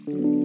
you.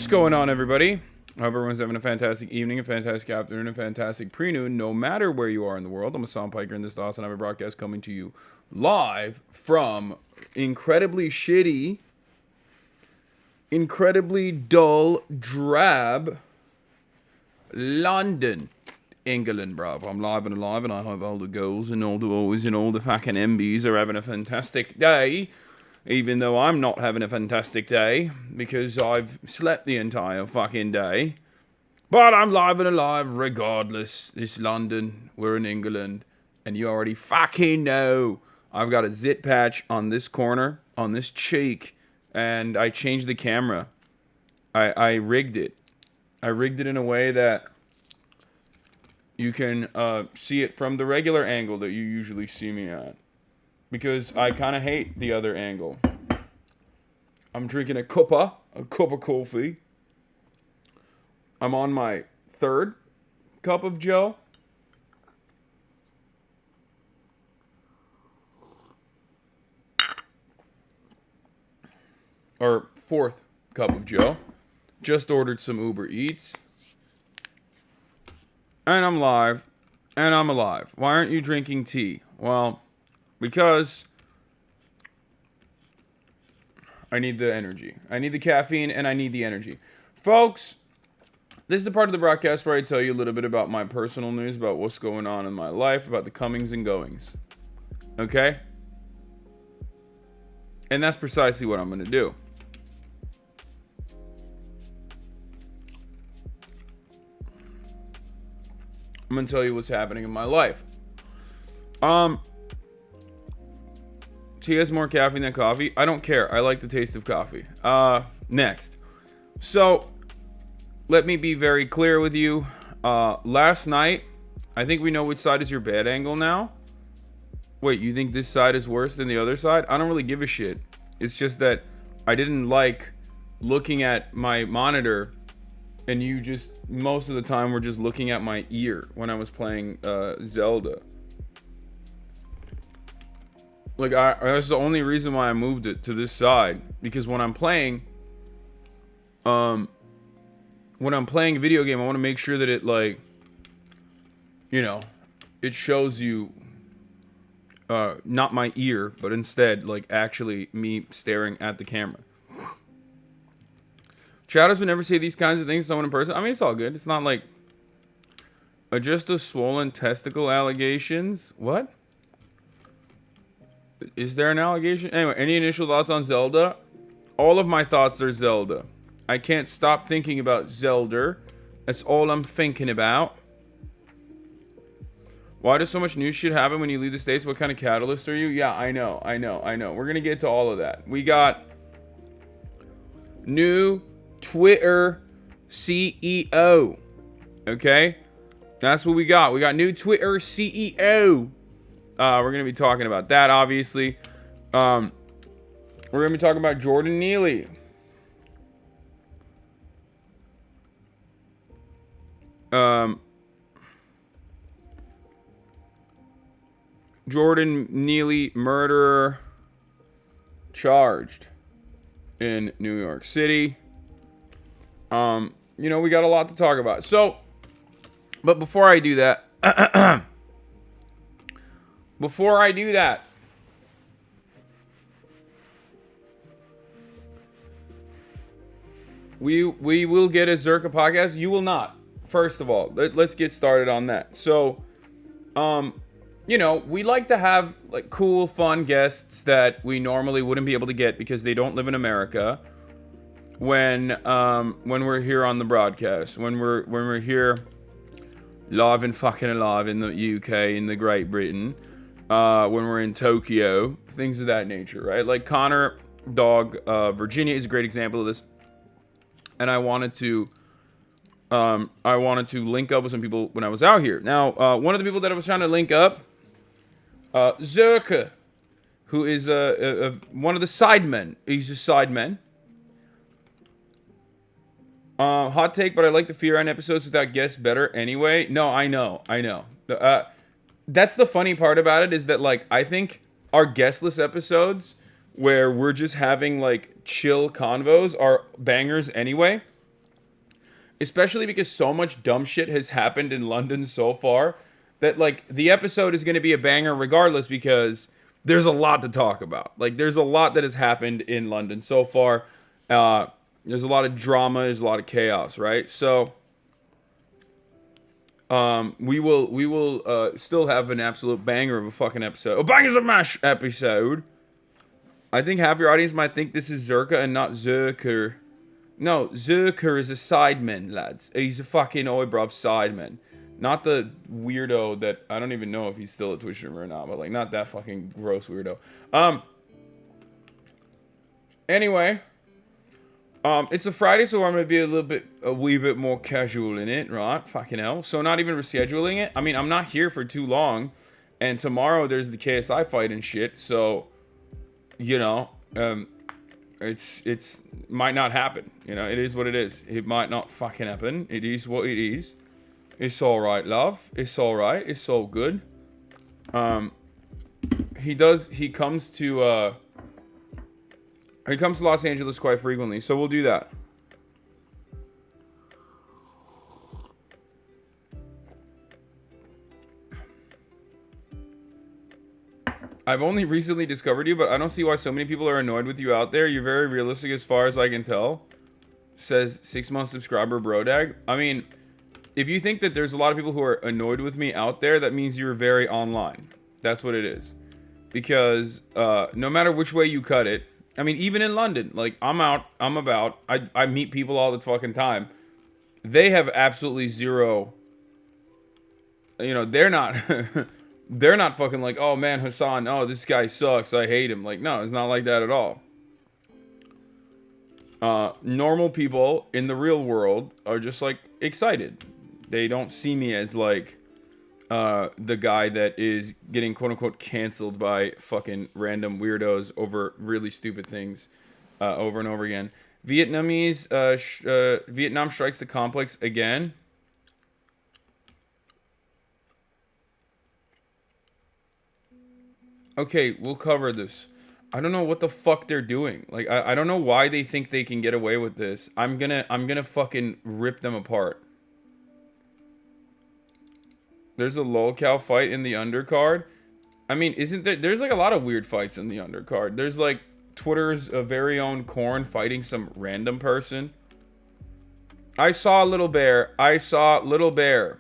What's going on, everybody? I hope everyone's having a fantastic evening, a fantastic afternoon, a fantastic pre-noon, no matter where you are in the world. I'm Hasan Piker, and this is the HasanAbi broadcast coming to you live from incredibly shitty, incredibly dull, drab London, England, bruv. I'm live and alive, and I hope all the girls and all the boys and all the fucking MBs are having a fantastic day. Even though I'm not having a fantastic day, because I've slept the entire fucking day. But I'm live and alive regardless. It's London, we're in England, and you already fucking know. I've got a zit patch on this corner, on this cheek, and I changed the camera. I rigged it. I rigged it in a way that you can see it from the regular angle that you usually see me at. Because I kind of hate the other angle. I'm drinking a cuppa of coffee. I'm on my third cup of Joe. Or fourth cup of Joe. Just ordered some Uber Eats. And I'm live. And I'm alive. Why aren't you drinking tea? Well, because I need the energy. I need the caffeine and I need the energy. Folks, this is the part of the broadcast where I tell you a little bit about my personal news, about what's going on in my life, about the comings and goings. Okay? And that's precisely what I'm going to do. I'm going to tell you what's happening in my life. Tea has more caffeine than coffee. I don't care. I like the taste of coffee. Next. So, let me be very clear with you. Last night, I think we know which side is your bad angle now. Wait, you think this side is worse than the other side? I don't really give a shit. It's just that I didn't like looking at my monitor and you just, most of the time, were just looking at my ear when I was playing Zelda. Like, that's the only reason why I moved it to this side. Because when I'm playing, a video game, I want to make sure that it, like, you know, it shows you, not my ear, but instead, like, actually me staring at the camera. Chatters would never say these kinds of things to someone in person. I mean, it's all good. It's not like, just a swollen testicle allegations. What? Is there an allegation? Anyway, any initial thoughts on Zelda? All of my thoughts are Zelda. I can't stop thinking about Zelda. That's all I'm thinking about. Why does so much new shit happen when you leave the States? What kind of catalyst are you? Yeah, I know. We're going to get to all of that. We got new Twitter CEO. Okay? That's what we got. We got new Twitter CEO. We're going to be talking about that, obviously. We're going to be talking about Jordan Neely. Jordan Neely, murderer, charged in New York City. You know, we got a lot to talk about. So, but before I do that... Before I do that, we will get a Zerka podcast. You will not. First of all, let's get started on that. So, you know, we like to have like cool, fun guests that we normally wouldn't be able to get because they don't live in America. When we're here on the broadcast, when we're here live and fucking alive in the UK, in the Great Britain. When we're in Tokyo, things of that nature, right? Like Connor, dog, Virginia is a great example of this. And I wanted to link up with some people when I was out here. Now, one of the people that I was trying to link up, Zerka, who is one of the sidemen. He's a sideman. Hot take, but I like the Fear on episodes without guests better anyway. No, I know. That's the funny part about it, is that, like, I think our guestless episodes where we're just having, like, chill convos are bangers anyway. especially because so much dumb shit has happened in London so far that like the episode is going to be a banger regardless because there's a lot to talk about. Like there's a lot that has happened in London so far. There's a lot of drama, there's a lot of chaos, right? So we will still have an absolute banger of a fucking episode. A bangers of mash episode. I think half your audience might think this is Zerka and not Zerker. No, Zerker is a sideman, lads. He's a fucking oi bruv sideman. Not the weirdo that I don't even know if he's still a Twitch streamer or not, but like not that fucking gross weirdo. Anyway, it's a Friday, so I'm gonna be a wee bit more casual in it, right? Fucking hell. So not even rescheduling it. I mean, I'm not here for too long, and tomorrow there's the KSI fight and shit. So, you know, it's might not happen. You know, it is what it is. It might not fucking happen. It is what it is. It's all right, love. It's all right. It's all good. He comes to Los Angeles quite frequently, so we'll do that. I've only recently discovered you, but I don't see why so many people are annoyed with you out there. You're very realistic as far as I can tell. Says 6-month subscriber Brodag. I mean, if you think that there's a lot of people who are annoyed with me out there, that means you're very online. That's what it is. Because no matter which way you cut it, I mean, even in London, like I'm out, I'm about, I meet people all the fucking time. They have absolutely zero, you know, they're not, they're not fucking like, oh man, Hasan, oh, this guy sucks, I hate him. Like, no, it's not like that at all. Normal people in the real world are just like excited. They don't see me as like the guy that is getting quote unquote canceled by fucking random weirdos over really stupid things over and over again. Vietnam strikes the complex again. Okay, we'll cover this. I don't know what the fuck they're doing. Like, I don't know why they think they can get away with this. I'm gonna fucking rip them apart. There's a lolcow fight in the undercard. I mean, isn't there's like a lot of weird fights in the undercard. There's like Twitter's very own Corn fighting some random person. I saw Little Bear. I saw Little Bear.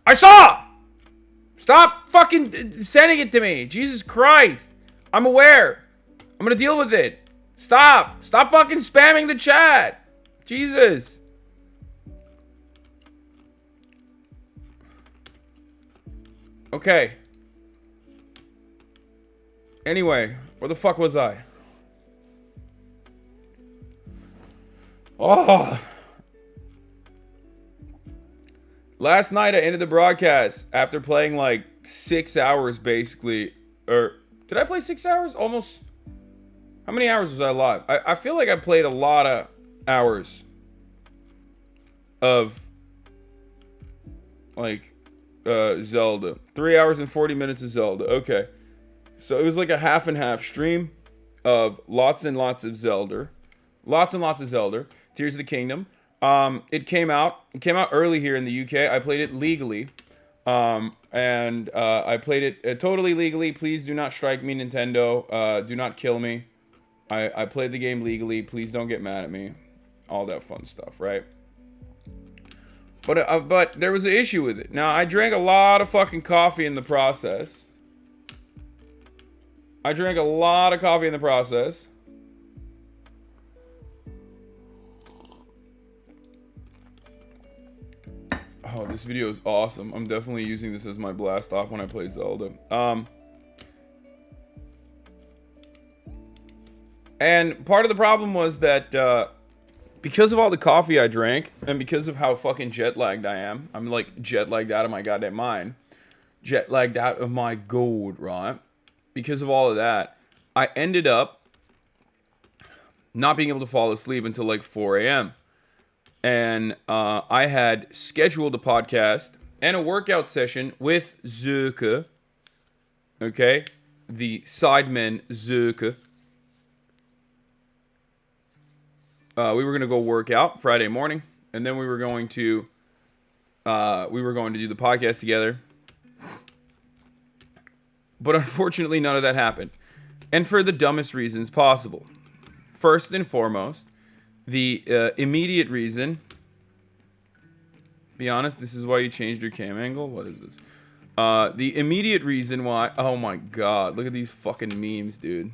I saw! Stop fucking sending it to me. Jesus Christ. I'm aware. I'm gonna deal with it. Stop. Stop fucking spamming the chat. Jesus. Okay. Anyway, where the fuck was I? Oh. Last night I ended the broadcast after playing like 6 hours basically. Or did I play 6 hours? Almost. How many hours was I live? I feel like I played a lot of hours of like Zelda. 3 hours and 40 minutes of Zelda. Okay. So it was like a half and half stream of lots and lots of Zelda. Lots and lots of Zelda. Tears of the Kingdom. It came out early here in the UK. I played it legally. And I played it totally legally. Please do not strike me, Nintendo. Do not kill me. I played the game legally. Please don't get mad at me. All that fun stuff, right? But there was an issue with it. Now, I drank a lot of fucking coffee in the process. Oh, this video is awesome. I'm definitely using this as my blast off when I play Zelda. And part of the problem was that because of all the coffee I drank and because of how fucking jet lagged I am, I'm like jet lagged out of my goddamn mind. Jet lagged out of my gold, right? Because of all of that, I ended up not being able to fall asleep until like 4 a.m. And I had scheduled a podcast and a workout session with Zerke. Okay? The sideman Zerke. We were gonna go work out Friday morning, and then we were going to do the podcast together. But unfortunately, none of that happened, and for the dumbest reasons possible. First and foremost, the immediate reason. Be honest, this is why you changed your cam angle? What is this? The immediate reason why... Oh my god, look at these fucking memes, dude.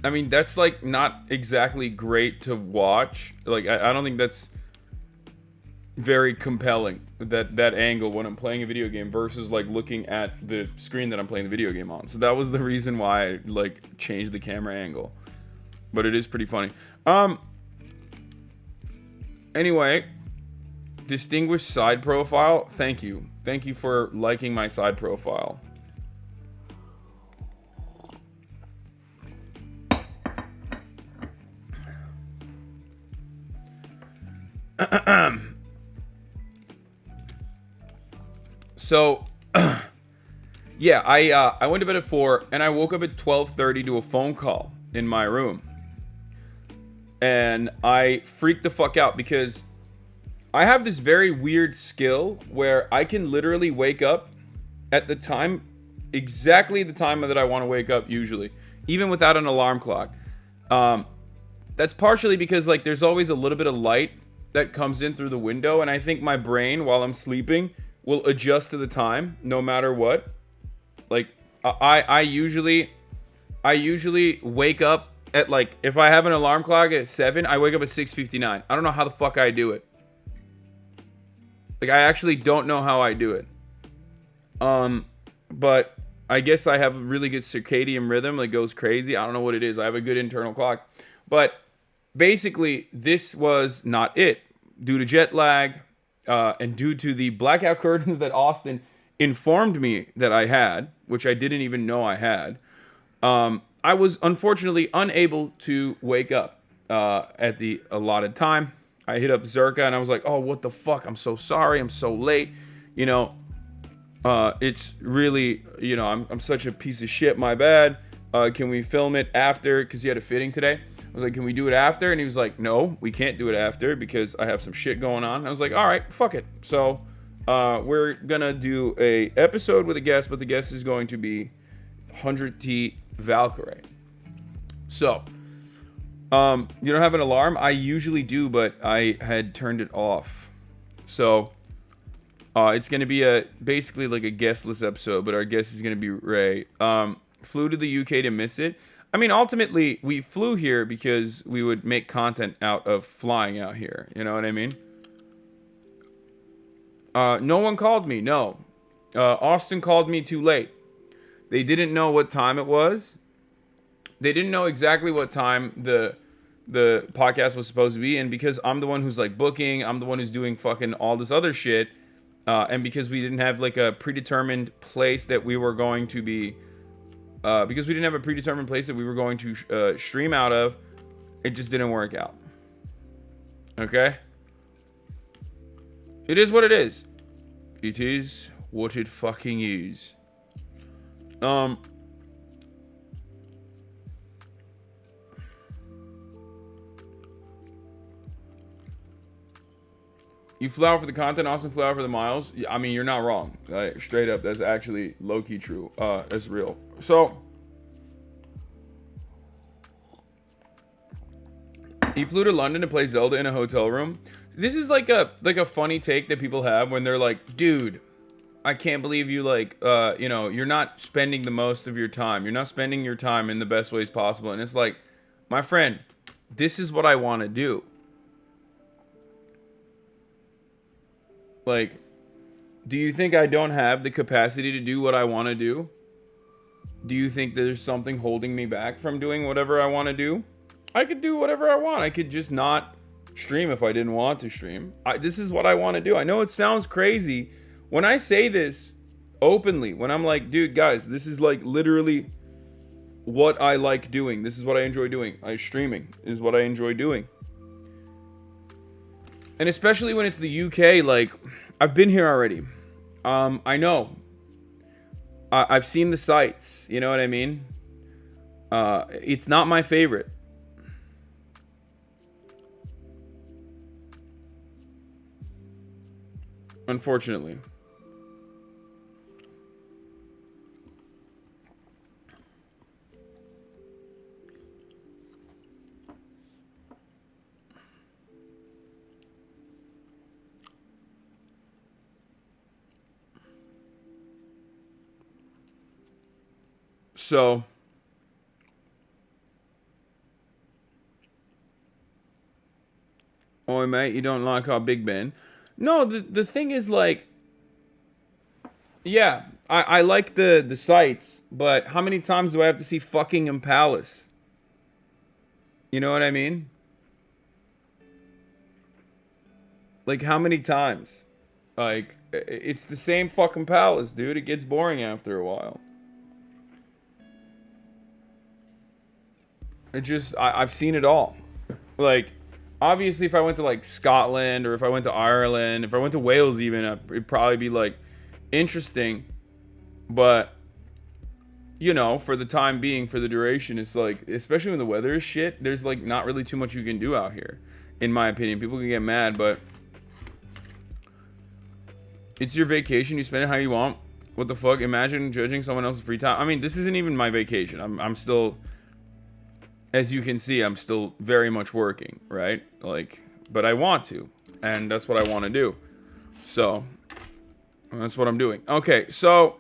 I mean, that's like not exactly great to watch. Like, I don't think that's very compelling, that angle when I'm playing a video game versus like looking at the screen that I'm playing the video game on. So that was the reason why I like changed the camera angle. But it is pretty funny. Anyway, distinguished side profile. Thank you for liking my side profile. So, yeah, I went to bed at 4, and I woke up at 12:30 to a phone call in my room. And I freaked the fuck out because I have this very weird skill where I can literally wake up at the time, exactly the time that I want to wake up usually, even without an alarm clock. That's partially because like there's always a little bit of light that comes in through the window, and I think my brain while I'm sleeping will adjust to the time no matter what. Like I usually wake up at like, if I have an alarm clock at 7, I wake up at 6:59. I don't know how the fuck I do it. Like I actually don't know how I do it. But I guess I have a really good circadian rhythm that goes crazy. I don't know what it is. I have a good internal clock. But basically, this was not it. Due to jet lag, and due to the blackout curtains that Austin informed me that I had, which I didn't even know I had, I was unfortunately unable to wake up at the allotted time. I hit up Zerka and I was like, oh, what the fuck? I'm so sorry. I'm so late. You know, it's really, you know, I'm such a piece of shit. My bad. Can we film it after? Because you had a fitting today. I was like, can we do it after? And he was like, no, we can't do it after because I have some shit going on. And I was like, all right, fuck it. So we're going to do a episode with a guest, but the guest is going to be 100T Valkyrae. So, you don't have an alarm? I usually do, but I had turned it off. So, it's going to be basically like a guestless episode, but our guest is going to be Ray. Flew to the UK to miss it. I mean, ultimately, we flew here because we would make content out of flying out here. You know what I mean? No one called me, no. Austin called me too late. They didn't know what time it was. They didn't know exactly what time the podcast was supposed to be. And because I'm the one who's like booking, I'm the one who's doing fucking all this other shit. And because we didn't have like a predetermined place that we were going to be... because we didn't have a predetermined place that we were going to stream out of, it just didn't work out. Okay? It is what it is. It is what it fucking is. You flew out for the content, Austin flew out for the miles. I mean, you're not wrong. Like, straight up, that's actually low-key true. That's real. So, he flew to London to play Zelda in a hotel room. This is like a funny take that people have when they're like, dude, I can't believe you, like, you know, you're not spending the most of your time. You're not spending your time in the best ways possible. And it's like, my friend, this is what I want to do. Like, do you think I don't have the capacity to do what I want to do? Do you think there's something holding me back from doing whatever I want to do? I could do whatever I want. I could just not stream if I didn't want to stream. This is what I want to do. I know it sounds crazy when I say this openly, when I'm like, dude, guys, this is like literally what I like doing. This is what I enjoy doing. Streaming is what I enjoy doing. And especially when it's the UK, like, I've been here already. I know. I've seen the sights. You know what I mean? It's not my favorite. Unfortunately. So, oh mate, you don't like our Big Ben? No, the thing is like, yeah, I like the sights, but how many times do I have to see fucking Impalas? You know what I mean? Like how many times? Like it's the same fucking palace, dude. It gets boring after a while. It just I've seen it all. Like obviously if I went to like Scotland or if I went to Ireland, if I went to Wales even, it'd probably be like interesting, but you know, for the time being, for the duration, it's like, especially when the weather is shit, there's like not really too much you can do out here, in my opinion. People can get mad, but it's your vacation. You spend it how you want. What the fuck? Imagine judging someone else's free time. I mean, this isn't even my vacation. I'm still, as you can see, I'm still very much working, right? Like, but I want to, and that's what I want to do. So, that's what I'm doing. Okay, so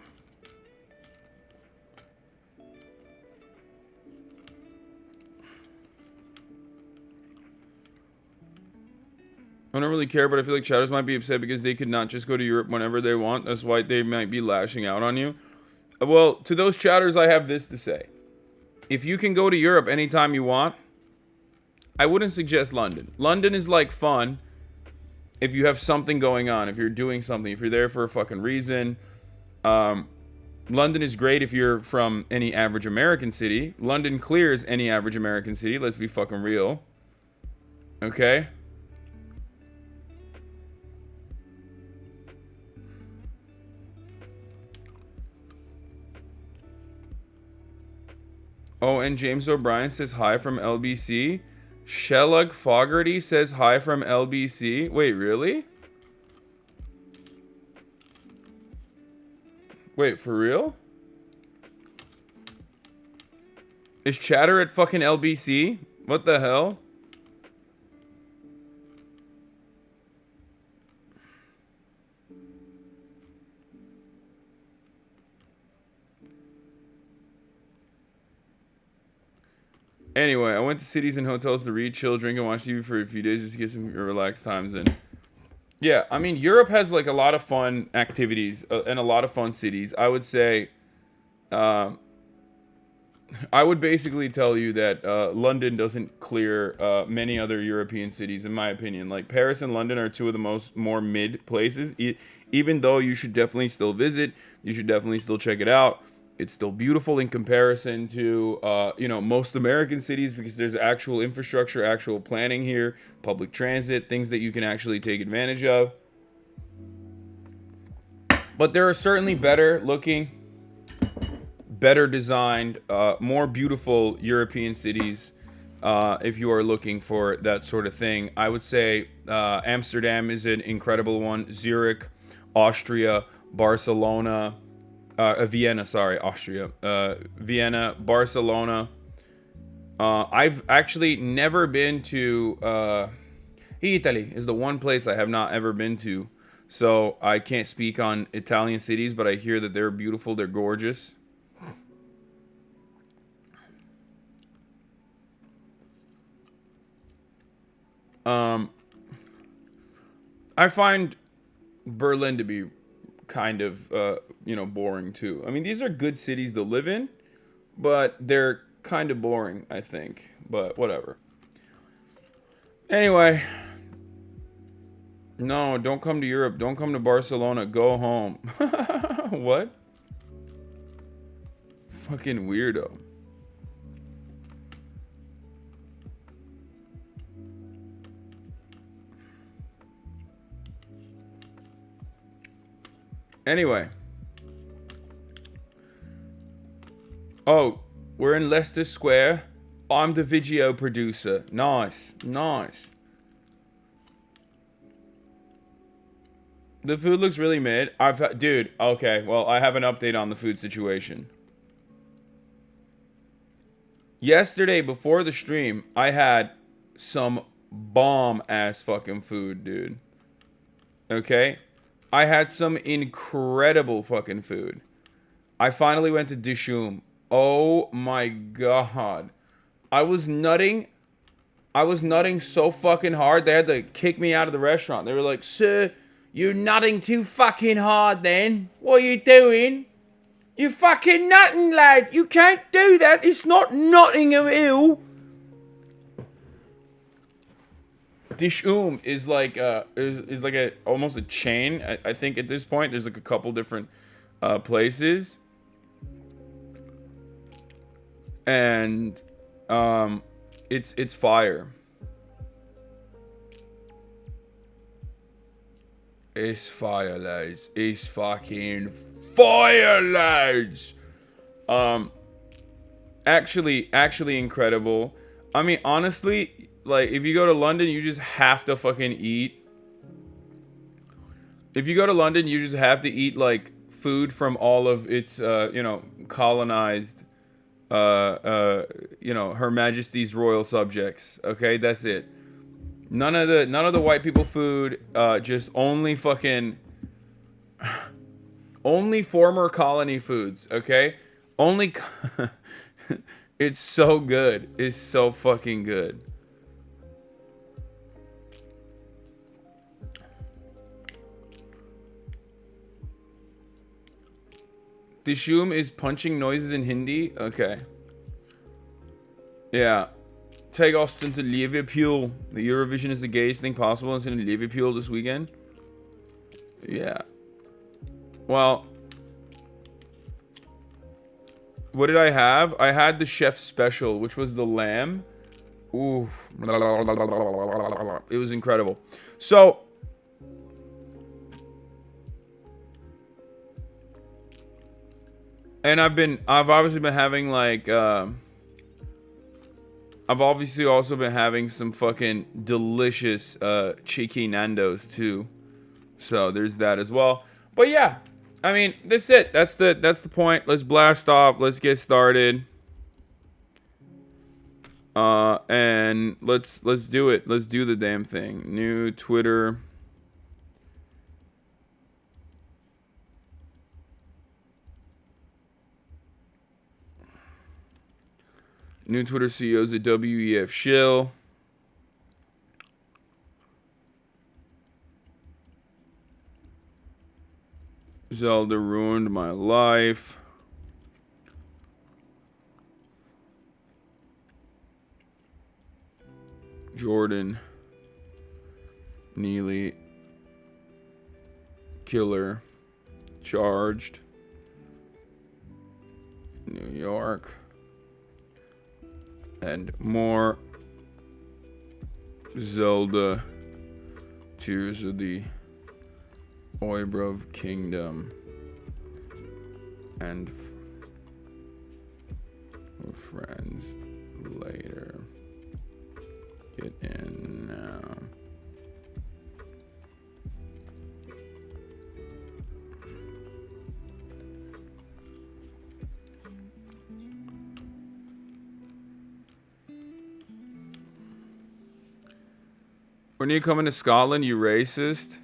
I don't really care, but I feel like chatters might be upset because they could not just go to Europe whenever they want. That's why they might be lashing out on you. Well, to those chatters, I have this to say. If you can go to Europe anytime you want, I wouldn't suggest London. London is like fun if you have something going on, if you're doing something, if you're there for a fucking reason. London is great if you're from any average American city. London clears any average American city. Let's be fucking real. Okay? Oh, and James O'Brien says hi from LBC. Shellug Fogarty says hi from LBC. Wait, really? Wait, for real? Is Chatter at fucking LBC? What the hell? Anyway, I went to cities and hotels to read, chill, drink, and watch TV for a few days just to get some relaxed times in. Yeah, I mean, Europe has like a lot of fun activities and a lot of fun cities. I would say, I would basically tell you that London doesn't clear many other European cities, in my opinion. Like Paris and London are two of the more mid places. Even though you should definitely still visit, you should definitely still check it out. It's still beautiful in comparison to, most American cities because there's actual infrastructure, actual planning here, public transit, things that you can actually take advantage of. But there are certainly better looking, better designed, more beautiful European cities if you are looking for that sort of thing. I would say Amsterdam is an incredible one. Zurich, Austria, Barcelona. Vienna, sorry, Austria. Vienna, Barcelona. I've actually never been to... Italy is the one place I have not ever been to. So I can't speak on Italian cities, but I hear that they're beautiful, they're gorgeous. I find Berlin to be kind of boring too. I mean, these are good cities to live in, but they're kind of boring, I think. But whatever. Anyway, no, don't come to Europe. Don't come to Barcelona. Go home. What? Fucking weirdo. Anyway. Oh, we're in Leicester Square. I'm the video producer. Nice. Nice. The food looks really mid. Dude, okay. Well, I have an update on the food situation. Yesterday, before the stream, I had some bomb-ass fucking food, dude. Okay? I had some incredible fucking food. I finally went to Dishoom. Oh my god. I was nutting so fucking hard, they had to kick me out of the restaurant. They were like, "Sir, you're nutting too fucking hard then. What are you doing? You're fucking nutting, lad. You can't do that. It's not Nottingham Hill." Dishoom is like is like a almost a chain. I think at this point there's like a couple different places. And it's fire. It's fire, lads. It's fucking fire, lads. Actually incredible. I mean, honestly, like if you go to London, you just have to fucking eat. If you go to London, you just have to eat like food from all of its colonized Her Majesty's royal subjects. Okay, that's it. None of the white people food. Just only former colony foods. Okay, only. It's so good. It's so fucking good. Dishoom is punching noises in Hindi? Okay. Yeah. Take Austin to Liverpool. The Eurovision is the gayest thing possible. It's in Liverpool this weekend. Yeah. Well. What did I have? I had the chef's special, which was the lamb. Ooh. It was incredible. So. And I've obviously been having like, I've obviously also been having some fucking delicious, cheeky Nando's too. So there's that as well. But yeah, I mean, that's it. That's the point. Let's blast off. Let's get started. And let's do it. Let's do the damn thing. New Twitter. New Twitter CEOs at WEF Shill. Zelda ruined my life. Jordan. Neely. Killer. Charged. New York. And more. Zelda. Tears of the Oibrov Kingdom. And friends later. Get in now. When are you coming to Scotland, you racist?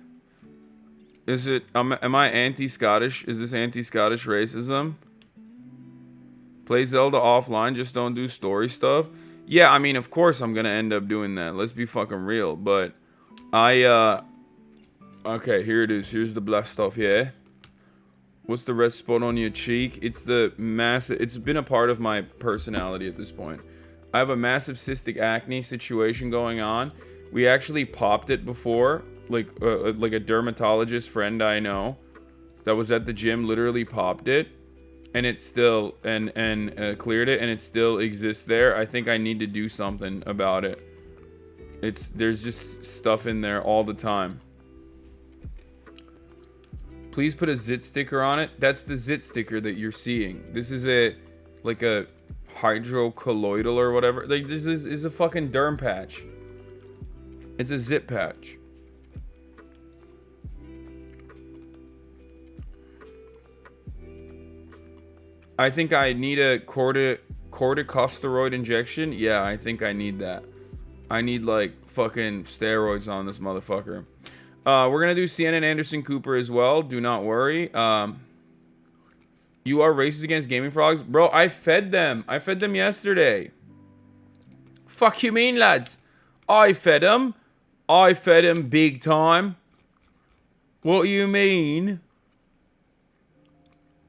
Is it, am I anti-Scottish? Is this anti-Scottish racism? Play Zelda offline, just don't do story stuff? Yeah, I mean, of course I'm gonna end up doing that. Let's be fucking real. But, okay, here it is. Here's the blast stuff, yeah? What's the red spot on your cheek? It's the massive, it's been a part of my personality at this point. I have a massive cystic acne situation going on. We actually popped it before, like a dermatologist friend I know that was at the gym literally popped it, and it still and cleared it, and it still exists there. I think I need to do something about it. There's just stuff in there all the time. Please put a zit sticker on it. That's the zit sticker that you're seeing. This is a hydrocolloidal or whatever. Like, this is a fucking derm patch. It's a zit patch. I think I need a corticosteroid injection. Yeah, I think I need that. I need like fucking steroids on this motherfucker. We're gonna do Sienna and Anderson Cooper as well. Do not worry. You are racist against gaming frogs, bro. I fed them. I fed them yesterday. Fuck you mean, lads? I fed them. I fed them big time. What do you mean?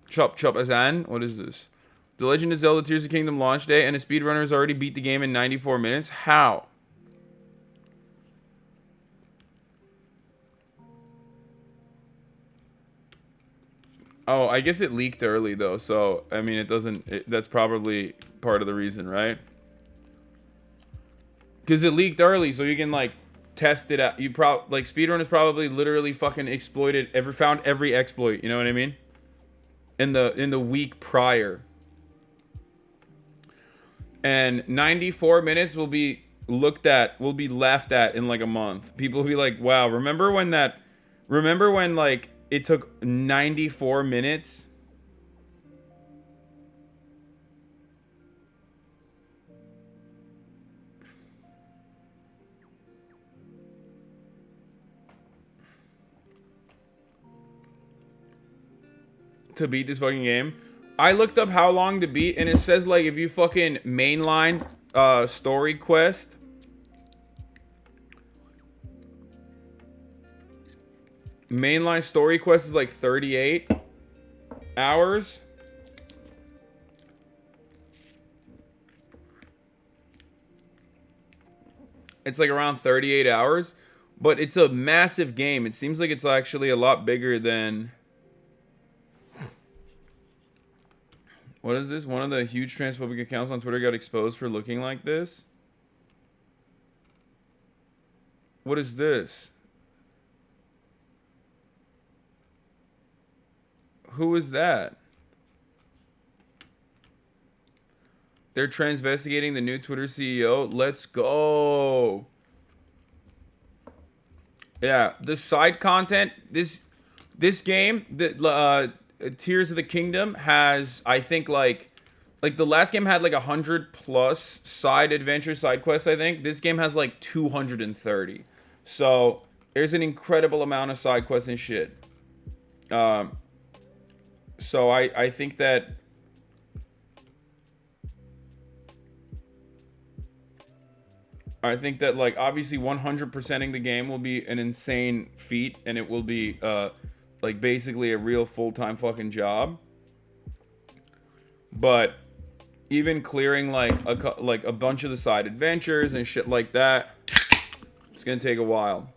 Chop chop Hasan. What is this? The Legend of Zelda Tears of the Kingdom launch day, and a speedrunner has already beat the game in 94 minutes. How? Oh, I guess it leaked early though, so I mean it doesn't. That's probably part of the reason, right? Because it leaked early, so you can like test it out. Like speedrunners probably literally fucking exploited found every exploit. You know what I mean? In the week prior. And 94 minutes will be laughed at in like a month. People will be like, wow, remember when like it took 94 minutes to beat this fucking game? I looked up how long to beat, and it says like if you fucking mainline story quest, is like 38 hours. It's like around 38 hours, but it's a massive game. It seems like it's actually a lot bigger than... What is this? One of the huge transphobic accounts on Twitter got exposed for looking like this. What is this? Who is that? They're investigating the new Twitter CEO. Let's go. Yeah, the side content. This game, the Tears of the Kingdom has, I think, like the last game had like 100+ side quests. I think this game has like 230. So there's an incredible amount of side quests and shit. So I think that like obviously 100%ing the game will be an insane feat, and it will be like basically a real full-time fucking job. But even clearing like a bunch of the side adventures and shit like that, it's gonna take a while.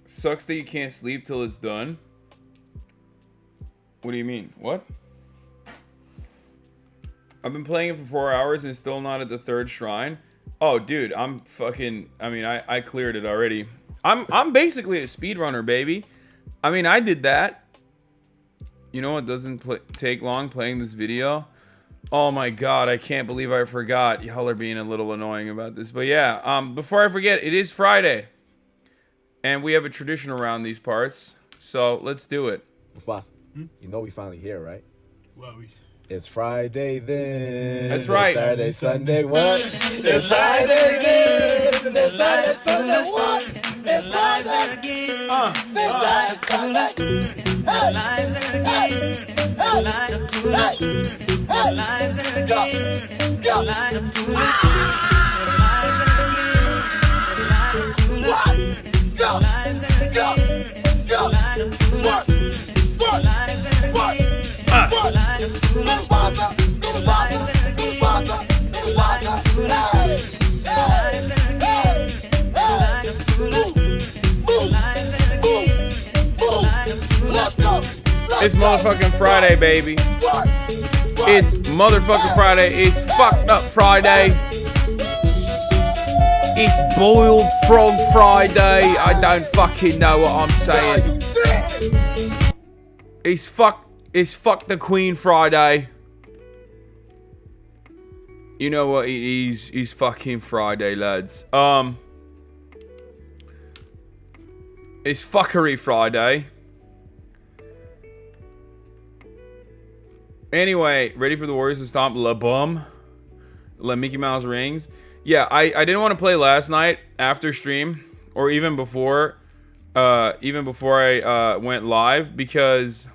Sucks that you can't sleep till it's done. What do you mean? What? I've been playing it for 4 hours and still not at the 3rd shrine. Oh, dude, I'm fucking... I mean, I cleared it already. I'm basically a speedrunner, baby. I mean, I did that. You know what doesn't take long playing this video? Oh my god, I can't believe I forgot. Y'all are being a little annoying about this. But yeah, before I forget, it is Friday. And we have a tradition around these parts, so let's do it. Boss, you know we finally here, right? Well, It's Friday then. That's right. Saturday, Sunday, what? It's Friday then. It's Saturday, Sunday, what? It's Friday again. It's Friday, Sunday. It's motherfucking Friday, baby. It's motherfucking Friday. It's fucked up Friday. It's boiled frog Friday. I don't fucking know what I'm saying. It's fuck the Queen Friday. You know what it is? It's fucking Friday, lads. It's fuckery Friday. Anyway, ready for the Warriors to stomp La Bum? La Mickey Mouse rings. Yeah, I didn't want to play last night after stream, or even before I went live, because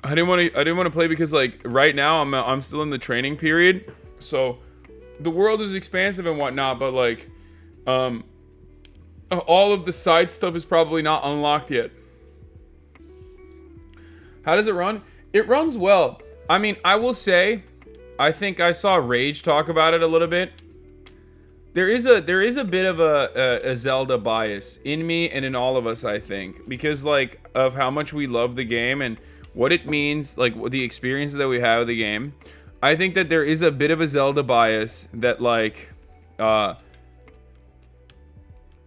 I didn't want to play because, like, right now I'm still in the training period, so the world is expansive and whatnot, but like all of the side stuff is probably not unlocked yet. How does it run? It runs well. I mean, I will say, I think I saw Rage talk about it a little bit. There is a bit of a Zelda bias in me and in all of us, I think, because like of how much we love the game and what it means, like the experiences that we have with the game. I think that there is a bit of a Zelda bias that like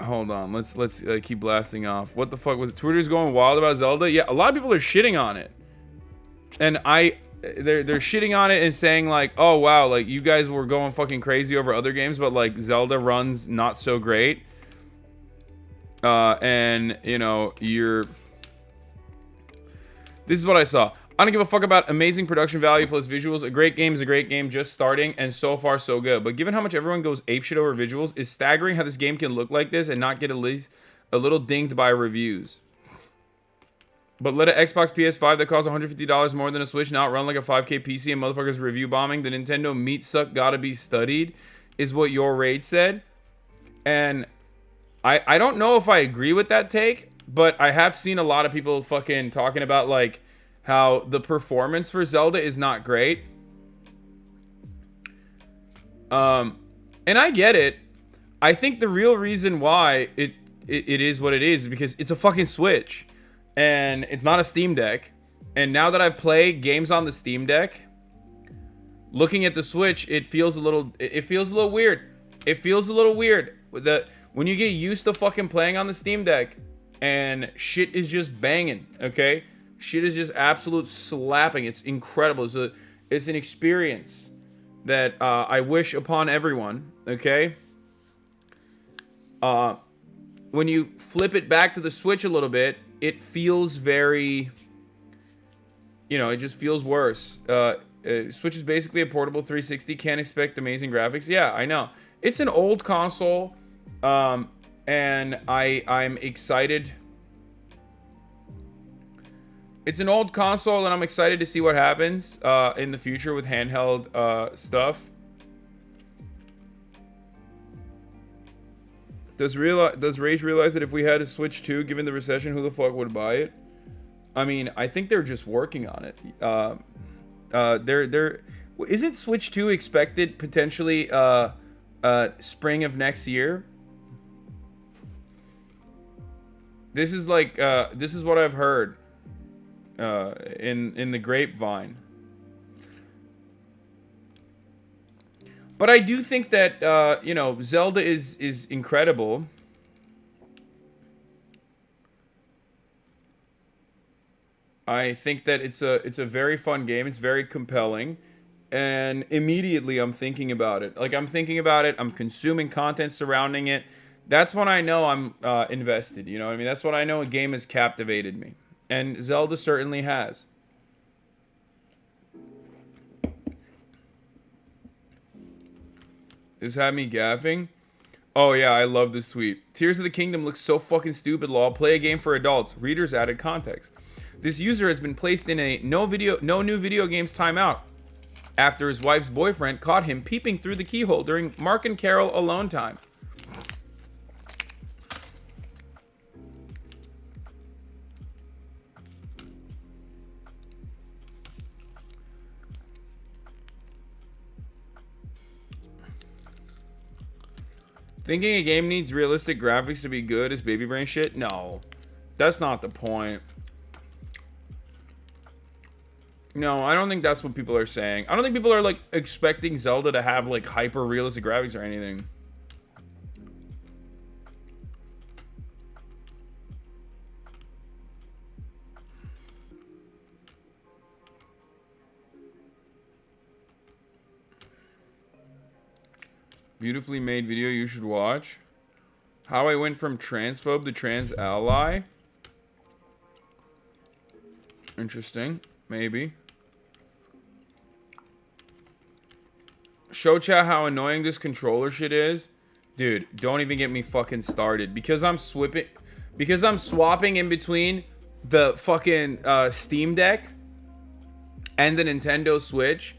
hold on, let's keep blasting off. What the fuck was it? Twitter's going wild about Zelda? Yeah, a lot of people are shitting on it. And they're shitting on it and saying like, "Oh wow, like you guys were going fucking crazy over other games, but like Zelda runs not so great." And you know, this is what I saw. I don't give a fuck about amazing production value plus visuals. A great game is a great game just starting, and so far so good. But given how much everyone goes apeshit over visuals, it's staggering how this game can look like this and not get at least a little dinged by reviews. But let an Xbox PS5 that costs $150 more than a Switch not run like a 5K PC and motherfuckers review bombing. The Nintendo meat suck gotta be studied, is what your raid said. And I don't know if I agree with that take, but I have seen a lot of people fucking talking about like how the performance for Zelda is not great. And I get it. I think the real reason why it is what it is because it's a fucking Switch. And it's not a Steam Deck. And now that I've played games on the Steam Deck, looking at the Switch, it feels a little weird. It feels a little weird. When you get used to fucking playing on the Steam Deck and shit is just banging, okay? Shit is just absolute slapping. It's incredible. It's an experience that I wish upon everyone, okay? When you flip it back to the Switch a little bit, it feels very, it just feels worse. Switch is basically a portable 360. Can't expect amazing graphics. Yeah, I know. It's an old console, and I'm excited. It's an old console, and I'm excited to see what happens in the future with handheld stuff. Does Rage realize that if we had a Switch 2, given the recession, who the fuck would buy it? I mean, I think they're just working on it. Isn't Switch 2 expected potentially spring of next year? This is like this is what I've heard in the grapevine. But I do think that Zelda is incredible. I think that it's a very fun game. It's very compelling, and immediately I'm thinking about it. Like I'm thinking about it. I'm consuming content surrounding it. That's when I know I'm invested. You know what I mean? That's when I know a game has captivated me, and Zelda certainly has. This had me gaffing. Oh yeah, I love this tweet. Tears of the Kingdom looks so fucking stupid, lol. Play a game for adults. Readers added context. This user has been placed in a no new video games timeout after his wife's boyfriend caught him peeping through the keyhole during Mark and Carol alone time. Thinking a game needs realistic graphics to be good is baby brain shit? No. That's not the point. No, I don't think that's what people are saying. I don't think people are, like, expecting Zelda to have, like, hyper-realistic graphics or anything. Beautifully made video you should watch. How I went from transphobe to trans ally. Interesting. Maybe. Show chat how annoying this controller shit is. Dude, don't even get me fucking started. Because I'm swapping in between the fucking Steam Deck and the Nintendo Switch.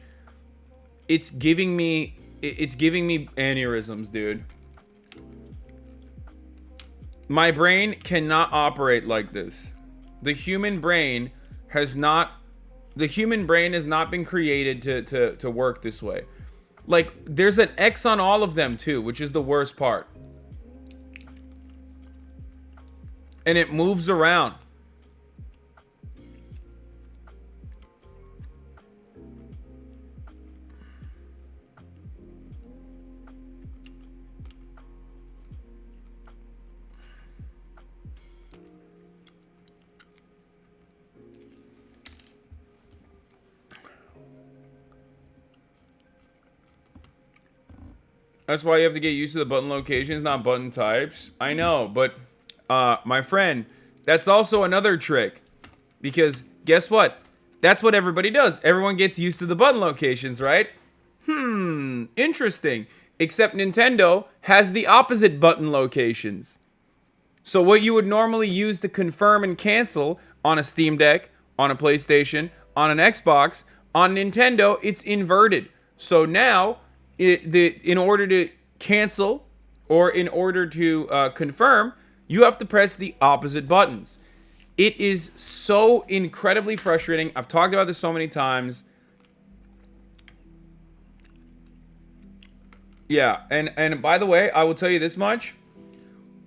It's giving me aneurysms, dude. My brain cannot operate like this. The human brain has not been created to work this way. Like, there's an X on all of them too, which is the worst part. And it moves around. That's why you have to get used to the button locations, not button types. I know, but my friend, that's also another trick. Because guess what? That's what everybody does. Everyone gets used to the button locations, right? Interesting. Except Nintendo has the opposite button locations. So what you would normally use to confirm and cancel on a Steam Deck, on a PlayStation, on an Xbox, on Nintendo, it's inverted. So now, in order to cancel or in order to confirm, you have to press the opposite buttons. It is so incredibly frustrating. I've talked about this so many times. Yeah, and by the way, I will tell you this much.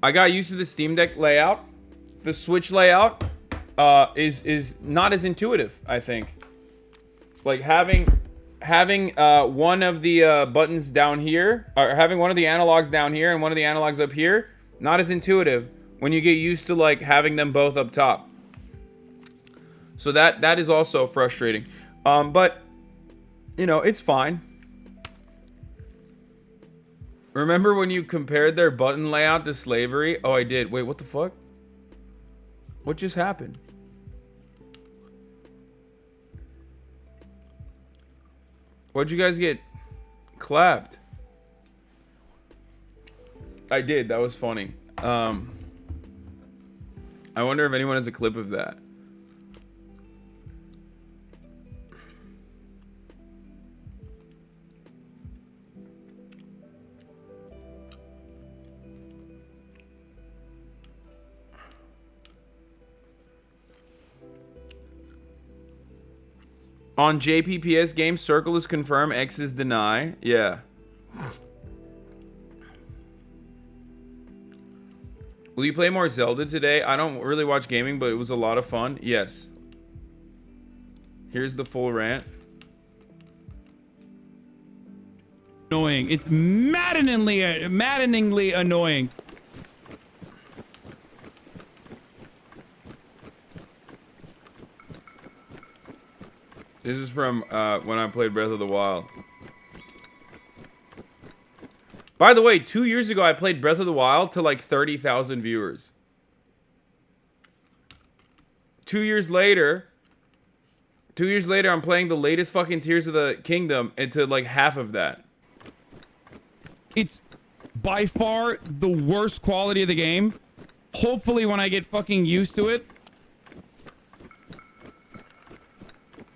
I got used to the Steam Deck layout. The Switch layout is not as intuitive, I think. Like having one of the buttons down here, or having one of the analogs down here and one of the analogs up here, not as intuitive when you get used to like having them both up top. So that is also frustrating. But you know, it's fine. Remember when you compared their button layout to slavery? Oh, I did. Wait, what the fuck? What just happened? What'd you guys get clapped? I did. That was funny. I wonder if anyone has a clip of that. On JPPS games, circle is confirm, X is deny. Yeah. Will you play more Zelda today? I don't really watch gaming, but it was a lot of fun. Yes. Here's the full rant. Annoying. It's maddeningly annoying. This is from when I played Breath of the Wild. By the way, 2 years ago, I played Breath of the Wild to like 30,000 viewers. 2 years later, I'm playing the latest fucking Tears of the Kingdom into like half of that. It's by far the worst quality of the game. Hopefully when I get fucking used to it.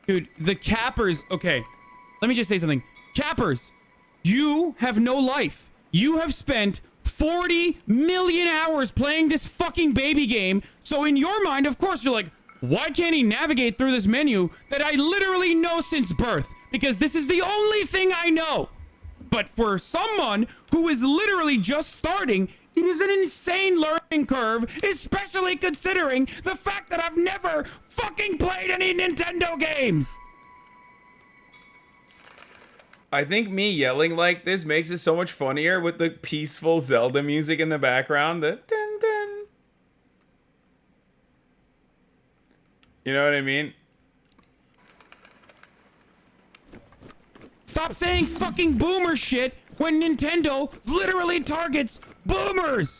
Dude, the cappers... Okay, let me just say something. Cappers, you have no life. You have spent 40 million hours playing this fucking baby game. So in your mind, of course, you're like, why can't he navigate through this menu that I literally know since birth? Because this is the only thing I know. But for someone who is literally just starting, it is an insane learning curve, especially considering the fact that I've never fucking played any Nintendo games. I think me yelling like this makes it so much funnier with the peaceful Zelda music in the background. The dun dun. You know what I mean? Stop saying fucking boomer shit when Nintendo literally targets boomers.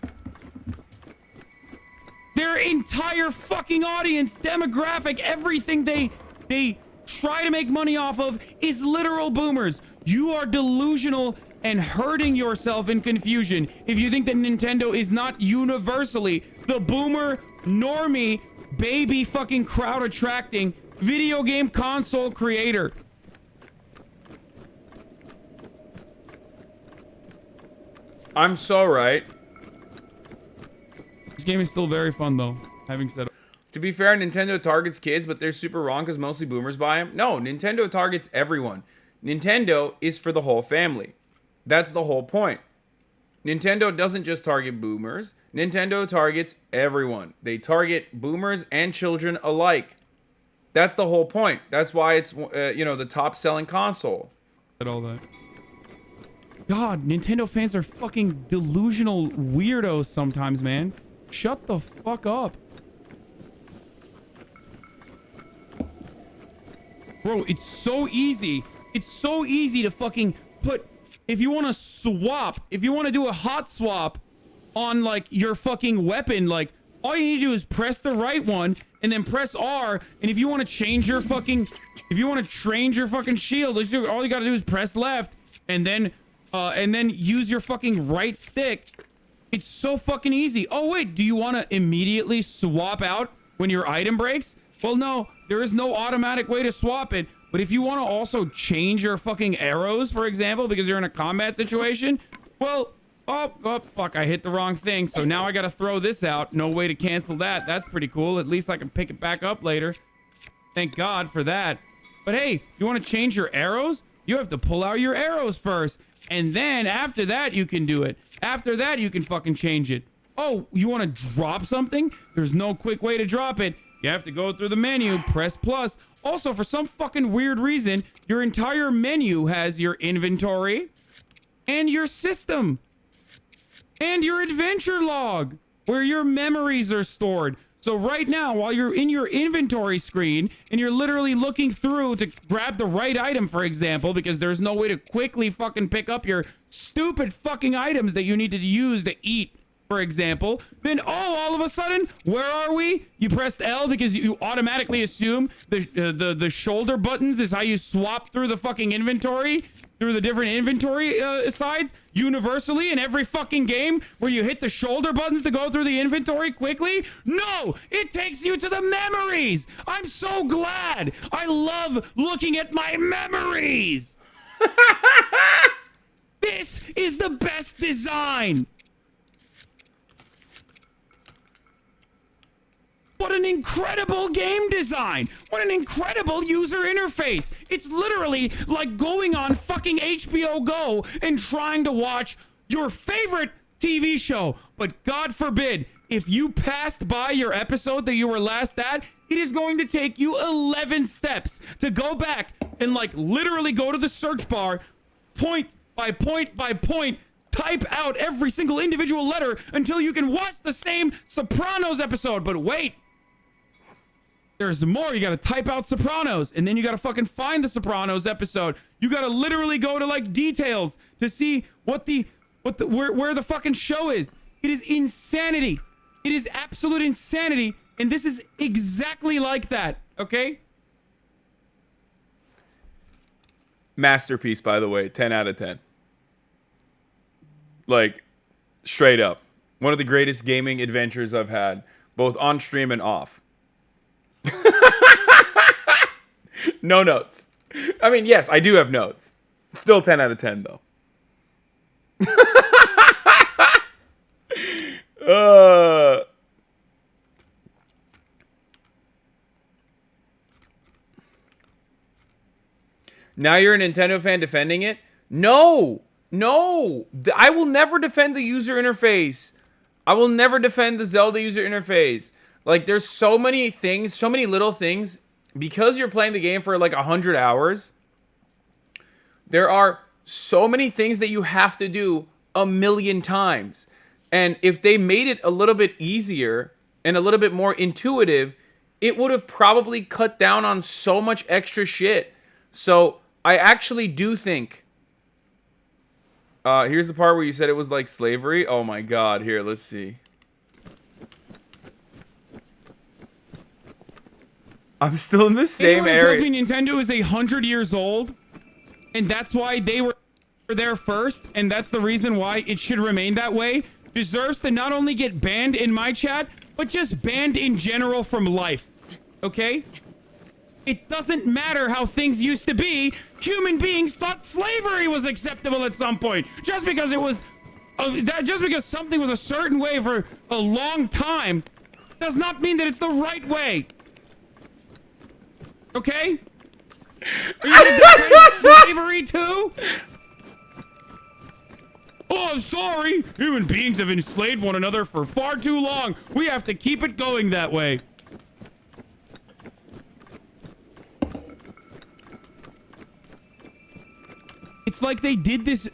Their entire fucking audience, demographic, everything they try to make money off of is literal boomers. You are delusional and hurting yourself in confusion if you think that Nintendo is not universally the boomer, normie, baby fucking crowd attracting video game console creator. I'm so right. This game is still very fun though, having said. To be fair, Nintendo targets kids, but they're super wrong because mostly boomers buy them. No, Nintendo targets everyone. Nintendo is for the whole family. That's the whole point. Nintendo doesn't just target boomers. Nintendo targets everyone. They target boomers and children alike. That's the whole point. That's why it's, the top selling console. All that. God, Nintendo fans are fucking delusional weirdos sometimes, man. Shut the fuck up. Bro, it's so easy. It's so easy to fucking put... If you want to swap, if you want to do a hot swap on, like, your fucking weapon, like, all you need to do is press the right one and then press R. And if you want to change your fucking... If you want to change your fucking shield, all you got to do is press left and then use your fucking right stick. It's so fucking easy. Oh, wait, do you want to immediately swap out when your item breaks? Well, no, there is no automatic way to swap it. But if you want to also change your fucking arrows, for example, because you're in a combat situation, well, oh, fuck, I hit the wrong thing. So now I got to throw this out. No way to cancel that. That's pretty cool. At least I can pick it back up later. Thank God for that. But hey, you want to change your arrows? You have to pull out your arrows first. And then after that, you can do it. After that, you can fucking change it. Oh, you want to drop something? There's no quick way to drop it. You have to go through the menu, press plus. Also, for some fucking weird reason, your entire menu has your inventory and your system and your adventure log where your memories are stored. So right now, while you're in your inventory screen and you're literally looking through to grab the right item, for example, because there's no way to quickly fucking pick up your stupid fucking items that you need to use to eat, for example, then all of a sudden, where are we? You pressed L because you automatically assume the shoulder buttons is how you swap through the fucking inventory, through the different inventory sides, universally in every fucking game where you hit the shoulder buttons to go through the inventory quickly. No, it takes you to the memories. I'm so glad. I love looking at my memories. This is the best design. What an incredible game design! What an incredible user interface! It's literally like going on fucking HBO Go and trying to watch your favorite TV show. But God forbid, if you passed by your episode that you were last at, it is going to take you 11 steps to go back and like literally go to the search bar, point by point by point, type out every single individual letter until you can watch the same Sopranos episode. But wait! There's more. You gotta type out Sopranos, and then you gotta fucking find the Sopranos episode. You gotta literally go to like details to see where the fucking show is. It is insanity. It is absolute insanity, and this is exactly like that. Okay? Masterpiece, by the way. 10 out of 10. Like, straight up. One of the greatest gaming adventures I've had, both on stream and off. No notes. I mean, yes, I do have notes. Still 10 out of 10, though. Now you're a Nintendo fan defending it? No! No, I will never defend the user interface. I will never defend the Zelda user interface. Like, there's so many things, so many little things. Because you're playing the game for like 100 hours, there are so many things that you have to do a million times. And if they made it a little bit easier and a little bit more intuitive, it would have probably cut down on so much extra shit. So I actually do think... here's the part where you said it was like slavery. Oh my god, here, let's see. I'm still in the same Anyone who area. tells me Nintendo is 100 years old, and that's why they were there first, and that's the reason why it should remain that way, deserves to not only get banned in my chat, but just banned in general from life. Okay? It doesn't matter how things used to be. Human beings thought slavery was acceptable at some point. Just because it was, just because something was a certain way for a long time, does not mean that it's the right way. Okay? Are you gonna defend slavery too? Oh, I'm sorry. Human beings have enslaved one another for far too long. We have to keep it going that way. It's like they did this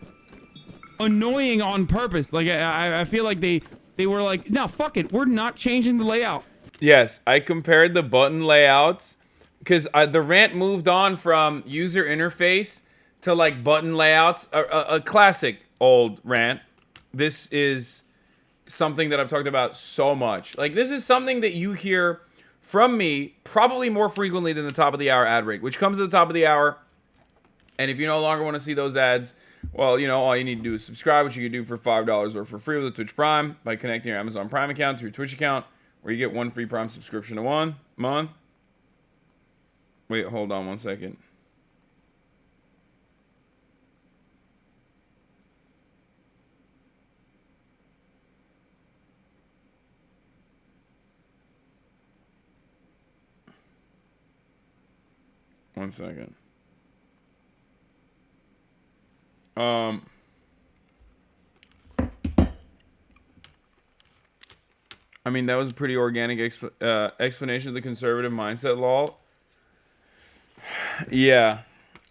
annoying on purpose. Like, I feel like they were like, no, fuck it. We're not changing the layout. Yes, I compared the button layouts because the rant moved on from user interface to like button layouts. A classic old rant. This is something that I've talked about so much. Like, this is something that you hear from me probably more frequently than the top of the hour ad break, which comes at the top of the hour. And if you no longer want to see those ads, well, you know, all you need to do is subscribe, which you can do for $5 or for free with a Twitch Prime by connecting your Amazon Prime account to your Twitch account, where you get one free Prime subscription a month. Wait, hold on one second. One second. I mean, that was a pretty organic explanation of the conservative mindset, lol. Yeah.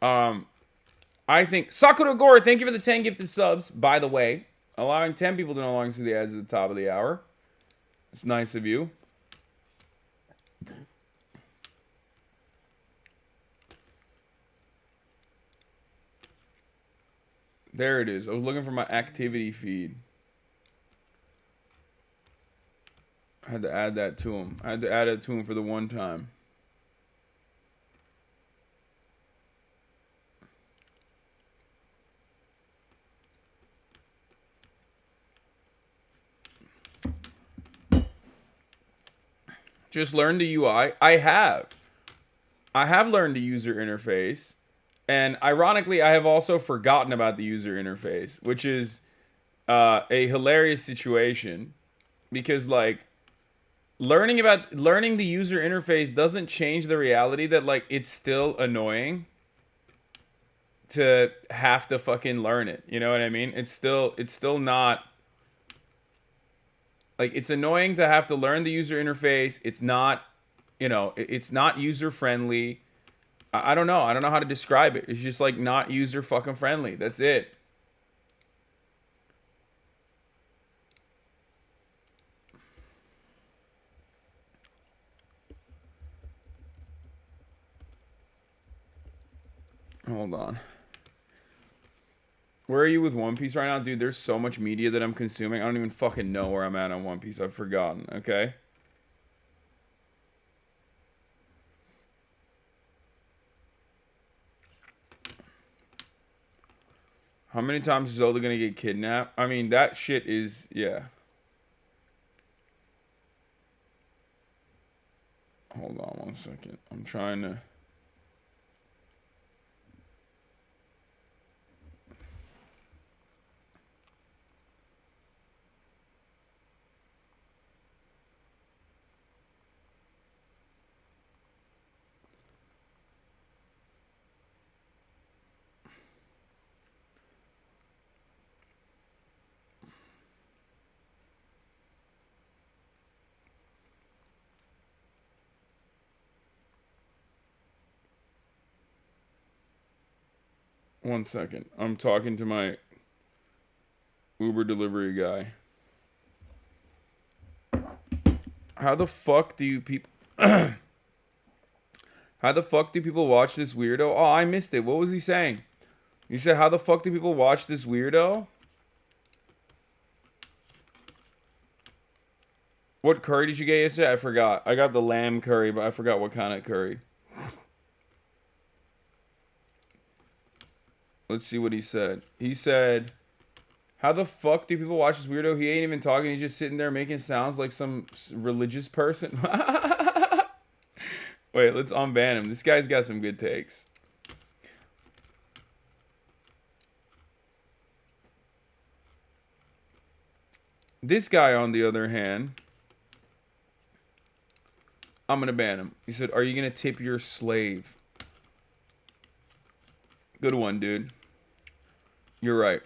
I think... Sakura Gore, thank you for the 10 gifted subs, by the way. Allowing 10 people to no longer see the ads at the top of the hour. It's nice of you. There it is. I was looking for my activity feed. I had to add that to him. I had to add it to him for the one time. Just learn the UI. I have learned the user interface. And ironically, I have also forgotten about the user interface, which is a hilarious situation. Because, like, learning the user interface doesn't change the reality that, like, it's still annoying to have to fucking learn it. You know what I mean? It's still not... Like, it's annoying to have to learn the user interface. It's not, you know, it's not user-friendly. I don't know. I don't know how to describe it. It's just, like, not user-fucking-friendly. That's it. Hold on. Where are you with One Piece right now? Dude, there's so much media that I'm consuming. I don't even fucking know where I'm at on One Piece. I've forgotten, okay? How many times is Zelda gonna get kidnapped? I mean, that shit is... Yeah. Hold on one second. I'm trying to... 1 second. I'm talking to my Uber delivery guy. How the fuck do you people... How the fuck do people watch this weirdo? Oh, I missed it. What was he saying? He said, how the fuck do people watch this weirdo? What curry did you get yesterday? I forgot. I got the lamb curry, but I forgot what kind of curry. Let's see what he said. He said, how the fuck do people watch this weirdo? He ain't even talking. He's just sitting there making sounds like some religious person. Wait, let's unban him. This guy's got some good takes. This guy, on the other hand, I'm going to ban him. He said, are you going to tip your slave? Good one, dude. You're right.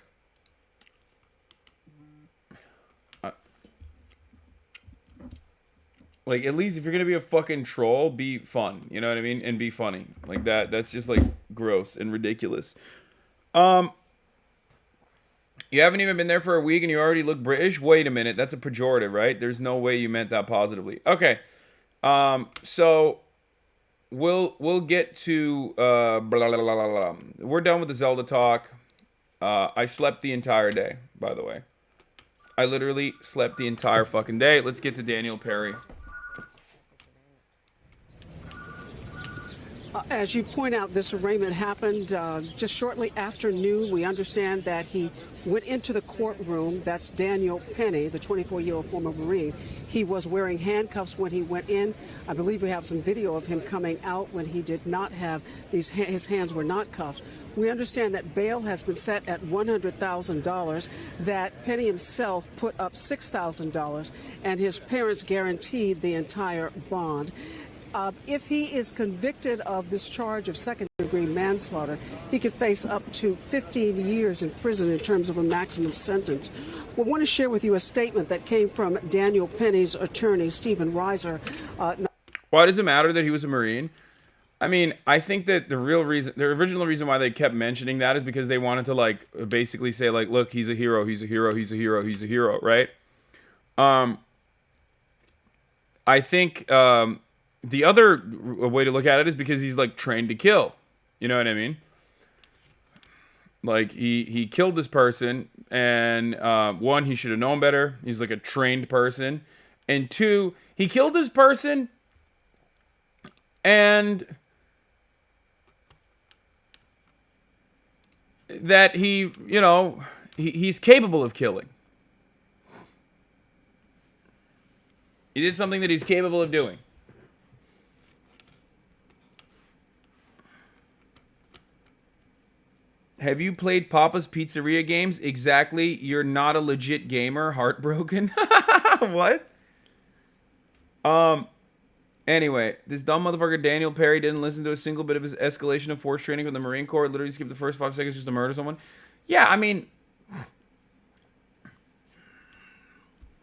Like, at least if you're gonna be a fucking troll, be fun. You know what I mean? And be funny. Like that's just like gross and ridiculous. You haven't even been there for a week and you already look British? Wait a minute, that's a pejorative, right? There's no way you meant that positively. Okay. So we'll get to blah, blah, blah, blah, blah. We're done with the Zelda talk. I slept the entire day, by the way. I literally slept the entire fucking day. Let's get to Daniel Perry. As you point out, this arraignment happened just shortly after noon. We understand that he went into the courtroom. That's Daniel Penny, the 24-year-old former Marine. He was wearing handcuffs when he went in. I believe we have some video of him coming out when he did not have his hands were not cuffed. We understand that bail has been set at $100,000, that Penny himself put up $6,000, and his parents guaranteed the entire bond. If he is convicted of this charge of second-degree manslaughter, he could face up to 15 years in prison in terms of a maximum sentence. We want to share with you a statement that came from Daniel Penny's attorney, Stephen Reiser. Why does it matter that he was a Marine? I mean, I think that the original reason why they kept mentioning that is because they wanted to, like, basically say, like, look, he's a hero, he's a hero, he's a hero, he's a hero, right? I think... the other way to look at it is because he's, like, trained to kill. You know what I mean? Like, he killed this person, and, one, he should have known better. He's, like, a trained person. And two, he killed this person, and that he, you know, he's capable of killing. He did something that he's capable of doing. Have you played Papa's Pizzeria games? Exactly. You're not a legit gamer. Heartbroken. What? Anyway, this dumb motherfucker Daniel Perry didn't listen to a single bit of his escalation of force training from the Marine Corps. Literally skipped the first 5 seconds just to murder someone. Yeah, I mean...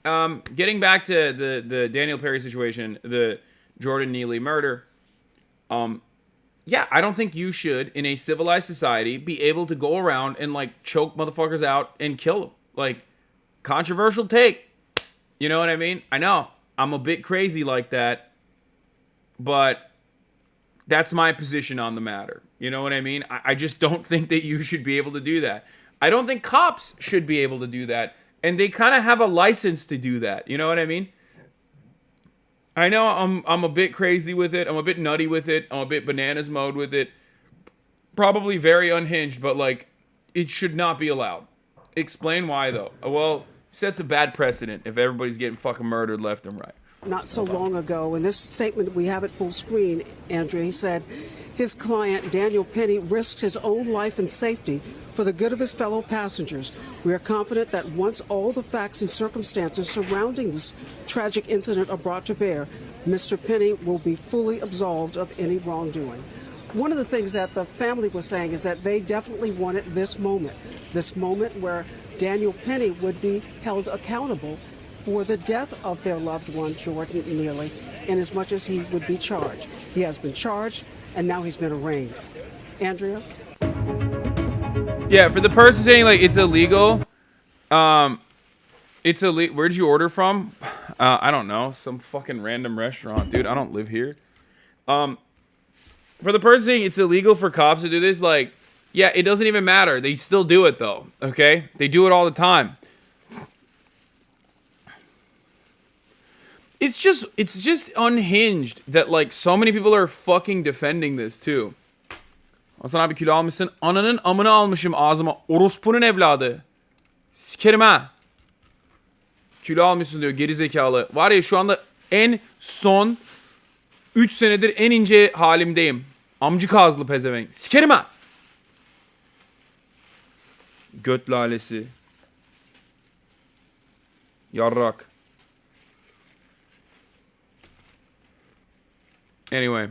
getting back to the Daniel Perry situation, the Jordan Neely murder... Yeah, I don't think you should, in a civilized society, be able to go around and, like, choke motherfuckers out and kill them. Like, controversial take. You know what I mean? I know. I'm a bit crazy like that. But that's my position on the matter. You know what I mean? I just don't think that you should be able to do that. I don't think cops should be able to do that. And they kind of have a license to do that. You know what I mean? I know I'm a bit crazy with it. I'm a bit nutty with it. I'm a bit bananas mode with it. Probably very unhinged, but, like, it should not be allowed. Explain why, though. Well, sets a bad precedent if everybody's getting fucking murdered left and right. Not so long ago, in this statement, we have it full screen, Andrea, he said his client, Daniel Penny, risked his own life and safety for the good of his fellow passengers. We are confident that once all the facts and circumstances surrounding this tragic incident are brought to bear, Mr. Penny will be fully absolved of any wrongdoing. One of the things that the family was saying is that they definitely wanted this moment where Daniel Penny would be held accountable for the death of their loved one, Jordan Neely, in as much as he would be charged. He has been charged, and now he's been arraigned. Andrea? Yeah, for the person saying like it's illegal, it's illegal. Where'd you order from? I don't know, some fucking random restaurant, dude. I don't live here. For the person saying it's illegal for cops to do this, like, yeah, it doesn't even matter. They still do it though. Okay, they do it all the time. It's just unhinged that like so many people are fucking defending this too. HasanAbi kilo almışsın. Ananın amını almışım ağzıma. Orospunun evladı. Sikerim ha. Kilo almışsın diyor gerizekalı. Var ya şu anda en son 3 senedir en ince halimdeyim. Amcık ağızlı pezevenk. Sikerim ha. Göt lalesi. Yarrak. Anyway.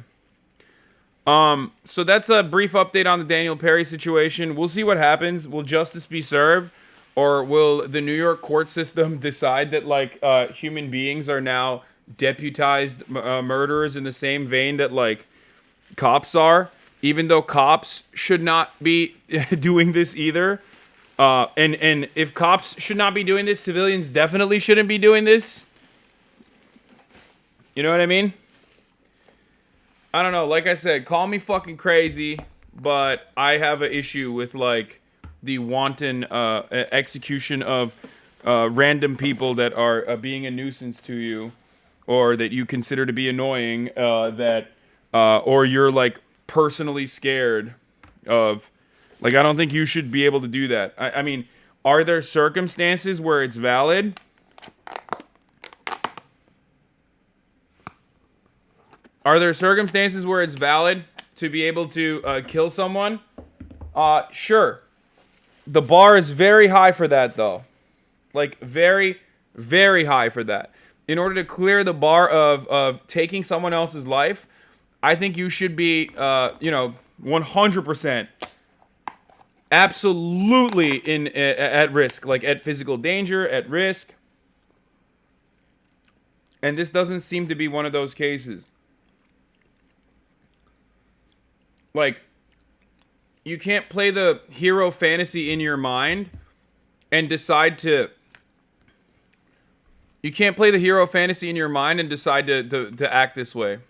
So that's a brief update on the Daniel Perry situation. We'll see what happens. Will justice be served? Or will the New York court system decide that, like, human beings are now deputized murderers in the same vein that, like, cops are? Even though cops should not be doing this either. And if cops should not be doing this, civilians definitely shouldn't be doing this. You know what I mean? I don't know. Like I said, call me fucking crazy, but I have an issue with, like, the wanton execution of random people that are being a nuisance to you, or that you consider to be annoying, or you're, like, personally scared of. Like, I don't think you should be able to do that. I mean, are there circumstances where it's valid? Are there circumstances where it's valid to be able to kill someone? Sure. The bar is very high for that, though. Like, very, very high for that. In order to clear the bar of taking someone else's life, I think you should be, 100% absolutely at risk. Like, at physical danger, at risk. And this doesn't seem to be one of those cases. Like, you can't play the hero fantasy in your mind and decide to... You can't play the hero fantasy in your mind and decide to act this way.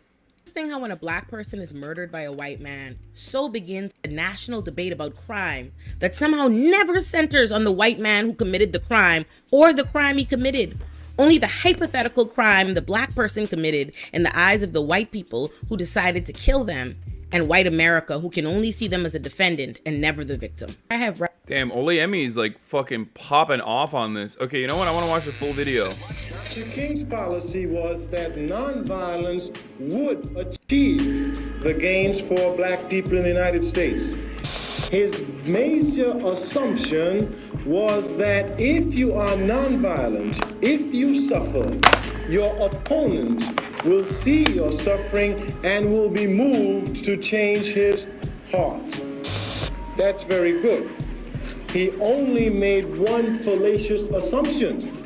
Interesting how when a black person is murdered by a white man, so begins a national debate about crime that somehow never centers on the white man who committed the crime or the crime he committed. Only the hypothetical crime the black person committed in the eyes of the white people who decided to kill them, and white America who can only see them as a defendant and never the victim. Damn, Olurinatti is like fucking popping off on this. Okay, you know what? I want to watch the full video. Dr. King's policy was that nonviolence would achieve the gains for black people in the United States. His major assumption was that if you are nonviolent, if you suffer, your opponent will see your suffering and will be moved to change his heart. That's very good. He only made one fallacious assumption.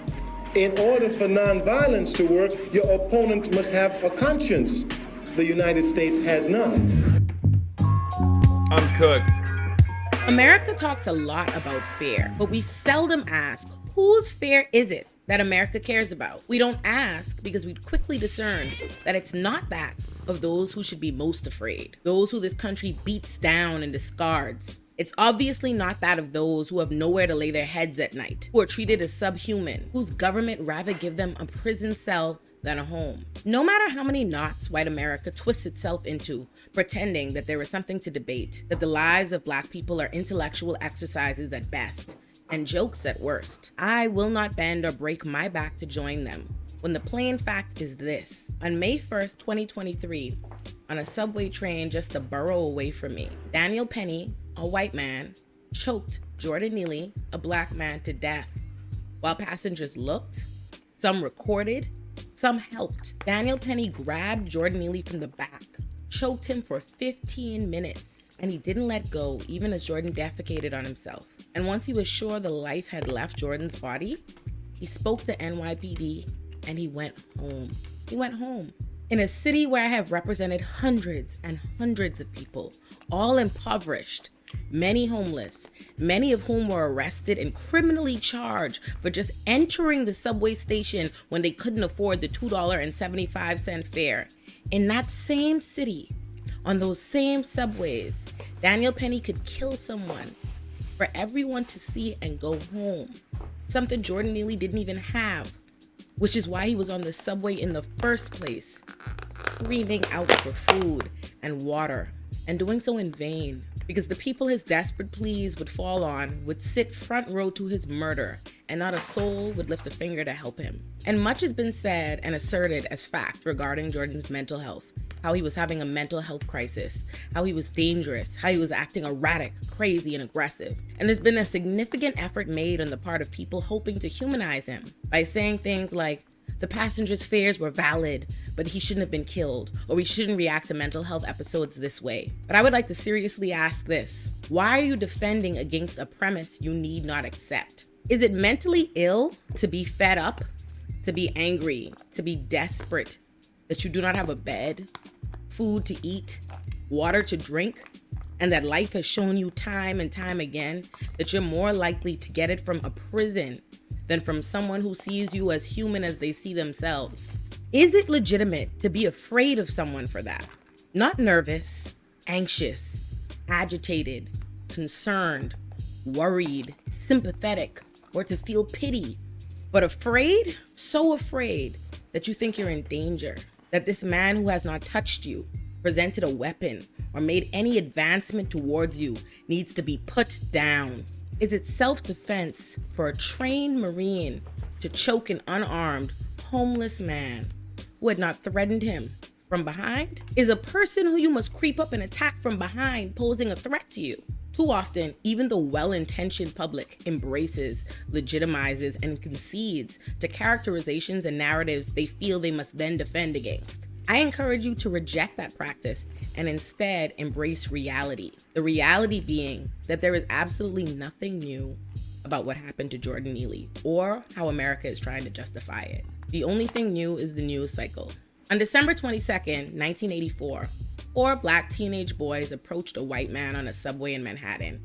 In order for nonviolence to work, your opponent must have a conscience. The United States has none. I'm cooked. America talks a lot about fear, but we seldom ask, whose fear is it that America cares about? We don't ask because we quickly discern that it's not that of those who should be most afraid, those who this country beats down and discards. It's obviously not that of those who have nowhere to lay their heads at night, who are treated as subhuman, whose government rather give them a prison cell than a home. No matter how many knots white America twists itself into, pretending that there is something to debate, that the lives of black people are intellectual exercises at best, and jokes at worst, I will not bend or break my back to join them, when the plain fact is this. On May 1st, 2023, on a subway train just a borough away from me, Daniel Penny, a white man, choked Jordan Neely, a black man, to death. While passengers looked, some recorded, some helped. Daniel Penny grabbed Jordan Neely from the back, choked him for 15 minutes, and he didn't let go even as Jordan defecated on himself. And once he was sure the life had left Jordan's body, he spoke to NYPD and he went home. He went home. In a city where I have represented hundreds and hundreds of people, all impoverished, Many homeless, many of whom were arrested and criminally charged for just entering the subway station when they couldn't afford the $2.75 fare. In that same city, on those same subways, Daniel Penny could kill someone for everyone to see and go home. Something Jordan Neely didn't even have, which is why he was on the subway in the first place, screaming out for food and water, and doing so in vain, because the people his desperate pleas would fall on would sit front row to his murder, and not a soul would lift a finger to help him. And much has been said and asserted as fact regarding Jordan's mental health, how he was having a mental health crisis, how he was dangerous, how he was acting erratic, crazy, and aggressive. And there's been a significant effort made on the part of people hoping to humanize him by saying things like, the passengers' fears were valid, but he shouldn't have been killed, or we shouldn't react to mental health episodes this way. But I would like to seriously ask this. Why are you defending against a premise you need not accept? Is it mentally ill to be fed up, to be angry, to be desperate, that you do not have a bed, food to eat, water to drink, and that life has shown you time and time again that you're more likely to get it from a prison than from someone who sees you as human as they see themselves? Is it legitimate to be afraid of someone for that? Not nervous, anxious, agitated, concerned, worried, sympathetic, or to feel pity, but afraid? So afraid that you think you're in danger, that this man who has not touched you, presented a weapon, or made any advancement towards you needs to be put down. Is it self-defense for a trained Marine to choke an unarmed, homeless man who had not threatened him from behind? Is a person who you must creep up and attack from behind posing a threat to you? Too often, even the well-intentioned public embraces, legitimizes, and concedes to characterizations and narratives they feel they must then defend against. I encourage you to reject that practice and instead embrace reality. The reality being that there is absolutely nothing new about what happened to Jordan Neely or how America is trying to justify it. The only thing new is the news cycle. On December 22nd, 1984, 4 black teenage boys approached a white man on a subway in Manhattan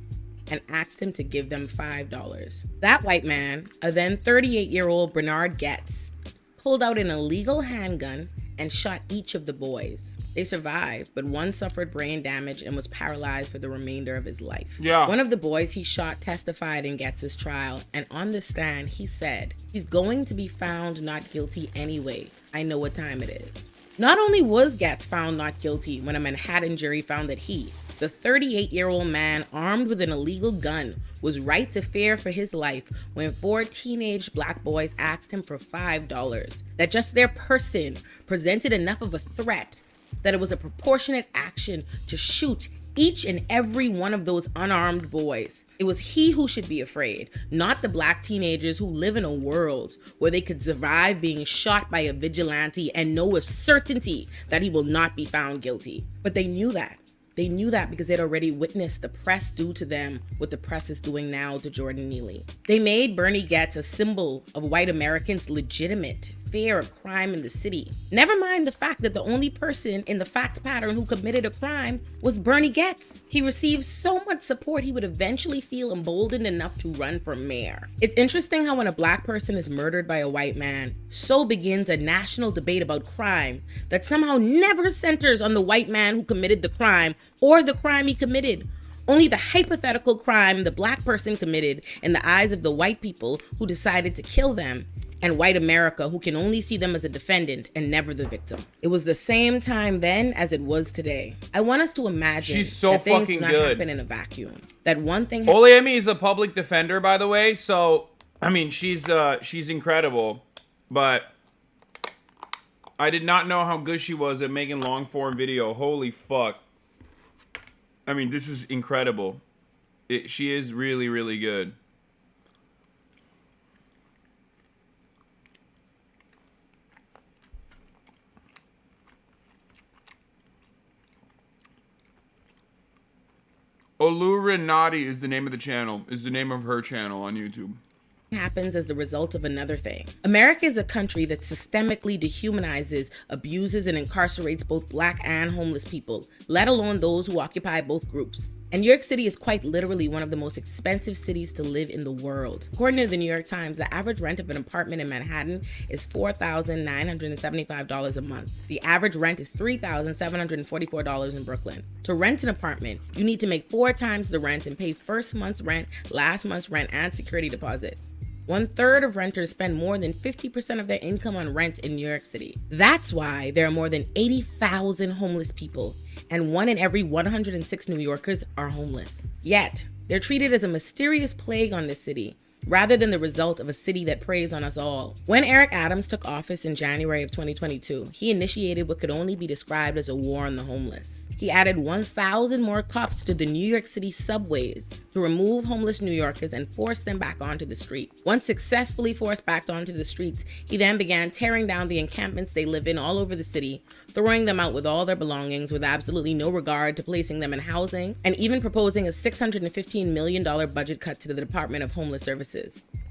and asked him to give them $5. That white man, a then 38-year-old Bernard Getz, pulled out an illegal handgun and shot each of the boys. They survived, but one suffered brain damage and was paralyzed for the remainder of his life. Yeah. One of the boys he shot testified in Getz's trial, and on the stand, he said, he's going to be found not guilty anyway. I know what time it is. Not only was Getz found not guilty when a Manhattan jury found that he, the 38-year-old man armed with an illegal gun, was right to fear for his life when 4 teenage black boys asked him for $5, that just their person presented enough of a threat that it was a proportionate action to shoot each and every one of those unarmed boys. It was he who should be afraid, not the black teenagers who live in a world where they could survive being shot by a vigilante and know with certainty that he will not be found guilty. But they knew that. They knew that because they'd already witnessed the press do to them what the press is doing now to Jordan Neely. They made Bernie Getz a symbol of white Americans' legitimate fear of crime in the city. Never mind the fact that the only person in the fact pattern who committed a crime was Bernie Getz. He received so much support he would eventually feel emboldened enough to run for mayor. It's interesting how when a black person is murdered by a white man, so begins a national debate about crime that somehow never centers on the white man who committed the crime or the crime he committed. Only the hypothetical crime the black person committed in the eyes of the white people who decided to kill them, and white America who can only see them as a defendant and never the victim. It was the same time then as it was today. I want us to imagine She's so that things fucking not good. happen in a vacuum. That one thing Olurinatti is a public defender, by the way, so I mean she's incredible, but I did not know how good she was at making long form video. Holy fuck. I mean, this is incredible. She is really, really good. Olurinatti is the name of the channel, is the name of her channel on YouTube. happens as the result of another thing. America is a country that systemically dehumanizes, abuses, and incarcerates both black and homeless people, let alone those who occupy both groups. And New York City is quite literally one of the most expensive cities to live in the world. According to the New York Times, the average rent of an apartment in Manhattan is $4,975 a month. The average rent is $3,744 in Brooklyn. To rent an apartment, you need to make 4 times the rent and pay first month's rent, last month's rent, and security deposit. 1/3 of renters spend more than 50% of their income on rent in New York City. That's why there are more than 80,000 homeless people, and 1 in every 106 New Yorkers are homeless. Yet, they're treated as a mysterious plague on this city, rather than the result of a city that preys on us all. When Eric Adams took office in January of 2022, he initiated what could only be described as a war on the homeless. He added 1,000 more cops to the New York City subways to remove homeless New Yorkers and force them back onto the street. Once successfully forced back onto the streets, he then began tearing down the encampments they live in all over the city, throwing them out with all their belongings with absolutely no regard to placing them in housing, and even proposing a $615 million budget cut to the Department of Homeless Services,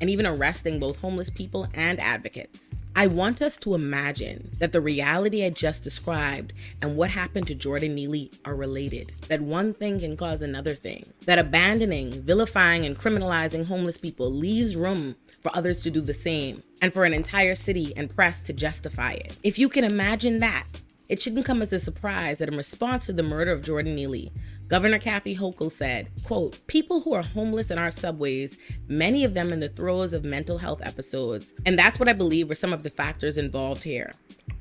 and even arresting both homeless people and advocates. I want us to imagine that the reality I just described and what happened to Jordan Neely are related, that one thing can cause another thing, that abandoning, vilifying, and criminalizing homeless people leaves room for others to do the same, and for an entire city and press to justify it. If you can imagine that, it shouldn't come as a surprise that in response to the murder of Jordan Neely, Governor Kathy Hochul said, quote, "People who are homeless in our subways, many of them in the throes of mental health episodes." And that's what I believe were some of the factors involved here.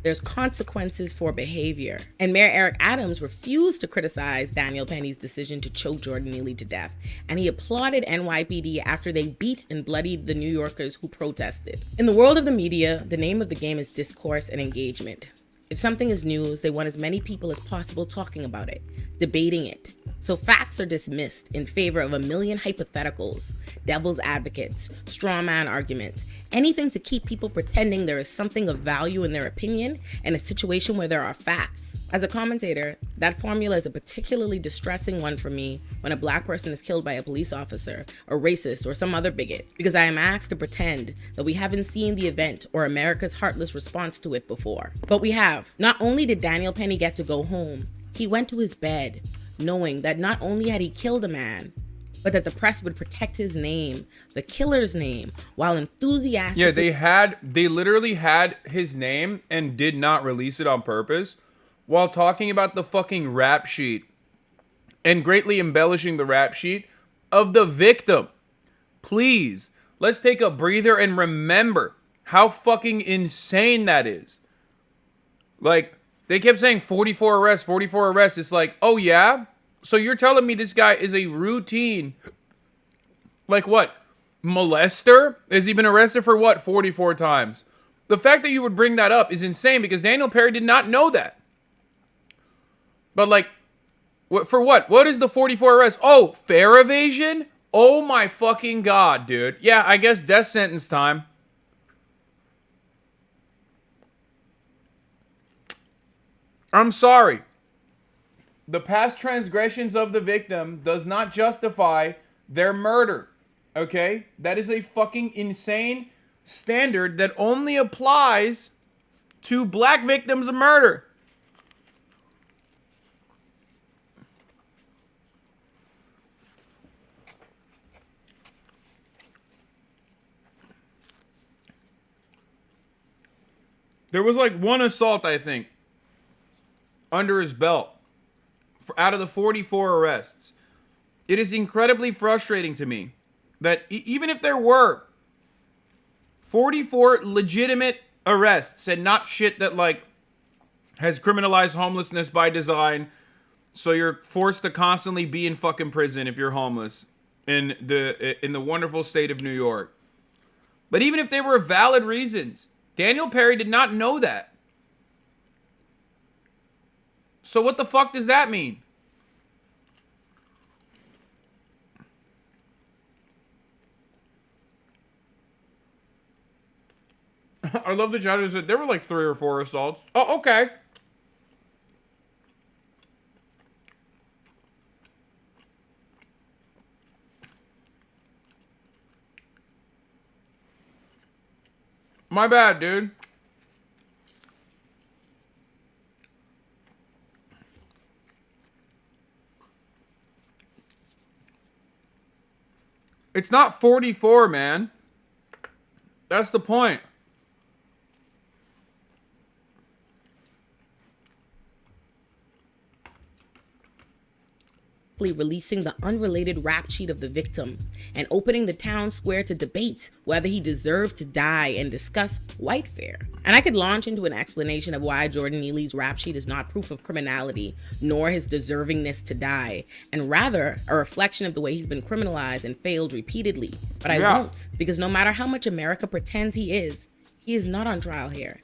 There's consequences for behavior. And Mayor Eric Adams refused to criticize Daniel Penny's decision to choke Jordan Neely to death. And he applauded NYPD after they beat and bloodied the New Yorkers who protested. In the world of the media, the name of the game is discourse and engagement. If something is news, they want as many people as possible talking about it, debating it. So facts are dismissed in favor of a million hypotheticals, devil's advocates, straw man arguments, anything to keep people pretending there is something of value in their opinion in a situation where there are facts. As a commentator, that formula is a particularly distressing one for me when a Black person is killed by a police officer, a racist, or some other bigot, because I am asked to pretend that we haven't seen the event or America's heartless response to it before. But we have. Not only did Daniel Penny get to go home, he went to his bed, knowing that not only had he killed a man, but that the press would protect his name, the killer's name, while enthusiastically... Yeah, they literally had his name and did not release it on purpose while talking about the fucking rap sheet and greatly embellishing the rap sheet of the victim. Please, let's take a breather and remember how fucking insane that is. Like, they kept saying 44 arrests, 44 arrests. It's like, oh yeah? So you're telling me this guy is a routine, like what, molester? Has he been arrested for what, 44 times? The fact that you would bring that up is insane because Daniel Perry did not know that. But like, for what? What is the 44 arrests? Oh, fare evasion? Oh my fucking God, dude. Yeah, I guess death sentence time. I'm sorry. The past transgressions of the victim does not justify their murder. Okay? That is a fucking insane standard that only applies to Black victims of murder. There was like one assault, I think, under his belt out of the 44 arrests. It is incredibly frustrating to me that even if there were 44 legitimate arrests and not shit that like has criminalized homelessness by design, so you're forced to constantly be in fucking prison if you're homeless in the wonderful state of New York. But even if they were valid reasons, Daniel Perry did not know that. So what the fuck does that mean? I love the judges that there were like 3 or 4 assaults. Oh, okay. My bad, dude. It's not 44, man. That's the point. Releasing the unrelated rap sheet of the victim and opening the town square to debate whether he deserved to die and discuss white fare. And I could launch into an explanation of why Jordan Neely's rap sheet is not proof of criminality, nor his deservingness to die, and rather a reflection of the way he's been criminalized and failed repeatedly. But I won't, because no matter how much America pretends he is not on trial here.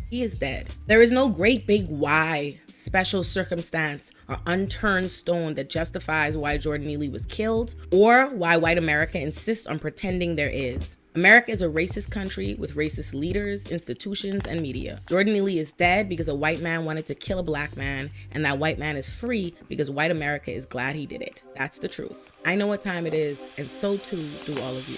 He is dead. There is no great big why, special circumstance, or unturned stone that justifies why Jordan Neely was killed, or why white America insists on pretending there is. America is a racist country with racist leaders, institutions, and media. Jordan Neely is dead because a white man wanted to kill a black man, and that white man is free because white America is glad he did it. That's the truth. I know what time it is, and so too do all of you.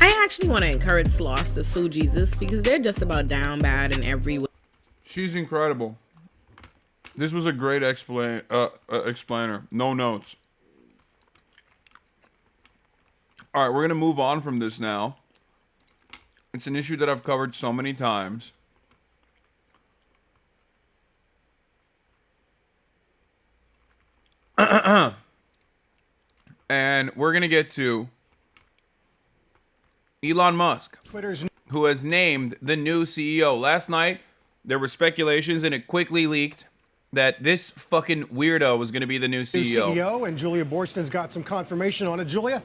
I actually want to encourage Sloss to sue Jesus because they're just about down bad in every way. She's incredible. This was a great explainer. No notes. All right, we're going to move on from this now. It's an issue that I've covered so many times. And we're going to get to Elon Musk, who has named the new CEO. Last night, there were speculations, and it quickly leaked that this fucking weirdo was going to be the new CEO. And Julia Borsten's got some confirmation on it. Julia?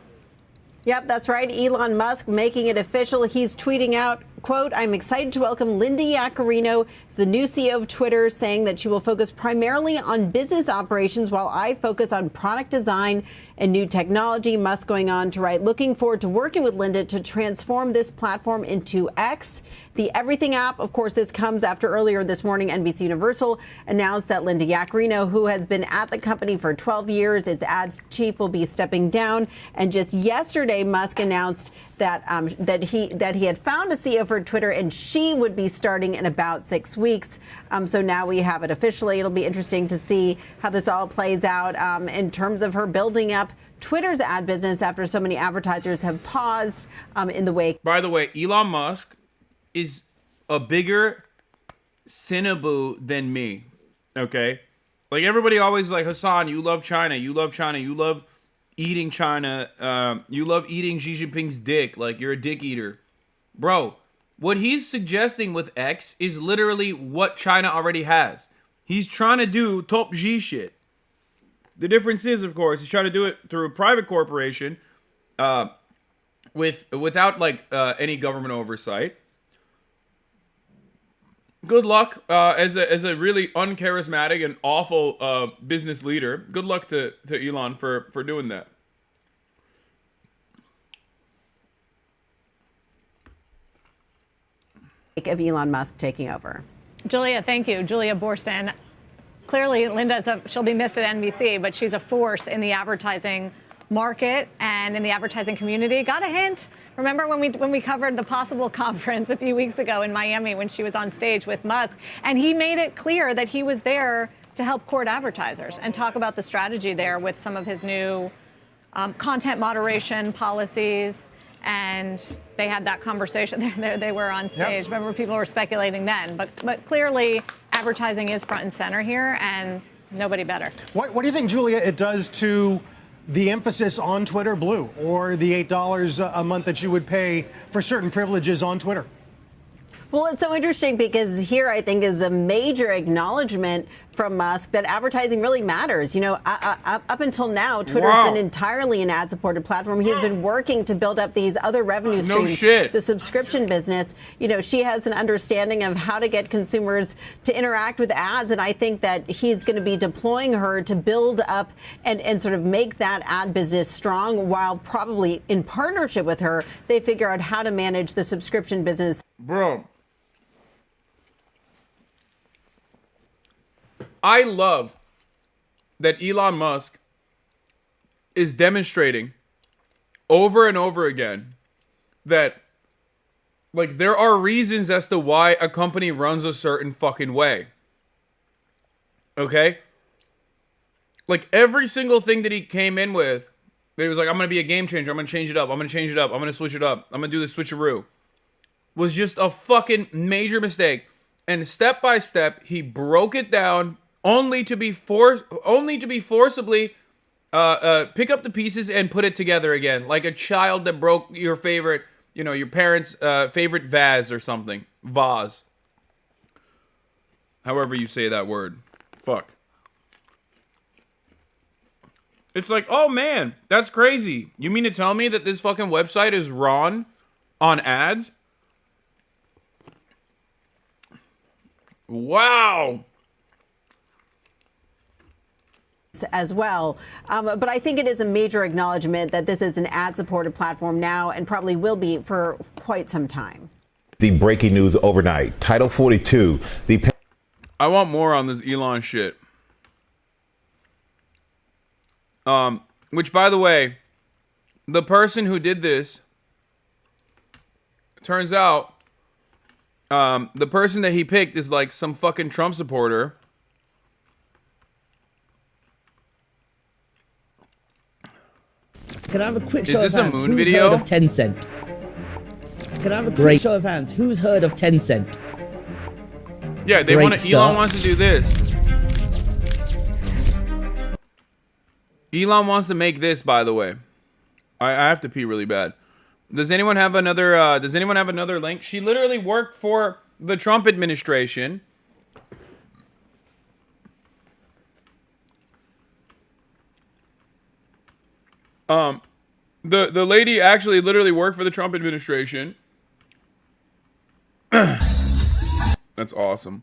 Yep, that's right. Elon Musk making it official. He's tweeting out, quote, "I'm excited to welcome Linda Yaccarino as the new CEO of Twitter, saying that she will focus primarily on business operations while I focus on product design and new technology." Musk going on to write, "Looking forward to working with Linda to transform this platform into X, the everything app." Of course, this comes after earlier this morning, NBC Universal announced that Linda Yaccarino, who has been at the company for 12 years, its ads chief, will be stepping down. And just yesterday, Musk announced that he had found a CEO for Twitter, and she would be starting in about 6 weeks. So now we have it officially. It'll be interesting to see how this all plays out in terms of her building up Twitter's ad business after so many advertisers have paused in the wake. By the way, Elon Musk is a bigger Cinnaboo than me. Okay? Like, everybody always like, Hasan, you love China. You love China. You love eating China. You love eating Xi Jinping's dick. Like, you're a dick eater. Bro, what he's suggesting with X is literally what China already has. He's trying to do top G shit. The difference is, of course, he's trying to do it through a private corporation without like any government oversight. Good luck as a really uncharismatic and awful business leader. Good luck to Elon for doing that. Of Elon Musk taking over. Julia, thank you. Julia Borsten. Clearly, she'll be missed at NBC, but she's a force in the advertising market and in the advertising community. Got a hint? Remember when we covered the possible conference a few weeks ago in Miami when she was on stage with Musk, and he made it clear that he was there to help court advertisers and talk about the strategy there with some of his new content moderation policies. And they had that conversation. They were on stage. Yep. Remember, people were speculating then. But clearly, advertising is front and center here, and nobody better. What do you think, Julia, it does to the emphasis on Twitter Blue, or the $8 a month that you would pay for certain privileges on Twitter? Well, it's so interesting because here I think is a major acknowledgement from Musk that advertising really matters. You know, up until now, Twitter's been entirely an ad-supported platform. He's been working to build up these other revenue streams. No shit. The subscription business. You know, she has an understanding of how to get consumers to interact with ads, and I think that he's going to be deploying her to build up and sort of make that ad business strong, while probably in partnership with her, they figure out how to manage the subscription business. Bro. I love that Elon Musk is demonstrating over and over again that, like, there are reasons as to why a company runs a certain fucking way. Okay? Like every single thing that he came in with, it was like, I'm going to be a game changer. I'm going to change it up. I'm going to change it up. I'm going to switch it up. I'm going to do the switcheroo. Was just a fucking major mistake. And step by step, he broke it down only to be forcibly pick up the pieces and put it together again, like a child that broke your favorite, your parents' favorite vase or something. Vase. However you say that word. Fuck. It's like, oh man, that's crazy. You mean to tell me that this fucking website is run on ads? Wow. As well. But I think it is a major acknowledgement that this is an ad-supported platform now and probably will be for quite some time. The breaking news overnight. Title 42. I want more on this Elon shit. Which, by the way, the person who did this, turns out, the person that he picked is like some fucking Trump supporter. Can I have a quick Is show this of a hands? moon Who's video? heard of Tencent? Can I have a quick show of hands? Who's heard of Tencent? Yeah, they want to. Elon wants to do this. Elon wants to make this, by the way. I have to pee really bad. Does anyone have another? Does anyone have another link? She literally worked for the Trump administration. The lady actually literally worked for the Trump administration. That's awesome.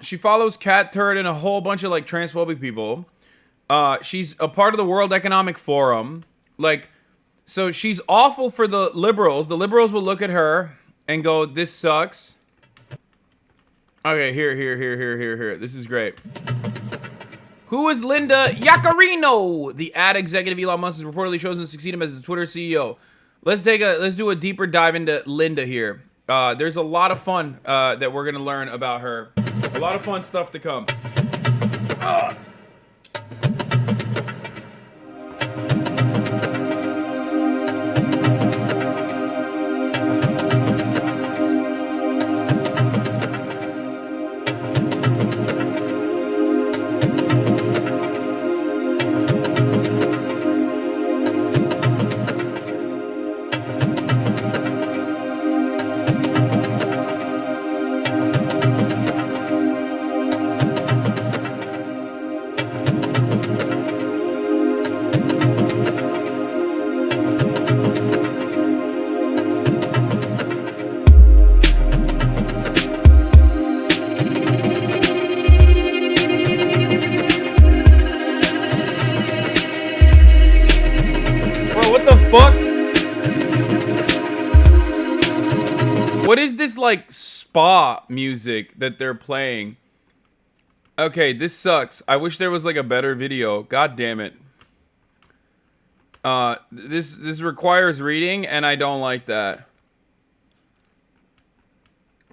She follows Cat Turd and a whole bunch of like transphobic people. She's a part of the World Economic Forum. Like, so she's awful for the liberals. The liberals will look at her and go, "This sucks." Okay, here. This is great. Who is Linda Yaccarino? The ad executive Elon Musk has reportedly chosen to succeed him as the Twitter CEO. Let's do a deeper dive into Linda here. There's a lot of fun that we're gonna learn about her. A lot of fun stuff to come. What is this like spa music that they're playing? Okay, this sucks. I wish there was like a better video. God damn it. This requires reading and I don't like that.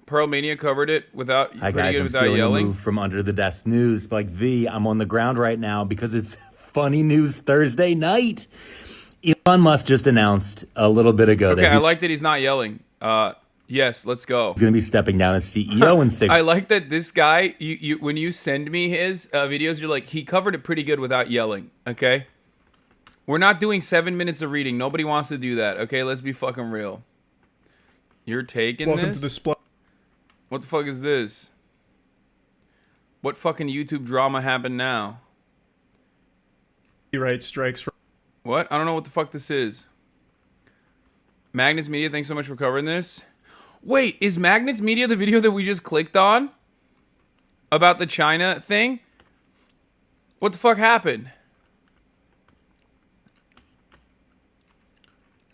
Pearl Mania covered it without Hi guys, I'm stealing a move from Under the Desk News. Like V, I'm on the ground right now because it's Funny News Thursday night. Elon Musk just announced a little bit ago okay, that I like that he's not yelling. Yes, let's go. He's going to be stepping down as CEO in 6 I like that this guy, you when you send me his videos, you're like, he covered it pretty good without yelling, okay? We're not doing 7 minutes of reading. Nobody wants to do that, okay? Let's be fucking real. You're taking Welcome this? to the split. What the fuck is this? What fucking YouTube drama happened now? Copyright strikes from... What? I don't know what the fuck this is. Magnets Media, thanks so much for covering this. Wait, is Magnets Media the video that we just clicked on? About the China thing? What the fuck happened?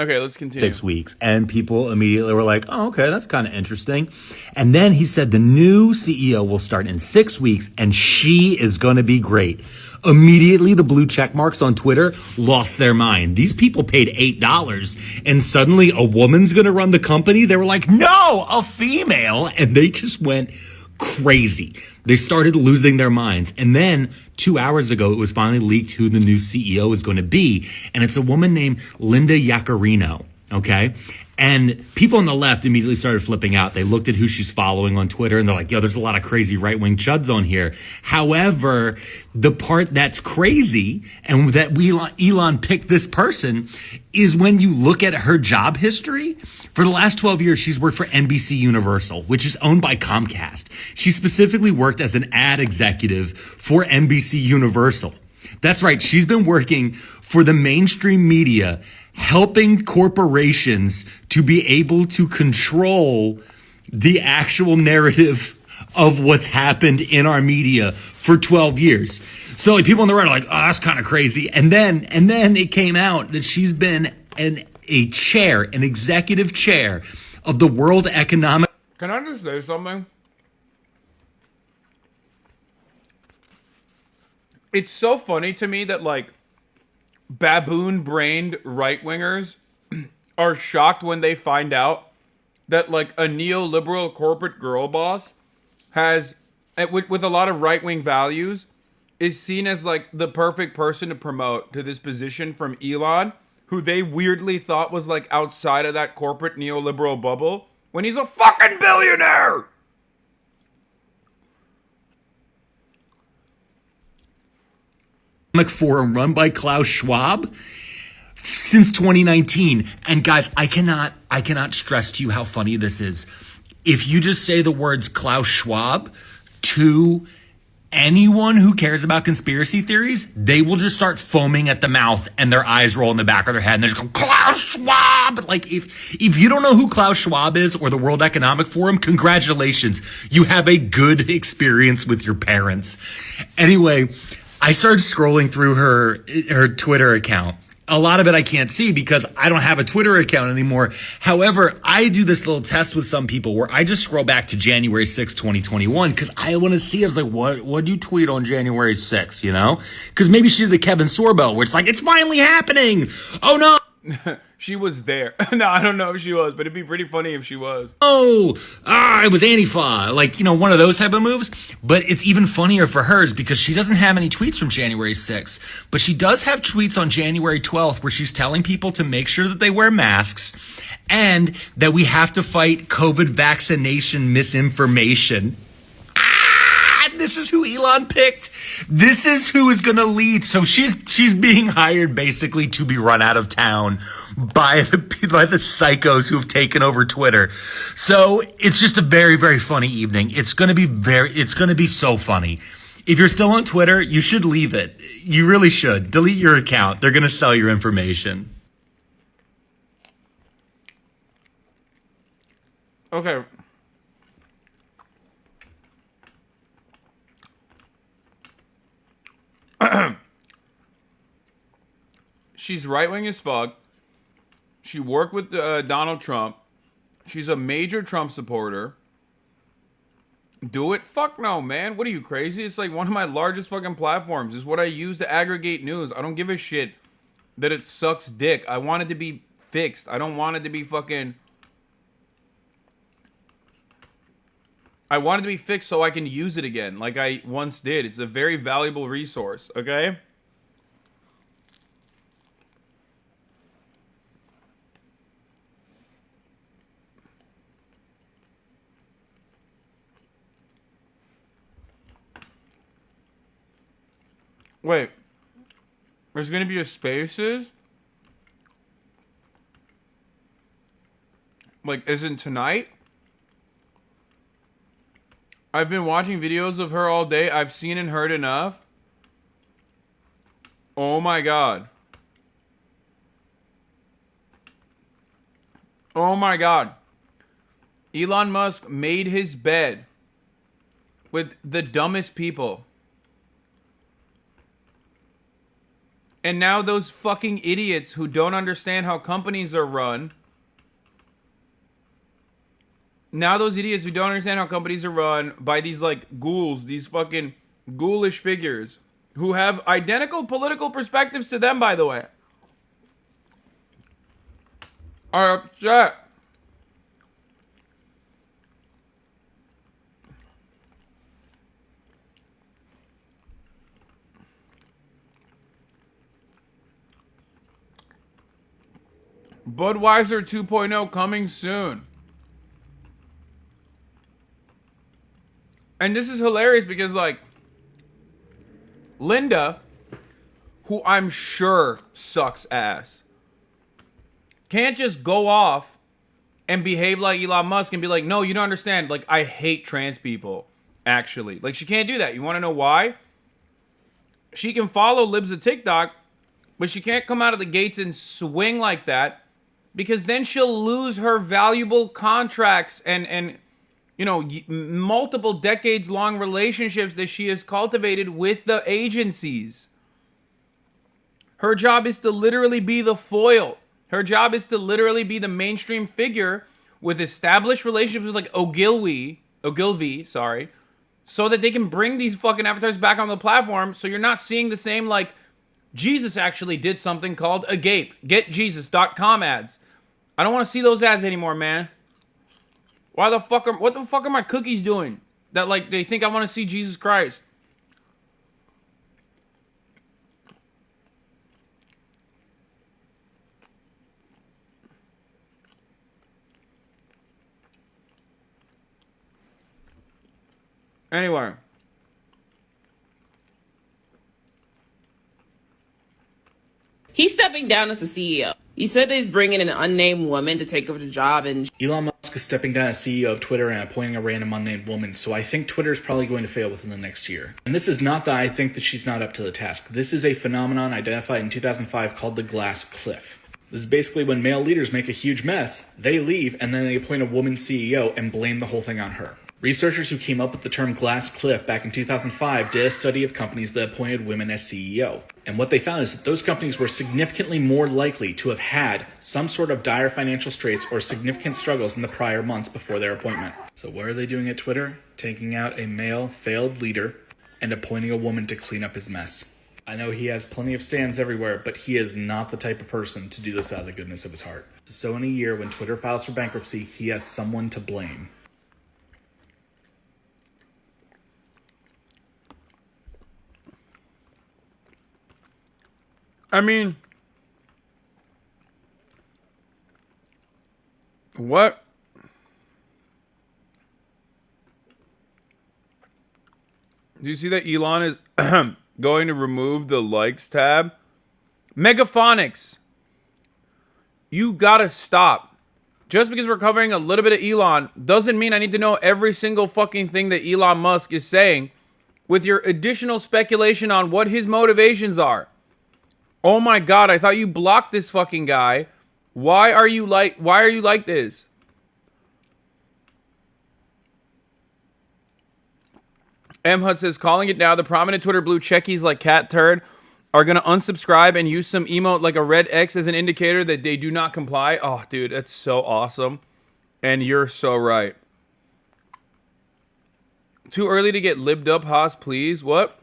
Okay, let's continue. 6 weeks. And people immediately were like, oh, okay, that's kind of interesting. And then he said the new CEO will start in 6 weeks and she is going to be great. Immediately, the blue check marks on Twitter lost their mind. These people paid $8 and suddenly a woman's going to run the company. They were like, no, a female. And they just went crazy. They started losing their minds. And then 2 hours ago, it was finally leaked who the new CEO is going to be. And it's a woman named Linda Yaccarino. Okay. And people on the left immediately started flipping out. They looked at who she's following on Twitter and they're like, yo, there's a lot of crazy right-wing chuds on here. However, the part that's crazy and that Elon picked this person is when you look at her job history. For the last 12 years, she's worked for NBC Universal, which is owned by Comcast. She specifically worked as an ad executive for NBC Universal. That's right. She's been working for the mainstream media, helping corporations to be able to control the actual narrative of what's happened in our media for 12 years. So like people on the right are like, oh, that's kind of crazy. And then it came out that she's been an executive chair of the World Economic. Can I just say something? It's so funny to me that like baboon-brained right-wingers are shocked when they find out that like a neoliberal corporate girl boss has, with a lot of right-wing values, is seen as like the perfect person to promote to this position from Elon, who they weirdly thought was like outside of that corporate neoliberal bubble, when he's a fucking billionaire. Forum run by Klaus Schwab since 2019. And guys, I cannot stress to you how funny this is. If you just say the words Klaus Schwab to anyone who cares about conspiracy theories, they will just start foaming at the mouth and their eyes roll in the back of their head and they just go, Klaus Schwab! Like if you don't know who Klaus Schwab is or the World Economic Forum, congratulations. You have a good experience with your parents. Anyway, I started scrolling through her Twitter account. A lot of it I can't see because I don't have a Twitter account anymore. However, I do this little test with some people where I just scroll back to January 6, 2021 because I want to see. I was like, what do you tweet on January 6th, you know? Because maybe she did the Kevin Sorbo where it's like, it's finally happening. Oh, no. She was there. No, I don't know if she was, but it'd be pretty funny if she was. It was Antifa. Like, you know, one of those type of moves. But it's even funnier for hers because she doesn't have any tweets from January 6th. But she does have tweets on January 12th where she's telling people to make sure that they wear masks and that we have to fight COVID vaccination misinformation. This is who Elon picked. This is who is going to lead. So she's being hired basically to be run out of town by the psychos who have taken over Twitter. So it's just a very, very funny evening. It's going to be so funny. If you're still on Twitter, you should leave it. You really should. Delete your account. They're going to sell your information. Okay. She's right-wing as fuck. She worked with Donald Trump. She's a major Trump supporter. Do it? Fuck no, man. What are you, crazy? It's like one of my largest fucking platforms. It's what I use to aggregate news. I don't give a shit that it sucks dick. I want it to be fixed. I don't want it to be fucking... I want it to be fixed so I can use it again like I once did. It's a very valuable resource, okay? Wait. There's going to be a Spaces? Like, isn't tonight? I've been watching videos of her all day. I've seen and heard enough. Oh my god. Oh my god. Elon Musk made his bed with the dumbest people. And now those fucking idiots who don't understand how companies are run. Now those idiots who don't understand how companies are run by these like ghouls, these fucking ghoulish figures who have identical political perspectives to them, by the way, are upset. Budweiser 2.0 coming soon. And this is hilarious because, like, Linda, who I'm sure sucks ass, can't just go off and behave like Elon Musk and be like, no, you don't understand. Like, I hate trans people, actually. Like, she can't do that. You want to know why? She can follow libs of TikTok, but she can't come out of the gates and swing like that because then she'll lose her valuable contracts and you know, multiple decades-long relationships that she has cultivated with the agencies. Her job is to literally be the foil. Her job is to literally be the mainstream figure with established relationships with like Ogilvy, so that they can bring these fucking advertisers back on the platform so you're not seeing the same like Jesus actually did something called Agape, getjesus.com ads. I don't want to see those ads anymore, man. What the fuck are my cookies doing? That like they think I want to see Jesus Christ. Anyway. He's stepping down as the CEO. He said that he's bringing an unnamed woman to take over the job, and Elon Musk is stepping down as CEO of Twitter and appointing a random unnamed woman, so I think Twitter is probably going to fail within the next year. And this is not that I think that she's not up to the task. This is a phenomenon identified in 2005 called the glass cliff. This is basically when male leaders make a huge mess, they leave, and then they appoint a woman CEO and blame the whole thing on her. Researchers who came up with the term glass cliff back in 2005 did a study of companies that appointed women as CEO. And what they found is that those companies were significantly more likely to have had some sort of dire financial straits or significant struggles in the prior months before their appointment. So what are they doing at Twitter? Taking out a male failed leader and appointing a woman to clean up his mess. I know he has plenty of stands everywhere, but he is not the type of person to do this out of the goodness of his heart. So in a year when Twitter files for bankruptcy, he has someone to blame. I mean, what? Do you see that Elon is going to remove the likes tab? Megaphonics. You gotta stop. Just because we're covering a little bit of Elon doesn't mean I need to know every single fucking thing that Elon Musk is saying with your additional speculation on what his motivations are. Oh my god, I thought you blocked this fucking guy. Why are you like this? M Hut says, calling it now, the prominent Twitter blue checkies like Cat Turd are gonna unsubscribe and use some emote like a red X as an indicator that they do not comply. Oh, dude, that's so awesome. And you're so right. Too early to get libbed up, Haas, please. What?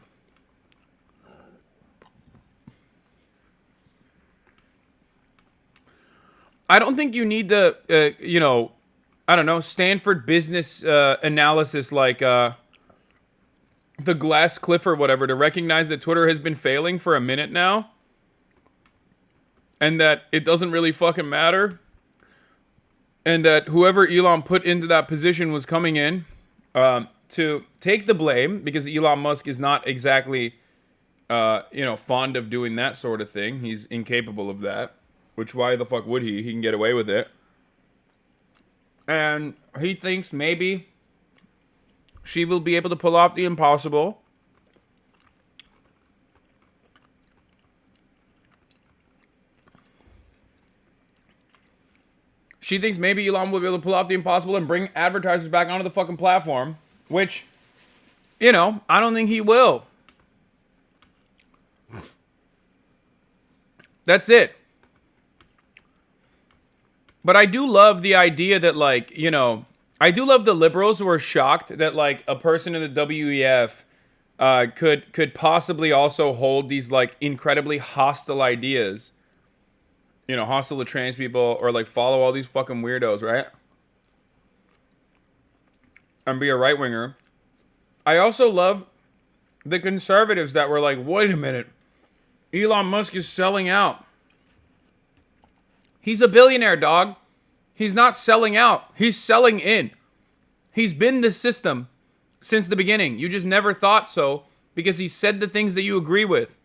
I don't think you need the, you know, I don't know, Stanford business analysis like the glass cliff or whatever to recognize that Twitter has been failing for a minute now. And that it doesn't really fucking matter. And that whoever Elon put into that position was coming in to take the blame because Elon Musk is not exactly, you know, fond of doing that sort of thing. He's incapable of that. Which, why the fuck would he? He can get away with it. And he thinks maybe she will be able to pull off the impossible. She thinks maybe Elon will be able to pull off the impossible and bring advertisers back onto the fucking platform. Which, you know, I don't think he will. That's it. But I do love the idea that, like, you know, I do love the liberals who are shocked that, like, a person in the WEF could possibly also hold these, like, incredibly hostile ideas. You know, hostile to trans people, or, like, follow all these fucking weirdos, right? And be a right-winger. I also love the conservatives that were like, wait a minute, Elon Musk is selling out. He's a billionaire, dog. He's not selling out. He's selling in. He's been the system since the beginning. You just never thought so because he said the things that you agree with.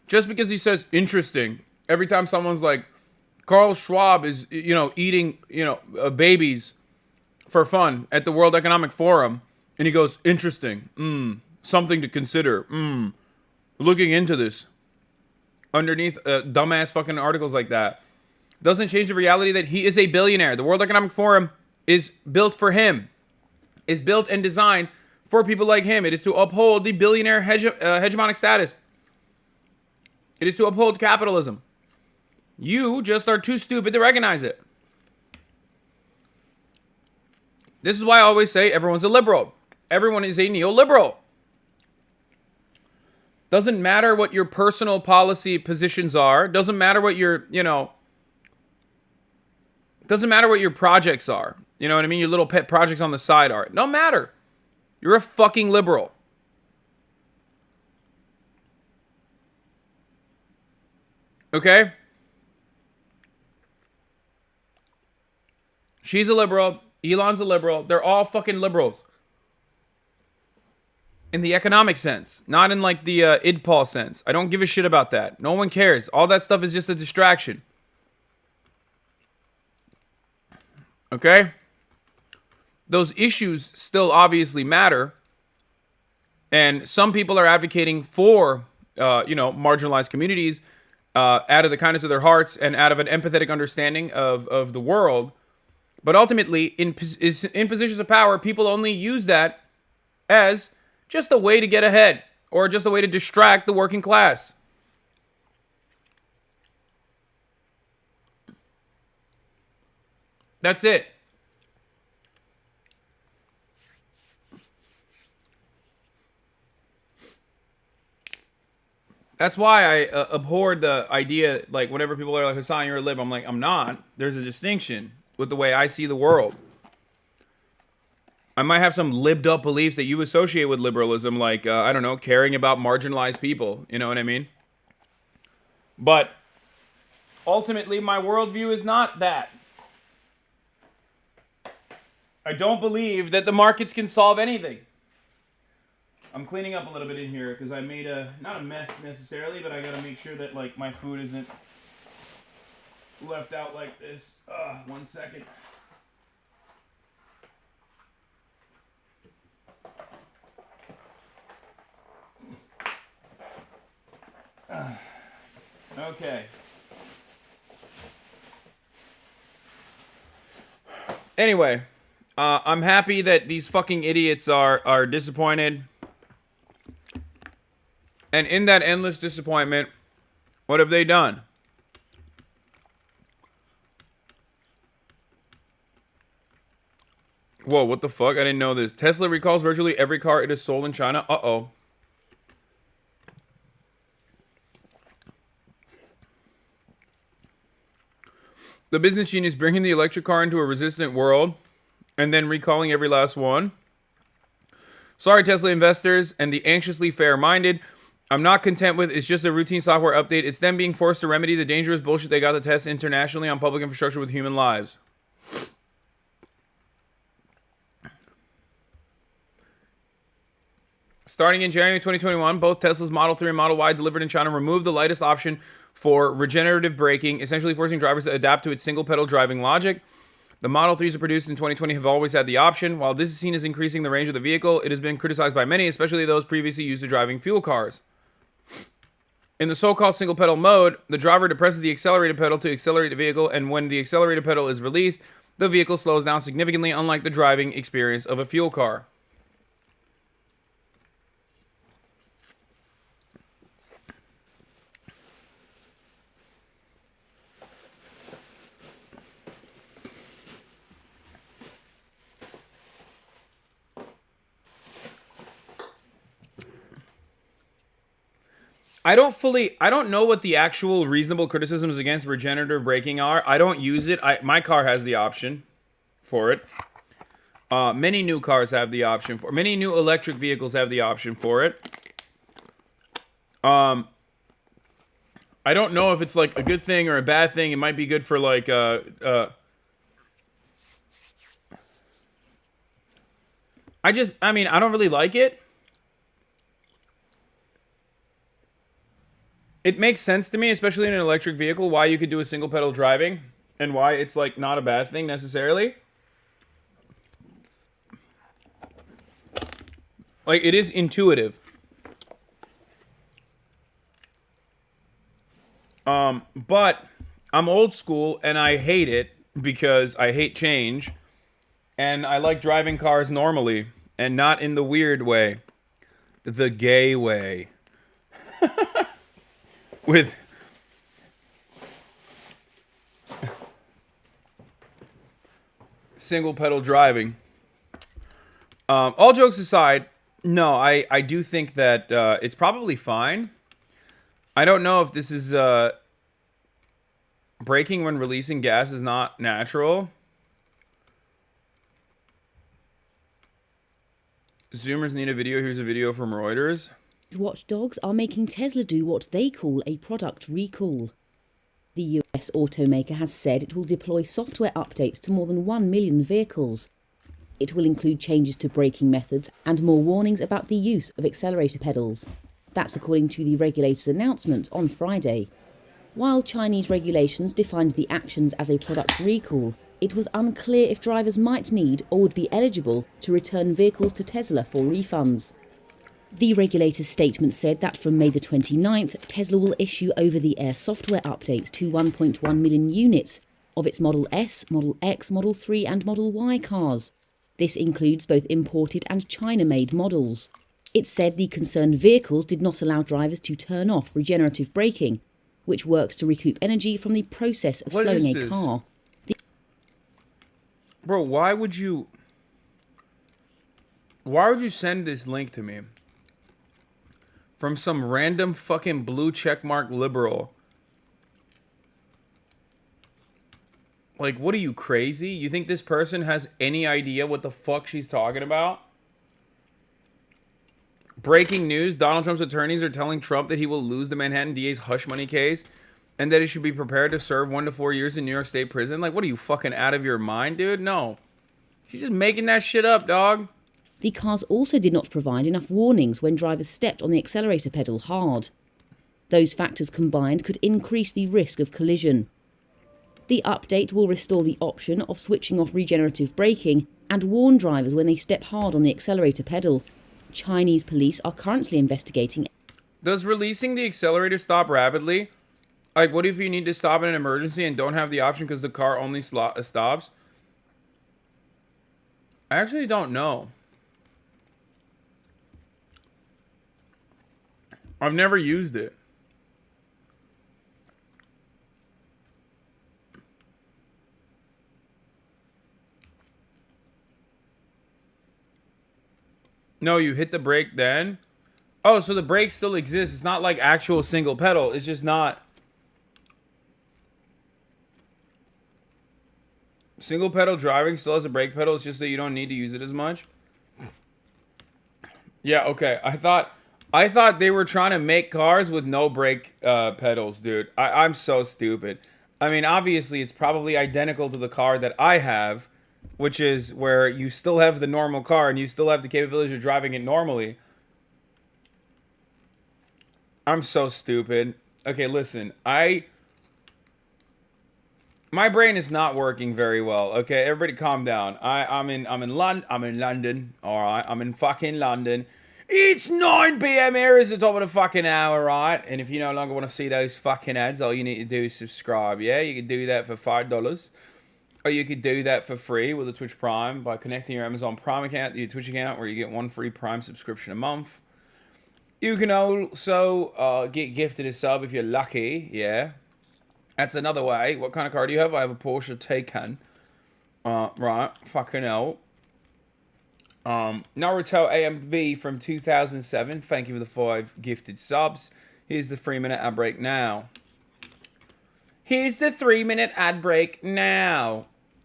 Just because he says interesting, every time someone's like, Carl Schwab is, you know, eating, you know, babies for fun at the World Economic Forum, and he goes, interesting, something to consider, looking into this, underneath dumbass fucking articles like that, doesn't change the reality that he is a billionaire. The World Economic Forum is built for him, is built and designed for people like him. It is to uphold the billionaire hegemonic status. It is to uphold capitalism. You just are too stupid to recognize it. This is why I always say everyone's a liberal. Everyone is a neoliberal. Doesn't matter what your personal policy positions are. Doesn't matter what your, you know, doesn't matter what your projects are. You know what I mean? Your little pet projects on the side are. No matter. You're a fucking liberal. Okay? She's a liberal. Elon's a liberal. They're all fucking liberals. In the economic sense. Not in like the IDPOL sense. I don't give a shit about that. No one cares. All that stuff is just a distraction. Okay? Those issues still obviously matter. And some people are advocating for, you know, marginalized communities out of the kindness of their hearts and out of an empathetic understanding of the world. But ultimately, in positions of power, people only use that as just a way to get ahead or just a way to distract the working class. That's it. That's why I abhorred the idea, like, whenever people are like, Hasan, you're a lib, I'm like, I'm not. There's a distinction with the way I see the world. I might have some libbed up beliefs that you associate with liberalism, like, I don't know, caring about marginalized people. You know what I mean? But ultimately, my worldview is not that. I don't believe that the markets can solve anything. I'm cleaning up a little bit in here because I made not a mess necessarily, but I gotta make sure that, like, my food isn't left out like this. 1 second. Okay. Anyway, I'm happy that these fucking idiots are disappointed. And in that endless disappointment, what have they done? Whoa, what the fuck? I didn't know this. Tesla recalls virtually every car it has sold in China. Uh-oh. The business genius bringing the electric car into a resistant world and then recalling every last one. Sorry, Tesla investors and the anxiously fair-minded. I'm not content with it's just a routine software update. It's them being forced to remedy the dangerous bullshit they got to test internationally on public infrastructure with human lives. Starting in January 2021, both Tesla's Model 3 and Model Y delivered in China removed the lightest option for regenerative braking, essentially forcing drivers to adapt to its single-pedal driving logic. The Model 3s produced in 2020 have always had the option. While this is seen as increasing the range of the vehicle, it has been criticized by many, especially those previously used to driving fuel cars. In the so-called single-pedal mode, the driver depresses the accelerator pedal to accelerate the vehicle, and when the accelerator pedal is released, the vehicle slows down significantly, unlike the driving experience of a fuel car. I don't know what the actual reasonable criticisms against regenerative braking are. I don't use it. My car has the option for it. Many new cars have the option for. Many new electric vehicles have the option for it. I don't know if it's like a good thing or a bad thing. It might be good for like I don't really like it. It makes sense to me, especially in an electric vehicle, why you could do a single pedal driving and why it's like not a bad thing necessarily. Like, it is intuitive. But I'm old school and I hate it because I hate change. And I like driving cars normally and not in the weird way. The gay way. With single pedal driving. All jokes aside, no, I do think that it's probably fine. I don't know if this is braking when releasing gas is not natural. Zoomers need a video. Here's a video from Reuters. Watchdogs are making Tesla do what they call a product recall. The US automaker has said it will deploy software updates to more than 1 million vehicles. It will include changes to braking methods and more warnings about the use of accelerator pedals. That's according to the regulator's announcement on Friday. While Chinese regulations defined the actions as a product recall, it was unclear if drivers might need or would be eligible to return vehicles to Tesla for refunds. The regulator's statement said that from May the 29th, Tesla will issue over-the-air software updates to 1.1 million units of its Model S, Model X, Model 3 and Model Y cars. This includes both imported and China-made models. It said the concerned vehicles did not allow drivers to turn off regenerative braking, which works to recoup energy from the process of slowing a car. Bro, why would you send this link to me? From some random fucking blue checkmark liberal. Like, what are you, crazy? You think this person has any idea what the fuck she's talking about? Breaking news, Donald Trump's attorneys are telling Trump that he will lose the Manhattan DA's hush money case and that he should be prepared to serve 1 to 4 years in New York State prison. Like, what are you, fucking out of your mind, dude? No. She's just making that shit up, dog. The cars also did not provide enough warnings when drivers stepped on the accelerator pedal hard. Those factors combined could increase the risk of collision. The update will restore the option of switching off regenerative braking and warn drivers when they step hard on the accelerator pedal. Chinese police are currently investigating. Does releasing the accelerator stop rapidly? Like, what if you need to stop in an emergency and don't have the option because the car only stops? I actually don't know. I've never used it. No, you hit the brake then? Oh, so the brake still exists. It's not like actual single pedal. It's just not. Single pedal driving still has a brake pedal. It's just that you don't need to use it as much. Yeah, okay. I thought they were trying to make cars with no brake pedals, dude. I'm so stupid. I mean, obviously, it's probably identical to the car that I have, which is where you still have the normal car and you still have the capability of driving it normally. I'm so stupid. Okay, listen. My brain is not working very well. Okay, everybody calm down. I'm in London. All right, I'm in fucking London. It's 9 p.m. here. It's the top of the fucking hour, right? And if you no longer want to see those fucking ads, all you need to do is subscribe. Yeah, you can do that for $5. But you could do that for free with a Twitch Prime by connecting your Amazon Prime account to your Twitch account, where you get 1 free Prime subscription a month. You can also get gifted a sub if you're lucky. Yeah, that's another way. What kind of car do you have? I have a Porsche Taycan. Right, fucking hell. Naruto AMV from 2007. Thank you for the 5 gifted subs. Here's the 3-minute ad break now. Here's the 3-minute ad break now.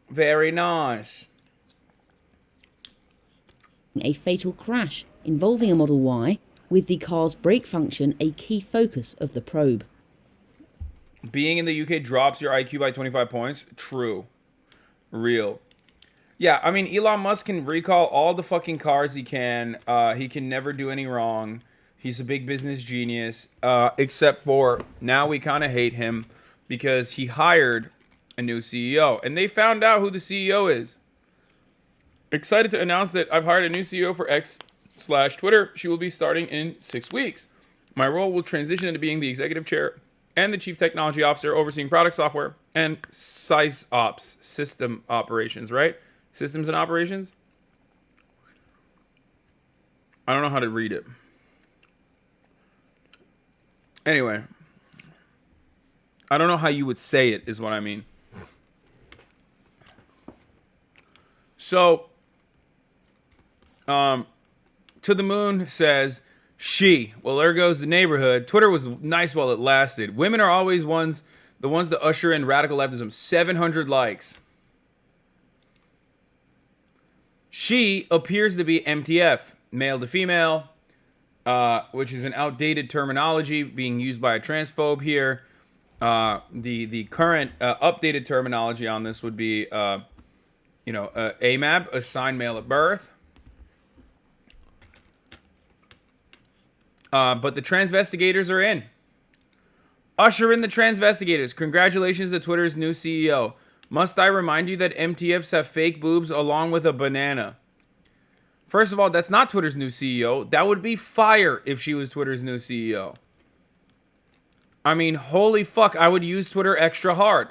Very nice. A fatal crash involving a Model Y, with the car's brake function a key focus of the probe. Being in the UK drops your IQ by 25 points. True. Real. Yeah, I mean, Elon Musk can recall all the fucking cars he can. He can never do any wrong. He's a big business genius. Except for now we kind of hate him because he hired a new CEO. And they found out who the CEO is. Excited to announce that I've hired a new CEO for X/Twitter. She will be starting in 6 weeks. My role will transition into being the executive chair and the chief technology officer overseeing product software and SysOps, system operations, right? Systems and operations? I don't know how to read it. Anyway. I don't know how you would say it, is what I mean. So, To the Moon says, she. Well, there goes the neighborhood. Twitter was nice while it lasted. Women are always the ones to usher in radical leftism. 700 likes. She appears to be MTF, male to female, which is an outdated terminology being used by a transphobe here. The current updated terminology on this would be, AMAB, assigned male at birth. But the transvestigators are in. Usher in the transvestigators. Congratulations to Twitter's new CEO. Must I remind you that MTFs have fake boobs along with a banana? First of all, that's not Twitter's new CEO. That would be fire if she was Twitter's new CEO. I mean, holy fuck, I would use Twitter extra hard.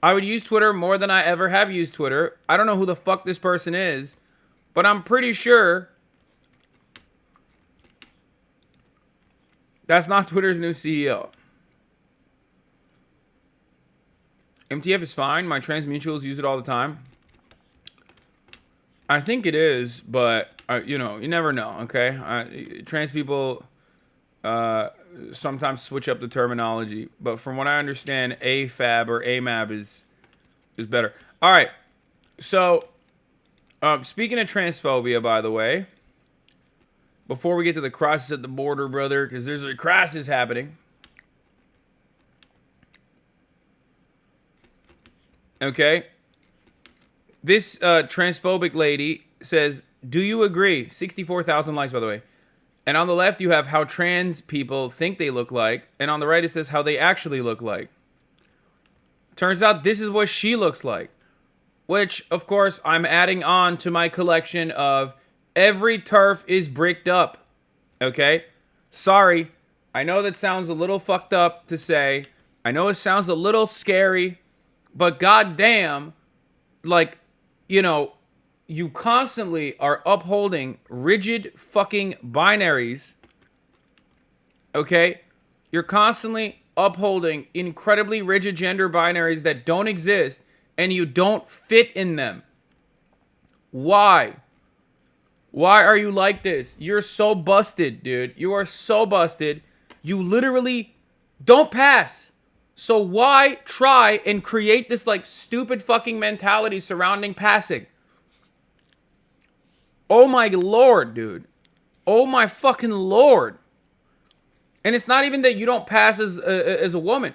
I would use Twitter more than I ever have used Twitter. I don't know who the fuck this person is, but I'm pretty sure that's not Twitter's new CEO. MTF is fine. My trans mutuals use it all the time. I think it is, but, you never know, okay? Trans people sometimes switch up the terminology. But from what I understand, AFAB or AMAB is better. All right. So, speaking of transphobia, by the way, before we get to the crisis at the border, brother, because there's a crisis happening. Okay. This transphobic lady says, do you agree? 64,000 likes, by the way. And on the left, you have how trans people think they look like. And on the right, it says how they actually look like. Turns out this is what she looks like. Which, of course, I'm adding on to my collection of every turf is bricked up. Okay? Sorry. I know that sounds a little fucked up to say. I know it sounds a little scary. But goddamn, you constantly are upholding rigid fucking binaries. Okay? You're constantly upholding incredibly rigid gender binaries that don't exist, and you don't fit in them. Why? Why are you like this? You're so busted, dude. You are so busted. You literally don't pass. So why try and create this stupid fucking mentality surrounding passing? Oh my lord, dude. Oh my fucking lord. And it's not even that you don't pass as a woman.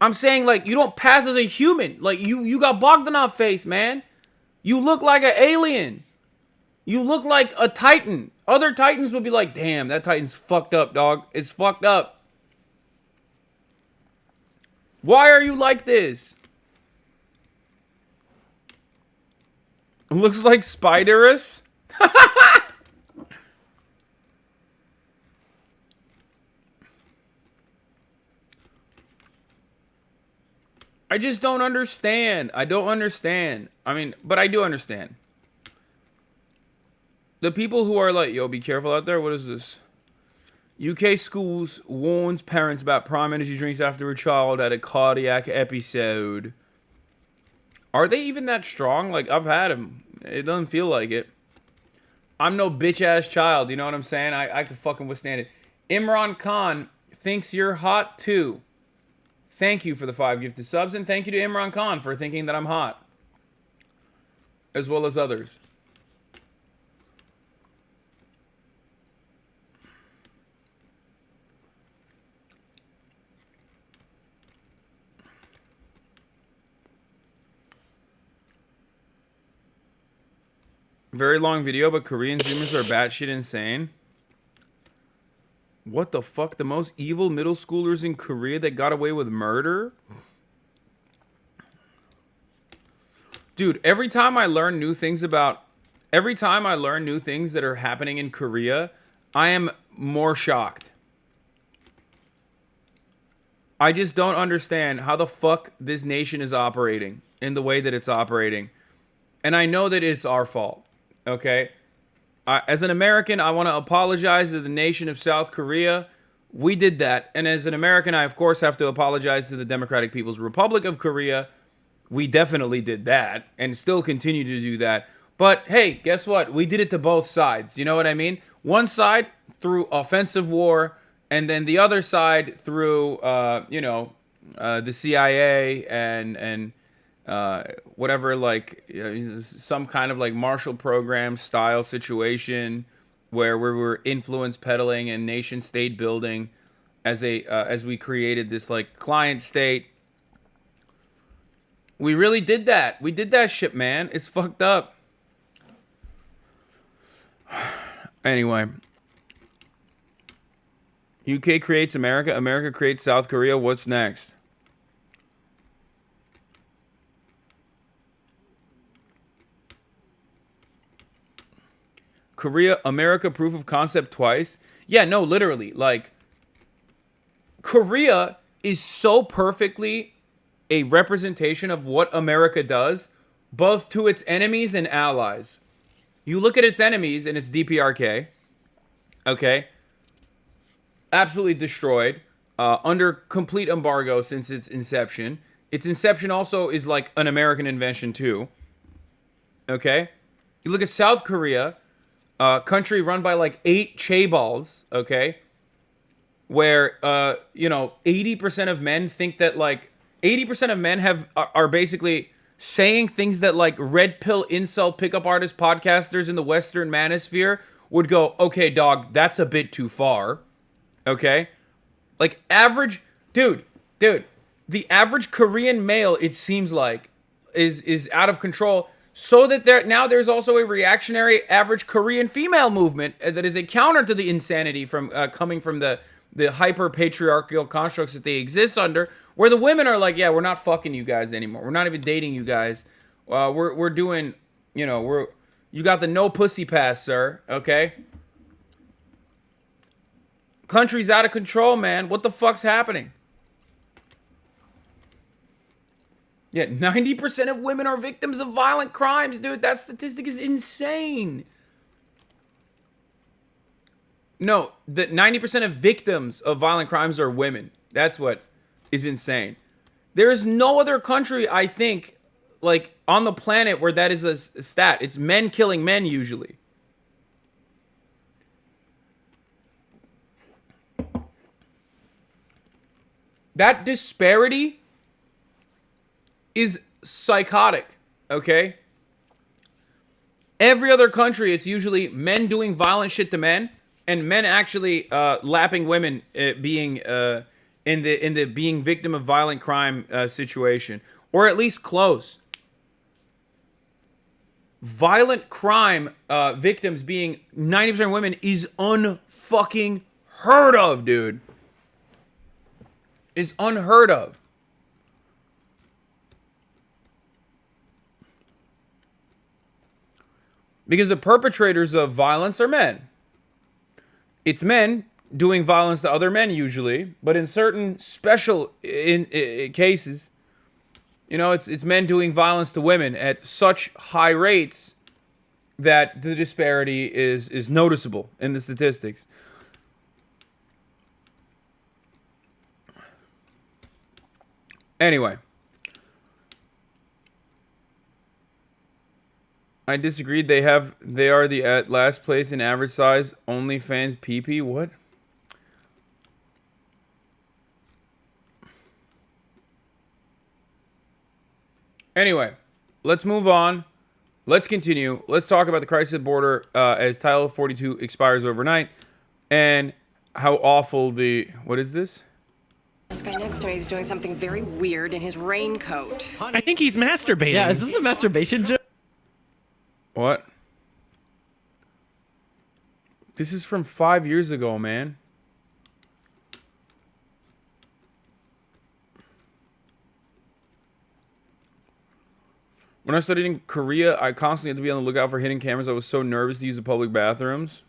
I'm saying you don't pass as a human. You got Bogdanov face, man. You look like an alien. You look like a Titan. Other Titans would be like, damn, that Titan's fucked up, dog. It's fucked up. Why are you like this? Looks like Spiderus. I just don't understand. I don't understand. I mean, but I do understand. The people who are like, yo, be careful out there. What is this? UK schools warns parents about prime energy drinks after a child had a cardiac episode. Are they even that strong? Like, I've had them. It doesn't feel like it. I'm no bitch-ass child. You know what I'm saying? I could fucking withstand it. Imran Khan thinks you're hot, too. Thank you for the 5 gifted subs, and thank you to Imran Khan for thinking that I'm hot. As well as others. Very long video, but Korean Zoomers are batshit insane. What the fuck? The most evil middle schoolers in Korea that got away with murder? Dude, every time I learn new things that are happening in Korea, I am more shocked. I just don't understand how the fuck this nation is operating in the way that it's operating. And I know that it's our fault. Okay, as an American, I want to apologize to the nation of South Korea. We did that. And as an American, I, of course, have to apologize to the Democratic People's Republic of Korea. We definitely did that and still continue to do that. But hey, guess what? We did it to both sides. You know what I mean? One side through offensive war, and then the other side through, the CIA and whatever, like some kind of like Marshall Program style situation where we were influence peddling and nation state building as we created this like client state. We really did that. We did that shit, man. It's fucked up. Anyway. UK creates America. America creates South Korea. What's next? Korea, America, proof of concept twice. Yeah, no, literally. Like, Korea is so perfectly a representation of what America does, both to its enemies and allies. You look at its enemies, and it's DPRK. Okay? Absolutely destroyed. Under complete embargo since its inception. Its inception also is like an American invention, too. Okay? You look at South Korea, country run by like 8 chaebols, okay? Where, 80% of men think that like 80% of men are basically saying things that like red pill incel pickup artist podcasters in the Western manosphere would go, okay, dog, that's a bit too far. Okay? Like average, dude, the average Korean male, it seems like, is out of control. So that there's also a reactionary average Korean female movement that is a counter to the insanity from coming from the hyper patriarchal constructs that they exist under, where the women are like, yeah, we're not fucking you guys anymore. We're not even dating you guys. We're doing, you got the no pussy pass, sir. Okay. Country's out of control, man. What the fuck's happening? Yeah, 90% of women are victims of violent crimes, dude. That statistic is insane. No, the 90% of victims of violent crimes are women. That's what is insane. There is no other country, I think, like, on the planet where that is a stat. It's men killing men, usually. That disparity is psychotic, okay? Every other country, it's usually men doing violent shit to men, and men actually lapping women being in the being victim of violent crime situation, or at least close. Violent crime victims being 90% women is unfucking heard of, dude. Is unheard of. Because the perpetrators of violence are men. It's men doing violence to other men usually, but in certain special cases, You know, it's men doing violence to women at such high rates that the disparity is noticeable in the statistics. Anyway, I disagreed. They are the at last place in average size OnlyFans PP. What? Anyway, let's move on. Let's continue. Let's talk about the crisis at the border as Title 42 expires overnight, and how awful the... What is this? This guy next to me is doing something very weird in his raincoat. I think he's masturbating. Yeah, is this a masturbation joke? What? This is from 5 years ago, man. When I studied in Korea, I constantly had to be on the lookout for hidden cameras. I was so nervous to use the public bathrooms.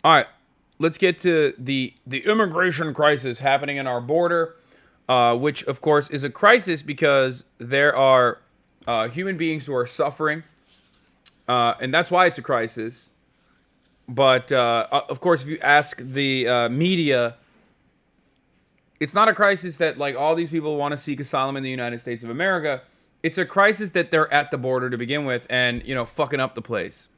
All right, let's get to the immigration crisis happening in our border, which, of course, is a crisis because there are human beings who are suffering, and that's why it's a crisis. But, of course, if you ask the media... It's not a crisis that, like, all these people want to seek asylum in the United States of America. It's a crisis that they're at the border to begin with and, you know, fucking up the place.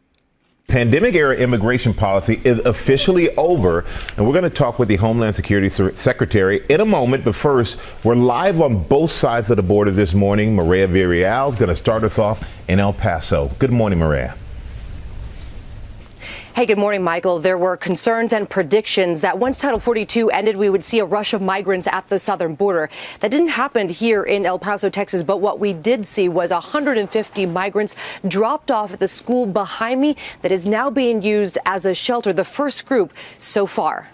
Pandemic-era immigration policy is officially over, and we're going to talk with the Homeland Security Secretary in a moment. But first, we're live on both sides of the border this morning. Maria Villarreal is going to start us off in El Paso. Good morning, Maria. Hey, good morning, Michael. There were concerns and predictions that once Title 42 ended, we would see a rush of migrants at the southern border. That didn't happen here in El Paso, Texas, but what we did see was 150 migrants dropped off at the school behind me that is now being used as a shelter, the first group so far.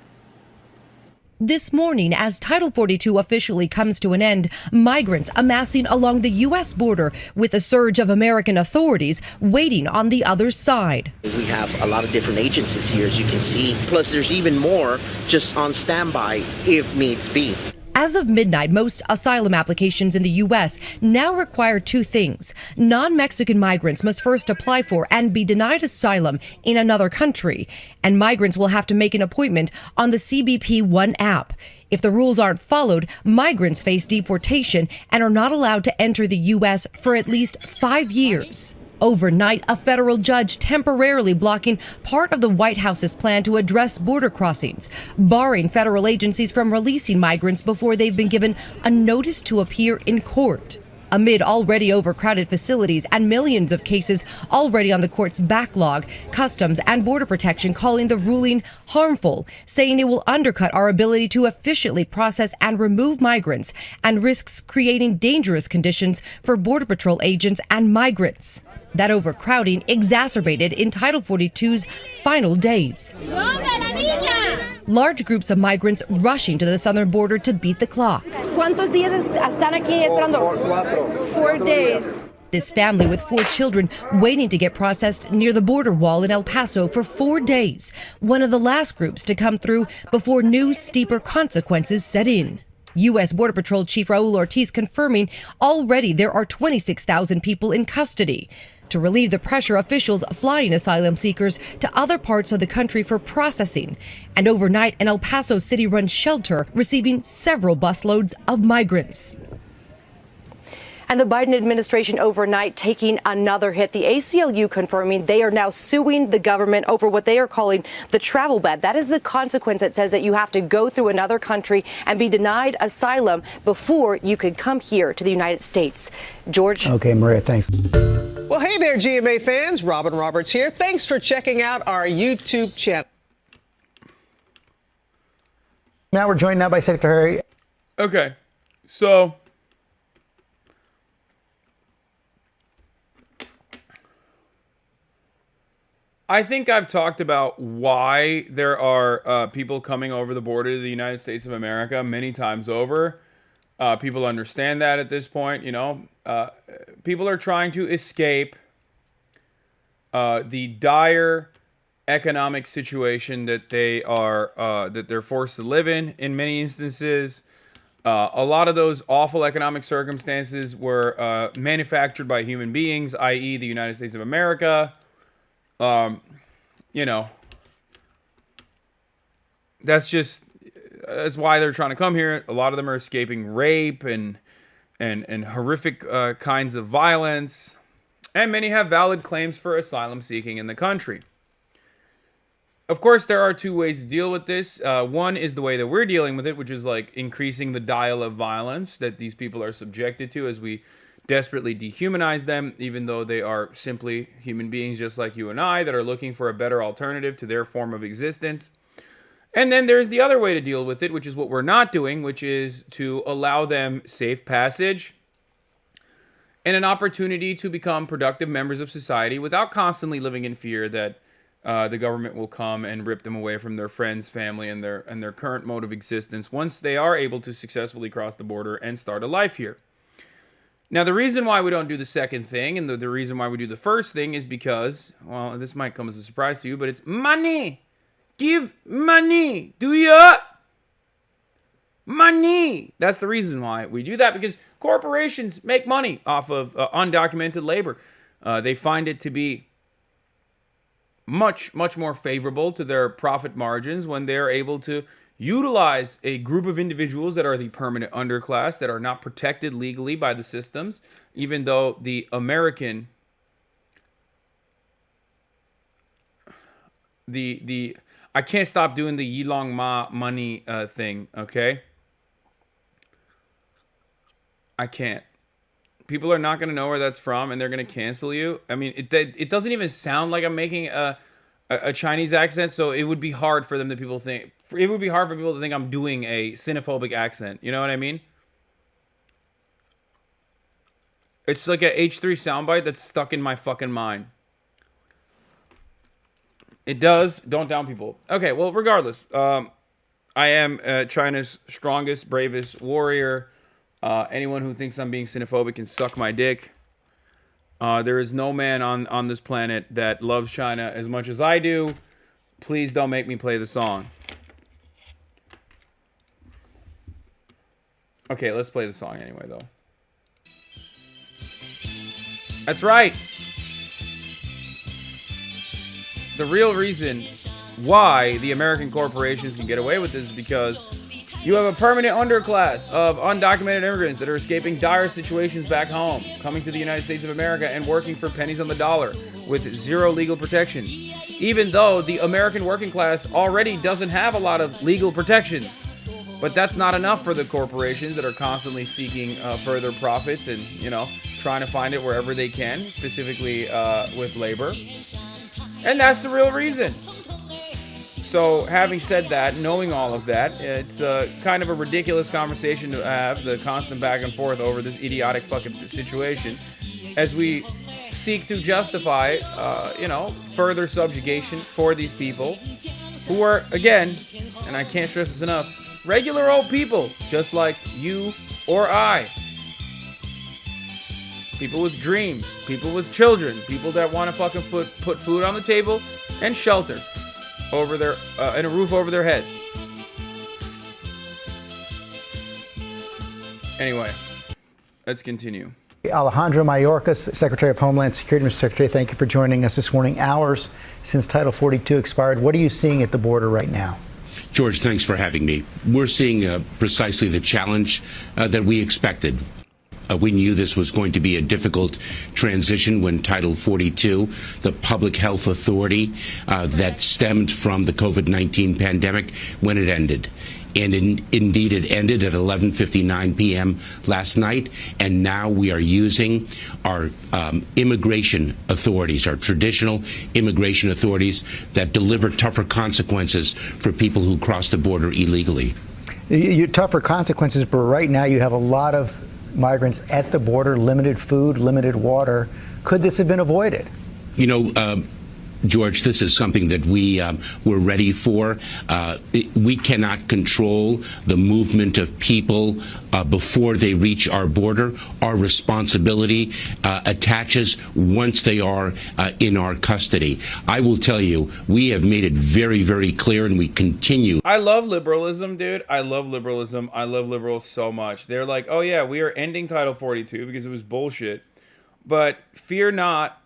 This morning, as Title 42 officially comes to an end, migrants amassing along the U.S. border with a surge of American authorities waiting on the other side. We have a lot of different agencies here, as you can see. Plus, there's even more just on standby if needs be. As of midnight, most asylum applications in the U.S. now require two things. Non-Mexican migrants must first apply for and be denied asylum in another country, and migrants will have to make an appointment on the CBP One app. If the rules aren't followed, migrants face deportation and are not allowed to enter the U.S. for at least 5 years. Overnight, a federal judge temporarily blocking part of the White House's plan to address border crossings, barring federal agencies from releasing migrants before they've been given a notice to appear in court. Amid already overcrowded facilities and millions of cases already on the court's backlog, Customs and Border Protection calling the ruling harmful, saying it will undercut our ability to efficiently process and remove migrants and risks creating dangerous conditions for Border Patrol agents and migrants. That overcrowding exacerbated in Title 42's final days. Large groups of migrants rushing to the southern border to beat the clock. ¿Cuántos días están aquí esperando? 4 days. This family with 4 children waiting to get processed near the border wall in El Paso for 4 days, one of the last groups to come through before new, steeper consequences set in. U.S. Border Patrol Chief Raul Ortiz confirming already there are 26,000 people in custody. To relieve the pressure, officials flying asylum seekers to other parts of the country for processing. And overnight, an El Paso city-run shelter receiving several busloads of migrants. And the Biden administration overnight taking another hit. The ACLU confirming they are now suing the government over what they are calling the travel ban. That is the consequence that says that you have to go through another country and be denied asylum before you could come here to the United States. George? Okay, Maria, thanks. Well, hey there, GMA fans. Robin Roberts here. Thanks for checking out our YouTube channel. Now we're joined now by Secretary. Okay, so... I think I've talked about why there are people coming over the border to the United States of America many times over. People understand that at this point, you know. People are trying to escape the dire economic situation that they are that they're forced to live in many instances. A lot of those awful economic circumstances were manufactured by human beings, i.e. the United States of America. You know, that's why they're trying to come here. A lot of them are escaping rape and horrific kinds of violence. And many have valid claims for asylum seeking in the country. Of course, there are two ways to deal with this. One is the way that we're dealing with it, which is like increasing the dial of violence that these people are subjected to as we desperately dehumanize them, even though they are simply human beings just like you and I that are looking for a better alternative to their form of existence. And then there's the other way to deal with it, which is what we're not doing, which is to allow them safe passage and an opportunity to become productive members of society without constantly living in fear that the government will come and rip them away from their friends, family, and their current mode of existence once they are able to successfully cross the border and start a life here. Now, the reason why we don't do the second thing and the reason why we do the first thing is because, well, this might come as a surprise to you, but it's money. Give money. Do ya? Money. That's the reason why we do that, because corporations make money off of undocumented labor. They find it to be much more favorable to their profit margins when they're able to utilize a group of individuals that are the permanent underclass, that are not protected legally by the systems, even though the American I can't stop doing the Yilong Ma money thing, okay? I can't. People are not going to know where that's from, and they're going to cancel you. I mean, it doesn't even sound like I'm making a Chinese accent, so it would be hard for them to people think. It would be hard for people to think I'm doing a xenophobic accent. You know what I mean? It's like a H3 soundbite that's stuck in my fucking mind. It does. Don't down people. Okay, well, regardless, I am China's strongest, bravest warrior. Anyone who thinks I'm being xenophobic can suck my dick. There is no man on this planet that loves China as much as I do. Please don't make me play the song. Okay, let's play the song anyway, though. That's right. The real reason why the American corporations can get away with this is because you have a permanent underclass of undocumented immigrants that are escaping dire situations back home, coming to the United States of America and working for pennies on the dollar with zero legal protections. Even though the American working class already doesn't have a lot of legal protections. But that's not enough for the corporations that are constantly seeking further profits and, you know, trying to find it wherever they can, specifically with labor. And that's the real reason. So, having said that, knowing all of that, it's kind of a ridiculous conversation to have, the constant back and forth over this idiotic fucking situation, as we seek to justify, you know, further subjugation for these people, who are, again, and I can't stress this enough, regular old people, just like you or I. People with dreams, people with children, people that want to fucking put food on the table and shelter over their and a roof over their heads. Anyway, let's continue. Alejandro Mayorkas, Secretary of Homeland Security. Mr. Secretary, thank you for joining us this morning. Hours since Title 42 expired. What are you seeing at the border right now? George, thanks for having me. We're seeing precisely the challenge that we expected. We knew this was going to be a difficult transition when Title 42, the public health authority that stemmed from the COVID-19 pandemic, when it ended. And indeed, it ended at 11:59 p.m. last night. And now we are using our immigration authorities, our traditional immigration authorities that deliver tougher consequences for people who cross the border illegally. Tougher consequences, but right now you have a lot of migrants at the border, limited food, limited water. Could this have been avoided? You know, George, this is something that we're ready for. We cannot control the movement of people before they reach our border. Our responsibility attaches once they are in our custody. I will tell you, we have made it very, very clear, and we continue. I love liberalism, dude. I love liberalism. I love liberals so much. They're like, oh yeah, we are ending Title 42 because it was bullshit. But fear not.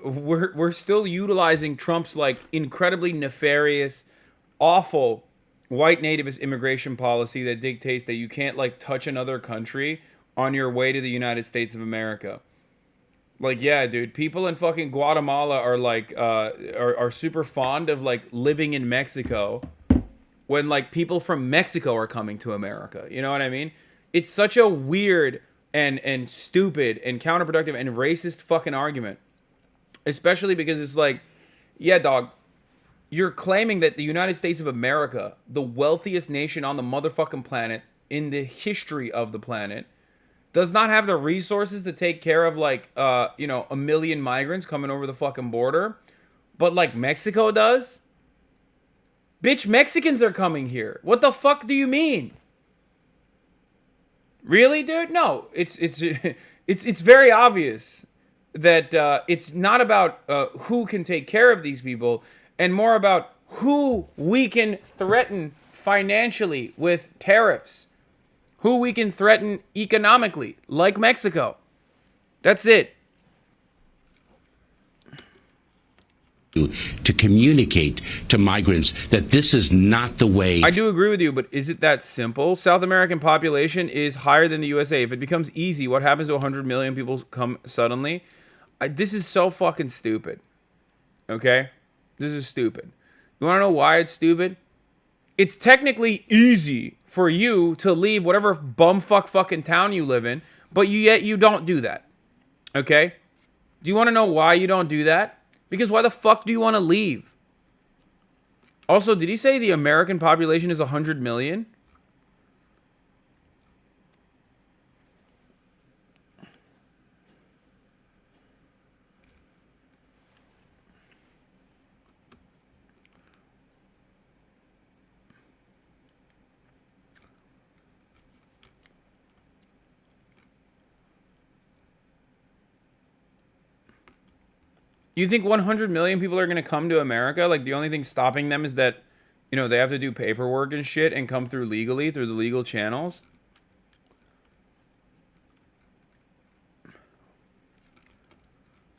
We're still utilizing Trump's like incredibly nefarious, awful white nativist immigration policy that dictates that you can't like touch another country on your way to the United States of America. Like, yeah, dude, people in fucking Guatemala are like are super fond of like living in Mexico when like people from Mexico are coming to America. You know what I mean? It's such a weird and stupid and counterproductive and racist fucking argument. Especially because it's like, yeah, dog, you're claiming that the United States of America, the wealthiest nation on the motherfucking planet, in the history of the planet, does not have the resources to take care of like, a million migrants coming over the fucking border. But like Mexico does? Bitch, Mexicans are coming here. What the fuck do you mean? Really, dude? No, it's very obvious that it's not about who can take care of these people and more about who we can threaten financially with tariffs, who we can threaten economically, like Mexico. That's it. To communicate to migrants that this is not the way. I do agree with you, but is it that simple? South American population is higher than the USA. If it becomes easy, what happens to 100 million people come suddenly? This is so fucking stupid. Okay? This is stupid. You want to know why it's stupid? It's technically easy for you to leave whatever bumfuck fucking town you live in, but yet you don't do that. Okay? Do you want to know why you don't do that? Because why the fuck do you want to leave? Also, did he say the American population is 100 million? You think 100 million people are going to come to America? Like, the only thing stopping them is that, they have to do paperwork and shit and come through legally, through the legal channels?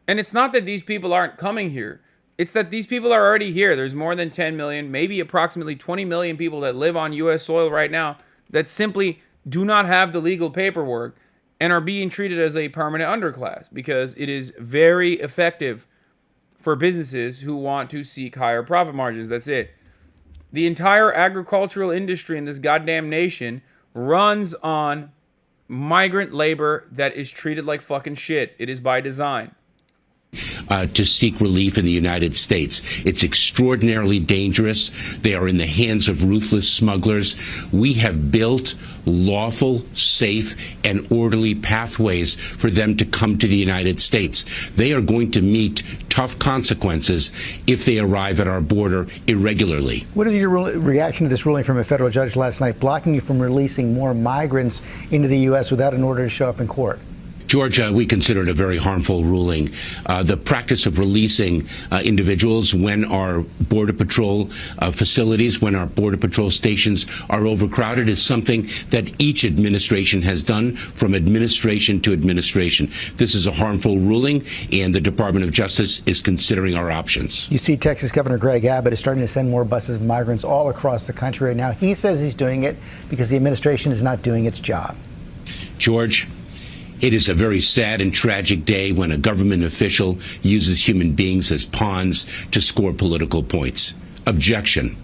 And it's not that these people aren't coming here. It's that these people are already here. There's more than 10 million, maybe approximately 20 million people that live on U.S. soil right now that simply do not have the legal paperwork and are being treated as a permanent underclass because it is very effective for businesses who want to seek higher profit margins. That's it. The entire agricultural industry in this goddamn nation runs on migrant labor that is treated like fucking shit. It is by design. To seek relief in the United States. It's extraordinarily dangerous. They are in the hands of ruthless smugglers. We have built lawful, safe, and orderly pathways for them to come to the United States. They are going to meet tough consequences if they arrive at our border irregularly. What is your reaction to this ruling from a federal judge last night blocking you from releasing more migrants into the U.S. without an order to show up in court? Georgia, we consider it a very harmful ruling. The practice of releasing individuals when our Border Patrol facilities, when our Border Patrol stations are overcrowded is something that each administration has done from administration to administration. This is a harmful ruling, and the Department of Justice is considering our options. You see Texas Governor Greg Abbott is starting to send more buses of migrants all across the country right now. He says he's doing it because the administration is not doing its job. George, it is a very sad and tragic day when a government official uses human beings as pawns to score political points. Objection.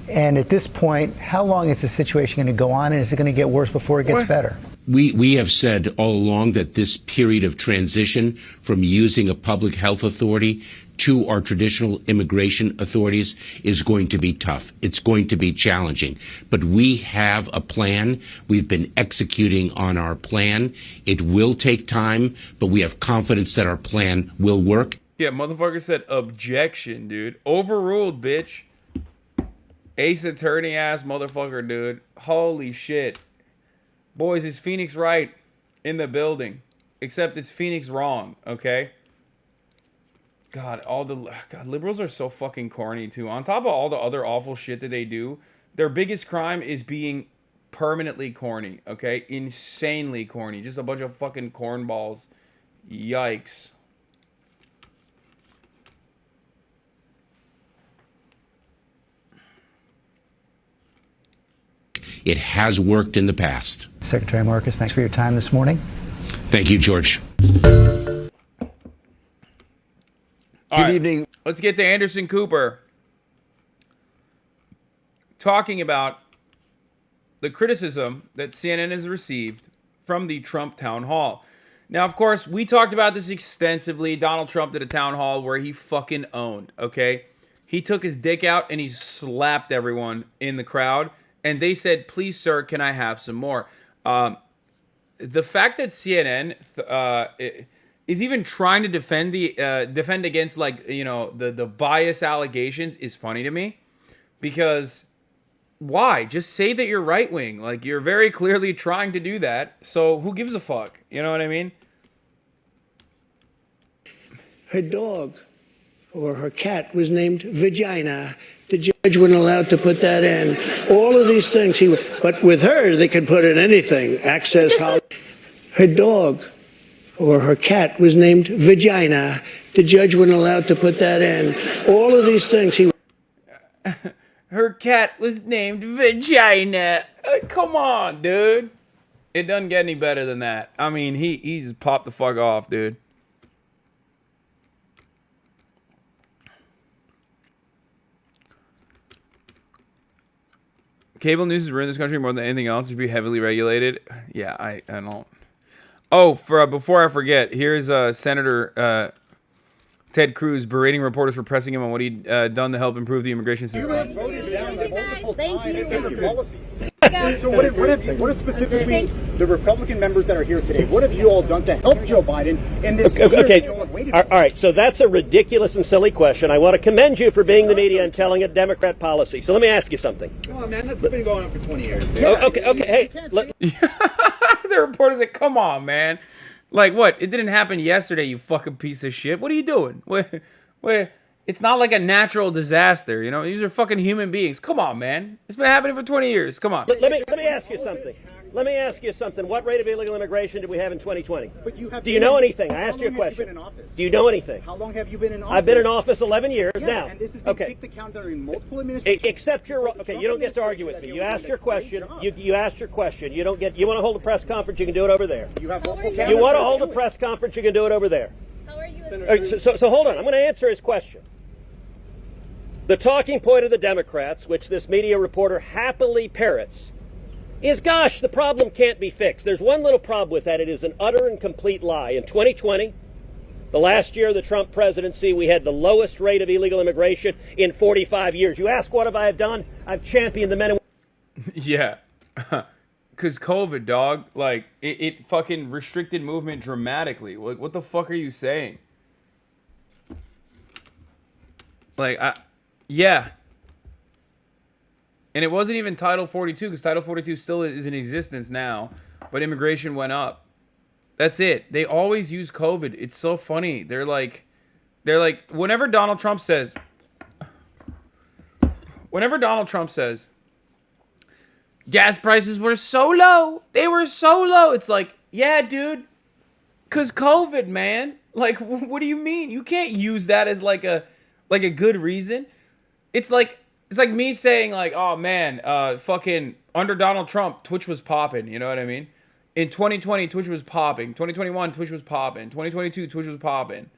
And at this point, how long is the situation going to go on, and is it going to get worse before it gets better? We have said all along that this period of transition from using a public health authority to our traditional immigration authorities is going to be tough. It's going to be challenging. But we have a plan. We've been executing on our plan. It will take time, but we have confidence that our plan will work. Yeah, motherfucker said objection, dude. Overruled, bitch. Ace attorney ass motherfucker, dude. Holy shit. Boys, is Phoenix right in the building? Except it's Phoenix wrong, okay? God, liberals are so fucking corny too. On top of all the other awful shit that they do, their biggest crime is being permanently corny, okay? Insanely corny. Just a bunch of fucking cornballs. Yikes. It has worked in the past. Secretary Marcus, thanks for your time this morning. Thank you, George. Good evening. Let's get to Anderson Cooper talking about the criticism that CNN has received from the Trump town hall. Now, of course, we talked about this extensively. Donald Trump did a town hall where he fucking owned, okay? He took his dick out and he slapped everyone in the crowd. And they said, please, sir, can I have some more? The fact that CNN is even trying to defend against, like, you know, the bias allegations is funny to me. Because why? Just say that you're right wing. Like, you're very clearly trying to do that. So who gives a fuck? You know what I mean? Her dog or her cat was named Vagina. The judge wasn't allowed to put that in. All of these things but with her, they could put in anything. Access, her dog or her cat was named Vagina. The judge wasn't allowed to put that in. All of these things Her cat was named Vagina. Come on, dude. It doesn't get any better than that. I mean, he's popped the fuck off, dude. Cable news has ruined this country more than anything else. It should be heavily regulated. Yeah, I don't. Oh, before I forget, here's Senator Ted Cruz berating reporters for pressing him on what he'd done to help improve the immigration system. You voted down multiple times different policies. So what specifically the Republican members that are here today, what have you all done to help Joe Biden in this year that you all have waited for? All right, so that's a ridiculous and silly question. I want to commend you for being the media and telling a Democrat policy. So let me ask you something. Come on, man, that's been going on for 20 years. Okay, hey. The reporter said, come on, man. Like, what? It didn't happen yesterday, you fucking piece of shit. What are you doing? What? It's not like a natural disaster, you know? These are fucking human beings. Come on, man. It's been happening for 20 years. Come on. Let me ask you something. Let me ask you something. What rate of illegal immigration did we have in 2020? Do you know anything? I asked you a question. Do you know anything? How long have you been in office? I've been in office 11 years now. And this has been kicked the count during multiple administrations. Except you don't get to argue with me. You asked your question. You asked your question. You don't get. You want to hold a press conference? You can do it over there. You have multiple. You want to hold a press conference? You can do it over there. How are you? So hold on. I'm going to answer his question. The talking point of the Democrats, which this media reporter happily parrots, is, gosh, the problem can't be fixed. There's one little problem with that. It is an utter and complete lie. In 2020, the last year of the Trump presidency, we had the lowest rate of illegal immigration in 45 years. You ask, what have I done? I've championed the men and women. Yeah. Because COVID, dog. Like, it fucking restricted movement dramatically. Like, what the fuck are you saying? Like, yeah. And it wasn't even Title 42, because Title 42 still is in existence now, but immigration went up. That's it. They always use COVID. It's so funny. They're like, whenever Donald Trump says, gas prices were so low, they were so low. It's like, yeah, dude, because COVID, man. Like, what do you mean? You can't use that as like a good reason. It's like me saying, like, oh man, fucking under Donald Trump, Twitch was popping. You know what I mean? In 2020, Twitch was popping. 2021, Twitch was popping. 2022, Twitch was popping.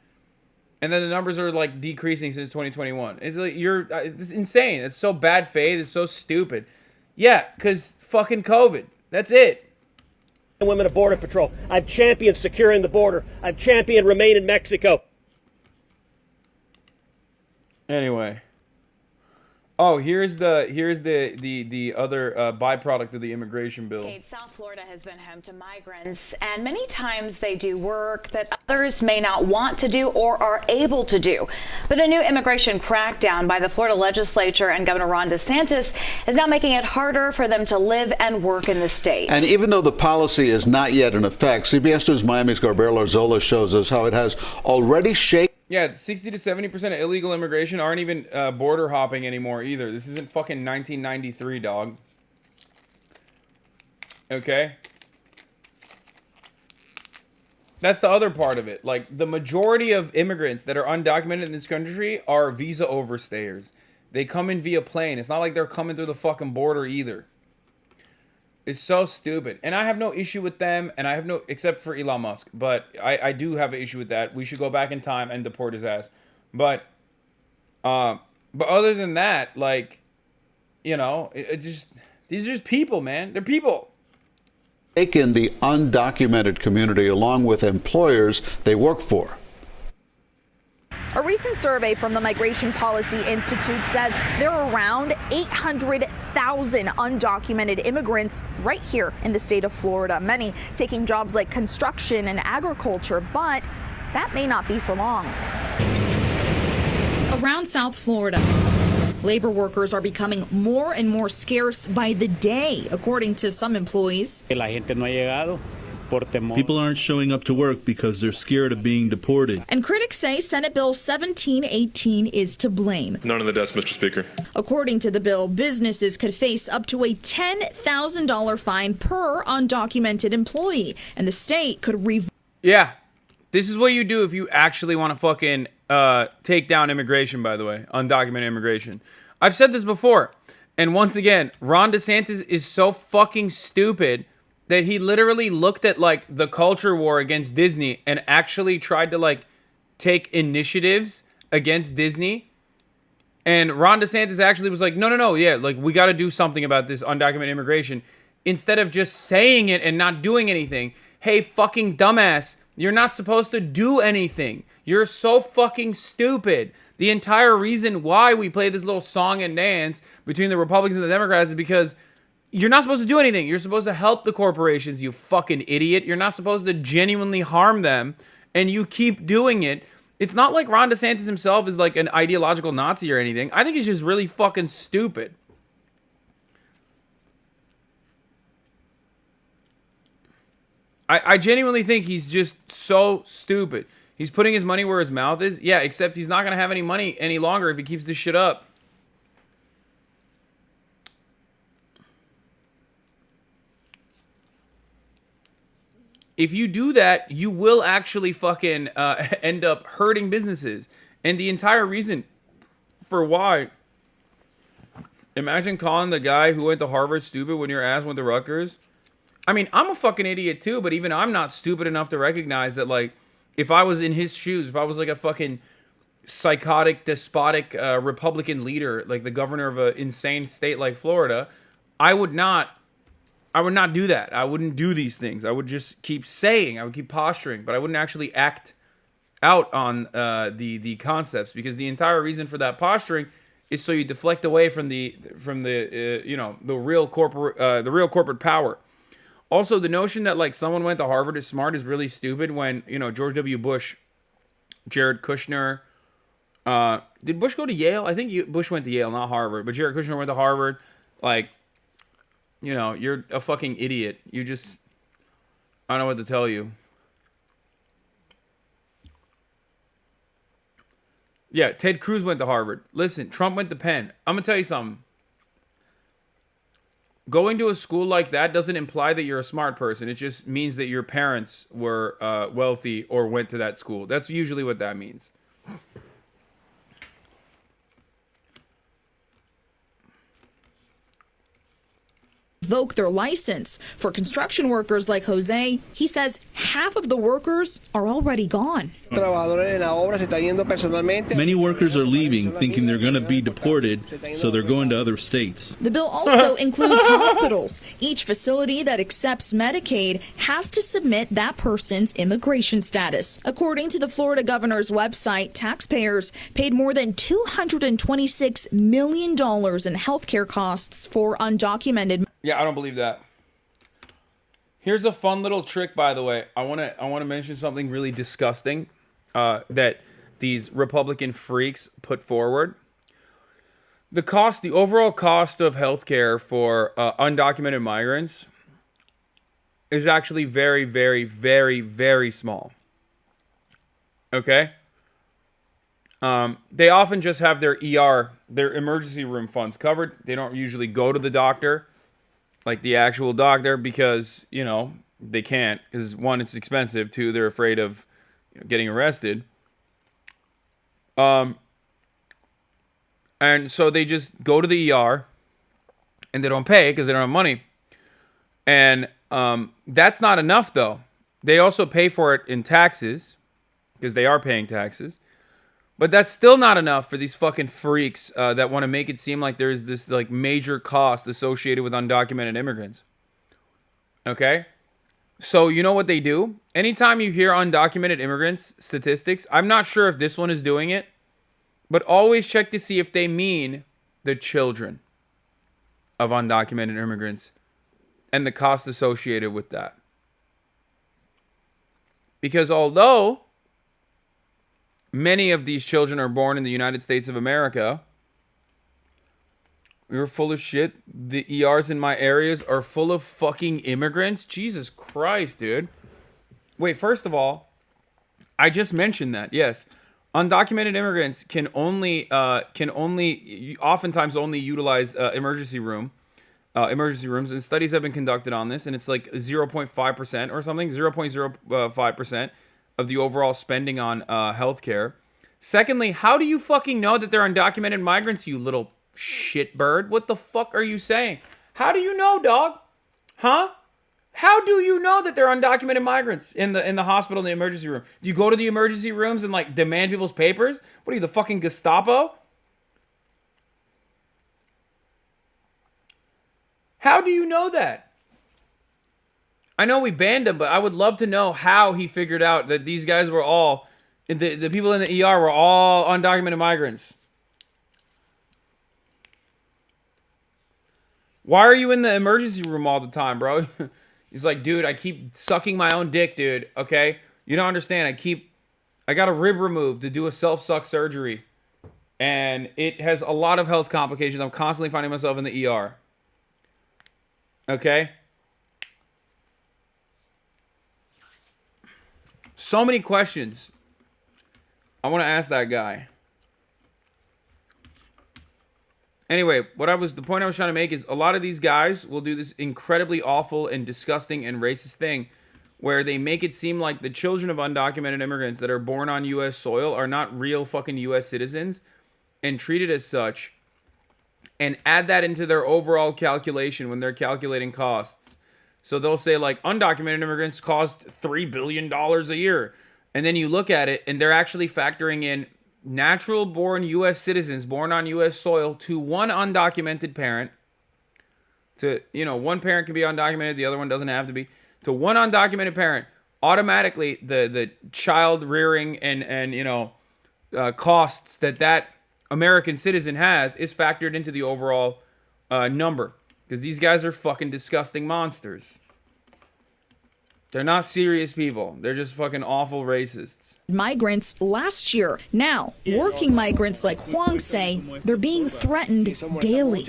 And then the numbers are like decreasing since 2021. It's like it's insane. It's so bad faith. It's so stupid. Yeah, because fucking COVID. That's it. And women of Border Patrol. I've championed securing the border. I've championed remain in Mexico. Anyway. Oh, here's the other byproduct of the immigration bill. South Florida has been home to migrants, and many times they do work that others may not want to do or are able to do. But a new immigration crackdown by the Florida legislature and Governor Ron DeSantis is now making it harder for them to live and work in the state. And even though the policy is not yet in effect, CBS News Miami's Gabriel Arzola shows us how it has already shaken. Yeah, 60 to 70% of illegal immigration aren't even border hopping anymore either. This isn't fucking 1993, dog. Okay? That's the other part of it. Like, the majority of immigrants that are undocumented in this country are visa overstayers. They come in via plane. It's not like they're coming through the fucking border either. It's so stupid. And I have no issue with them, and I have no, except for Elon Musk. But I do have an issue with that. We should go back in time and deport his ass. But other than that, like, you know, these are just people, man. They're people. Taken the undocumented community along with employers they work for. A recent survey from the Migration Policy Institute says there are around 800,000 undocumented immigrants right here in the state of Florida, many taking jobs like construction and agriculture, but that may not be for long. Around South Florida, labor workers are becoming more and more scarce by the day, according to some employees. People aren't showing up to work because they're scared of being deported. And critics say Senate Bill 1718 is to blame. None on the desk, Mr. Speaker. According to the bill, businesses could face up to a $10,000 fine per undocumented employee, and the state could Yeah, this is what you do if you actually want to fucking take down immigration, by the way, undocumented immigration. I've said this before, and once again, Ron DeSantis is so fucking stupid that he literally looked at, like, the culture war against Disney and actually tried to, like, take initiatives against Disney. And Ron DeSantis actually was like, no, yeah, like, we got to do something about this undocumented immigration. Instead of just saying it and not doing anything. Hey, fucking dumbass, you're not supposed to do anything. You're so fucking stupid. The entire reason why we play this little song and dance between the Republicans and the Democrats is because you're not supposed to do anything. You're supposed to help the corporations, you fucking idiot. You're not supposed to genuinely harm them, and you keep doing it. It's not like Ron DeSantis himself is like an ideological Nazi or anything. I think he's just really fucking stupid. I genuinely think he's just so stupid. He's putting his money where his mouth is. Yeah, except he's not going to have any money any longer if he keeps this shit up. If you do that, you will actually fucking end up hurting businesses. And the entire reason for why... Imagine calling the guy who went to Harvard stupid when your ass went to Rutgers. I mean, I'm a fucking idiot too, but even I'm not stupid enough to recognize that, like, if I was in his shoes, if I was like a fucking psychotic, despotic Republican leader, like the governor of an insane state like Florida, I would not do that. I wouldn't do these things. I would just keep saying, I would keep posturing, but I wouldn't actually act out on the concepts, because the entire reason for that posturing is so you deflect away from the real corporate power. Also, the notion that, like, someone went to Harvard is smart is really stupid when, you know, George W. Bush, Jared Kushner, did Bush go to Yale? I think Bush went to Yale, not Harvard, but Jared Kushner went to Harvard. Like, you know, you're a fucking idiot. You just, I don't know what to tell you. Yeah, Ted Cruz went to Harvard. Listen, Trump went to Penn. I'm going to tell you something. Going to a school like that doesn't imply that you're a smart person. It just means that your parents were wealthy or went to that school. That's usually what that means. Revoke their license. For construction workers like Jose, he says half of the workers are already gone. Many workers are leaving thinking they're going to be deported, so they're going to other states. The bill also includes hospitals. Each facility that accepts Medicaid has to submit that person's immigration status. According to the Florida governor's website, taxpayers paid more than $226 million in healthcare costs for undocumented. Yeah, I don't believe that. Here's a fun little trick, by the way. I want to mention something really disgusting that these Republican freaks put forward. The overall cost of healthcare for undocumented migrants is actually very, very, very, very small. Okay? They often just have their ER, their emergency room funds covered. They don't usually go to the doctor, like the actual doctor, because, you know, they can't. Because one, it's expensive. Two, they're afraid of getting arrested. And so they just go to the ER and they don't pay because they don't have money. And that's not enough, though. They also pay for it in taxes because they are paying taxes. But that's still not enough for these fucking freaks that want to make it seem like there's this like major cost associated with undocumented immigrants. Okay? So you know what they do? Anytime you hear undocumented immigrants statistics, I'm not sure if this one is doing it, but always check to see if they mean the children of undocumented immigrants and the cost associated with that. Because although many of these children are born in the United States of America, you're full of shit. The ERs in my areas are full of fucking immigrants. Jesus Christ, dude. Wait, first of all, I just mentioned that. Yes, undocumented immigrants can oftentimes only utilize emergency rooms, and studies have been conducted on this, and it's like 0.5% or something, 0.05% of the overall spending on healthcare. Secondly, how do you fucking know that they're undocumented migrants, you little shitbird? What the fuck are you saying? How do you know, dog? Huh? How do you know that they're undocumented migrants in the hospital, in the emergency room? Do you go to the emergency rooms and like demand people's papers? What are you, the fucking Gestapo? How do you know that? I know we banned him, but I would love to know how he figured out that these guys were all, the people in the ER were all undocumented migrants. Why are you in the emergency room all the time, bro? He's like, dude, I keep sucking my own dick, dude. Okay? You don't understand. I got a rib removed to do a self-suck surgery. And it has a lot of health complications. I'm constantly finding myself in the ER. Okay? So many questions I want to ask that guy. Anyway, the point I was trying to make is a lot of these guys will do this incredibly awful and disgusting and racist thing where they make it seem like the children of undocumented immigrants that are born on U.S. soil are not real fucking U.S. citizens and treated as such, and add that into their overall calculation when they're calculating costs. So they'll say like undocumented immigrants cost $3 billion a year. And then you look at it and they're actually factoring in natural born U.S. citizens born on U.S. soil to one undocumented parent. To, one parent can be undocumented, the other one doesn't have to be. To one undocumented parent, automatically the child rearing and costs that American citizen has is factored into the overall number. Because these guys are fucking disgusting monsters. They're not serious people. They're just fucking awful racists. Migrants last year. Now, working migrants like Juan say they're being threatened daily.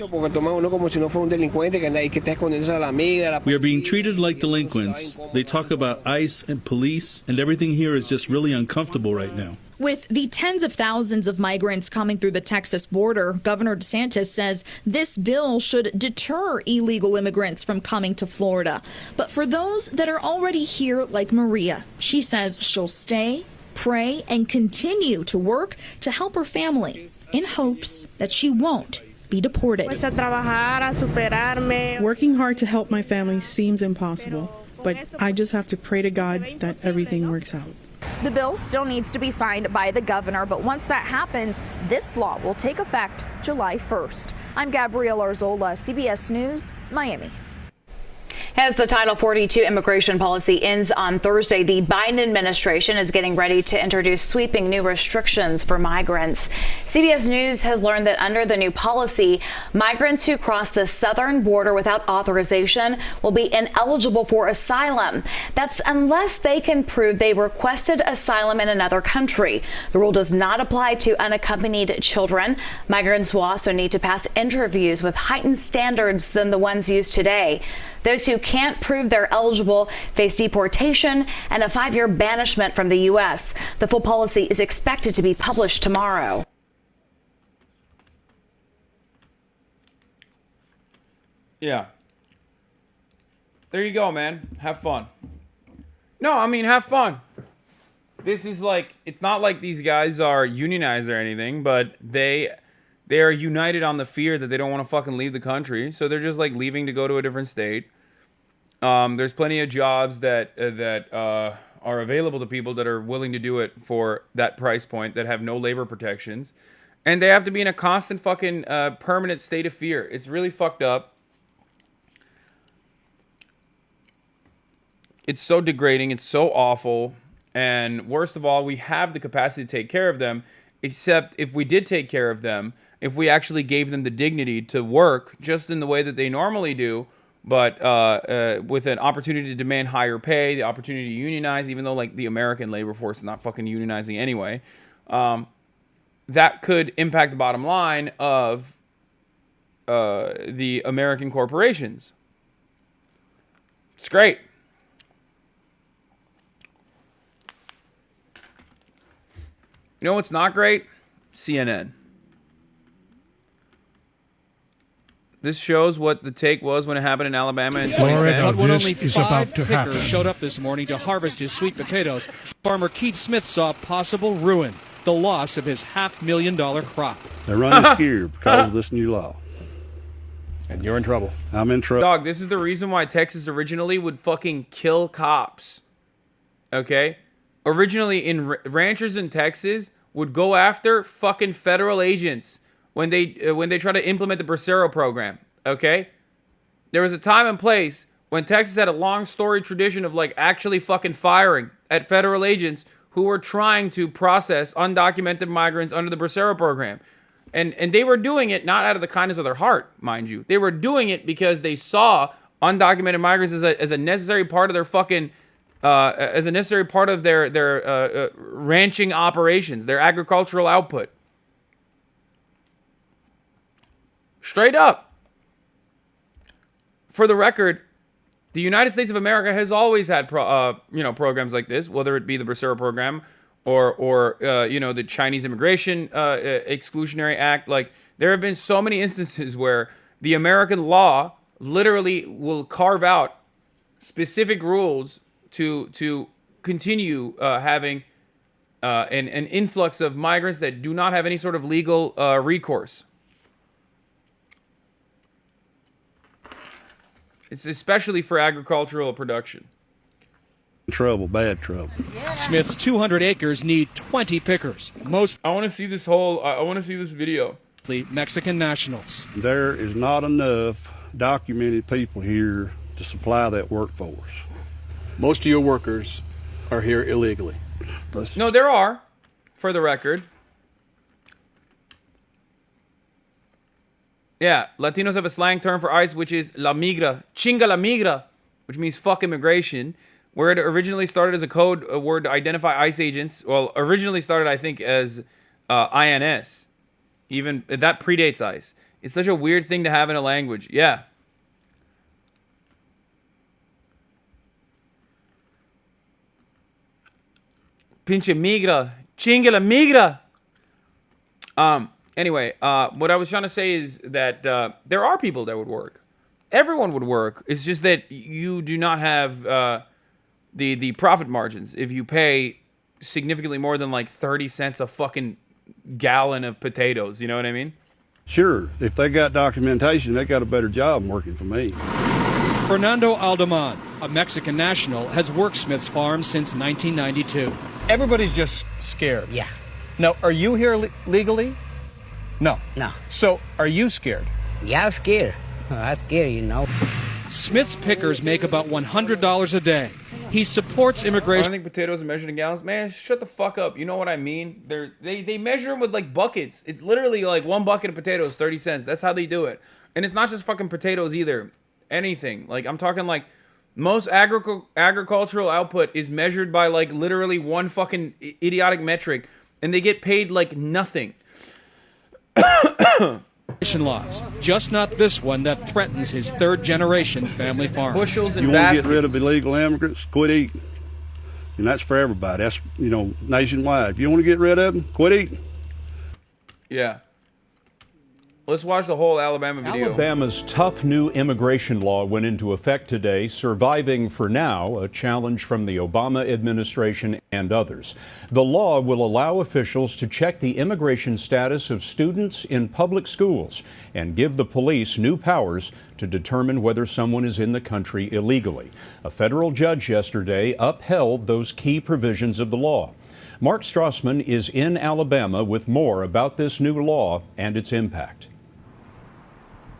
We are being treated like delinquents. They talk about ICE and police, and everything here is just really uncomfortable right now. With the tens of thousands of migrants coming through the Texas border, Governor DeSantis says this bill should deter illegal immigrants from coming to Florida. But for those that are already here, like Maria, she says she'll stay, pray, and continue to work to help her family in hopes that she won't be deported. Working hard to help my family seems impossible, but I just have to pray to God that everything works out. The bill still needs to be signed by the governor, but once that happens, this law will take effect July 1st. I'm Gabrielle Arzola, CBS News, Miami. As the Title 42 immigration policy ends on Thursday, the Biden administration is getting ready to introduce sweeping new restrictions for migrants. CBS News has learned that under the new policy, migrants who cross the southern border without authorization will be ineligible for asylum. That's unless they can prove they requested asylum in another country. The rule does not apply to unaccompanied children. Migrants will also need to pass interviews with heightened standards than the ones used today. Those who can't prove they're eligible face deportation and a 5-year banishment from the U.S. The full policy is expected to be published tomorrow. Yeah. There you go, man. Have fun. No, I mean, have fun. This is like, it's not like these guys are unionized or anything, but they are united on the fear that they don't want to fucking leave the country. So they're just like leaving to go to a different state. There's plenty of jobs that are available to people that are willing to do it for that price point, that have no labor protections. And they have to be in a constant fucking permanent state of fear. It's really fucked up. It's so degrading. It's so awful. And worst of all, we have the capacity to take care of them. Except if we did take care of them, if we actually gave them the dignity to work just in the way that they normally do, but with an opportunity to demand higher pay, the opportunity to unionize, even though like the American labor force is not fucking unionizing anyway, that could impact the bottom line of the American corporations. It's great. You know what's not great? CNN. This shows what the take was when it happened in Alabama in 2010. But when only 5 pickers showed up this morning to harvest his sweet potatoes, farmer Keith Smith saw possible ruin, the loss of his $500,000 crop. They're running scared because of this new law. And you're in trouble. I'm in trouble. Dog, this is the reason why Texas originally would fucking kill cops. Okay? Originally, ranchers in Texas would go after fucking federal agents when they try to implement the Bracero program, okay? There was a time and place when Texas had a long storied tradition of like actually fucking firing at federal agents who were trying to process undocumented migrants under the Bracero program. And they were doing it not out of the kindness of their heart, mind you. They were doing it because they saw undocumented migrants as a necessary part of their fucking as a necessary part of their ranching operations, their agricultural output. Straight up. For the record, the United States of America has always had programs like this, whether it be the Bracero program or the Chinese Immigration Exclusionary Act. Like, there have been so many instances where the American law literally will carve out specific rules to continue having an influx of migrants that do not have any sort of legal recourse. It's especially for agricultural production. Trouble, bad trouble. Smith's 200 acres need 20 pickers. I want to see this whole. I want to see this video. Mexican nationals. There is not enough documented people here to supply that workforce. Most of your workers are here illegally. No, there are, for the record. Yeah, Latinos have a slang term for ICE, which is la migra, chinga la migra, which means fuck immigration, where it originally started as a code word to identify ICE agents. Well, originally started, I think, as INS. Even that predates ICE. It's such a weird thing to have in a language. Yeah. Pinche migra, chinga la migra. Anyway, what I was trying to say is that there are people that would work. Everyone would work. It's just that you do not have the profit margins if you pay significantly more than like 30 cents a fucking gallon of potatoes. You know what I mean? Sure. If they got documentation, they got a better job working for me. Fernando Aldeman, a Mexican national, has worked Smith's farm since 1992. Everybody's just scared. Yeah. Now, are you here legally? No. No. So, are you scared? Yeah, I'm scared. I'm scared, you know. Smith's pickers make about $100 a day. He supports I immigration. don't think potatoes are measured in gallons. Man, shut the fuck up. You know what I mean? They measure them with like buckets. It's literally like one bucket of potatoes, 30 cents. That's how they do it. And it's not just fucking potatoes either. Anything. Like, I'm talking like most agricultural output is measured by like literally one fucking idiotic metric. And they get paid like nothing. Laws, just not this one that threatens his third-generation family farm. Bushels and you want baskets. to get rid of illegal immigrants, quit eating. And that's for everybody. That's, you know, nationwide. If you want to get rid of them, quit eating. Yeah. Let's watch the whole Alabama video. Alabama's tough new immigration law went into effect today, surviving for now a challenge from the Obama administration and others. The law will allow officials to check the immigration status of students in public schools and give the police new powers to determine whether someone is in the country illegally. A federal judge yesterday upheld those key provisions of the law. Mark Strassman is in Alabama with more about this new law and its impact.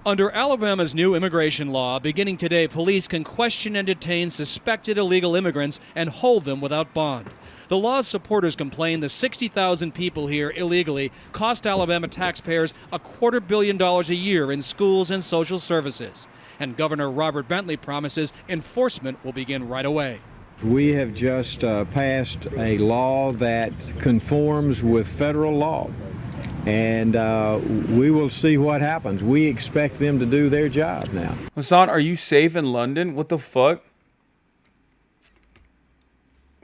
Under Alabama's new immigration law, beginning today, police can question and detain suspected illegal immigrants and hold them without bond. The law's supporters complain the 60,000 people here illegally cost Alabama taxpayers $250 million a year in schools and social services. And Governor Robert Bentley promises enforcement will begin right away. We have just passed a law that conforms with federal law. And we will see what happens. We expect them to do their job now. Hasan, are you safe in London? What the fuck?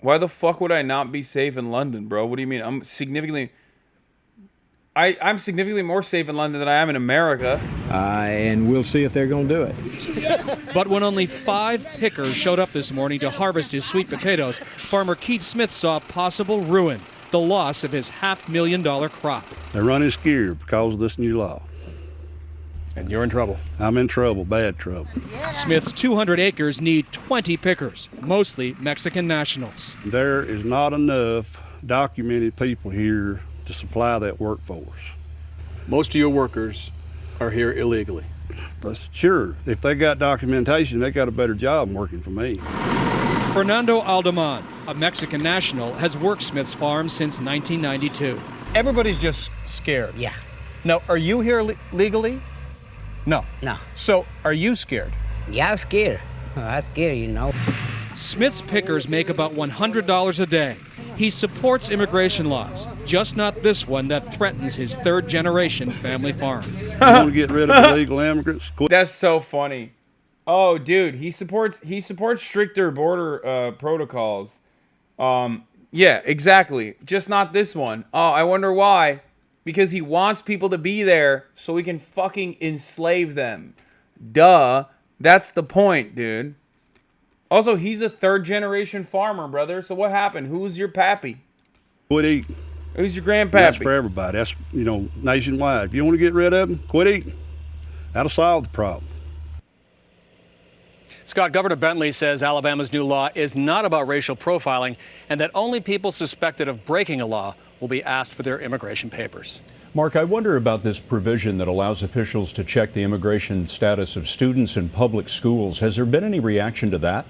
Why the fuck would I not be safe in London, bro? What do you mean? I'm significantly more safe in London than I am in America. And we'll see if they're going to do it. But when only 5 pickers showed up this morning to harvest his sweet potatoes, farmer Keith Smith saw possible ruin. The loss of his $500,000 crop. They're running scared because of this new law. And you're in trouble. I'm in trouble, bad trouble. Smith's 200 acres need 20 pickers, mostly Mexican nationals. There is not enough documented people here to supply that workforce. Most of your workers are here illegally. Sure, if they got documentation, they got a better job than working for me. Fernando Aldeman, a Mexican national, has worked Smith's farm since 1992. Everybody's just scared. Yeah. Now, are you here legally? No. No. So, are you scared? Yeah, I'm scared. I'm scared, you know. Smith's pickers make about $100 a day. He supports immigration laws, just not this one that threatens his third-generation family farm. You want to get rid of illegal immigrants? Quit. That's so funny. Oh, dude, he supports stricter border protocols. Yeah, exactly. Just not this one. Oh, I wonder why. Because he wants people to be there so he can fucking enslave them. Duh. That's the point, dude. Also, he's a third-generation farmer, brother. So what happened? Who's your pappy? Quit eating. Who's your grandpappy? That's for everybody. That's, you know, nationwide. If you want to get rid of them, quit eating. That'll solve the problem. Scott, Governor Bentley says Alabama's new law is not about racial profiling and that only people suspected of breaking a law will be asked for their immigration papers. Mark, I wonder about this provision that allows officials to check the immigration status of students in public schools. Has there been any reaction to that?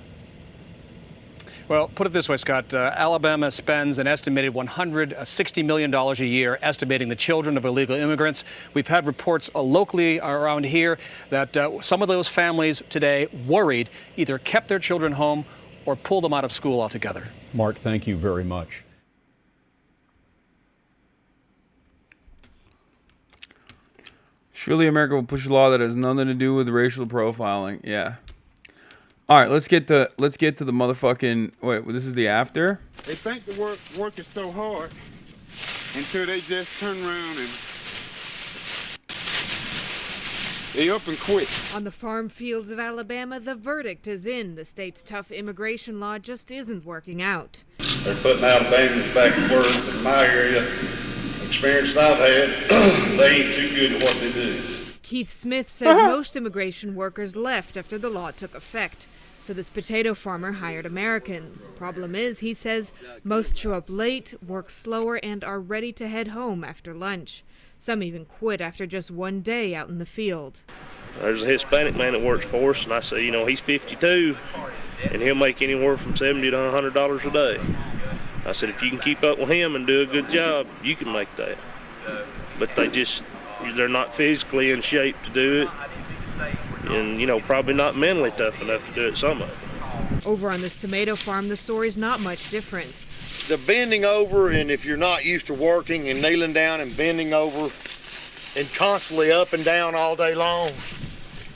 Well, put it this way, Scott. Alabama spends an estimated $160 million a year estimating the children of illegal immigrants. We've had reports locally around here that some of those families today worried either kept their children home or pulled them out of school altogether. Mark, thank you very much. Surely America will push a law that has nothing to do with racial profiling. Yeah. All right, let's get to the motherfucking. Wait, this is the after. They think the work is so hard until they just turn around and they up and quit. On the farm fields of Alabama, the verdict is in. The state's tough immigration law just isn't working out. They're putting Alabamans back to work. In my area, experience that I've had, they ain't too good at what they do. Keith Smith says most immigration workers left after the law took effect. So this potato farmer hired Americans. Problem is, he says, most show up late, work slower, and are ready to head home after lunch. Some even quit after just one day out in the field. There's a Hispanic man that works for us, and I say, he's 52, and he'll make anywhere from $70 to $100 a day. I said, if you can keep up with him and do a good job, you can make that. But they're not physically in shape to do it, and, probably not mentally tough enough to do it, some of it. Over on this tomato farm, the story's not much different. The bending over, and if you're not used to working and kneeling down and bending over and constantly up and down all day long,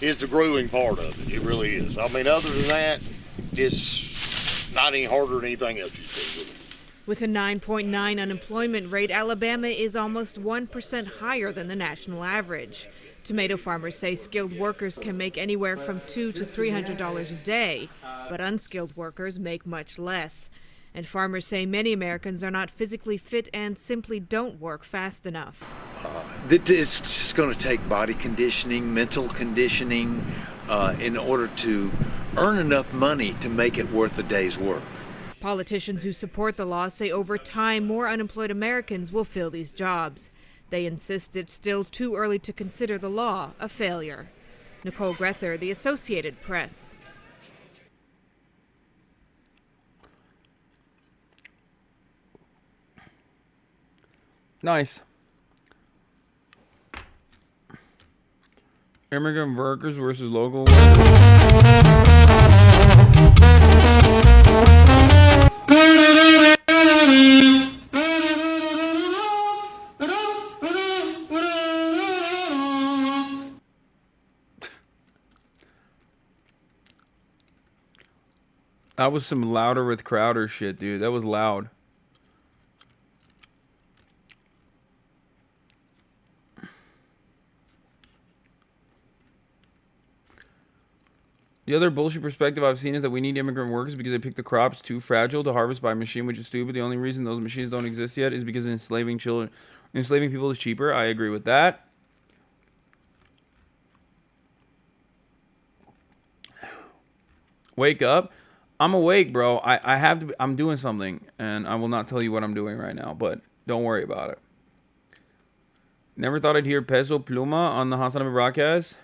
is the grueling part of it. It really is. I mean, other than that, it's not any harder than anything else you see. With a 9.9 unemployment rate, Alabama is almost 1% higher than the national average. Tomato farmers say skilled workers can make anywhere from $200 to $300 a day, but unskilled workers make much less. And farmers say many Americans are not physically fit and simply don't work fast enough. It's just going to take body conditioning, mental conditioning, in order to earn enough money to make it worth a day's work. Politicians who support the law say over time more unemployed Americans will fill these jobs. They insist it's still too early to consider the law a failure. Nicole Grether, The Associated Press. Nice. Immigrant workers versus local workers. That was some louder with Crowder shit, dude. That was loud. The other bullshit perspective I've seen is that we need immigrant workers because they pick the crops too fragile to harvest by machine, which is stupid. The only reason those machines don't exist yet is because enslaving people is cheaper. I agree with that. Wake up. I'm awake, bro. I have to. I'm doing something, and I will not tell you what I'm doing right now, but don't worry about it. Never thought I'd hear Peso Pluma on the HasanAbi broadcast.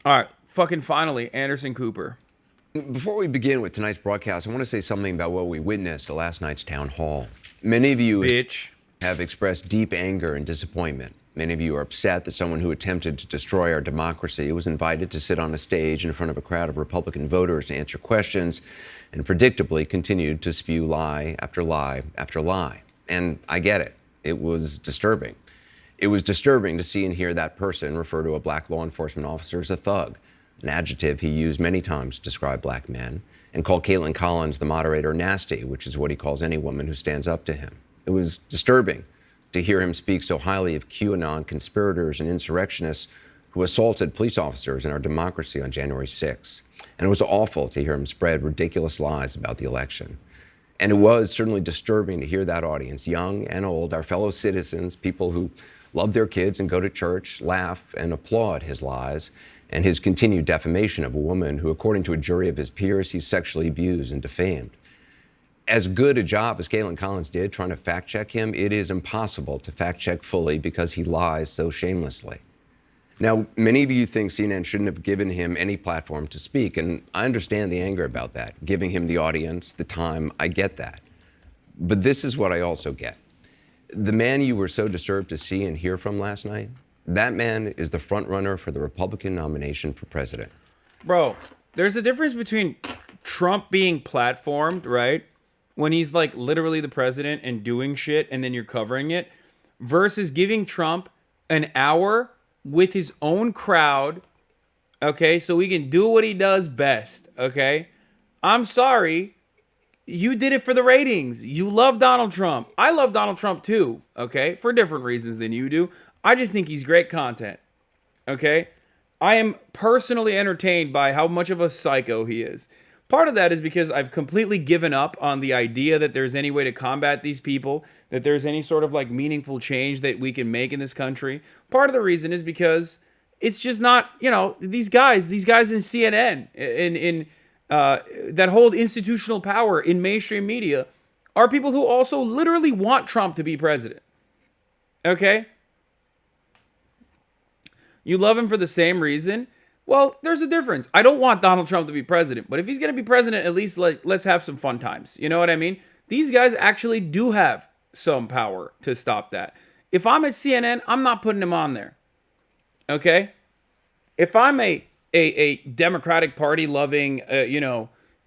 All right, fucking finally, Anderson Cooper. Before we begin with tonight's broadcast, I want to say something about what we witnessed at last night's town hall. Many of you have expressed deep anger and disappointment. Many of you are upset that someone who attempted to destroy our democracy was invited to sit on a stage in front of a crowd of Republican voters to answer questions and predictably continued to spew lie after lie after lie. And I get it. It was disturbing. It was disturbing to see and hear that person refer to a black law enforcement officer as a thug, an adjective he used many times to describe black men, and called Caitlin Collins, the moderator, nasty, which is what he calls any woman who stands up to him. It was disturbing to hear him speak so highly of QAnon conspirators and insurrectionists who assaulted police officers in our democracy on January 6th. And it was awful to hear him spread ridiculous lies about the election. And it was certainly disturbing to hear that audience, young and old, our fellow citizens, people who love their kids and go to church, laugh and applaud his lies and his continued defamation of a woman who, according to a jury of his peers, he sexually abused and defamed. As good a job as Caitlin Collins did trying to fact-check him, it is impossible to fact-check fully because he lies so shamelessly. Now, many of you think CNN shouldn't have given him any platform to speak, and I understand the anger about that, giving him the audience, the time, I get that. But this is what I also get. The man you were so disturbed to see and hear from last night, that man is the front runner for the Republican nomination for president. Bro, there's a difference between Trump being platformed, right? When he's like literally the president and doing shit and then you're covering it, versus giving Trump an hour with his own crowd, okay? So he can do what he does best, okay? I'm sorry. You did it for the ratings. You love Donald Trump. I love Donald Trump too, okay? For different reasons than you do. I just think he's great content, okay? I am personally entertained by how much of a psycho he is. Part of that is because I've completely given up on the idea that there's any way to combat these people, that there's any sort of like meaningful change that we can make in this country. Part of the reason is because it's just not, you know, these guys in CNN, in that hold institutional power in mainstream media are people who also literally want Trump to be president. Okay? You love him for the same reason. Well, there's a difference. I don't want Donald Trump to be president, but if he's going to be president, at least let's have some fun times. You know what I mean? These guys actually do have some power to stop that. If I'm at CNN, I'm not putting him on there. Okay? If I'm a Democratic Party loving,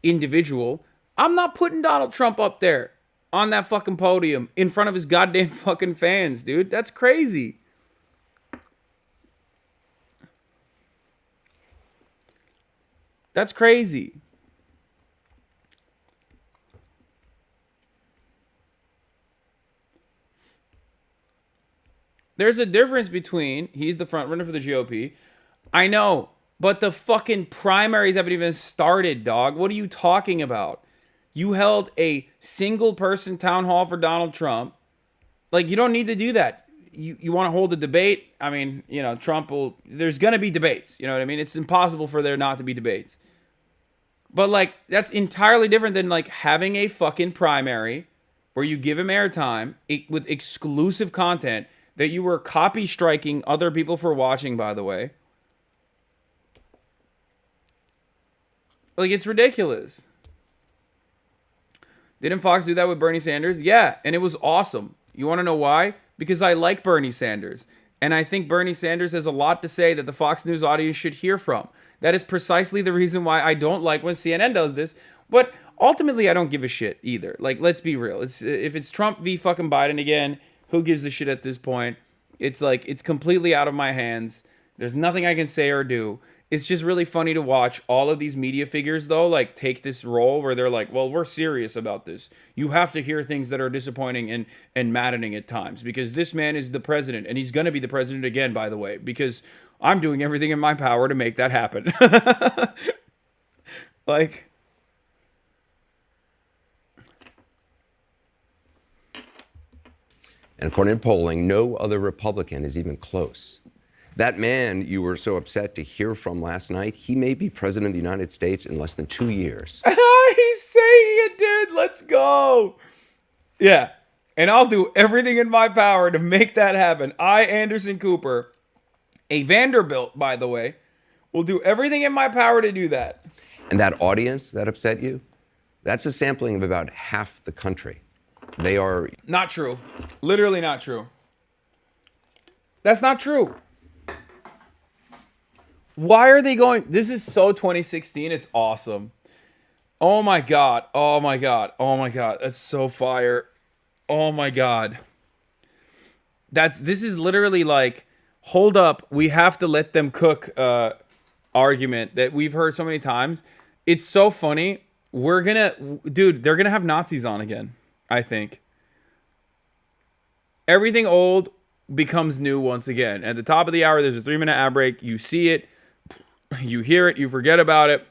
individual, I'm not putting Donald Trump up there on that fucking podium in front of his goddamn fucking fans, dude. That's crazy. That's crazy. There's a difference between he's the front runner for the GOP. I know, but the fucking primaries haven't even started, dog. What are you talking about? You held a single person town hall for Donald Trump. Like, you don't need to do that. You want to hold a debate? I mean, you know, Trump will... There's going to be debates. You know what I mean? It's impossible for there not to be debates. But, like, that's entirely different than, like, having a fucking primary where you give him airtime with exclusive content that you were copy striking other people for watching, by the way. Like, it's ridiculous. Didn't Fox do that with Bernie Sanders? Yeah, and it was awesome. You want to know why? Because I like Bernie Sanders. And I think Bernie Sanders has a lot to say that the Fox News audience should hear from. That is precisely the reason why I don't like when CNN does this. But ultimately, I don't give a shit either. Like, let's be real. If it's Trump v. fucking Biden again, who gives a shit at this point? It's like, it's completely out of my hands. There's nothing I can say or do. It's just really funny to watch all of these media figures, though, like, take this role where they're like, well, we're serious about this. You have to hear things that are disappointing and maddening at times because this man is the president, and he's going to be the president again, by the way, because I'm doing everything in my power to make that happen. Like... And according to polling, no other Republican is even close. That man you were so upset to hear from last night, he may be president of the United States in less than 2 years. He's saying it, dude. Let's go. Yeah. And I'll do everything in my power to make that happen. I, Anderson Cooper, a Vanderbilt, by the way, will do everything in my power to do that. And that audience that upset you, that's a sampling of about half the country. They are... Not true. Literally not true. That's not true. Why are they going... This is so 2016. It's awesome. Oh my God. Oh my God. Oh my God. That's so fire. Oh my God. This is literally like, hold up, we have to let them cook argument that we've heard so many times. It's so funny. Dude, they're gonna have Nazis on again, I think. Everything old becomes new once again. At the top of the hour, there's a 3-minute ad break. You see it, you hear it, you forget about it.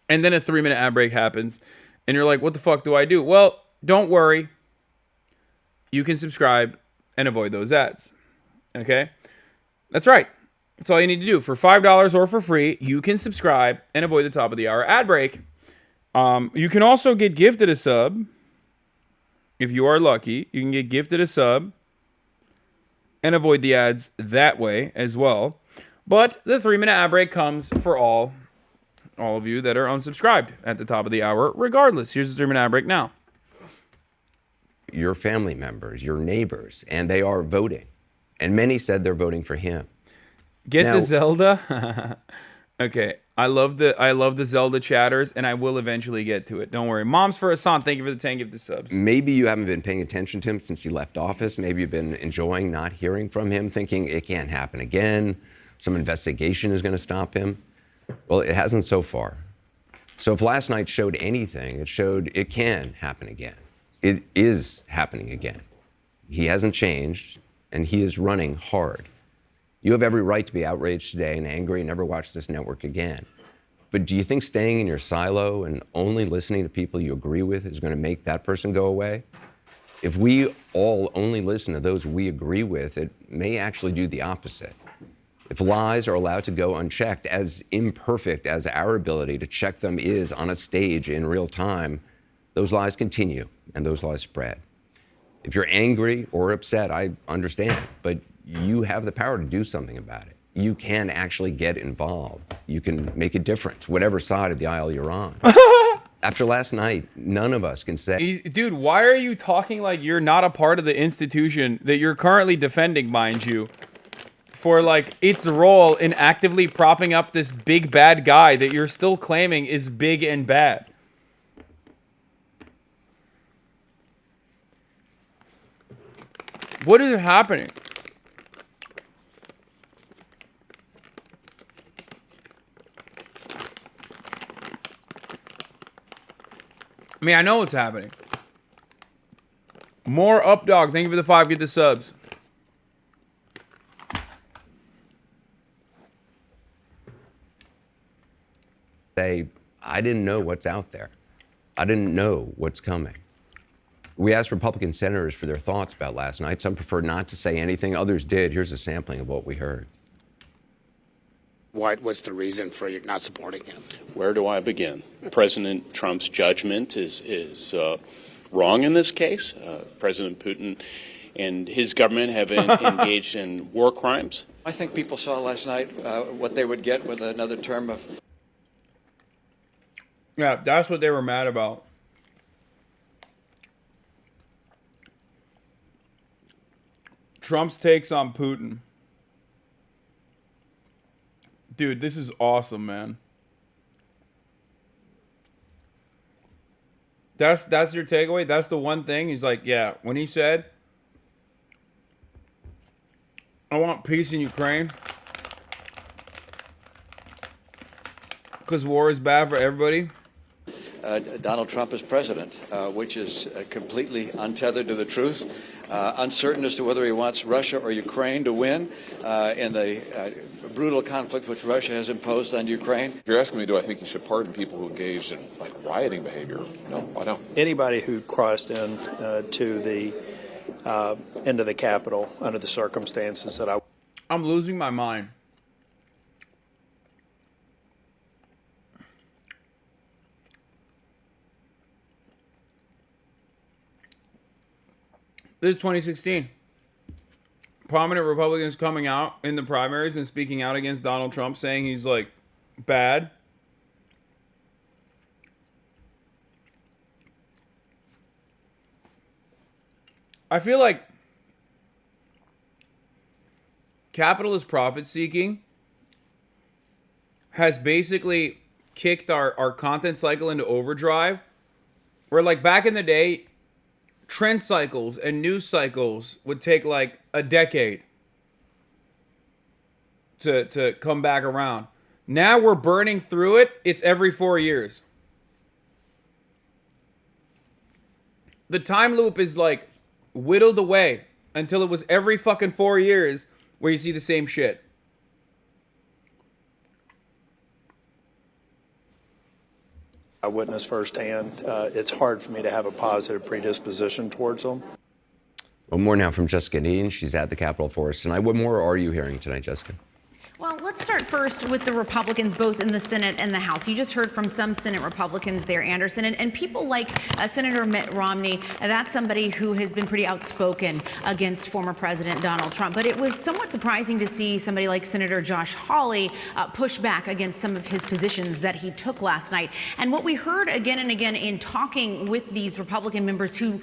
And then a 3-minute ad break happens. And you're like, what the fuck do I do? Well, don't worry. You can subscribe and avoid those ads. Okay? That's right. That's all you need to do. For $5 or for free, you can subscribe and avoid the top of the hour ad break. You can also get gifted a sub. If you are lucky, you can get gifted a sub and avoid the ads that way as well. But the 3-minute ad break comes for all of you that are unsubscribed at the top of the hour, regardless. Here's the 3-minute ad break now. Your family members, your neighbors, and they are voting. And many said they're voting for him. Get the Zelda. Okay. I love the Zelda chatters, and I will eventually get to it. Don't worry. Moms for Hasan, thank you for the 10 gifted subs. Maybe you haven't been paying attention to him since he left office. Maybe you've been enjoying not hearing from him, thinking it can't happen again. Some investigation is going to stop him. Well, it hasn't so far. So if last night showed anything, it showed it can happen again. It is happening again. He hasn't changed, and he is running hard. You have every right to be outraged today and angry and never watch this network again. But do you think staying in your silo and only listening to people you agree with is going to make that person go away? If we all only listen to those we agree with, it may actually do the opposite. If lies are allowed to go unchecked, as imperfect as our ability to check them is on a stage in real time, those lies continue and those lies spread. If you're angry or upset, I understand, but you have the power to do something about it. You can actually get involved. You can make a difference, whatever side of the aisle you're on. After last night, none of us can say... Dude, why are you talking like you're not a part of the institution that you're currently defending, mind you, for like its role in actively propping up this big bad guy that you're still claiming is big and bad? What is happening? I mean, I know what's happening. More up, dog. Thank you for the 5. Get the subs. Say, I didn't know what's out there. I didn't know what's coming. We asked Republican senators for their thoughts about last night. Some preferred not to say anything. Others did. Here's a sampling of what we heard. What's the reason for you not supporting him? Where do I begin? President Trump's judgment is wrong in this case. President Putin and his government have engaged in war crimes. I think people saw last night what they would get with another term of... Yeah, that's what they were mad about. Trump's takes on Putin. Dude, this is awesome, man. That's your takeaway? That's the one thing? He's like, yeah, when he said, I want peace in Ukraine because war is bad for everybody. Donald Trump is president, which is completely untethered to the truth, uncertain as to whether he wants Russia or Ukraine to win in the brutal conflict which Russia has imposed on Ukraine. If you're asking me, do I think he should pardon people who engaged in like rioting behavior? No, I don't. Anybody who crossed in to the into the Capitol under the circumstances that I'm losing my mind. This is 2016. Prominent Republicans coming out in the primaries and speaking out against Donald Trump, saying he's like bad. I feel like capitalist profit seeking has basically kicked our content cycle into overdrive. Where like back in the day, trend cycles and news cycles would take like a decade to come back around. Now we're burning through it. It's every 4 years. The time loop is like whittled away until it was every fucking 4 years where you see the same shit. I witnessed firsthand, it's hard for me to have a positive predisposition towards them. Well, more now from Jessica Neely. She's at the Capitol for us tonight. What more are you hearing tonight, Jessica? Well, let's start first with the Republicans, both in the Senate and the House. You just heard from some Senate Republicans there, Anderson, and people like Senator Mitt Romney. That's somebody who has been pretty outspoken against former President Donald Trump. But it was somewhat surprising to see somebody like Senator Josh Hawley push back against some of his positions that he took last night. And what we heard again and again in talking with these Republican members who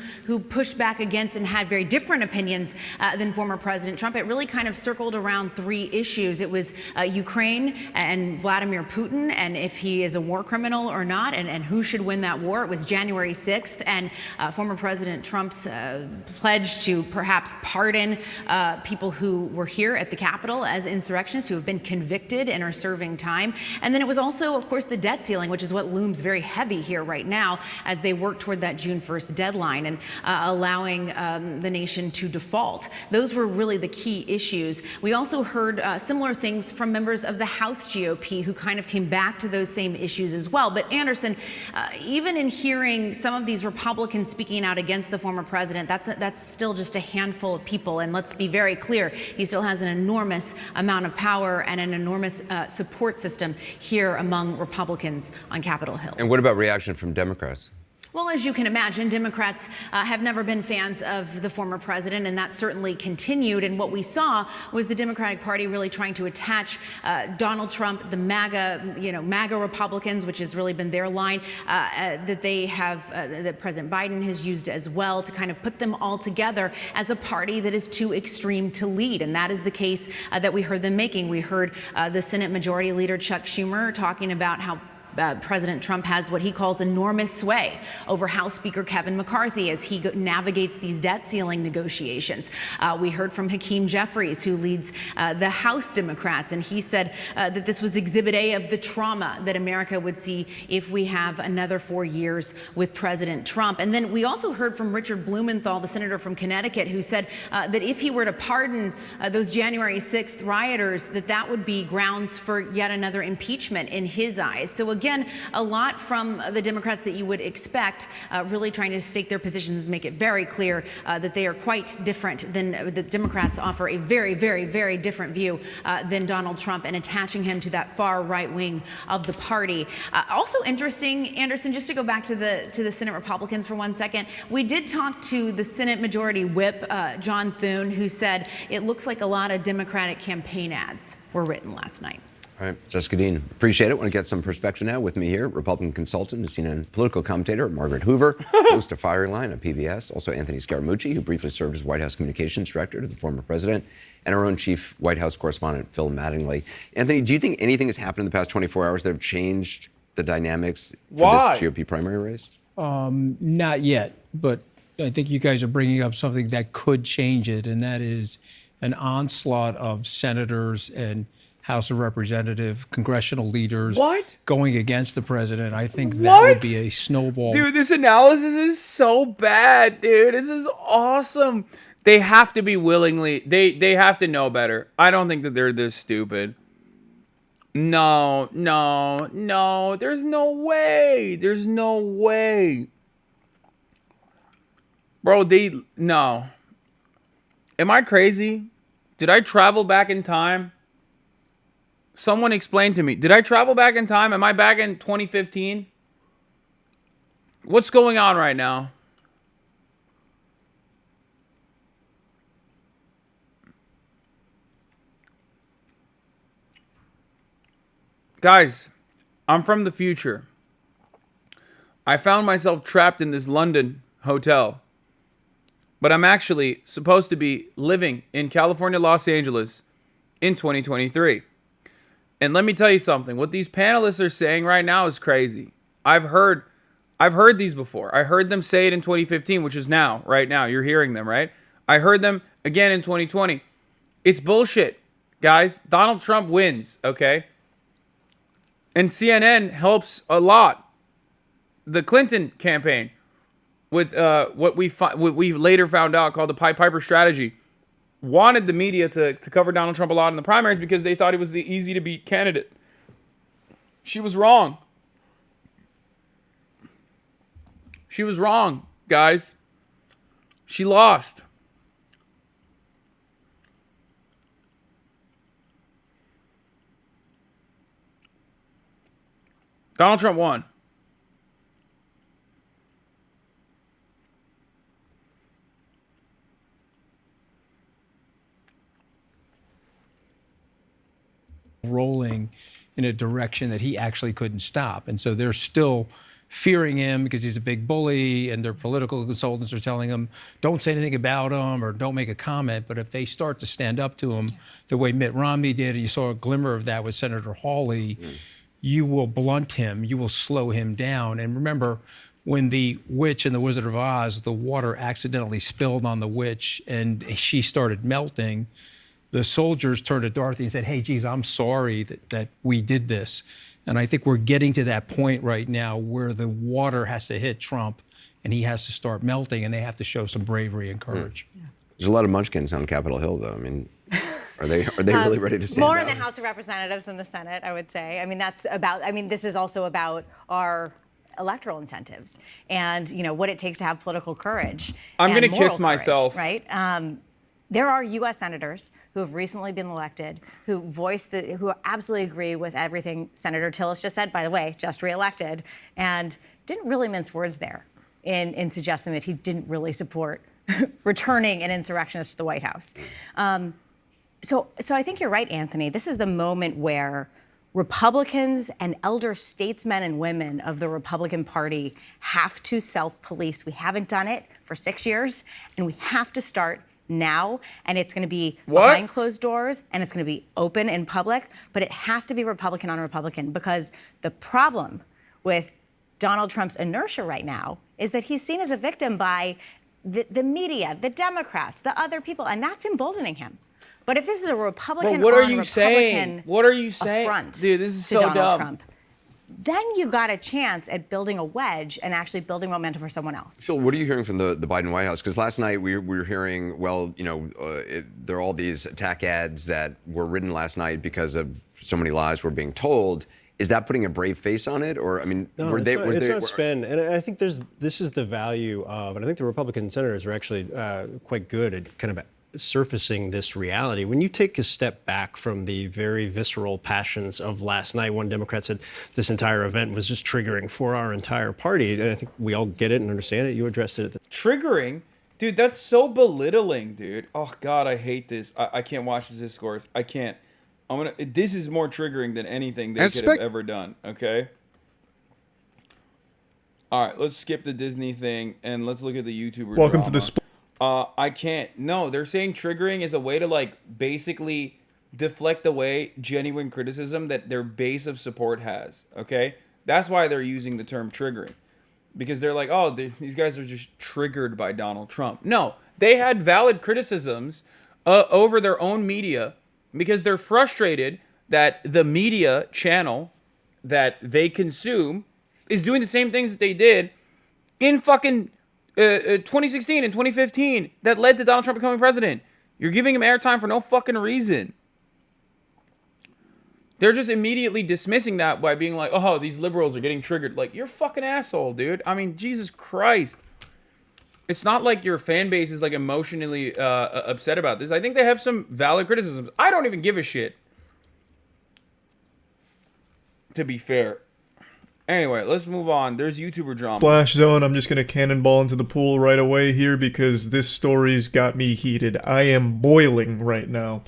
pushed back against and had very different opinions than former President Trump, it really kind of circled around 3 issues. It was Ukraine and Vladimir Putin, and if he is a war criminal or not, and who should win that war. It was January 6th, and former President Trump's pledge to perhaps pardon people who were here at the Capitol as insurrectionists who have been convicted and are serving time. And then it was also, of course, the debt ceiling, which is what looms very heavy here right now as they work toward that June 1st deadline and allowing the nation to default. Those were really the key issues. We also heard similar things from members of the House GOP who kind of came back to those same issues as well. But Anderson, even in hearing some of these Republicans speaking out against the former president, that's still just a handful of people. And let's be very clear, he still has an enormous amount of power and an enormous support system here among Republicans on Capitol Hill. And what about reaction from Democrats? Well, as you can imagine, Democrats have never been fans of the former president, and that certainly continued. And what we saw was the Democratic Party really trying to attach Donald Trump, the MAGA Republicans, which has really been their line, that they have, that President Biden has used as well, to kind of put them all together as a party that is too extreme to lead. And that is the case that we heard them making. We heard the Senate Majority Leader Chuck Schumer talking about how President Trump has what he calls enormous sway over House Speaker Kevin McCarthy as he navigates these debt ceiling negotiations. We heard from Hakeem Jeffries, who leads the House Democrats, and he said that this was Exhibit A of the trauma that America would see if we have another 4 years with President Trump. And then we also heard from Richard Blumenthal, the senator from Connecticut, who said that if he were to pardon those January 6th rioters, that would be grounds for yet another impeachment in his eyes. So again, a lot from the Democrats that you would expect, really trying to stake their positions, make it very clear that they are quite different than the Democrats offer a very, very, very different view than Donald Trump and attaching him to that far right wing of the party. Also interesting, Anderson, just to go back to the Senate Republicans for 1 second, we did talk to the Senate Majority Whip, John Thune, who said it looks like a lot of Democratic campaign ads were written last night. All right, Jessica Dean, appreciate it. Want to get some perspective now with me here, Republican consultant and CNN political commentator Margaret Hoover, host of Firing Line on PBS, also Anthony Scaramucci, who briefly served as White House communications director to the former president, and our own chief White House correspondent, Phil Mattingly. Anthony, do you think anything has happened in the past 24 hours that have changed the dynamics for this GOP primary race? Not yet, but I think you guys are bringing up something that could change it, and that is an onslaught of senators and House of Representatives, congressional leaders going against the president. I think that would be a snowball. Dude, this analysis is so bad, dude. This is awesome. They have to be willingly, they have to know better. I don't think that they're this stupid. No. There's no way. There's no way. Bro, no. Am I crazy? Did I travel back in time? Someone explain to me. Did I travel back in time? Am I back in 2015? What's going on right now? Guys, I'm from the future. I found myself trapped in this London hotel. But I'm actually supposed to be living in California, Los Angeles in 2023. And let me tell you something. What these panelists are saying right now is crazy. I've heard these before. I heard them say it in 2015, which is now, right now. You're hearing them, right? I heard them again in 2020. It's bullshit, guys. Donald Trump wins, okay? And CNN helps a lot. The Clinton campaign with what we later found out called the Pied Piper strategy wanted the media to cover Donald Trump a lot in the primaries because they thought he was the easy to beat candidate. She was wrong. She was wrong, guys. She lost. Donald Trump won. Rolling in a direction that he actually couldn't stop. And so there's still fearing him because he's a big bully, and their political consultants are telling him, don't say anything about him or don't make a comment. But if they start to stand up to him the way Mitt Romney did, and you saw a glimmer of that with Senator Hawley, you will blunt him, you will slow him down. And remember, when the witch in The Wizard of Oz, the water accidentally spilled on the witch and she started melting, the soldiers turned to Dorothy and said, hey, geez, I'm sorry that we did this. And I think we're getting to that point right now where the water has to hit Trump and he has to start melting, and they have to show some bravery and courage. There's a lot of munchkins on Capitol Hill, though. I mean, are they really ready to stand More out? in the House of Representatives than the Senate, I would say. I mean, this is also about our electoral incentives and, what it takes to have political courage. I'm going to kiss myself. Right? There are U.S. senators who have recently been elected who who absolutely agree with everything Senator Tillis just said, by the way, just reelected, and didn't really mince words there in suggesting that he didn't really support returning an insurrectionist to the White House. So I think you're right, Anthony. This is the moment where Republicans and elder statesmen and women of the Republican Party have to self-police. We haven't done it for 6 years, and we have to start now, and it's going to be behind closed doors, and it's going to be open in public, but it has to be Republican on Republican, because the problem with Donald Trump's inertia right now is that he's seen as a victim by the media, the Democrats, the other people, and that's emboldening him. But if this is a Republican But what are on you Republican saying? What are you saying? affront Dude, this is to so Donald dumb. Trump, then you got a chance at building a wedge and actually building momentum for someone else. Phil, what are you hearing from the Biden White House? Because last night we were hearing, there are all these attack ads that were written last night because of so many lies were being told. Is that putting a brave face on it? Or, I mean, No, it's not spin. And I think this is the value of, and I think the Republican senators are actually quite good at kind of surfacing this reality. When you take a step back from the very visceral passions of last night, one Democrat said this entire event was just triggering for our entire party. And I think we all get it and understand it. You addressed it. Triggering? Dude, that's so belittling, dude. Oh, God, I hate this. I can't watch this discourse. I can't. This is more triggering than anything they could have ever done, okay? All right, let's skip the Disney thing and let's look at the YouTuber Welcome drama. to the I can't. No, they're saying triggering is a way to basically deflect away genuine criticism that their base of support has. Okay, that's why they're using the term triggering, because they're like, oh, these guys are just triggered by Donald Trump. No, they had valid criticisms over their own media because they're frustrated that the media channel that they consume is doing the same things that they did in fucking 2016 and 2015 that led to Donald Trump becoming president. You're giving him airtime for no fucking reason. They're just immediately dismissing that by being like, oh, these liberals are getting triggered. Like, you're a fucking asshole, dude. I mean, Jesus Christ. It's not like your fan base is emotionally upset about this. I think they have some valid criticisms. I don't even give a shit, to be fair. Anyway, let's move on. There's YouTuber drama. Splash zone. I'm just going to cannonball into the pool right away here because this story's got me heated. I am boiling right now.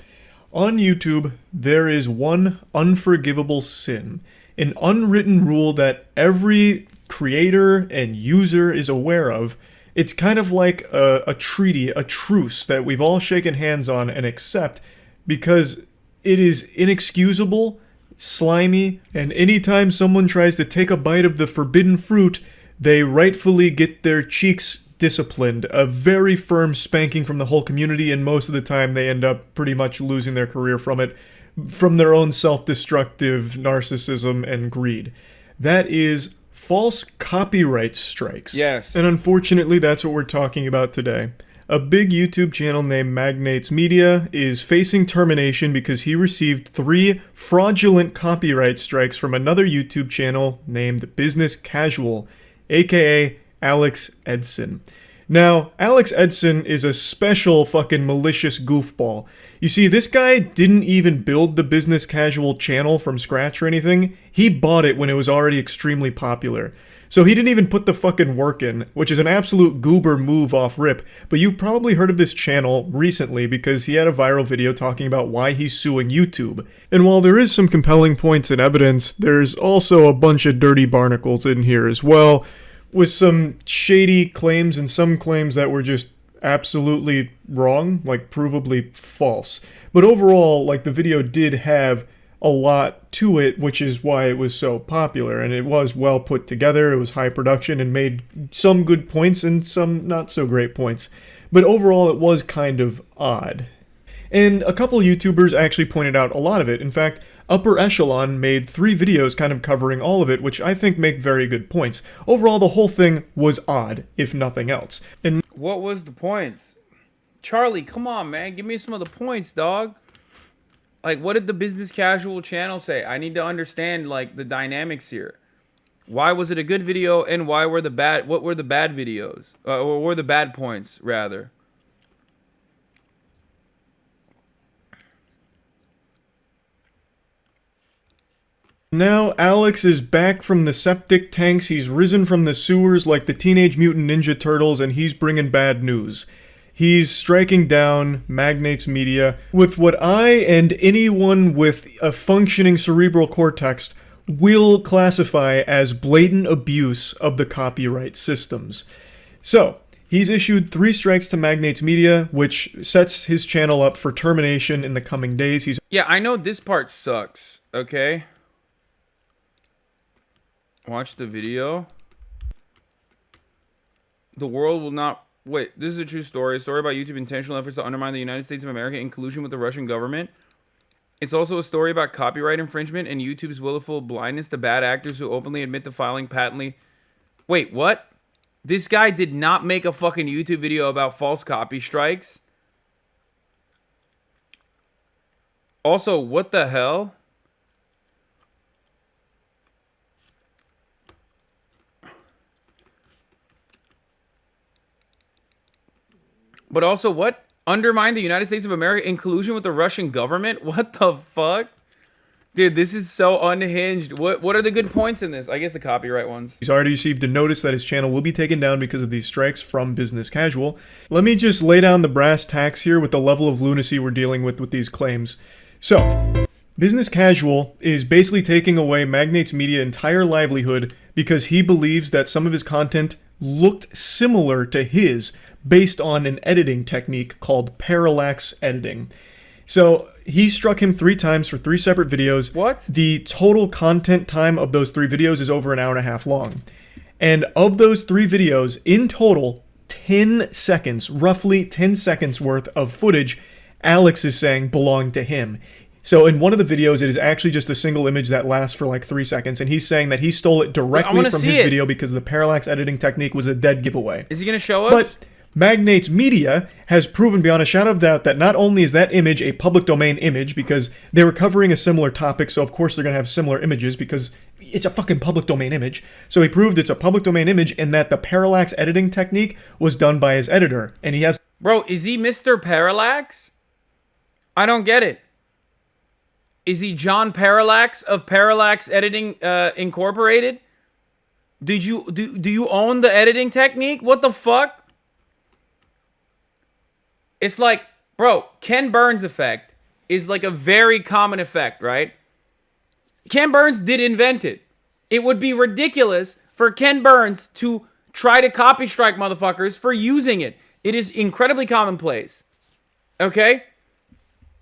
On YouTube, there is one unforgivable sin. An unwritten rule that every creator and user is aware of. It's kind of like a treaty, a truce that we've all shaken hands on and accept because it is inexcusable, slimy, and anytime someone tries to take a bite of the forbidden fruit, they rightfully get their cheeks disciplined, a very firm spanking from the whole community, and most of the time they end up pretty much losing their career from it, from their own self-destructive narcissism and greed. That is false copyright strikes. Yes. And unfortunately, that's what we're talking about today. A big YouTube channel named Magnates Media is facing termination because he received 3 fraudulent copyright strikes from another YouTube channel named Business Casual, aka Alex Edson. Now, Alex Edson is a special fucking malicious goofball. You see, this guy didn't even build the Business Casual channel from scratch or anything. He bought it when it was already extremely popular. So he didn't even put the fucking work in, which is an absolute goober move off rip. But you've probably heard of this channel recently because he had a viral video talking about why he's suing YouTube. And while there is some compelling points and evidence, there's also a bunch of dirty barnacles in here as well, with some shady claims and some claims that were just absolutely wrong, like provably false. But overall, like, the video did have a lot to it, which is why it was so popular, and it was well put together. It was high production and made some good points and some not so great points, but overall it was kind of odd. And a couple YouTubers actually pointed out a lot of it. In fact, Upper Echelon made 3 videos kind of covering all of it, which I think make very good points. Overall, the whole thing was odd, if nothing else. And what was the points? Charlie, come on, man, give me some of the points, dog. Like, what did the business casual channel say? I need to understand, like, the dynamics here. Why was it a good video, and why were the bad? What were the bad videos, or were the bad points rather? now Alex is back from the septic tanks. He's risen from the sewers like the Teenage Mutant Ninja Turtles, and he's bringing bad news. He's striking down Magnates Media with what I and anyone with a functioning cerebral cortex will classify as blatant abuse of the copyright systems. So, he's issued 3 strikes to Magnates Media, which sets his channel up for termination in the coming days. Yeah, I know this part sucks, okay? Watch the video. The world will not... Wait, this is a true story. A story about YouTube intentional efforts to undermine the United States of America in collusion with the Russian government. It's also a story about copyright infringement and YouTube's willful blindness to bad actors who openly admit to filing patently... Wait, what? This guy did not make a fucking YouTube video about false copy strikes? Also, what the hell? But also, what? Undermine the United States of America in collusion with the Russian government? What the fuck? Dude, this is so unhinged. What are the good points in this? I guess the copyright ones. He's already received a notice that his channel will be taken down because of these strikes from Business Casual. Let me just lay down the brass tacks here with the level of lunacy we're dealing with these claims. So, Business Casual is basically taking away Magnates Media's entire livelihood because he believes that some of his content looked similar to his based on an editing technique called parallax editing. So he struck him 3 times for 3 separate videos. What? The total content time of those 3 videos is over an hour and a half long. And of those 3 videos, in total, 10 seconds, roughly 10 seconds worth of footage, Alex is saying belonged to him. So in one of the videos, it is actually just a single image that lasts for like 3 seconds, and he's saying that he stole it directly from his video because the parallax editing technique was a dead giveaway. Is he going to show us? But Magnates Media has proven beyond a shadow of doubt that not only is that image a public domain image, because they were covering a similar topic, so of course they're going to have similar images because it's a fucking public domain image. So he proved it's a public domain image and that the parallax editing technique was done by his editor. And he has... Bro, is he Mr. Parallax? I don't get it. Is he John Parallax of Parallax Editing Incorporated? Do you own the editing technique? What the fuck? It's like, bro, Ken Burns effect is like a very common effect, right? Ken Burns did invent it. It would be ridiculous for Ken Burns to try to copy strike motherfuckers for using it. It is incredibly commonplace. Okay?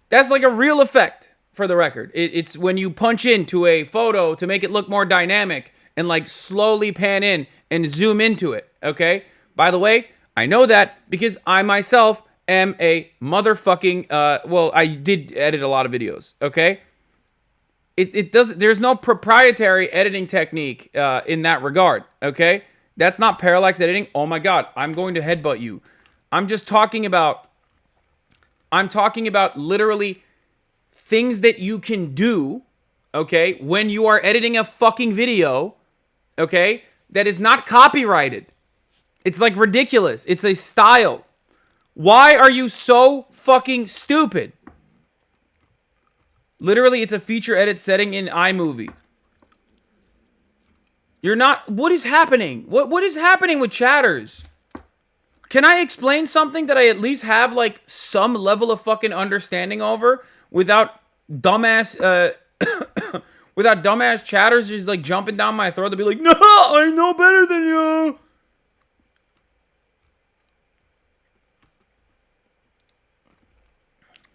That's like a real effect, for the record. It's when you punch into a photo to make it look more dynamic and like slowly pan in and zoom into it. Okay? By the way, I know that because I myself am a motherfucking well, I did edit a lot of videos, okay? It doesn't, there's no proprietary editing technique in that regard, okay? That's not parallax editing. Oh my god, I'm going to headbutt you. I'm talking about literally things that you can do, okay, when you are editing a fucking video, okay, that is not copyrighted. It's like ridiculous. It's a style. Why are you so fucking stupid? Literally, it's a feature edit setting in iMovie. You're not. What is happening? What is happening with chatters? Can I explain something that I at least have like some level of fucking understanding over without dumbass without dumbass chatters just like jumping down my throat to be like, no, I know better than you.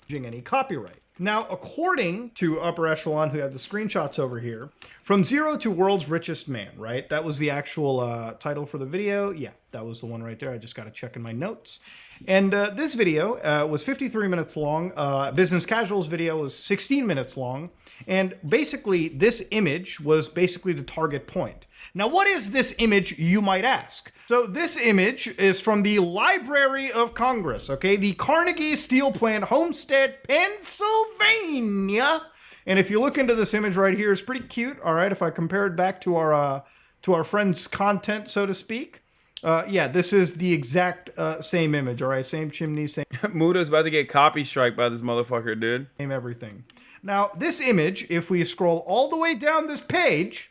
Any copyright. Now, according to Upper Echelon, who have the screenshots over here, from zero to world's richest man, right? That was the actual title for the video. Yeah, that was the one right there. I just got to check in my notes. And this video was 53 minutes long. Business Casual's video was 16 minutes long. And basically, this image was basically the target point. Now, what is this image, you might ask? So this image is from the Library of Congress, okay? The Carnegie Steel Plant, Homestead, Pennsylvania. And if you look into this image right here, it's pretty cute, all right? If I compare it back to our friend's content, so to speak. Yeah, this is the exact same image, all right? Same chimney, same... Muda's about to get copy strike by this motherfucker, dude. Same everything. Now, this image, if we scroll all the way down this page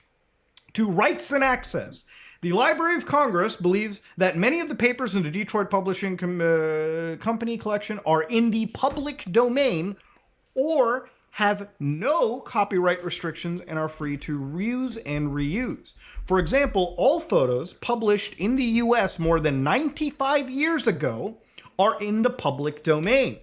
to rights and access, the Library of Congress believes that many of the papers in the Detroit Publishing Company collection are in the public domain or have no copyright restrictions and are free to reuse and reuse. For example, all photos published in the US more than 95 years ago are in the public domain.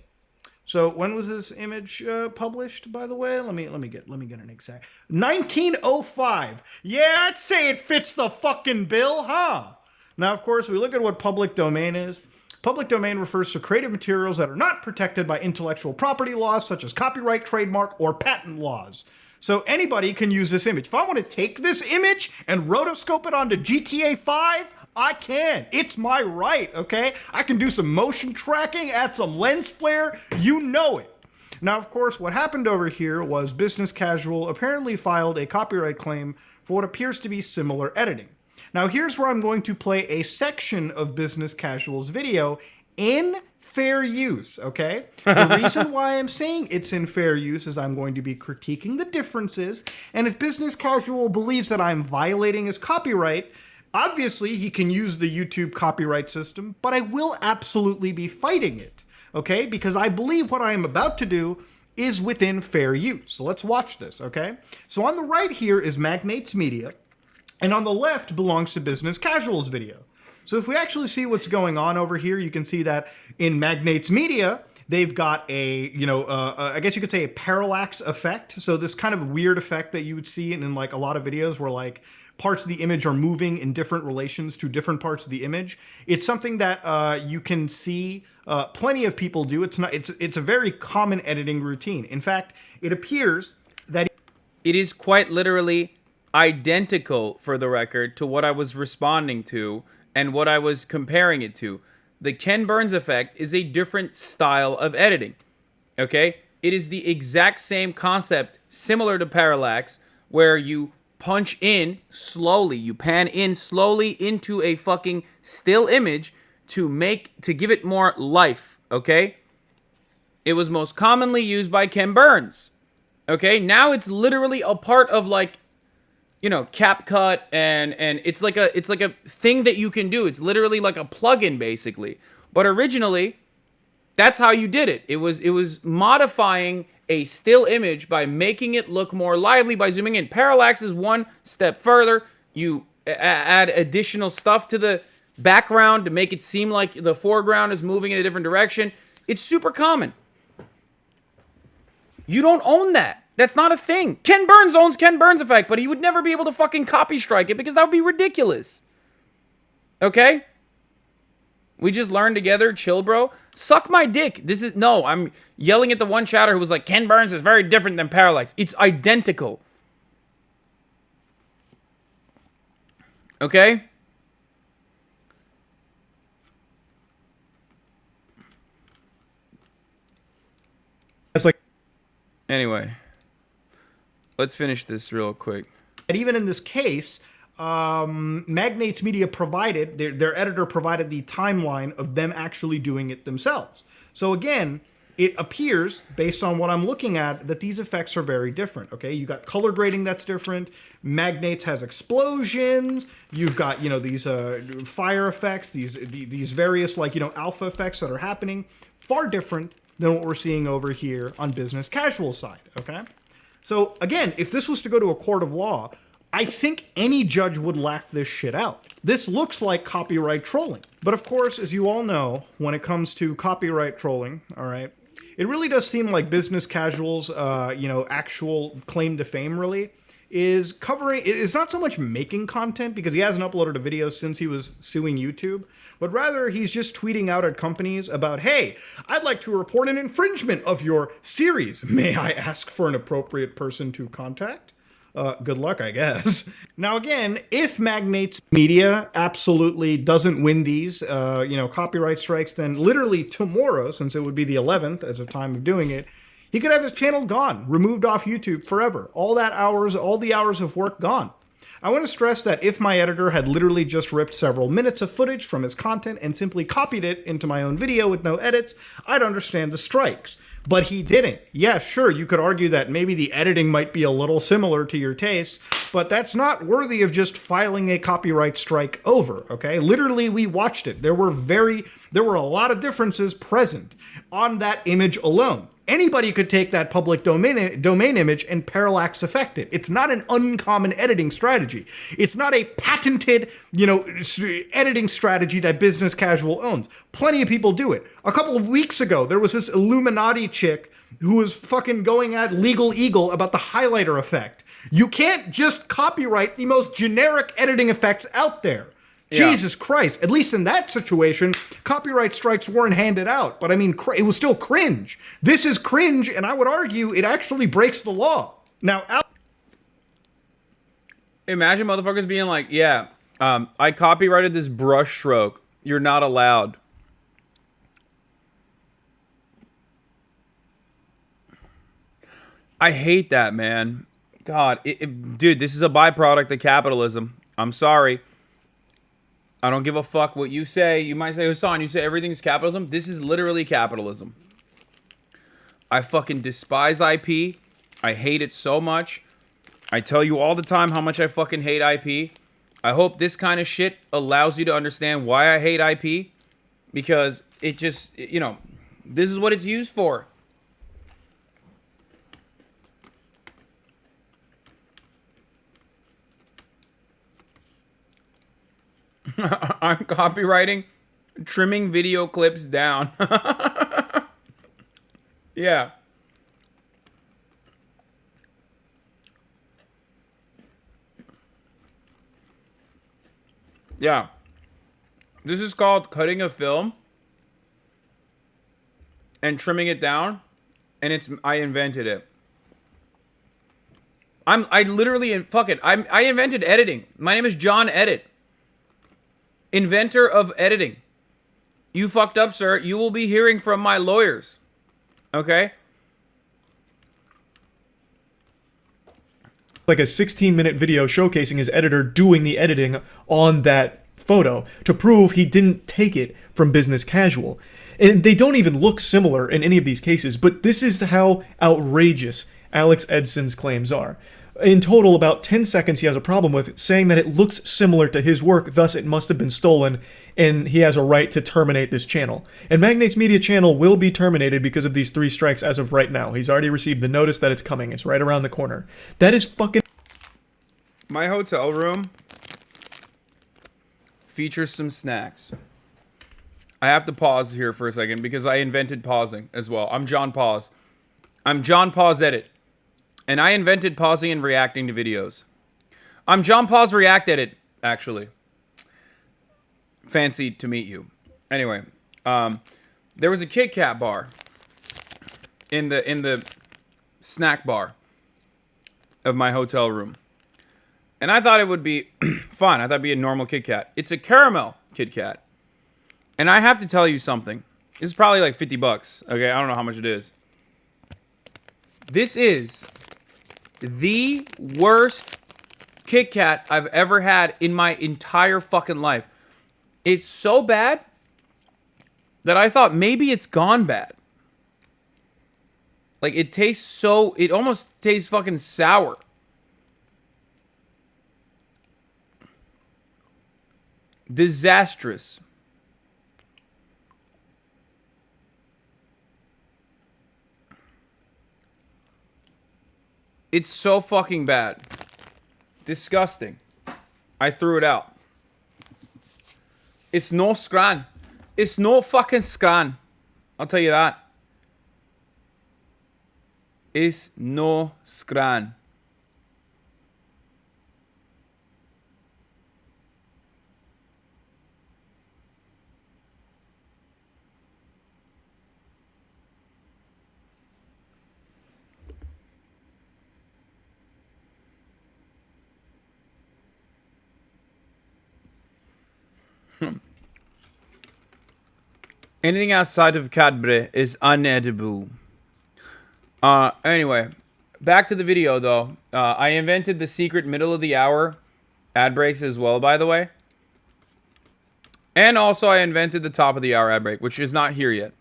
So when was this image published, by the way? Let me get an exact. 1905. Yeah, I'd say it fits the fucking bill, huh? Now, of course, we look at what public domain is. Public domain refers to creative materials that are not protected by intellectual property laws, such as copyright, trademark, or patent laws. So anybody can use this image. If I want to take this image and rotoscope it onto GTA 5, I can. It's my right, okay? I can do some motion tracking, add some lens flare, you know it. Now, of course, what happened over here was Business Casual apparently filed a copyright claim for what appears to be similar editing. Now, here's where I'm going to play a section of Business Casual's video in fair use, okay? The reason why I'm saying it's in fair use is I'm going to be critiquing the differences, and if Business Casual believes that I'm violating his copyright, obviously, he can use the YouTube copyright system, but I will absolutely be fighting it, okay? Because I believe what I am about to do is within fair use. So let's watch this, okay? So on the right here is Magnates Media, and on the left belongs to Business Casual's video. So if we actually see what's going on over here, you can see that in Magnates Media, they've got a, I guess you could say a parallax effect. So this kind of weird effect that you would see in like a lot of videos where like parts of the image are moving in different relations to different parts of the image. It's something that you can see plenty of people do. It's a very common editing routine. In fact, it appears that it is quite literally identical, for the record, to what I was responding to and what I was comparing it to. The Ken Burns effect is a different style of editing. Okay? It is the exact same concept, similar to parallax, where you punch in slowly, you pan in slowly into a fucking still image to give it more life, okay? It was most commonly used by Ken Burns. Okay? Now it's literally a part of like, CapCut and it's like a thing that you can do. It's literally like a plugin basically. But originally, that's how you did it. It was modifying a still image by making it look more lively by zooming in. Parallax is one step further. You add additional stuff to the background to make it seem like the foreground is moving in a different direction. It's super common. You don't own that. That's not a thing. Ken Burns owns Ken Burns effect, but he would never be able to fucking copy strike it because that would be ridiculous. Okay? We just learned together. Chill, bro. Suck my dick. I'm yelling at the one chatter who was like, Ken Burns is very different than Parallax. It's identical. Okay? It's like... Anyway. Let's finish this real quick. And even in this case, Magnates Media provided, their editor provided the timeline of them actually doing it themselves. So again, it appears, based on what I'm looking at, that these effects are very different, okay? You got color grading that's different. Magnates has explosions. You've got, you know, these fire effects, these various, like, you know, alpha effects that are happening. Far different than what we're seeing over here on business casual side, okay? So, again, if this was to go to a court of law, I think any judge would laugh this shit out. This looks like copyright trolling. But of course, as you all know, when it comes to copyright trolling, all right, it really does seem like business casual's, you know, actual claim to fame really is covering, it's not so much making content, because he hasn't uploaded a video since he was suing YouTube, but rather he's just tweeting out at companies about, hey, I'd like to report an infringement of your series. May I ask for an appropriate person to contact? Good luck, I guess. Now, again, if Magnates Media absolutely doesn't win these, you know, copyright strikes, then literally tomorrow, since it would be the 11th as of time of doing it, he could have his channel gone, removed off YouTube forever. All the hours of work gone. I want to stress that if my editor had literally just ripped several minutes of footage from his content and simply copied it into my own video with no edits, I'd understand the strikes. But he didn't. Yeah, sure, you could argue that maybe the editing might be a little similar to your tastes, but that's not worthy of just filing a copyright strike over, okay? Literally, we watched it. There were a lot of differences present on that image alone. Anybody could take that public domain image and parallax affect it. It's not an uncommon editing strategy. It's not a patented, you know, editing strategy that business casual owns. Plenty of people do it. A couple of weeks ago, there was this Illuminati chick who was fucking going at Legal Eagle about the highlighter effect. You can't just copyright the most generic editing effects out there. Yeah. Jesus Christ. At least in that situation, copyright strikes weren't handed out. But I mean, it was still cringe. This is cringe, and I would argue it actually breaks the law. Now, imagine motherfuckers being like, yeah, I copyrighted this brush stroke. You're not allowed. I hate that, man. God, dude, this is a byproduct of capitalism. I'm sorry. I don't give a fuck what you say. You might say, Hasan, you say everything's capitalism. This is literally capitalism. I fucking despise IP. I hate it so much. I tell you all the time how much I fucking hate IP. I hope this kind of shit allows you to understand why I hate IP. Because it just, you know, this is what it's used for. I'm copywriting trimming video clips down. Yeah. Yeah. This is called cutting a film and trimming it down, and I invented it. I literally fuck it. I invented editing. My name is John Edit. Inventor of editing. You fucked up, sir. You will be hearing from my lawyers. Okay? Like a 16-minute video showcasing his editor doing the editing on that photo to prove he didn't take it from business casual. And they don't even look similar in any of these cases, but this is how outrageous Alex Edson's claims are. In total, about 10 seconds he has a problem with, saying that it looks similar to his work, thus it must have been stolen, and he has a right to terminate this channel. And Magnates Media channel will be terminated because of these 3 strikes as of right now. He's already received the notice that it's coming. It's right around the corner. That is fucking... My hotel room features some snacks. I have to pause here for a second because I invented pausing as well. I'm John Pause. I'm John Pause Edit. And I invented pausing and reacting to videos. I'm John Pause React Edit, actually. Fancy to meet you. Anyway, there was a Kit Kat bar in the snack bar of my hotel room. And I thought it would be fun. I thought it'd be a normal Kit Kat. It's a caramel Kit Kat. And I have to tell you something. This is probably like $50. Okay, I don't know how much it is. This is the worst Kit Kat I've ever had in my entire fucking life. It's so bad that I thought maybe it's gone bad. Like, it tastes so... It almost tastes fucking sour. Disastrous. It's so fucking bad. Disgusting. I threw it out. It's no scran. It's no fucking scran. I'll tell you that. It's no scran. Anything outside of Cadbury is unedible. Anyway, back to the video though. I invented the secret middle of the hour ad breaks as well, by the way. And also I invented the top of the hour ad break, which is not here yet.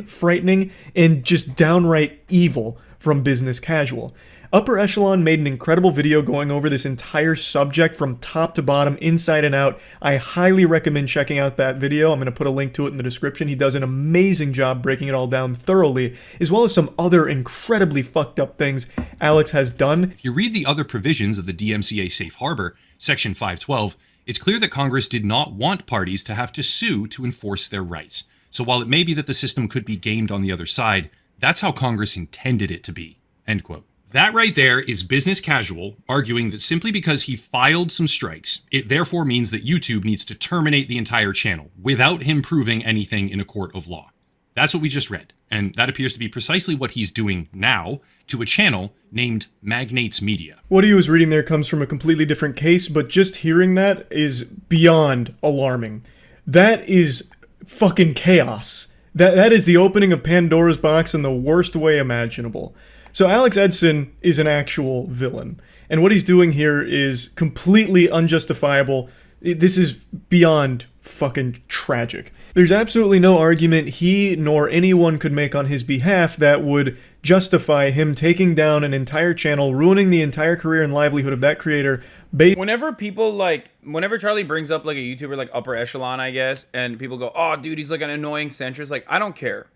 Frightening and just downright evil from Business Casual. Upper Echelon made an incredible video going over this entire subject from top to bottom, inside and out. I highly recommend checking out that video. I'm going to put a link to it in the description. He does an amazing job breaking it all down thoroughly, as well as some other incredibly fucked up things Alex has done. If you read the other provisions of the DMCA Safe Harbor, Section 512, it's clear that Congress did not want parties to have to sue to enforce their rights. So while it may be that the system could be gamed on the other side, that's how Congress intended it to be. End quote. That right there is Business Casual arguing that simply because he filed some strikes, it therefore means that YouTube needs to terminate the entire channel without him proving anything in a court of law. That's what we just read, and that appears to be precisely what he's doing now to a channel named Magnates Media. What he was reading there comes from a completely different case, but just hearing that is beyond alarming. That is fucking chaos. That is the opening of Pandora's box in the worst way imaginable. So Alex Edson is an actual villain, and what he's doing here is completely unjustifiable. This is beyond fucking tragic. There's absolutely no argument he nor anyone could make on his behalf that would justify him taking down an entire channel, ruining the entire career and livelihood of that creator. Whenever Charlie brings up like a YouTuber like Upper Echelon, I guess, and people go, oh dude, he's like an annoying centrist, like I don't care.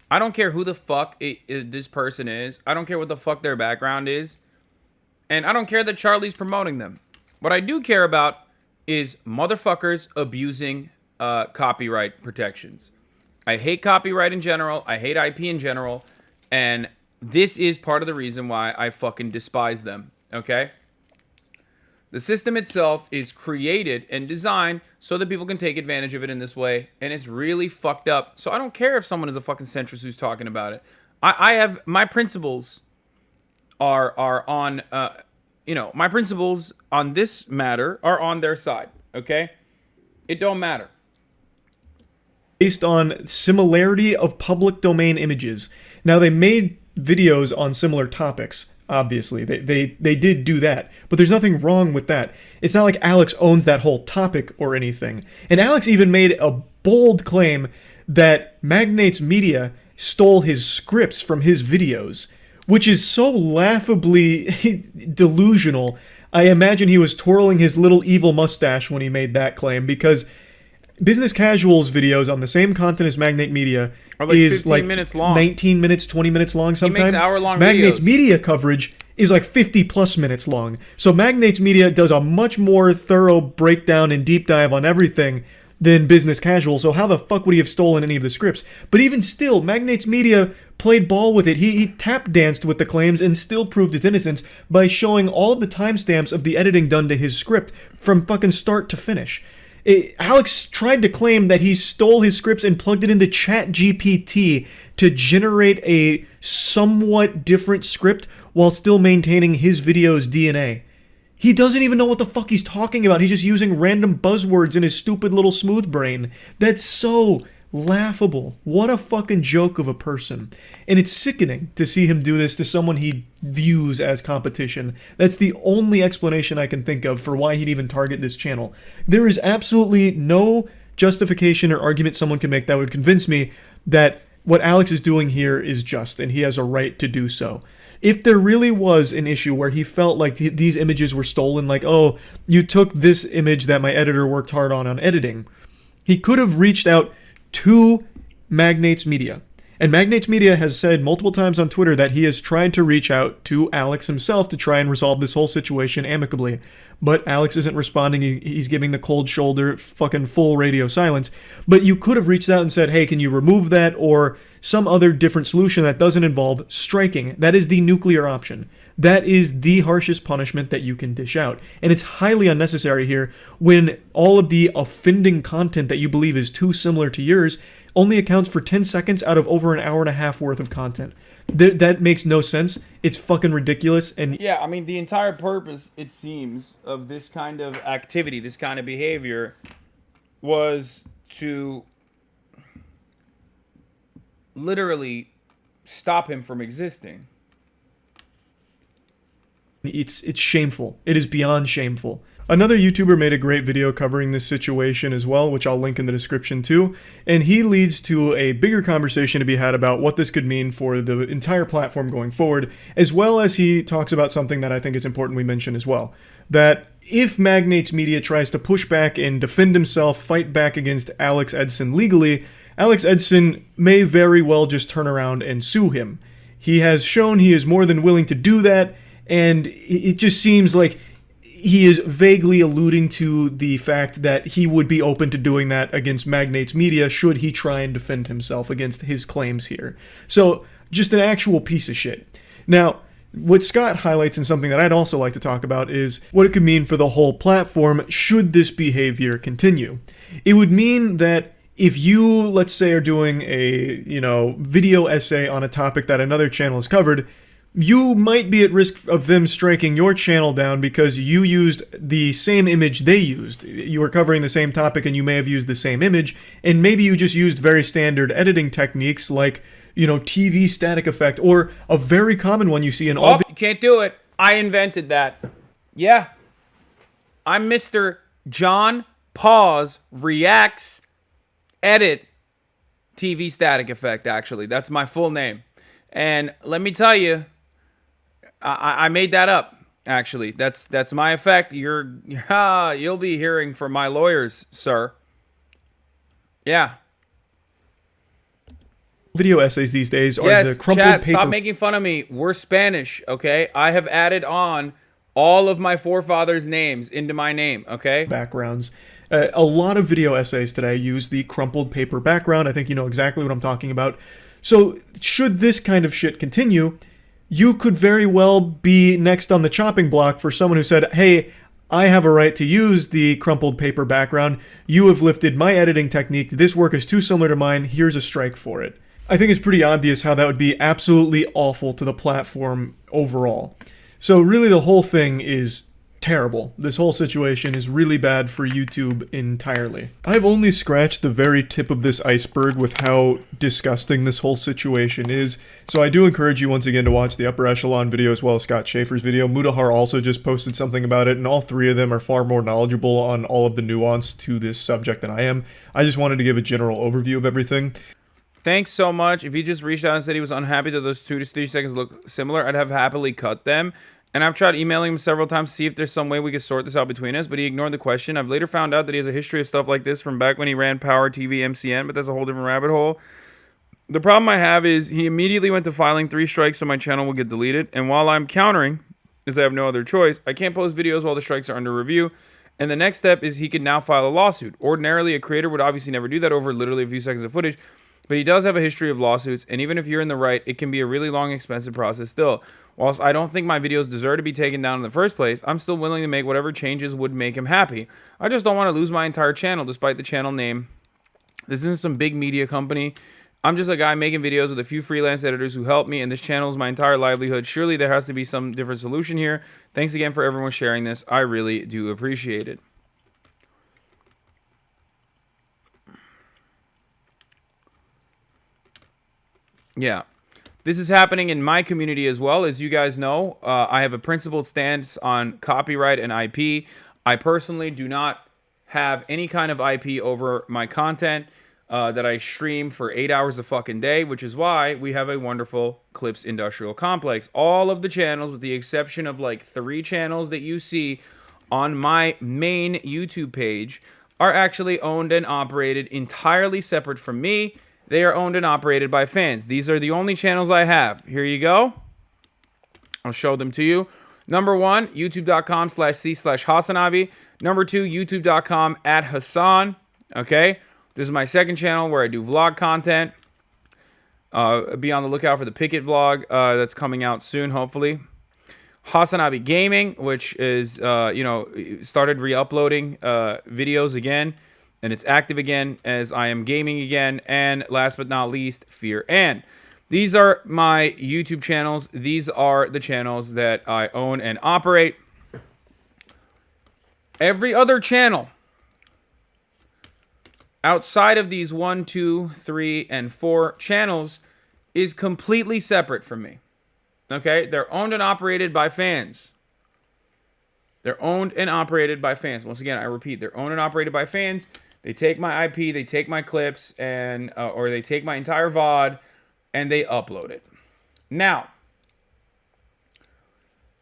I don't care who the fuck this person is. I don't care what the fuck their background is. And I don't care that Charlie's promoting them. What I do care about is motherfuckers abusing copyright protections. I hate copyright in general. I hate IP in general. And this is part of the reason why I fucking despise them. Okay? The system itself is created and designed so that people can take advantage of it in this way, and it's really fucked up. So I don't care if someone is a fucking centrist who's talking about it. I have my principles are on my principles on this matter are on their side. Okay, it don't matter. Based on similarity of public domain images. Now they made videos on similar topics. Obviously, they did do that, but there's nothing wrong with that. It's not like Alex owns that whole topic or anything. And Alex even made a bold claim that Magnates Media stole his scripts from his videos, which is so laughably delusional. I imagine he was twirling his little evil mustache when he made that claim, because Business Casual's videos on the same content as Magnate Media are like is 15 like minutes long. 19 minutes, 20 minutes long sometimes. He makes hour-long Magnate's videos. Media coverage is like 50 plus minutes long. So Magnate's Media does a much more thorough breakdown and deep dive on everything than Business Casual. So how the fuck would he have stolen any of the scripts? But even still, Magnate's Media played ball with it. He tap danced with the claims and still proved his innocence by showing all of the timestamps of the editing done to his script from fucking start to finish. Alex tried to claim that he stole his scripts and plugged it into ChatGPT to generate a somewhat different script while still maintaining his video's DNA. He doesn't even know what the fuck he's talking about. He's just using random buzzwords in his stupid little smooth brain. That's so laughable. What a fucking joke of a person. And it's sickening to see him do this to someone he views as competition. That's the only explanation I can think of for why he'd even target this channel. There is absolutely no justification or argument someone can make that would convince me that what Alex is doing here is just, and he has a right to do so. If there really was an issue where he felt like these images were stolen, like, oh, you took this image that my editor worked hard on editing, he could have reached out to Magnates Media. And Magnates Media has said multiple times on Twitter that he has tried to reach out to Alex himself to try and resolve this whole situation amicably. But Alex isn't responding. He's giving the cold shoulder, fucking full radio silence. But you could have reached out and said, hey, can you remove that, or some other different solution that doesn't involve striking. That is the nuclear option. That is the harshest punishment that you can dish out. And it's highly unnecessary here when all of the offending content that you believe is too similar to yours only accounts for 10 seconds out of over an hour and a half worth of content. That makes no sense. It's fucking ridiculous. And yeah, I mean, the entire purpose, it seems, of this kind of activity, this kind of behavior, was to literally stop him from existing. It's shameful. It is beyond shameful. Another YouTuber made a great video covering this situation as well, which I'll link in the description too, and he leads to a bigger conversation to be had about what this could mean for the entire platform going forward, as well as he talks about something that I think is important we mention as well, that if Magnates Media tries to push back and defend himself, fight back against Alex Edson legally, Alex Edson may very well just turn around and sue him. He has shown he is more than willing to do that, and it just seems like he is vaguely alluding to the fact that he would be open to doing that against Magnates Media should he try and defend himself against his claims here. So, just an actual piece of shit. Now, what Scott highlights, and something that I'd also like to talk about, is what it could mean for the whole platform should this behavior continue. It would mean that if you, let's say, are doing a, video essay on a topic that another channel has covered, you might be at risk of them striking your channel down because you used the same image they used. You were covering the same topic and you may have used the same image, and maybe you just used very standard editing techniques like, TV static effect, or a very common one you see in all... You can't do it. I invented that. Yeah. I'm Mr. John Pause Reacts Edit TV static effect, actually. That's my full name. And let me tell you, I made that up, actually. That's my effect. You'll be hearing from my lawyers, sir. Yeah. Video essays these days are yes, the crumpled chat, paper. Stop making fun of me. We're Spanish, okay? I have added on all of my forefathers' names into my name, okay? Backgrounds. A lot of video essays today use the crumpled paper background. I think you know exactly what I'm talking about. So, should this kind of shit continue, you could very well be next on the chopping block for someone who said, hey, I have a right to use the crumpled paper background. You have lifted my editing technique. This work is too similar to mine. Here's a strike for it. I think it's pretty obvious how that would be absolutely awful to the platform overall. So really the whole thing is terrible. This whole situation is really bad for YouTube entirely. I've only scratched the very tip of this iceberg with how disgusting this whole situation is, so I do encourage you once again to watch the Upper Echelon video as well as Scott Schaefer's video. Mudahar also just posted something about it, and all three of them are far more knowledgeable on all of the nuance to this subject than I am. I just wanted to give a general overview of everything. Thanks so much. If he just reached out and said he was unhappy that those 2 to 3 seconds look similar, I'd have happily cut them. And I've tried emailing him several times to see if there's some way we could sort this out between us, but he ignored the question. I've later found out that he has a history of stuff like this from back when he ran Power TV MCN, but that's a whole different rabbit hole. The problem I have is he immediately went to filing 3 strikes so my channel will get deleted. And while I'm countering, as I have no other choice, I can't post videos while the strikes are under review. And the next step is he could now file a lawsuit. Ordinarily, a creator would obviously never do that over literally a few seconds of footage, but he does have a history of lawsuits, and even if you're in the right, it can be a really long, expensive process still. Whilst I don't think my videos deserve to be taken down in the first place, I'm still willing to make whatever changes would make him happy. I just don't want to lose my entire channel despite the channel name. This isn't some big media company. I'm just a guy making videos with a few freelance editors who help me, and this channel is my entire livelihood. Surely there has to be some different solution here. Thanks again for everyone sharing this. I really do appreciate it. Yeah, this is happening in my community as well. As you guys know, I have a principled stance on copyright and IP. I personally do not have any kind of IP over my content. that I stream for 8 hours a fucking day, which is why we have a wonderful Clips Industrial Complex. All of the channels, with the exception of like 3 channels that you see on my main YouTube page, are actually owned and operated entirely separate from me. They are owned and operated by fans. These are the only channels I have. Here you go. I'll show them to you. Number 1, youtube.com/c/HasanAbi. Number 2, youtube.com/Hasan. Okay. This is my second channel where I do vlog content. Be on the lookout for the Picket vlog that's coming out soon, hopefully. HasanAbi Gaming, which is, started re-uploading videos again. And it's active again as I am gaming again. And last but not least, Fear and. These are my YouTube channels. These are the channels that I own and operate. Every other channel outside of these 1, 2, 3, and 4 channels is completely separate from me. Okay? They're owned and operated by fans. They're owned and operated by fans. Once again, I repeat, they're owned and operated by fans. They take my IP, they take my clips, and or they take my entire VOD, and they upload it. Now,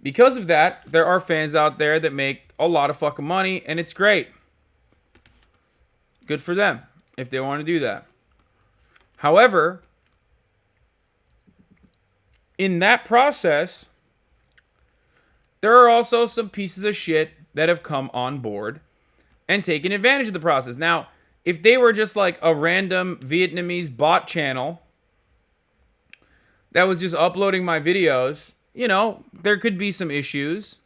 because of that, there are fans out there that make a lot of fucking money, and it's great. Good for them if they want to do that. However, in that process, there are also some pieces of shit that have come on board and taken advantage of the process. Now, if they were just like a random Vietnamese bot channel that was just uploading my videos, there could be some issues.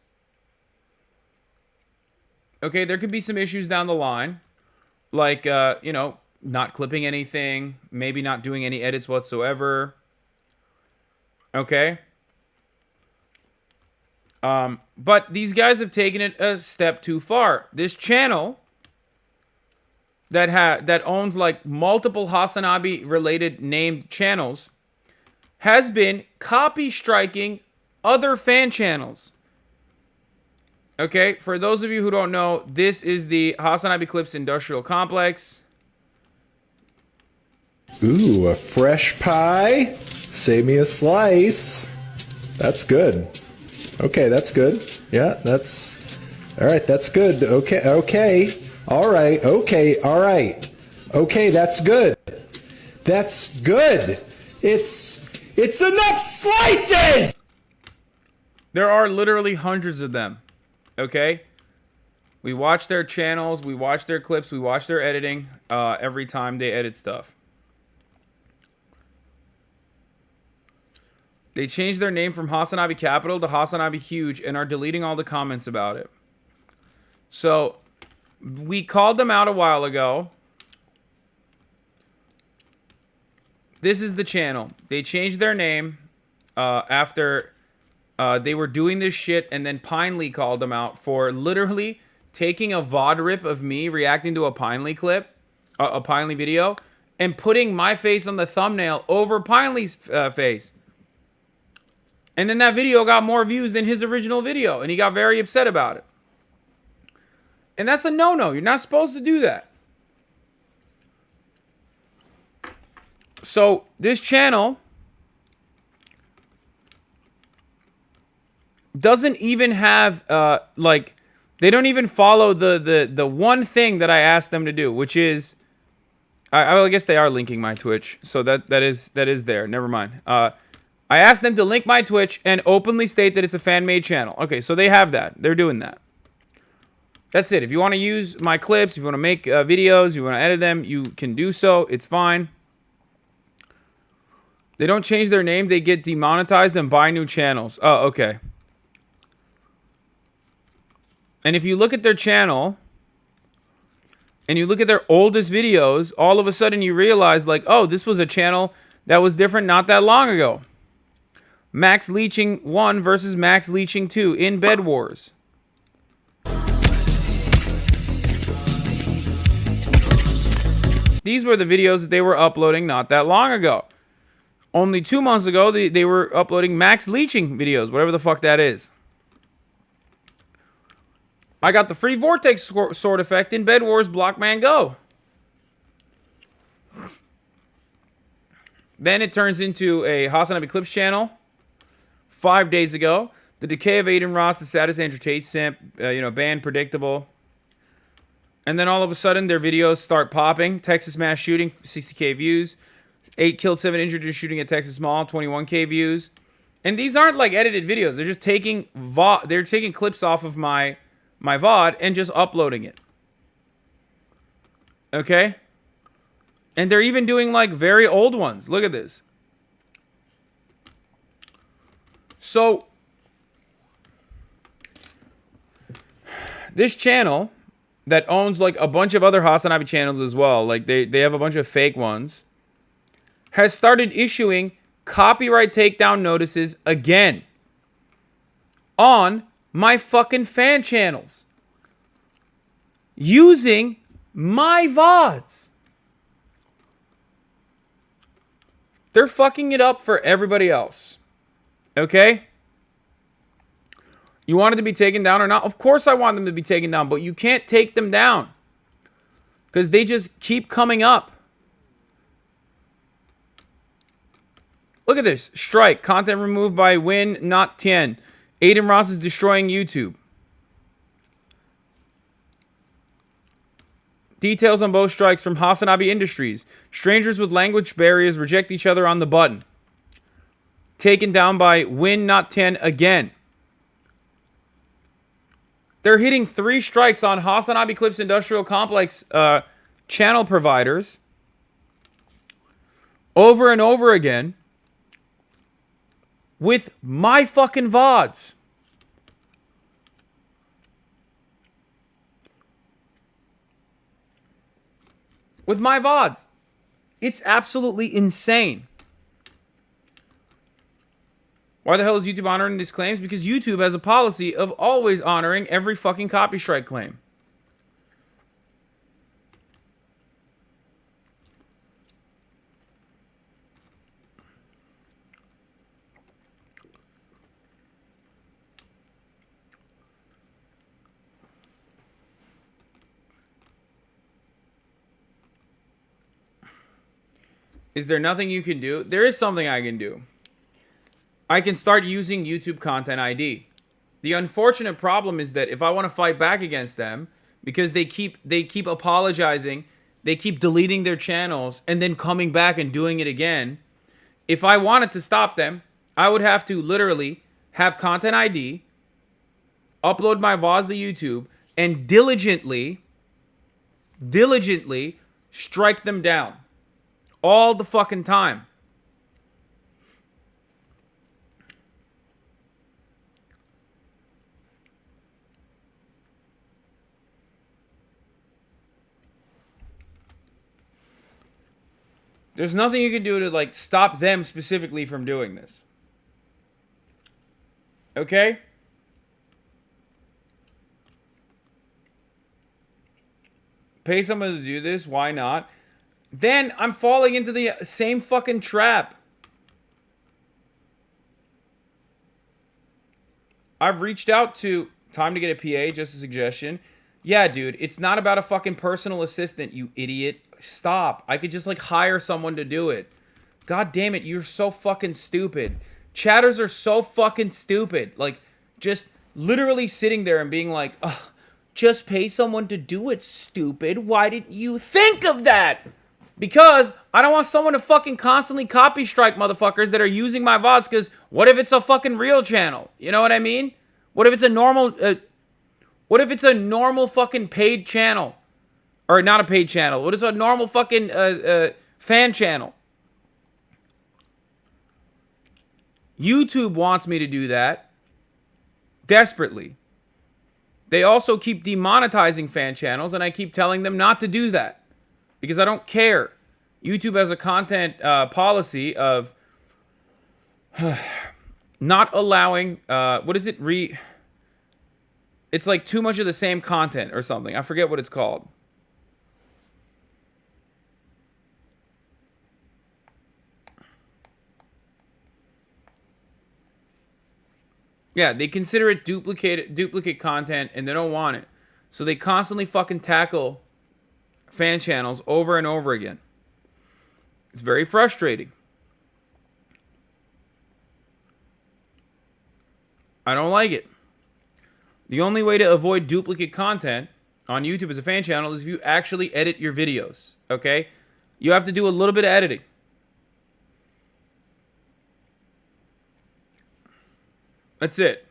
Okay, there could be some issues down the line. Like, not clipping anything, maybe not doing any edits whatsoever. Okay? But these guys have taken it a step too far. This channel that owns like multiple HasanAbi related named channels has been copy striking other fan channels. Okay, for those of you who don't know, this is the HasanAbi Clips Industrial Complex. Ooh, a fresh pie. Save me a slice. That's good. Okay, that's good. Yeah, that's... All right, that's good. Okay. All right, okay, all right. Okay, that's good. That's good. It's enough slices! There are literally hundreds of them. Okay? We watch their channels, we watch their clips, we watch their editing every time they edit stuff. They changed their name from HasanAbi Capital to HasanAbi Huge and are deleting all the comments about it. So, we called them out a while ago. This is the channel. They changed their name after they were doing this shit, and then Pinely called them out for literally taking a VOD rip of me reacting to a Pinely clip, a Pinely video, and putting my face on the thumbnail over Pinely's face. And then that video got more views than his original video, and he got very upset about it. And that's a no-no. You're not supposed to do that. So, this channel doesn't even have, they don't even follow the one thing that I asked them to do, which is, I guess they are linking my Twitch, so that is there. Never mind. I asked them to link my Twitch and openly state that it's a fan-made channel. Okay, so they have that. They're doing that. That's it. If you want to use my clips, if you want to make videos, you want to edit them, you can do so. It's fine. They don't change their name. They get demonetized and buy new channels. Oh, okay. And if you look at their channel and you look at their oldest videos, all of a sudden you realize, like, oh, this was a channel that was different not that long ago. Max Leaching 1 versus Max Leaching 2 in Bed Wars. These were the videos that they were uploading not that long ago. Only 2 months ago, they were uploading Max Leaching videos, whatever the fuck that is. I got the free Vortex sword effect in Bed Wars Blockman Go. Then it turns into a HasanAbi Clips channel. 5 days ago, the decay of Aiden Ross, the saddest Andrew Tate simp, banned, predictable. And then all of a sudden, their videos start popping. Texas mass shooting, 60K views. 8 killed, 7 injured in shooting at Texas Mall, 21K views. And these aren't like edited videos. They're just taking they're taking clips off of my VOD and just uploading it. Okay? And they're even doing like very old ones. Look at this. So this channel that owns like a bunch of other HasanAbi channels as well, like they have a bunch of fake ones, has started issuing copyright takedown notices again on my fucking fan channels using my VODs. They're fucking it up for everybody else. Okay? You want it to be taken down or not? Of course I want them to be taken down, but you can't take them down because they just keep coming up. Look at this. Strike. Content removed by Win, not 10. Aiden Ross is destroying YouTube. Details on both strikes from HasanAbi Industries. Strangers with language barriers reject each other on the button. Taken down by Win, not 10 again. They're hitting 3 strikes on HasanAbi Clips Industrial Complex channel providers over and over again with my fucking VODs. With my VODs. It's absolutely insane. Why the hell is YouTube honoring these claims? Because YouTube has a policy of always honoring every fucking copy strike claim. Is there nothing you can do? There is something I can do. I can start using YouTube Content ID. The unfortunate problem is that if I want to fight back against them, because they keep apologizing, they keep deleting their channels and then coming back and doing it again. If I wanted to stop them, I would have to literally have Content ID, upload my VODs to YouTube, and diligently strike them down. All the fucking time. There's nothing you can do to like stop them specifically from doing this. Okay? Pay someone to do this, why not? Then I'm falling into the same fucking trap. I've reached out to Time to Get a PA, just a suggestion. Yeah, dude, it's not about a fucking personal assistant, you idiot. Stop. I could just like hire someone to do it. God damn it, you're so fucking stupid. Chatters are so fucking stupid. Like, just literally sitting there and being like, ugh, just pay someone to do it, stupid. Why didn't you think of that? Because I don't want someone to fucking constantly copy strike motherfuckers that are using my VODs, because what if it's a fucking real channel? You know what I mean? What if it's a normal fucking paid channel? Or not a paid channel. What is a normal fucking fan channel? YouTube wants me to do that. Desperately. They also keep demonetizing fan channels, and I keep telling them not to do that. Because I don't care. YouTube has a content policy of not allowing, what is it? It's like too much of the same content or something. I forget what it's called. Yeah, they consider it duplicate content, and they don't want it. So they constantly fucking tackle fan channels over and over again. It's very frustrating. I don't like it. The only way to avoid duplicate content on YouTube as a fan channel is if you actually edit your videos, okay? You have to do a little bit of editing. That's it.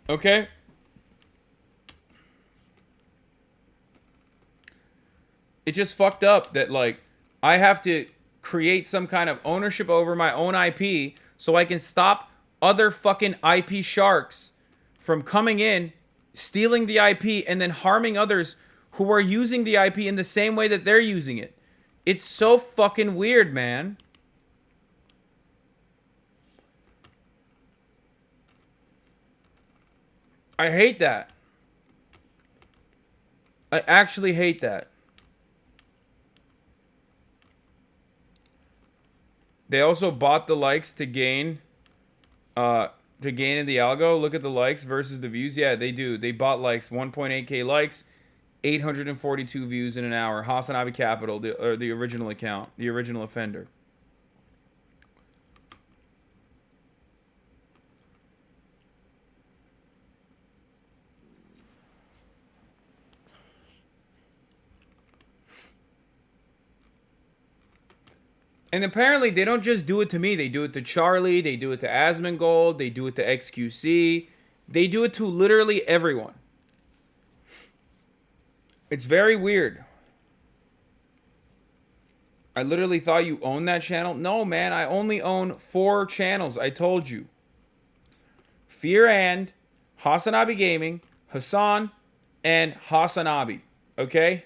Okay? It just fucked up that, like, I have to create some kind of ownership over my own IP so I can stop other fucking IP sharks from coming in, stealing the IP, and then harming others who are using the IP in the same way that they're using it. It's so fucking weird, man. I hate that. I actually hate that. They also bought the likes to gain in the algo. Look at the likes versus the views. Yeah, they do. They bought likes, 1.8k likes, 842 views in an hour. HasanAbi Capital, the original account, the original offender. And apparently they don't just do it to me. They do it to Charlie. They do it to Asmongold. They do it to XQC. They do it to literally everyone. It's very weird. I literally thought you owned that channel. No, man. I only own 4 channels. I told you. Fear and HasanAbi Gaming, Hasan, and HasanAbi. Okay?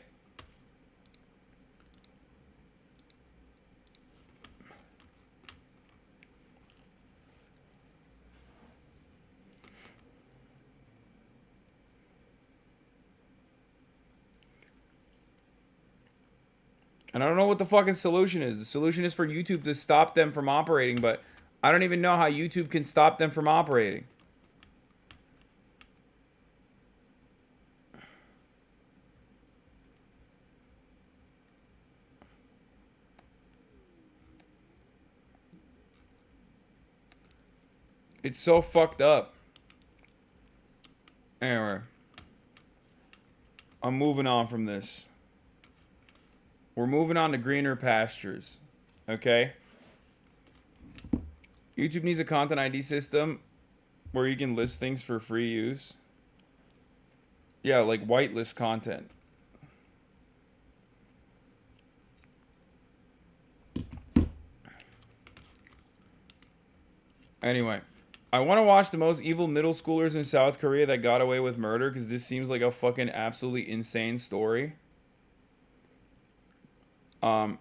And I don't know what the fucking solution is. The solution is for YouTube to stop them from operating, but I don't even know how YouTube can stop them from operating. It's so fucked up. Anyway. I'm moving on from this. We're moving on to greener pastures. Okay? YouTube needs a content ID system where you can list things for free use. Yeah, like whitelist content. Anyway, I want to watch the most evil middle schoolers in South Korea that got away with murder because this seems like a fucking absolutely insane story.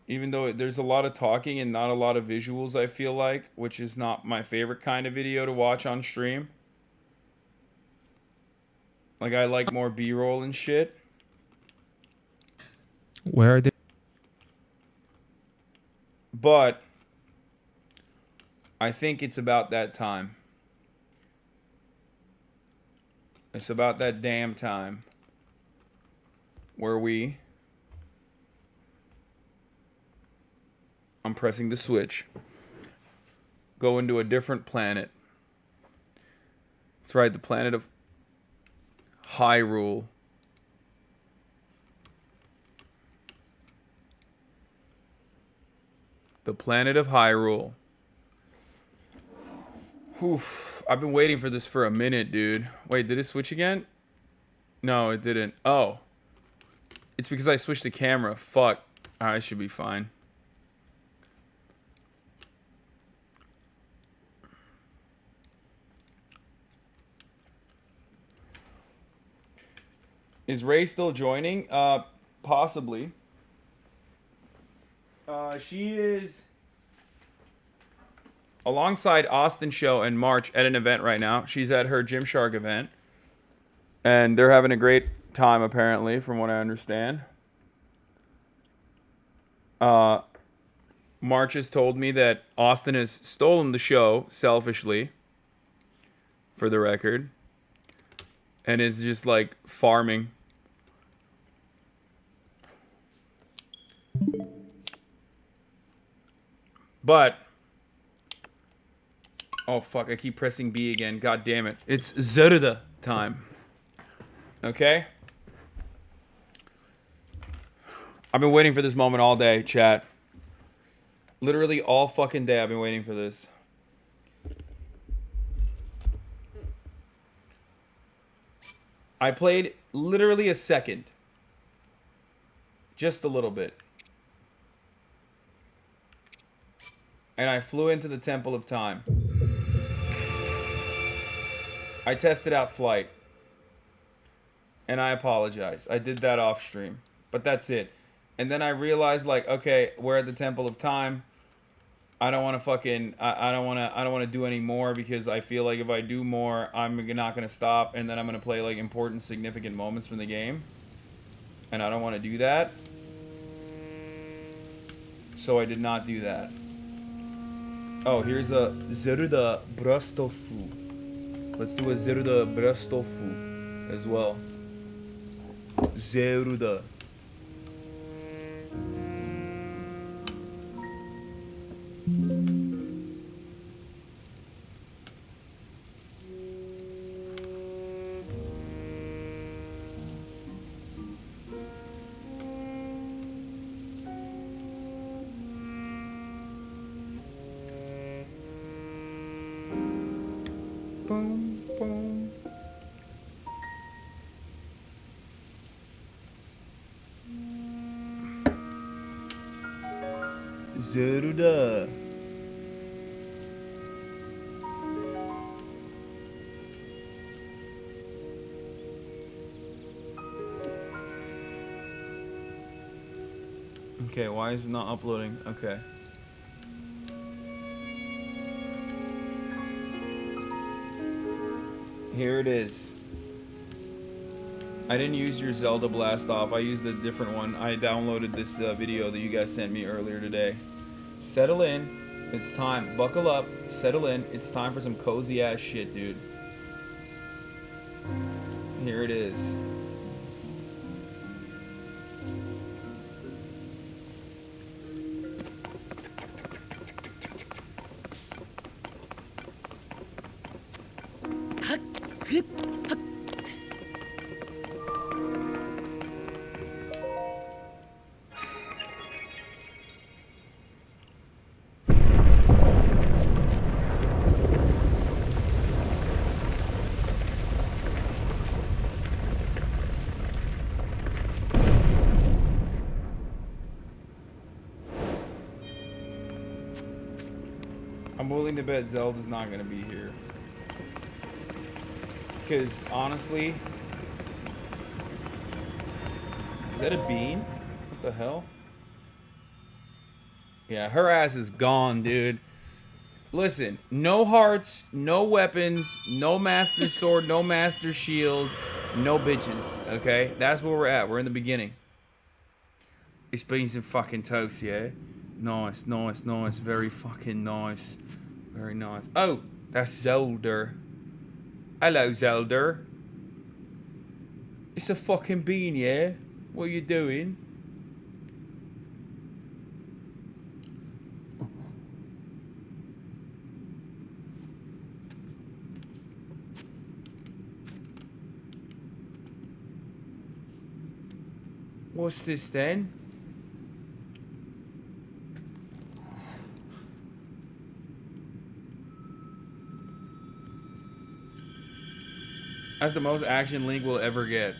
Even though there's a lot of talking and not a lot of visuals, I feel like, which is not my favorite kind of video to watch on stream. Like, I like more B-roll and shit. Where are they? But I think it's about that time. It's about that damn time where I'm pressing the switch. Go into a different planet. That's right, the planet of Hyrule. The planet of Hyrule. Oof, I've been waiting for this for a minute, dude. Wait, did it switch again? No, it didn't. Oh. It's because I switched the camera. Fuck. I should be fine. Is Ray still joining? Possibly. She is alongside Austin Show and March at an event right now. She's at her Gymshark event. And they're having a great time, apparently, from what I understand. March has told me that Austin has stolen the show, selfishly, for the record. And is just, like, farming. But oh fuck, I keep pressing B again. God damn it. It's Zelda time. Okay? I've been waiting for this moment all day, chat. Literally all fucking day I've been waiting for this. I played literally a second. Just a little bit. And I flew into the Temple of Time. I tested out flight. And I apologize. I did that off stream. But that's it. And then I realized, like, okay, we're at the Temple of Time. I don't want to fucking, I don't want to do any more because I feel like if I do more, I'm not going to stop. And then I'm going to play, like, important, significant moments from the game. And I don't want to do that. So I did not do that. Oh, here's a Zelda Brastofu. Let's do a Zelda Brastofu as well. Zelda. Boom, boom. Zelda. Okay, why is it not uploading? Okay. Here it is. I didn't use your Zelda Blast Off. I used a different one. I downloaded this video that you guys sent me earlier today. Settle in. It's time. Buckle up. Settle in. It's time for some cozy ass shit, dude. Here it is. I'm willing to bet Zelda's not gonna be here. Because honestly, is that a bean? What the hell? Yeah, her ass is gone, dude. Listen, no hearts, no weapons, no master sword, no master shield, no bitches. Okay, that's where we're at. We're in the beginning. It's been some fucking toast, yeah. Nice, nice, nice. Very fucking nice. Very nice. Oh, that's Zelda. Hello, Zelda. It's a fucking bean, yeah? What are you doing? What's this then? That's the most action Link will ever get.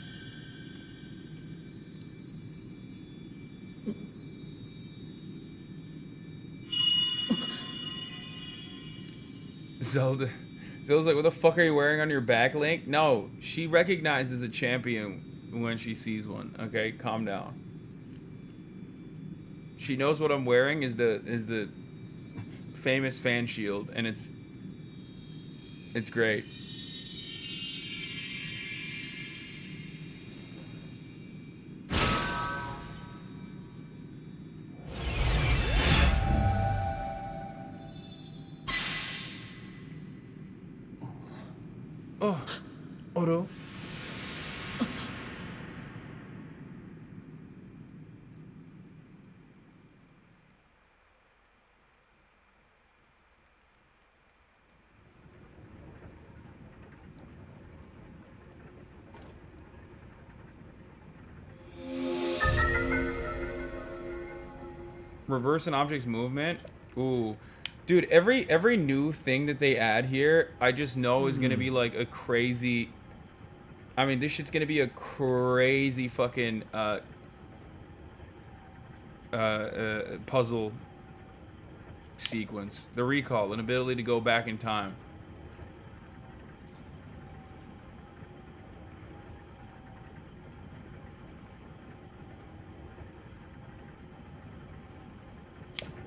Zelda's like, what the fuck are you wearing on your back, Link? No, she recognizes a champion when she sees one. Okay, calm down. She knows what I'm wearing is the famous fan shield, and it's great. Oh, Oro. Reverse an object's movement. Ooh. Dude, every new thing that they add here, I just know is gonna be like a crazy... I mean, this shit's gonna be a crazy fucking puzzle sequence. The recall, an ability to go back in time.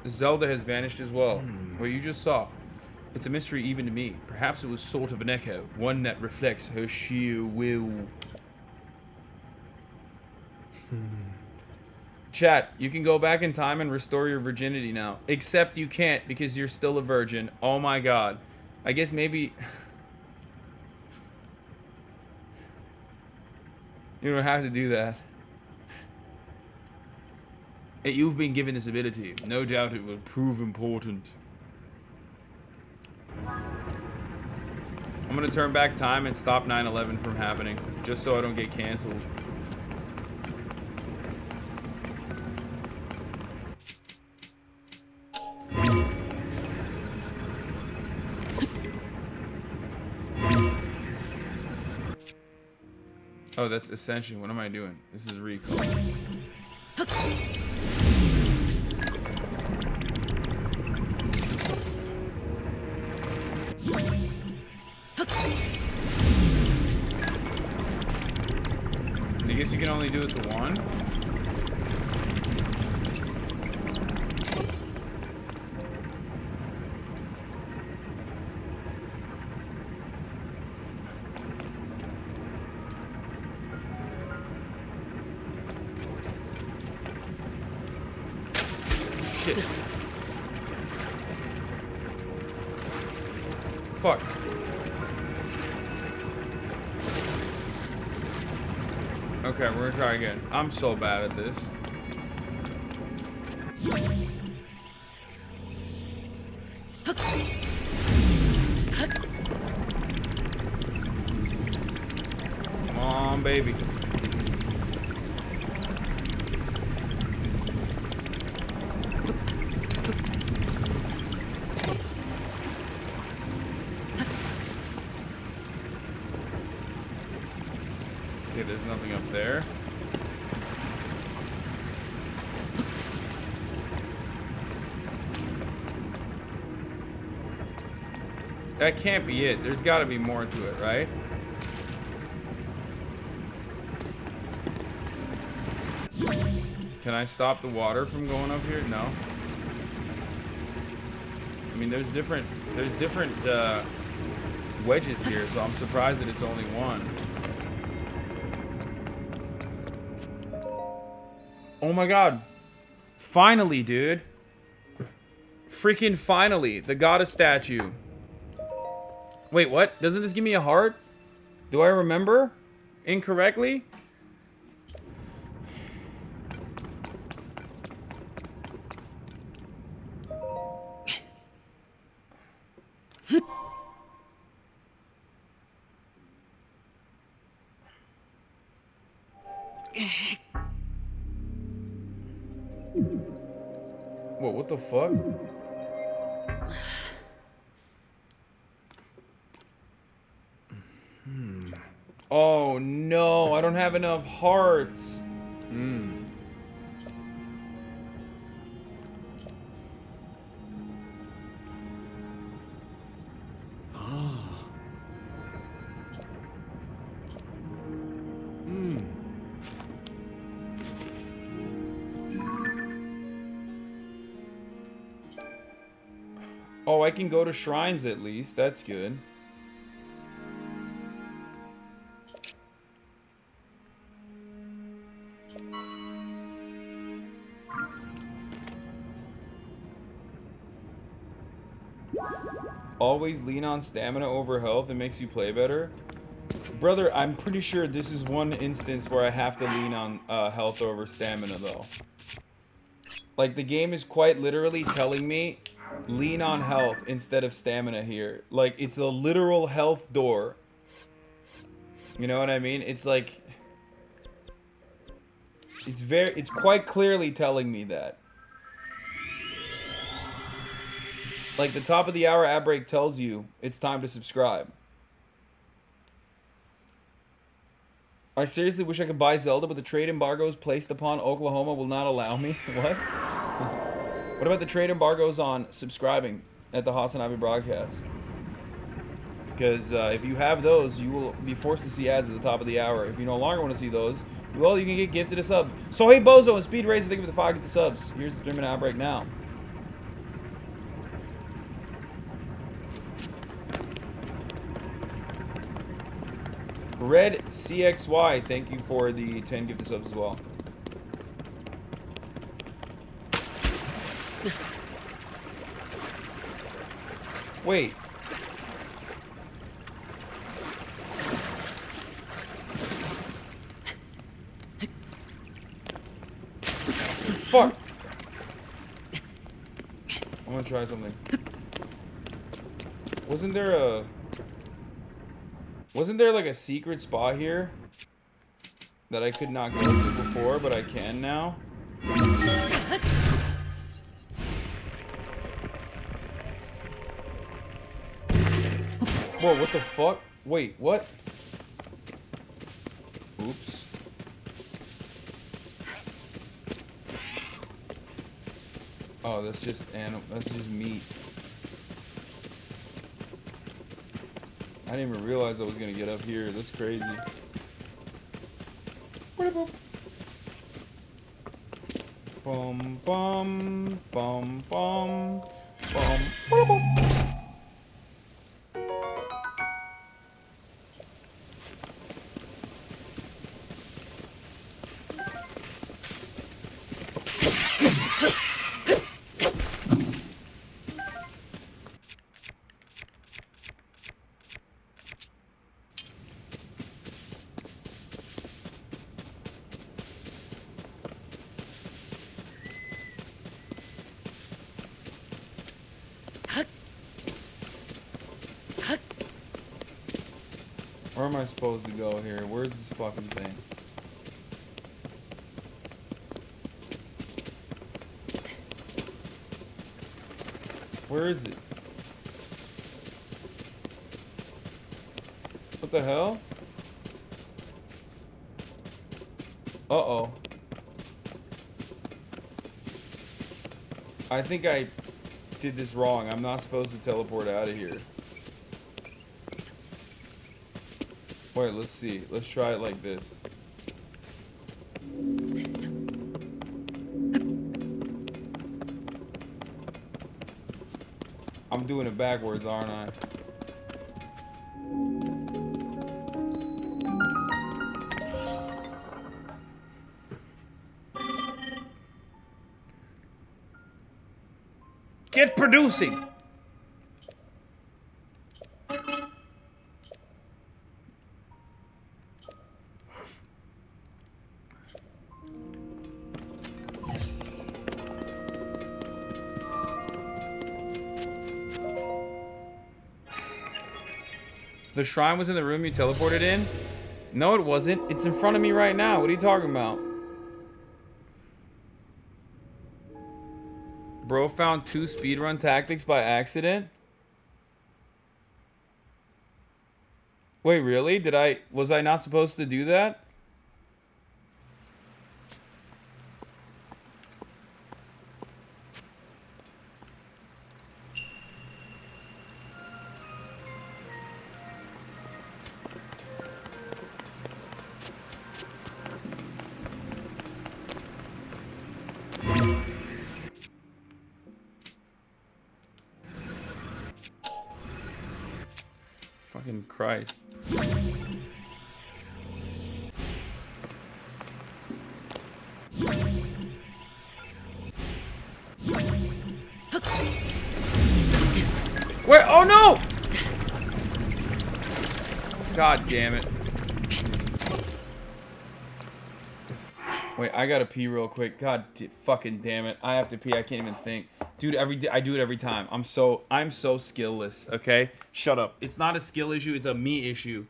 Zelda has vanished as well. Well, you just saw. It's a mystery even to me. Perhaps it was sort of an echo, one that reflects her sheer will. Chat, you can go back in time and restore your virginity now. Except you can't because you're still a virgin. Oh my god. I guess maybe... you don't have to do that. You've been given this ability. No doubt it will prove important. I'm gonna turn back time and stop 9/11 from happening, just so I don't get canceled. Oh, that's Ascension. What am I doing? This is recall. I guess you can only do it to one. Shit. Fuck. Okay, we're gonna try again. I'm so bad at this. Come on, baby. Okay, there's nothing up there. That can't be it. There's got to be more to it, right? Can I stop the water from going up here? No. I mean, there's different wedges here, so I'm surprised that it's only one. Oh my god. Finally, dude. Freaking finally. The goddess statue. Wait, what? Doesn't this give me a heart? Do I remember incorrectly? Whoa, what the fuck? Oh no, I don't have enough hearts. Oh, I can go to shrines at least. That's good. Always lean on stamina over health. It makes you play better. Brother, I'm pretty sure this is one instance where I have to lean on health over stamina, though. Like, the game is quite literally telling me, lean on health instead of stamina here. Like, it's a literal health door. You know what I mean? It's like... it's quite clearly telling me that. Like, the top of the hour ad break tells you it's time to subscribe. I seriously wish I could buy Zelda, but the trade embargoes placed upon Oklahoma will not allow me. What? What about the trade embargoes on subscribing at the HasanAbi broadcast? Because if you have those, you will be forced to see ads at the top of the hour. If you no longer want to see those, well, you can get gifted a sub. So hey, Bozo and Speed Racer, thank you for the 5 get the subs. Here's the 3-minute ad break now. Red CXY, thank you for the 10 gifted subs as well. Wait. Fuck. I'm gonna try something. Wasn't there like a secret spot here that I could not go to before, but I can now? Whoa, what the fuck? Wait, what? Oops. Oh, that's just meat. I didn't even realize I was gonna get up here. That's crazy. Bum bum bum bum bum bum. Where am I supposed to go here? Where's this fucking thing? Where is it? What the hell? Uh-oh. I think I did this wrong. I'm not supposed to teleport out of here. Wait, let's see. Let's try it like this. I'm doing it backwards, aren't I? Get producing! The shrine was in the room you teleported in? No, it wasn't. It's in front of me right now. What are you talking about? Bro found 2 speedrun tactics by accident? Wait, really? Was I not supposed to do that? Fucking Christ. Where? Oh no! God damn it. Wait, I gotta pee real quick. God fucking damn it. I have to pee. I can't even think. Dude, I do it every time. I'm so skillless, okay? Shut up. It's not a skill issue, it's a me issue.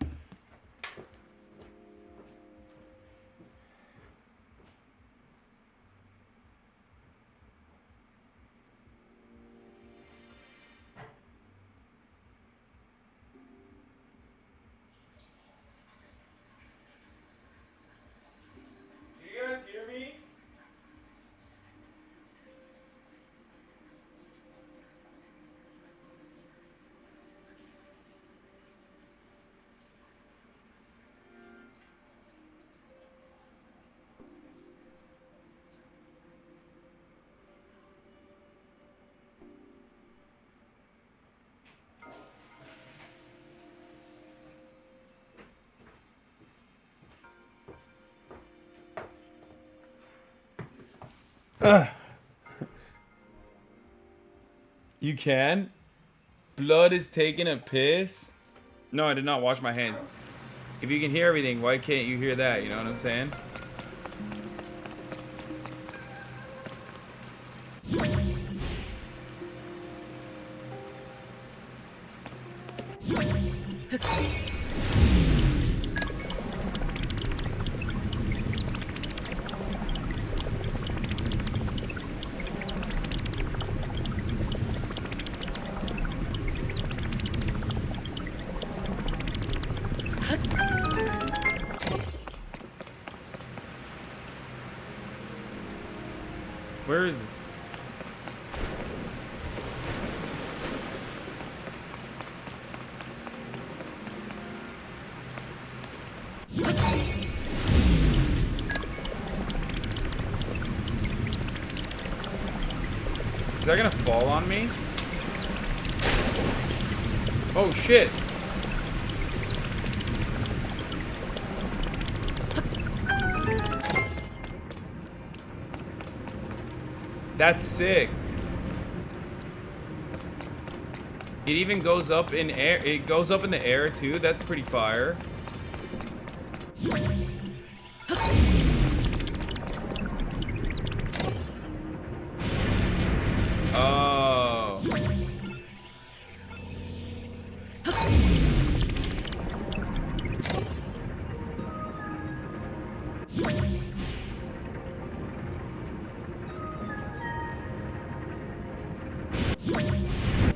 You can? Blood is taking a piss? No, I did not wash my hands. If you can hear everything, why can't you hear that? You know what I'm saying? Where is it? Is that gonna fall on me? Oh shit! That's sick. It even goes up in air. It goes up in the air too. That's pretty fire. Oh.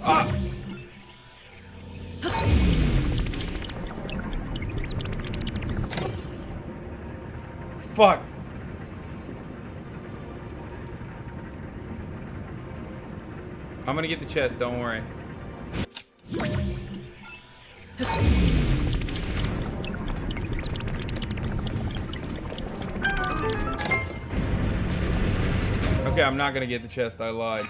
Ah. Fuck. I'm gonna get the chest, don't worry. Okay, I'm not gonna get the chest, I lied.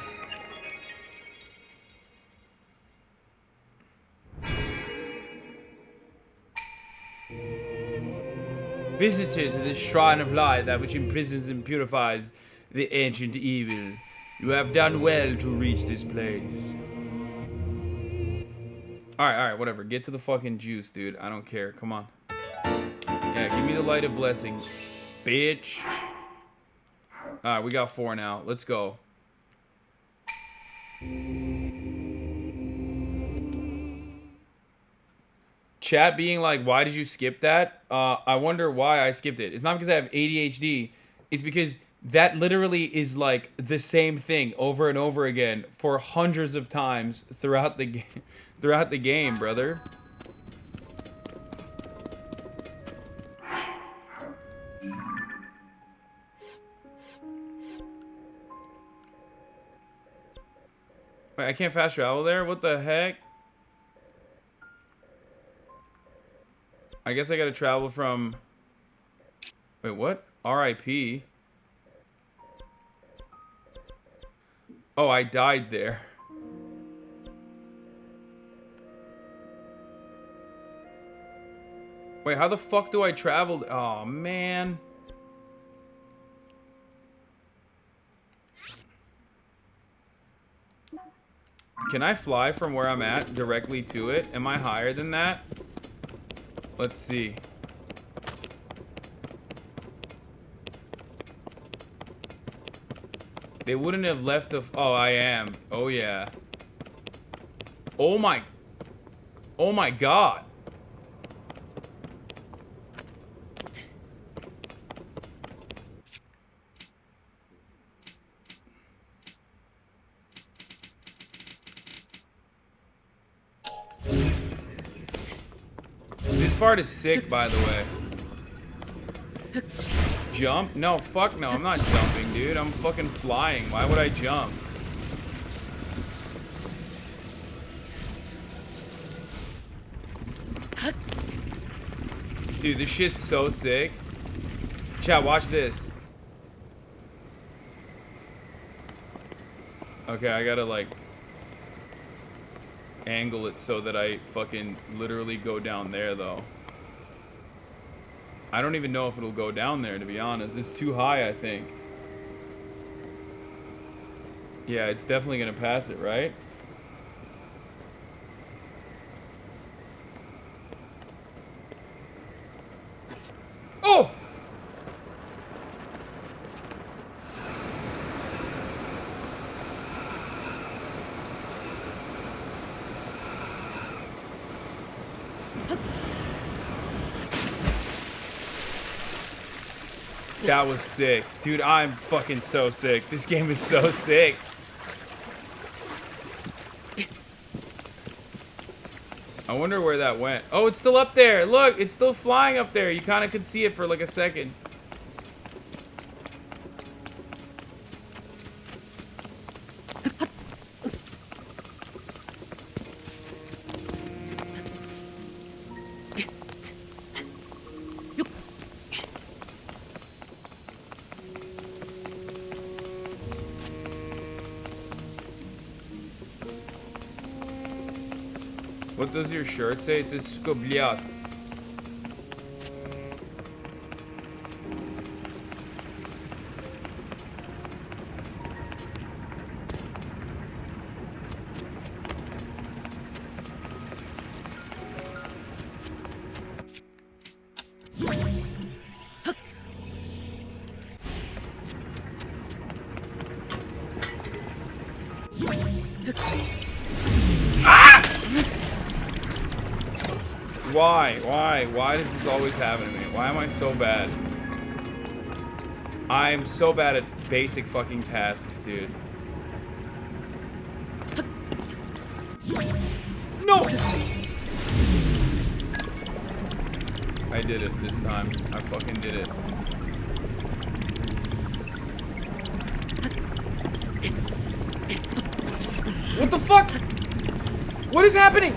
Visitor to the shrine of light, that which imprisons and purifies the ancient evil. You have done well to reach this place. Alright, whatever. Get to the fucking juice, dude. I don't care. Come on. Yeah, give me the light of blessings, bitch. Alright, we got 4 now. Let's go. Chat being like, why did you skip that? I wonder why I skipped it. It's not because I have ADHD. It's because that literally is like the same thing over and over again for hundreds of times throughout the game. Throughout the game, brother. Wait, I can't fast travel there? What the heck? I guess I gotta travel from... Wait, what? RIP? Oh, I died there. Wait, how the fuck do I travel? Oh, man. Can I fly from where I'm at directly to it? Am I higher than that? Let's see. They wouldn't have left the... Oh, I am. Oh, yeah. Oh, my... Oh, my God. This part is sick, by the way. Jump? No, fuck no. I'm not jumping, dude. I'm fucking flying. Why would I jump? Dude, this shit's so sick. Chat, watch this. Okay, I gotta, like, angle it so that I fucking literally go down there, though. I don't even know if it'll go down there, to be honest. It's too high, I think. Yeah, it's definitely gonna pass it, right? Oh! That was sick. Dude, I'm fucking so sick. This game is so sick. I wonder where that went. Oh, it's still up there. Look, it's still flying up there. You kind of could see it for like a second. What does your shirt say? It says skobliat. Why does this always happen to me? Why am I so bad? I'm so bad at basic fucking tasks, dude. No! I did it this time. I fucking did it. What the fuck? What is happening?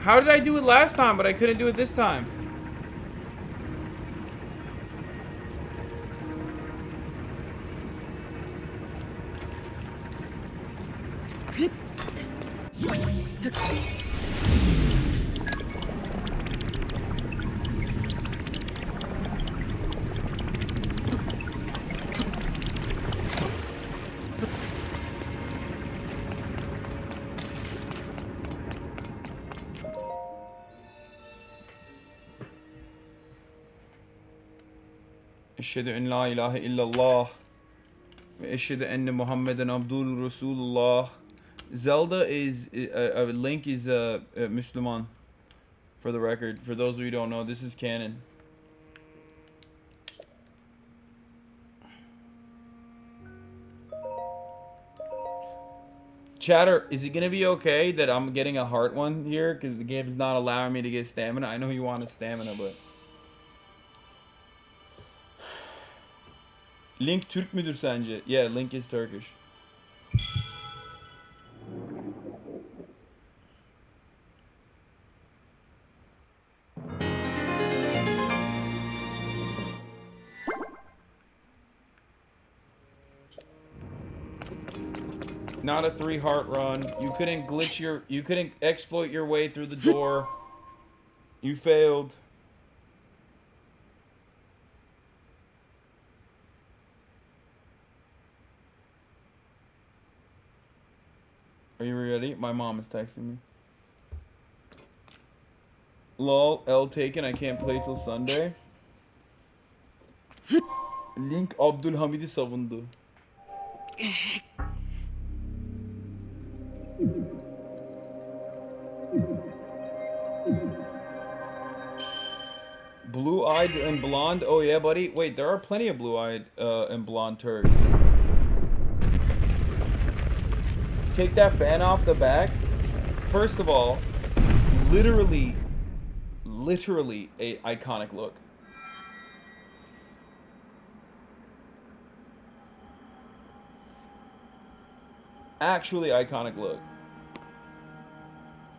How did I do it last time, but I couldn't do it this time? Eşhedü en la ilahe illallah ve eşhedü enne Muhammeden abdul Rasulullah. Zelda is Link is Müslüman. For the record, for those of you who don't know, this is canon. Chatter, is it gonna be okay that I'm getting a heart one here because the game is not allowing me to get stamina? I know you want a stamina, but Link Türk müdür sence? Yeah, Link is Turkish. Not a 3-heart run. You couldn't you couldn't exploit your way through the door. You failed. Are you ready? My mom is texting me. Lol, L taken. I can't play till Sunday. Link Abdülhamid'i savundu. Blue-eyed and blonde? Oh yeah, buddy. Wait, there are plenty of blue-eyed and blonde Turks. Take that fan off the back. First of all, literally a iconic look. Actually iconic look.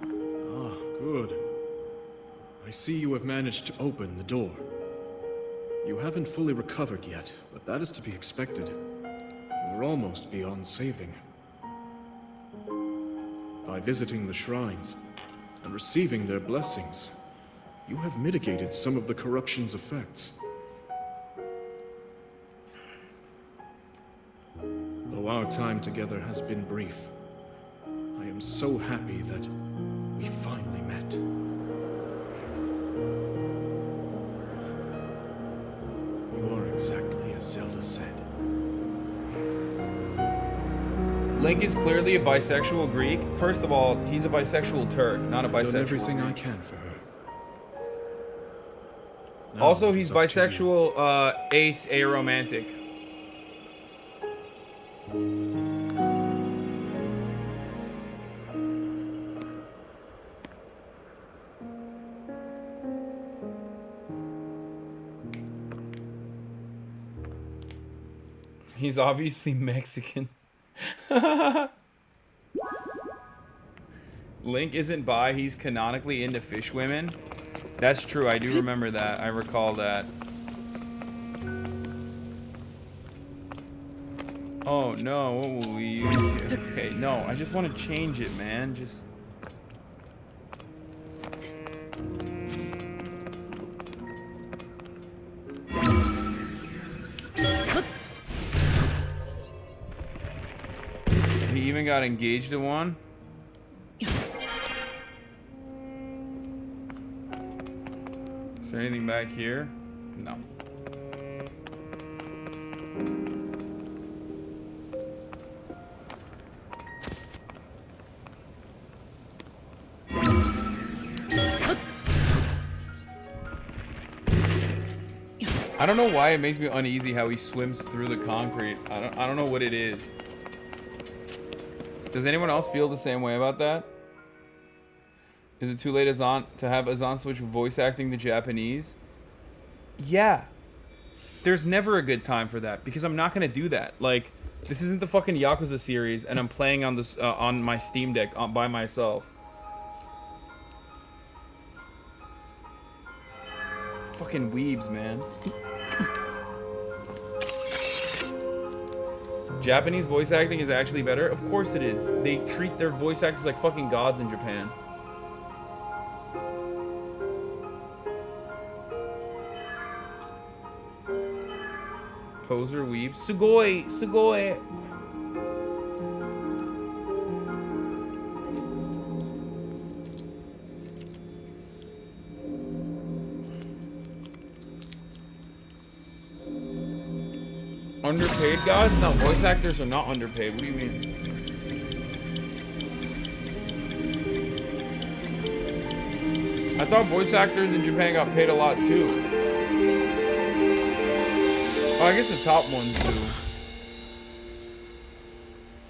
Ah, good. I see you have managed to open the door. You haven't fully recovered yet, but that is to be expected. You were almost beyond saving. By visiting the shrines and receiving their blessings, you have mitigated some of the corruption's effects. Though our time together has been brief, I am so happy that we finally met. You are exactly as Zelda said. Link is clearly a bisexual Greek. First of all, he's a bisexual Turk, not a I've done bisexual. everything I can for her. Now Also, it he's is up to you. bisexual, ace, aromantic. He's obviously Mexican. Link isn't bi, he's canonically into fish women. That's true, I do remember that. I recall that. Oh no, what will we use here? Okay, no, I just want to change it, man. Just... He even got engaged to one? Is there anything back here? No. I don't know why it makes me uneasy how he swims through the concrete. I don't know what it is. Does anyone else feel the same way about that? Is it too late to have Hasan switch voice acting to Japanese? Yeah. There's never a good time for that because I'm not gonna do that. Like, this isn't the fucking Yakuza series, and I'm playing on this on my Steam Deck by myself. Fucking weebs, man. Japanese voice acting is actually better? Of course it is. They treat their voice actors like fucking gods in Japan. Poser weeb. Sugoi! Sugoi! Underpaid gods? No, voice actors are not underpaid. What do you mean? I thought voice actors in Japan got paid a lot too. Oh, I guess the top ones do.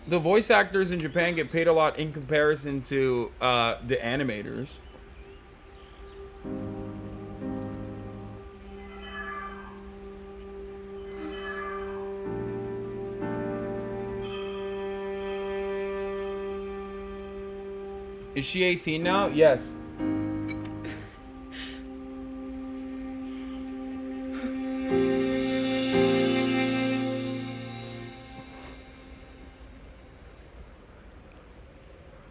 The voice actors in Japan get paid a lot in comparison to the animators. Is she 18 now? Yes.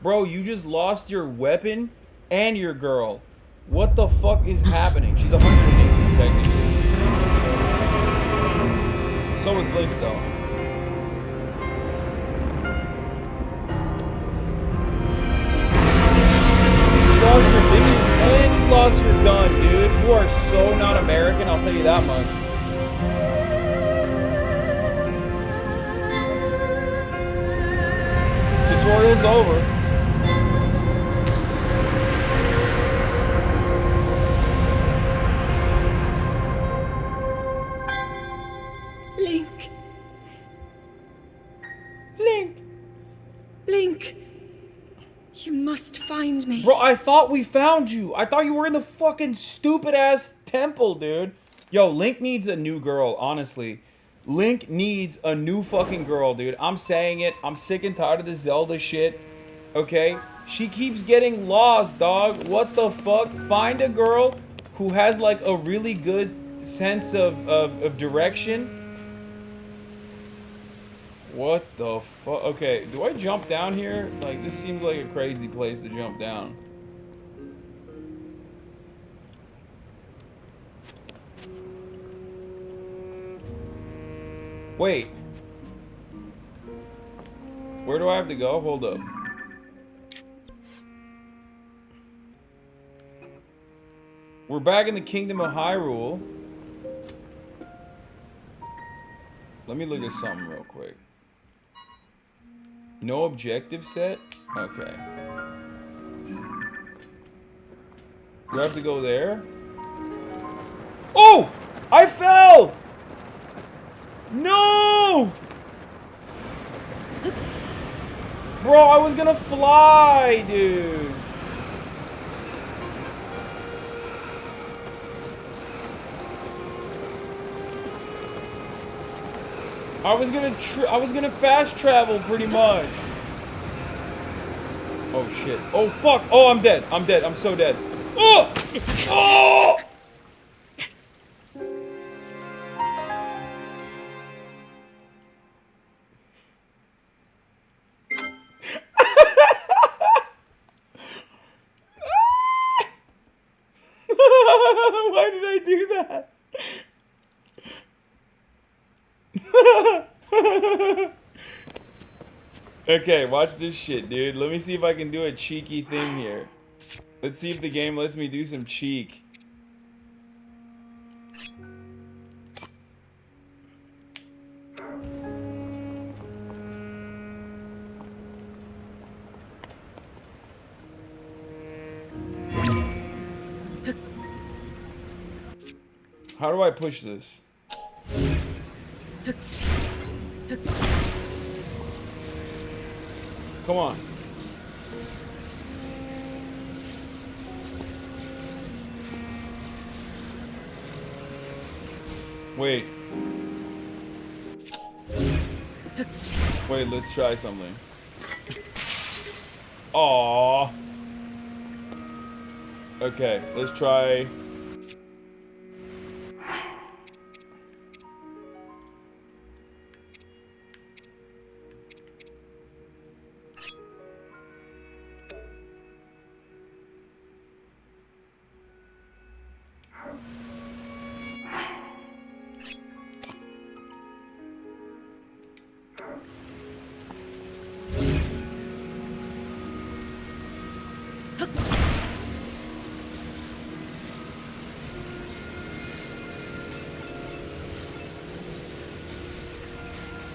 Bro, you just lost your weapon and your girl. What the fuck is happening? She's 118 technically. So is Link though. You lost your bitches and you lost your gun, dude. You are so not American, I'll tell you that much. Tutorial's over. Link. Link. Link. You must find me. Bro, I thought we found you. I thought you were in the fucking stupid ass temple, dude. Yo, Link needs a new girl, honestly. Link needs a new fucking girl, dude. I'm saying it. I'm sick and tired of this Zelda shit. Okay? She keeps getting lost, dog. What the fuck? Find a girl who has like a really good sense of direction. What the fuck? Okay, do I jump down here? Like, this seems like a crazy place to jump down. Wait. Where do I have to go? Hold up. We're back in the Kingdom of Hyrule. Let me look at something real quick. No objective set? Okay. Do I have to go there? Oh! I fell! No! Bro, I was gonna fly, dude. I was gonna fast travel pretty much. Oh shit. Oh fuck. Oh, I'm dead. I'm dead. I'm so dead. Oh! Oh! Why did I do that? Okay, watch this shit, dude. Let me see if I can do a cheeky thing here. Let's see if the game lets me do some cheek. How do I push this? Come on. Wait. Wait, let's try something. Aww. Okay, let's try.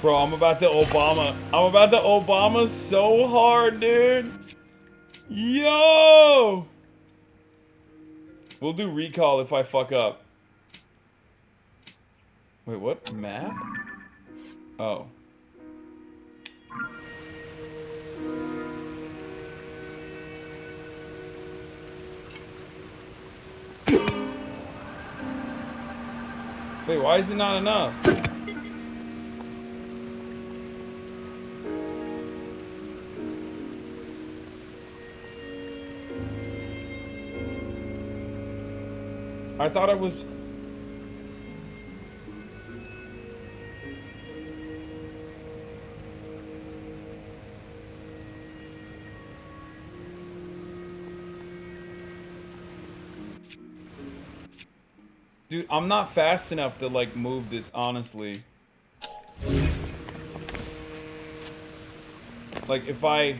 Bro, I'm about to Obama. I'm about to Obama so hard, dude. Yo! We'll do recall if I fuck up. Wait, what? Map? Oh. Wait, why is it not enough? I thought I was... Dude, I'm not fast enough to, like, move this, honestly. Like, if I...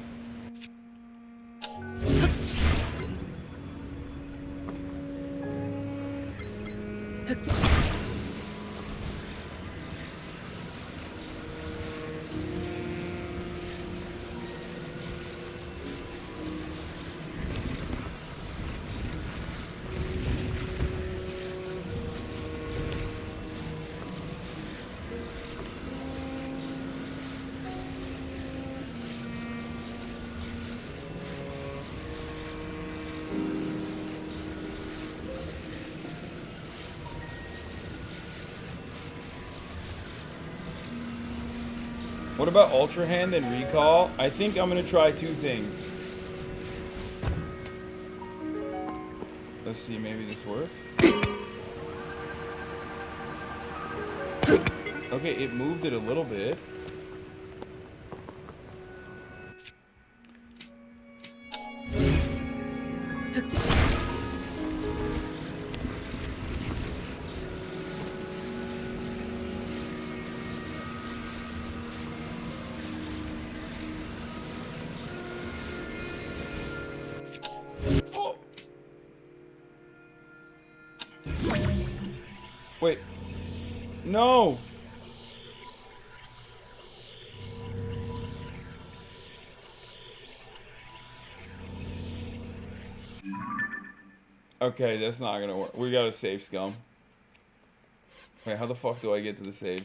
What about Ultra Hand and Recall? I think I'm gonna try two things. Let's see, maybe this works. Okay, it moved it a little bit. Wait. No. Okay, that's not gonna work. We gotta save scum. Wait, how the fuck do I get to the save?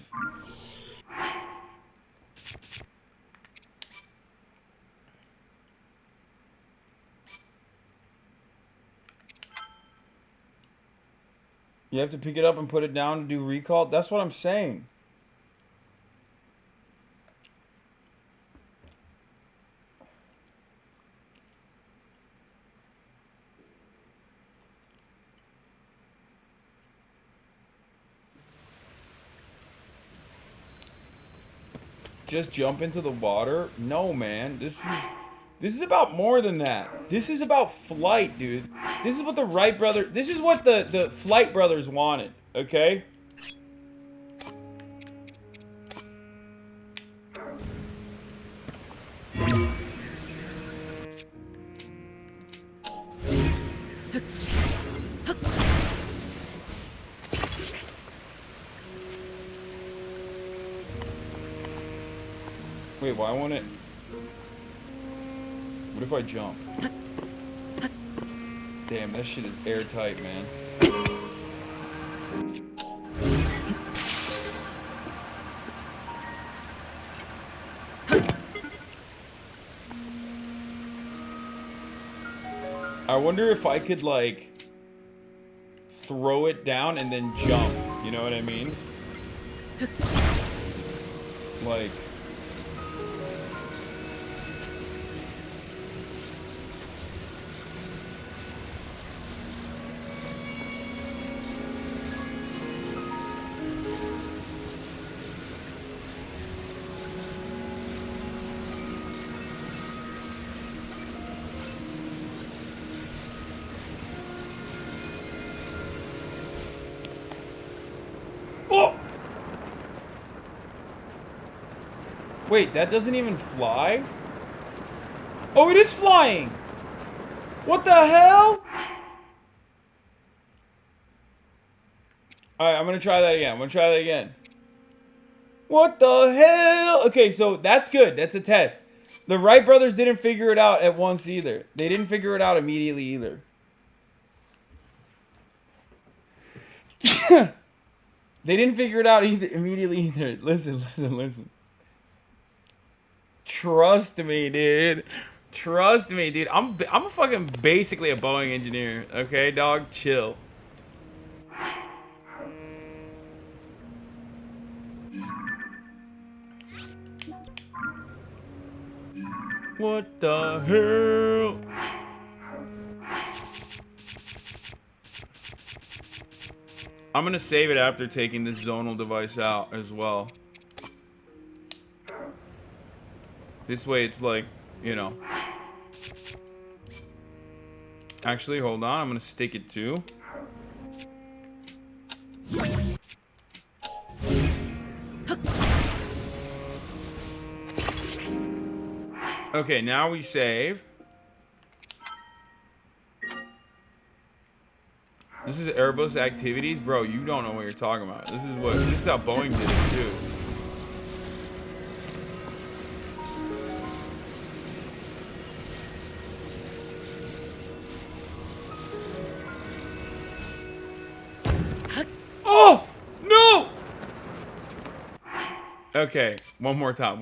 You have to pick it up and put it down to do recall? That's what I'm saying. Just jump into the water? No, man. This is about more than that. This is about flight, dude. This is what the Wright brothers... This is what the Flight brothers wanted, okay? Wait, why won't it... What if I jump? Damn, that shit is airtight, man. I wonder if I could, like, throw it down and then jump. You know what I mean? Like... Wait, that doesn't even fly? Oh, it is flying! What the hell? Alright, I'm gonna try that again. What the hell? Okay, so that's good. That's a test. The Wright brothers didn't figure it out at once either. They didn't figure it out immediately either. They didn't figure it out immediately either. Listen. Trust me, dude. Trust me, dude. I'm a fucking basically a Boeing engineer. Okay, dog? Chill. What the hell? I'm gonna save it after taking this zonal device out as well. This way it's like, you know. Actually, hold on. I'm gonna stick it too. Okay, now we save. This is Airbus activities, bro. You don't know what you're talking about. This is how Boeing did it too. Oh no! Okay, one more time.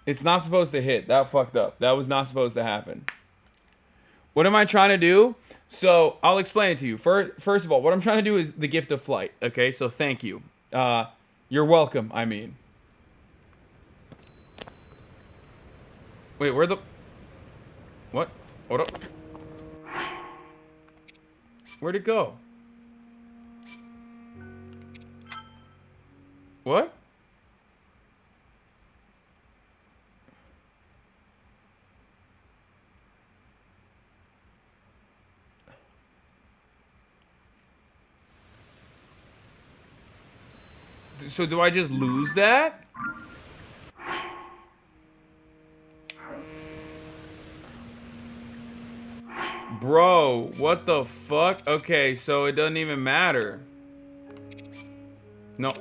It's not supposed to hit. That fucked up. That was not supposed to happen. What am I trying to do? So, I'll explain it to you. First of all, what I'm trying to do is the gift of flight. Okay, so thank you. You're welcome, I mean. Wait, where the... What? Hold up. Where'd it go? What? So do I just lose that? Bro, what the fuck? Okay, so it doesn't even matter. No.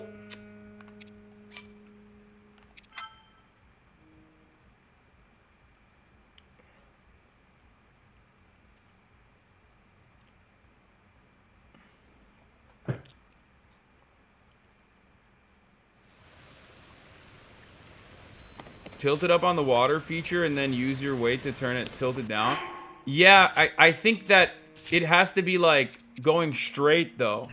Tilt it up on the water feature and then use your weight to turn it, tilt it down. Yeah, I think that it has to be like going straight though.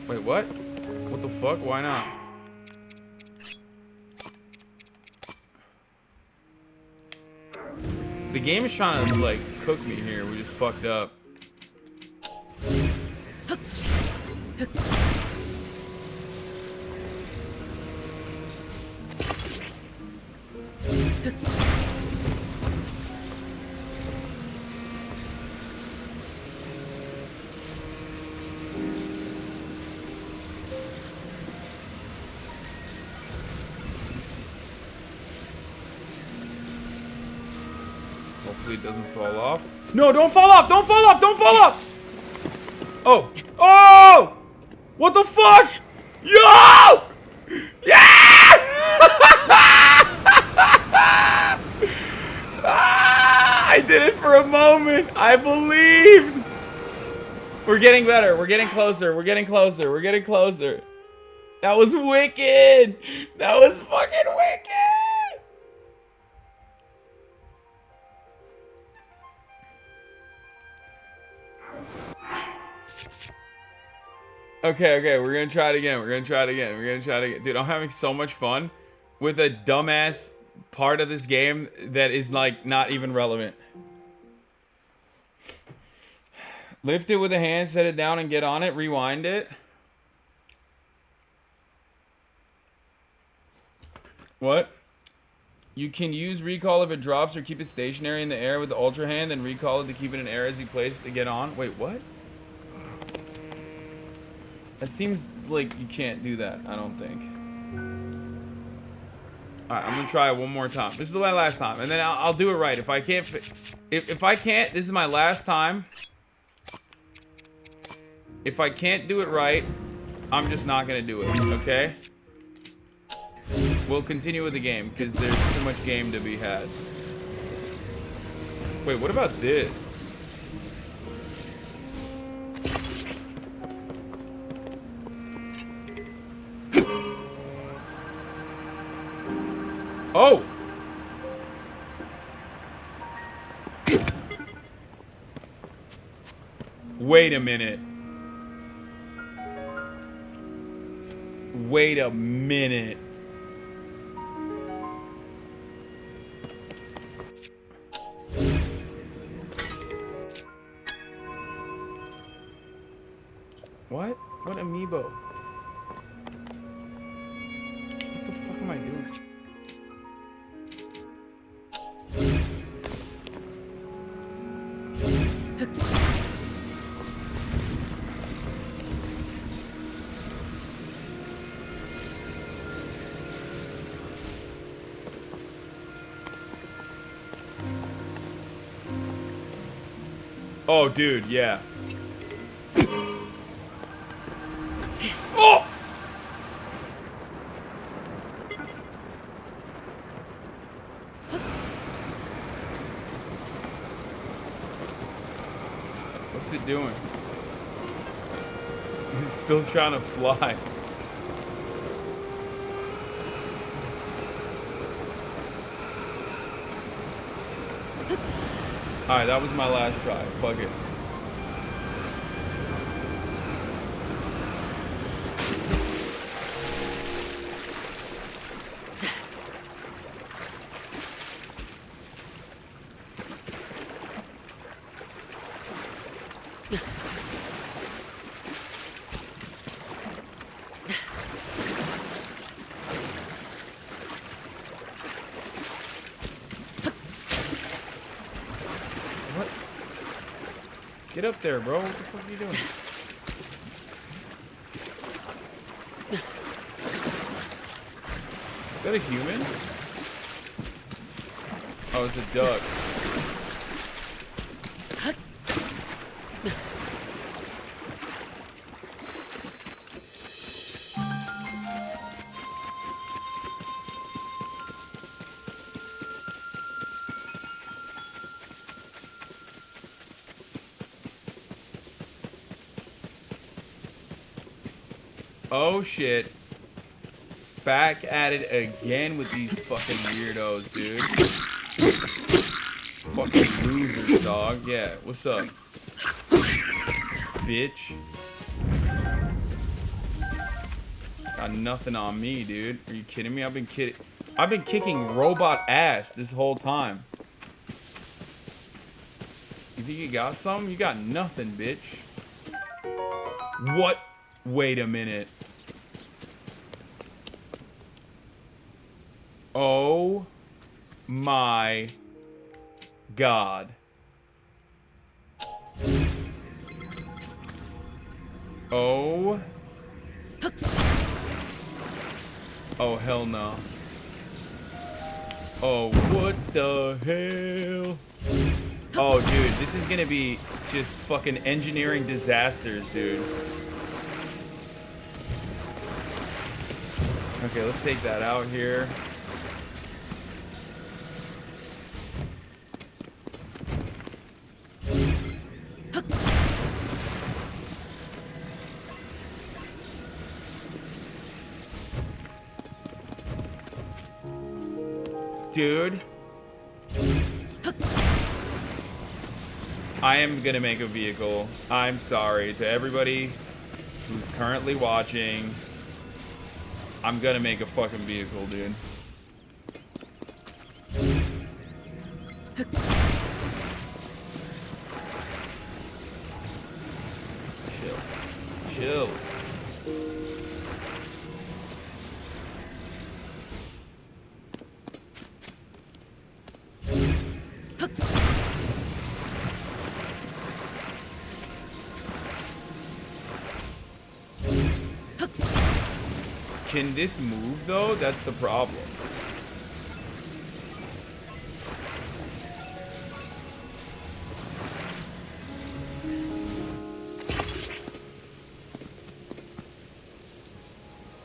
Wait, what? What the fuck? Why not? The game is trying to like cook me here. We just fucked up. Hopefully it doesn't fall off. No, don't fall off! Don't fall off! Don't fall off! Oh. Oh! What the fuck? Yo! Yeah! I did it for a moment. I believed. We're getting better. We're getting closer. We're getting closer. We're getting closer. That was wicked. That was fucking wicked. Okay, we're gonna try it again. We're gonna try it again. Dude, I'm having so much fun with a dumbass part of this game that is like not even relevant. Lift it with a hand, set it down and get on it, rewind it. What? You can use recall if it drops or keep it stationary in the air with the ultra hand, then recall it to keep it in air as you place it to get on. Wait, what? It seems like you can't do that, I don't think. Alright, I'm gonna try it one more time. This is my last time, and then I'll do it right. If I can't, if I can't, this is my last time. If I can't do it right, I'm just not gonna do it, okay? We'll continue with the game, because there's too much game to be had. Wait, what about this? Oh! Wait a minute. Wait a minute. What? What amiibo? What the fuck am I doing? Oh, dude, yeah. Oh! What's it doing? He's still trying to fly. Alright, that was my last try. Fuck it. Get up there, bro. What the fuck are you doing? Is that a human? Oh, it's a duck. Oh shit. Back at it again with these fucking weirdos, dude. Fucking losers, dog. Yeah, what's up? Bitch. Got nothing on me, dude. Are you kidding me? I've been kicking robot ass this whole time. You think you got something? You got nothing, bitch. What? Wait a minute. Oh my God. Oh. Oh, hell no. Oh, what the hell? Oh, dude, this is gonna be just fucking engineering disasters, dude. Okay, let's take that out here. Dude. I am gonna make a vehicle. I'm sorry to everybody who's currently watching. I'm gonna make a fucking vehicle, dude. Chill. Chill. Can this move though? That's the problem.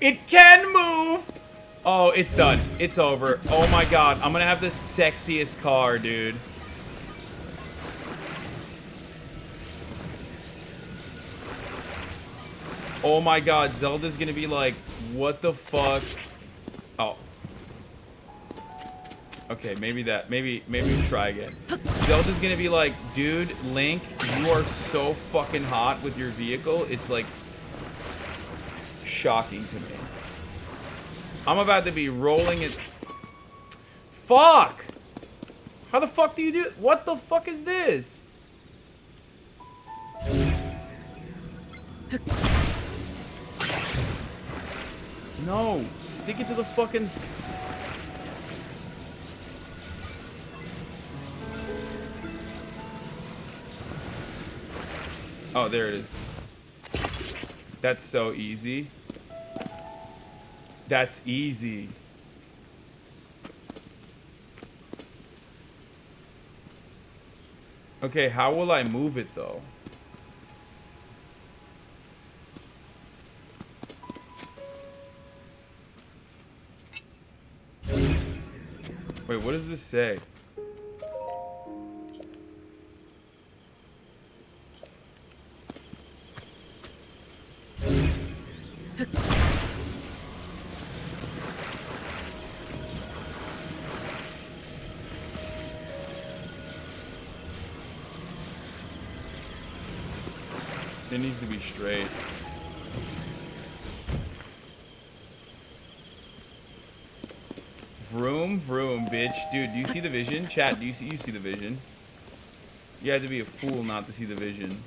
It can move! Oh, it's done. It's over. Oh my God. I'm gonna have the sexiest car, dude. Oh my God, Zelda's gonna be like, what the fuck? Oh. Okay, maybe we try again. Zelda's gonna be like, dude, Link, you are so fucking hot with your vehicle. It's like shocking to me. I'm about to be rolling it. Fuck! How the fuck do you do? What the fuck is this? No, stick it to the fucking... Oh, there it is. That's so easy. That's easy. Okay, how will I move it though? Wait, what does this say? It needs to be straight. Vroom, vroom, bitch. Dude, do you see the vision? Chat, do you see the vision? You had to be a fool not to see the vision.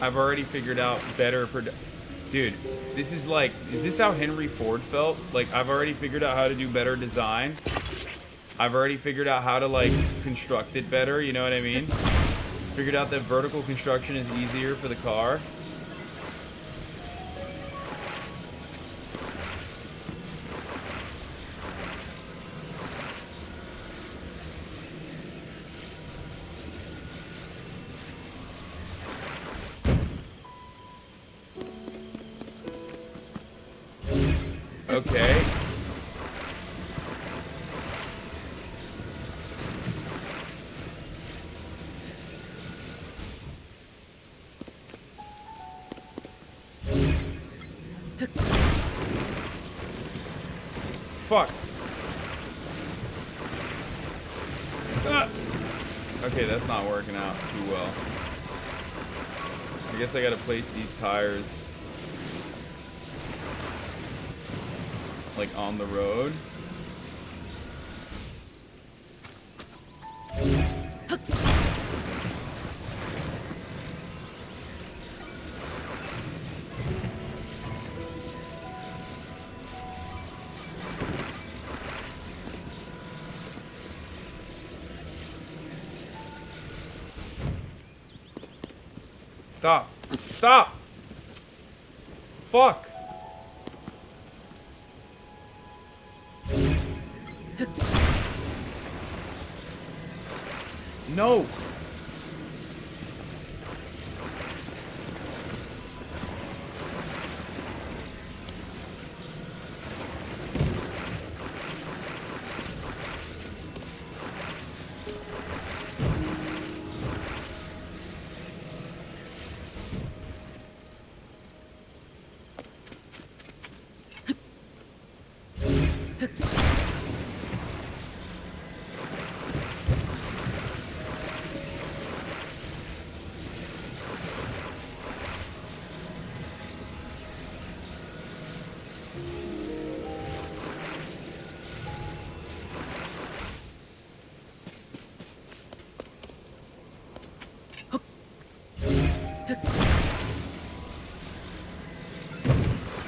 I've already figured out better dude, this is like, is this how Henry Ford felt? Like, I've already figured out how to do better design. I've already figured out how to, like, construct it better, you know what I mean? Figured out that vertical construction is easier for the car. Okay. Fuck. Okay, that's not working out too well. I guess I gotta place these tires like on the road. Stop. Stop. Fuck. No.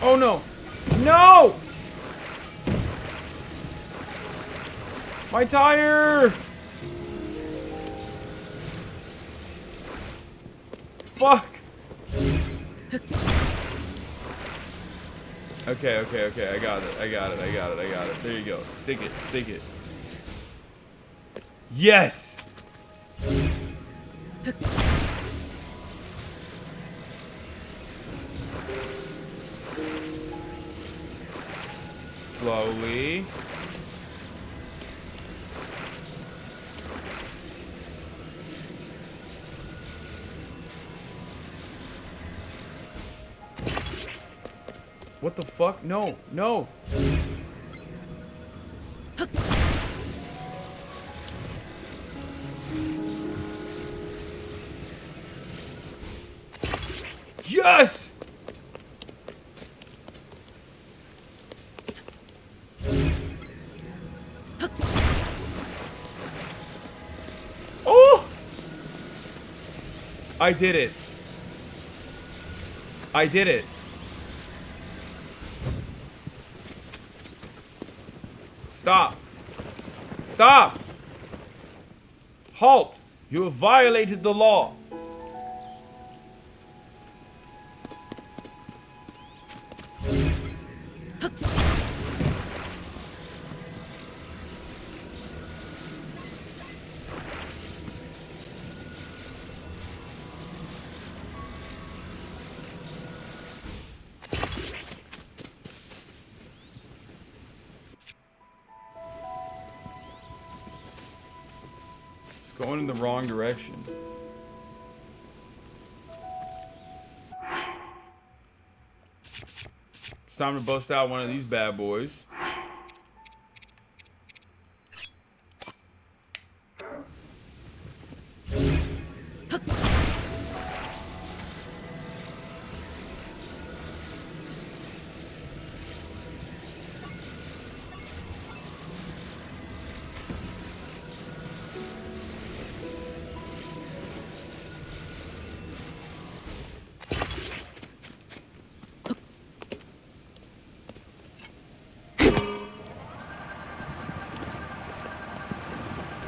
Oh no! No! My tire! Fuck! Okay, okay, okay. I got it. I got it. I got it. I got it. There you go. Stick it. Stick it. Yes! Slowly. What the fuck? No, no. Yes! Oh! I did it. I did it. Stop. Stop. Halt. You have violated the law. Going in the wrong direction. It's time to bust out one of these bad boys.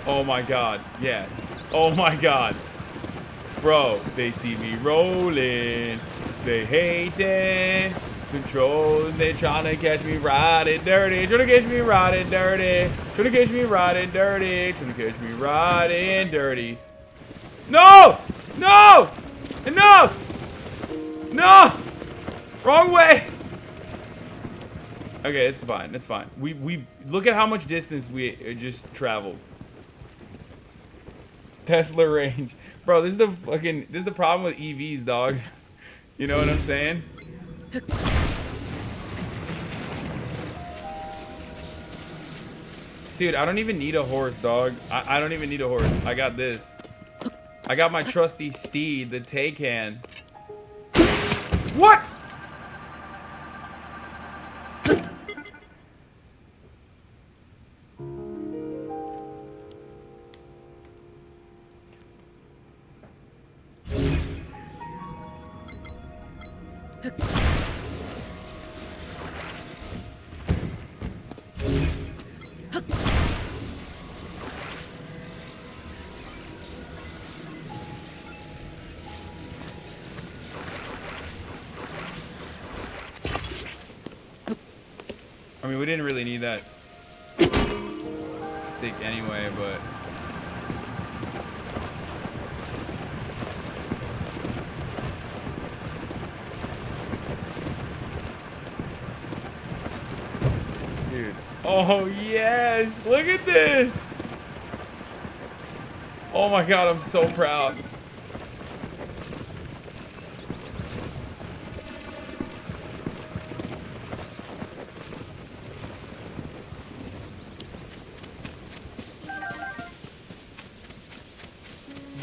Oh my god. Yeah. Oh my god. Bro, they see me rolling. They hate it. Control. They trying to catch me riding dirty. Trying to catch me riding dirty. Trying to catch me riding dirty. Trying to catch me riding dirty. No! No! Enough! No! Wrong way! Okay, it's fine. It's fine. We look at how much distance we just traveled. Tesla range. Bro, this is the problem with EVs, dog. You know what I'm saying? Dude, I don't even need a horse, dog. I don't even need a horse. I got this. I got my trusty steed, the Taycan. What? I mean, we didn't really need that stick anyway, but... Dude. Oh, yes! Look at this! Oh my god, I'm so proud.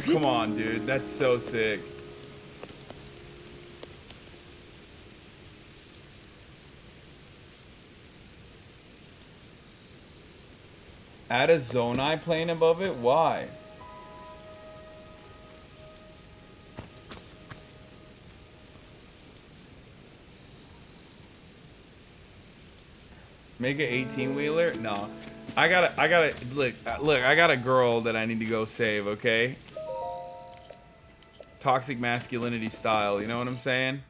Come on, dude. That's so sick. Add a Zonai plane above it? Why? Make an 18-wheeler? No. I gotta, look, I got a girl that I need to go save, okay? Toxic masculinity style, you know what I'm saying?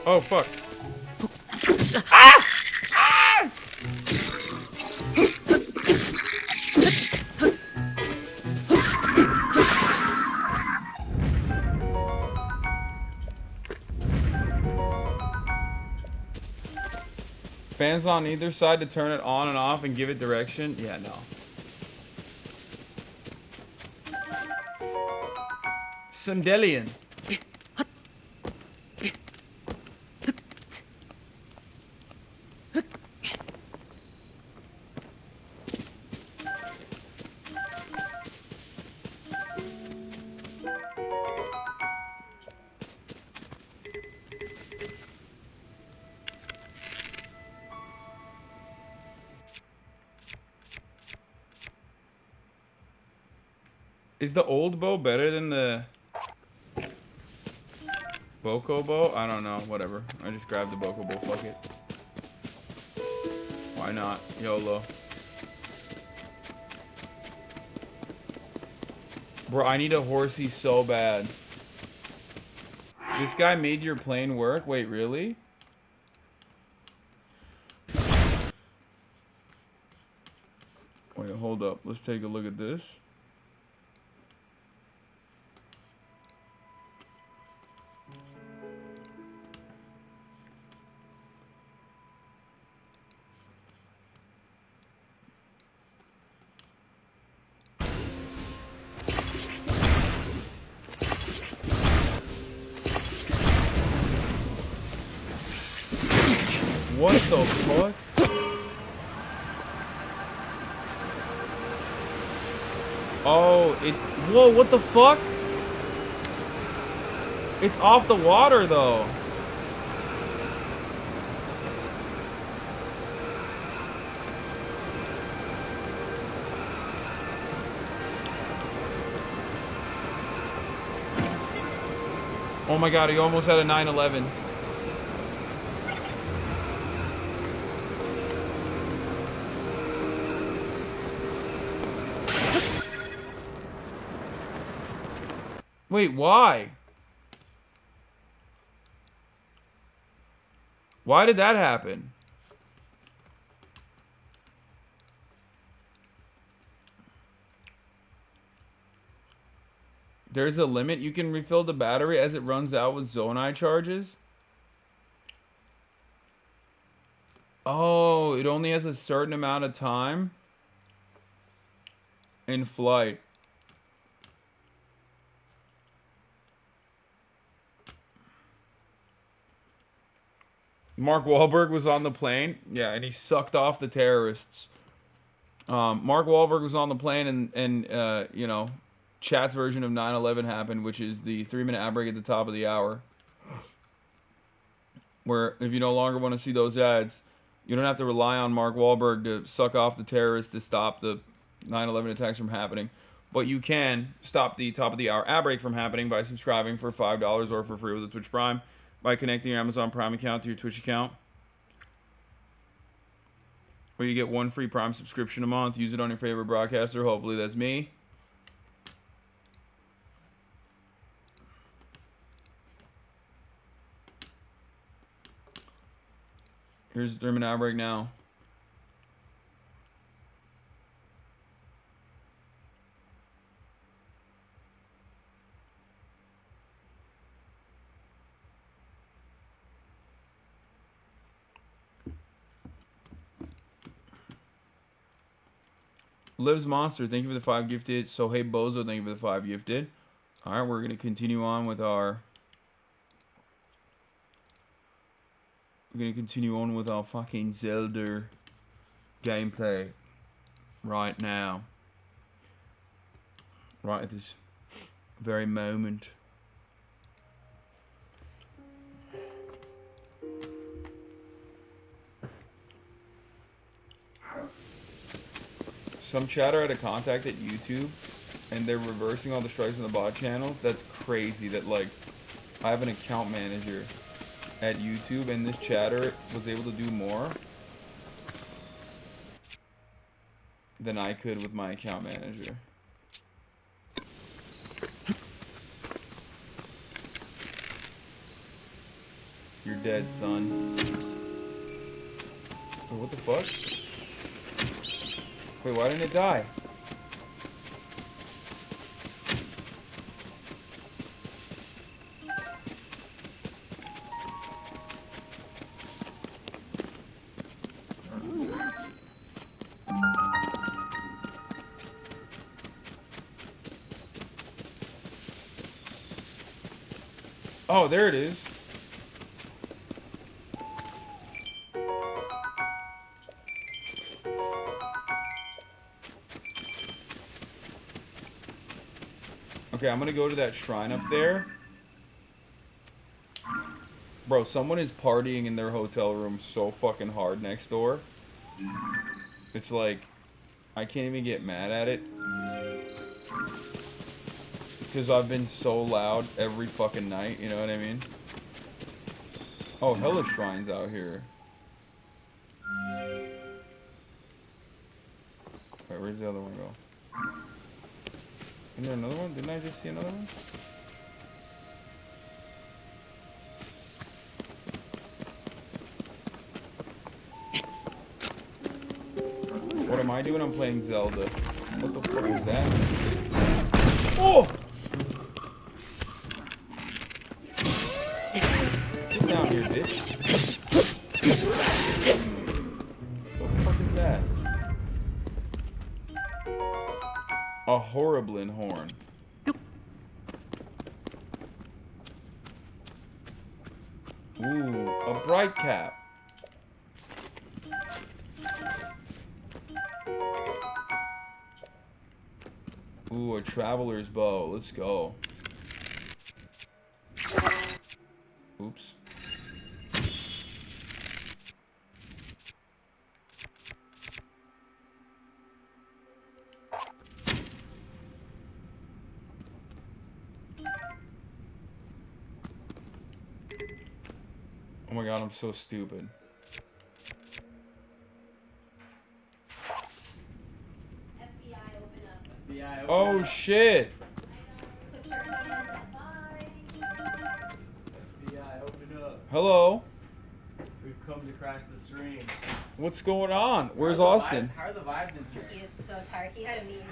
Oh, fuck. Ah! Ah! Fans on either side to turn it on and off and give it direction? Yeah, no. Sundelian. Is the old bow better than the Boko bow? I don't know. Whatever. I just grabbed the Boko bow. Fuck it. Why not? YOLO. Bro, I need a horsey so bad. This guy made your plane work? Wait, really? Wait, hold up. Let's take a look at this. What the fuck? Oh, it's... Whoa, what the fuck? It's off the water, though. Oh my god, he almost had a 911. Wait, why? Why did that happen? There's a limit. You can refill the battery as it runs out with Zonai charges. Oh, it only has a certain amount of time in flight. Mark Wahlberg was on the plane. Yeah, and he sucked off the terrorists. Mark Wahlberg was on the plane and you know, chat's version of 9/11 happened, which is the 3-minute ad break at the top of the hour. Where if you no longer want to see those ads, you don't have to rely on Mark Wahlberg to suck off the terrorists to stop the 9/11 attacks from happening. But you can stop the top of the hour ad break from happening by subscribing for $5 or for free with a Twitch Prime by connecting your Amazon Prime account to your Twitch account. Or you get 1 free Prime subscription a month. Use it on your favorite broadcaster. Hopefully that's me. Here's the 3-minute ad break now. Lives Monster, thank you for the 5 gifted. So hey Bozo, thank you for the 5 gifted. Alright, we're gonna continue on with our fucking Zelda gameplay right now. Right at this very moment. Some chatter had a contact at YouTube and they're reversing all the strikes on the bot channels. That's crazy that, like, I have an account manager at YouTube and this chatter was able to do more than I could with my account manager. You're dead, son. Wait, what the fuck? Wait, why didn't it die? Oh, there it is. Okay, I'm gonna go to that shrine up there. Bro, someone is partying in their hotel room so fucking hard next door. It's like, I can't even get mad at it. Because I've been so loud every fucking night, you know what I mean? Oh, hella shrines out here. Wait, where's the other one go? Isn't there another one? Didn't I just see another one? What am I doing? I'm playing Zelda. What the fuck is that? Oh! Get down here, bitch. What the fuck is that? A Horriblin horn. Ooh, a bright cap. Ooh, a traveler's bow. Let's go. Oops. my god, I'm so stupid. Oh shit! Hello. We've come to crash the stream. What's going on? Where's Austin? How are the vibes in here? He is so tired. He had a meeting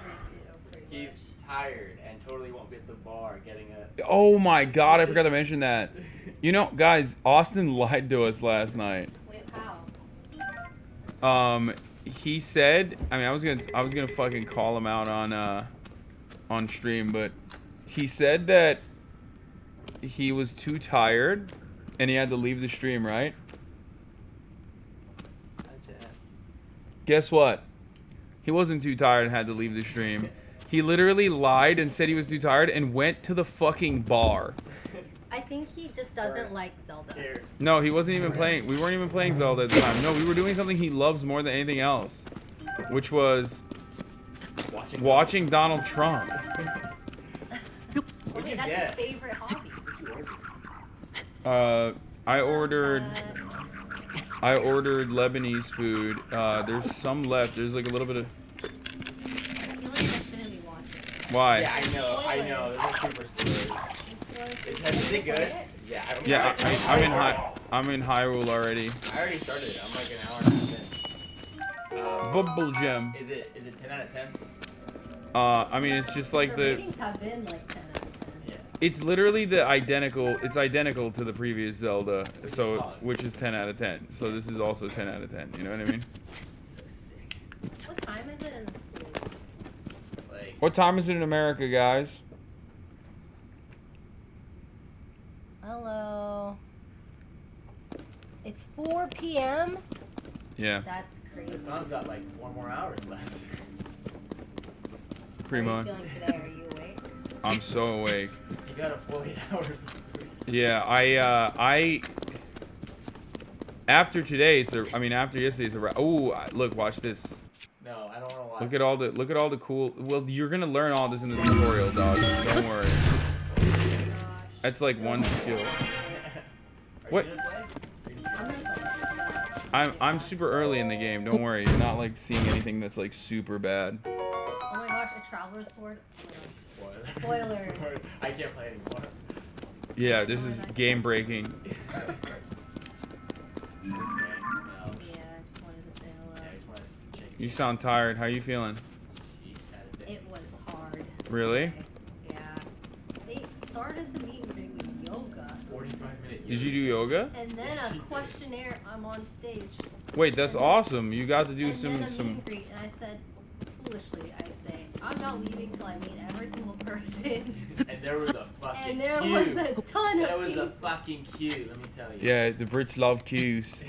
too. He's tired and totally won't be at the bar getting a... Oh my god, I forgot to mention that. You know, guys, Austin lied to us last night. Wait, how? He said, I mean, I was gonna fucking call him out on stream, but he said that he was too tired and he had to leave the stream, right? Guess what? He wasn't too tired and had to leave the stream. He literally lied and said he was too tired and went to the fucking bar. I think he just doesn't like Zelda. No, he wasn't even playing. We weren't even playing Zelda at the time. No, we were doing something he loves more than anything else, which was watching Donald Trump. Okay, that's his favorite hobby. I ordered Lebanese food. There's some left. There's like a little bit of. I feel like I shouldn't be watching. Why? Yeah, I know. This is super spoilers. Is it good? Yeah, I don't know. Yeah, I'm in Hyrule already. I already started it. I'm like an hour and a half in. Bubble gem. Is it 10 out of 10? I mean, it's just like The ratings have been like 10 out of 10. Yeah. It's literally the identical. It's identical to the previous Zelda, so which is 10 out of 10. So this is also 10 out of 10. You know what I mean? So sick. What time is it in the States? Like. What time is it in America, guys? Hello. It's 4 p.m. Yeah. That's crazy. The sun's got like 4 more hours left. Pretty How are much. you feeling today? Are you awake? I'm so awake. You got a full 8 hours of sleep. Yeah, I after today, after yesterday, it's a. Oh, look, watch this. No, I don't want to watch. Look at all the cool. Well, you're gonna learn all this in the tutorial, dog. Don't worry. That's like one skill. What? I'm super early in the game. Don't worry. You're not like seeing anything that's like super bad. Oh my gosh, a traveler's sword. Oh my gosh. Spoilers. I can't play anymore. Yeah, this is game breaking. Yeah, I just wanted to say hello. You sound tired. How you feeling? It was hard. Really? Yeah. They started the meeting with yoga. 45-minute. Did you do yoga? And then a questionnaire. I'm on stage. Wait, that's awesome. You got to do And some. then a meet and greet, and I said, foolishly, I say, I'm not leaving till I meet every single person. And there was a fucking And there queue. was a ton of There was a people. fucking queue, let me tell you. Yeah, the Brits love queues.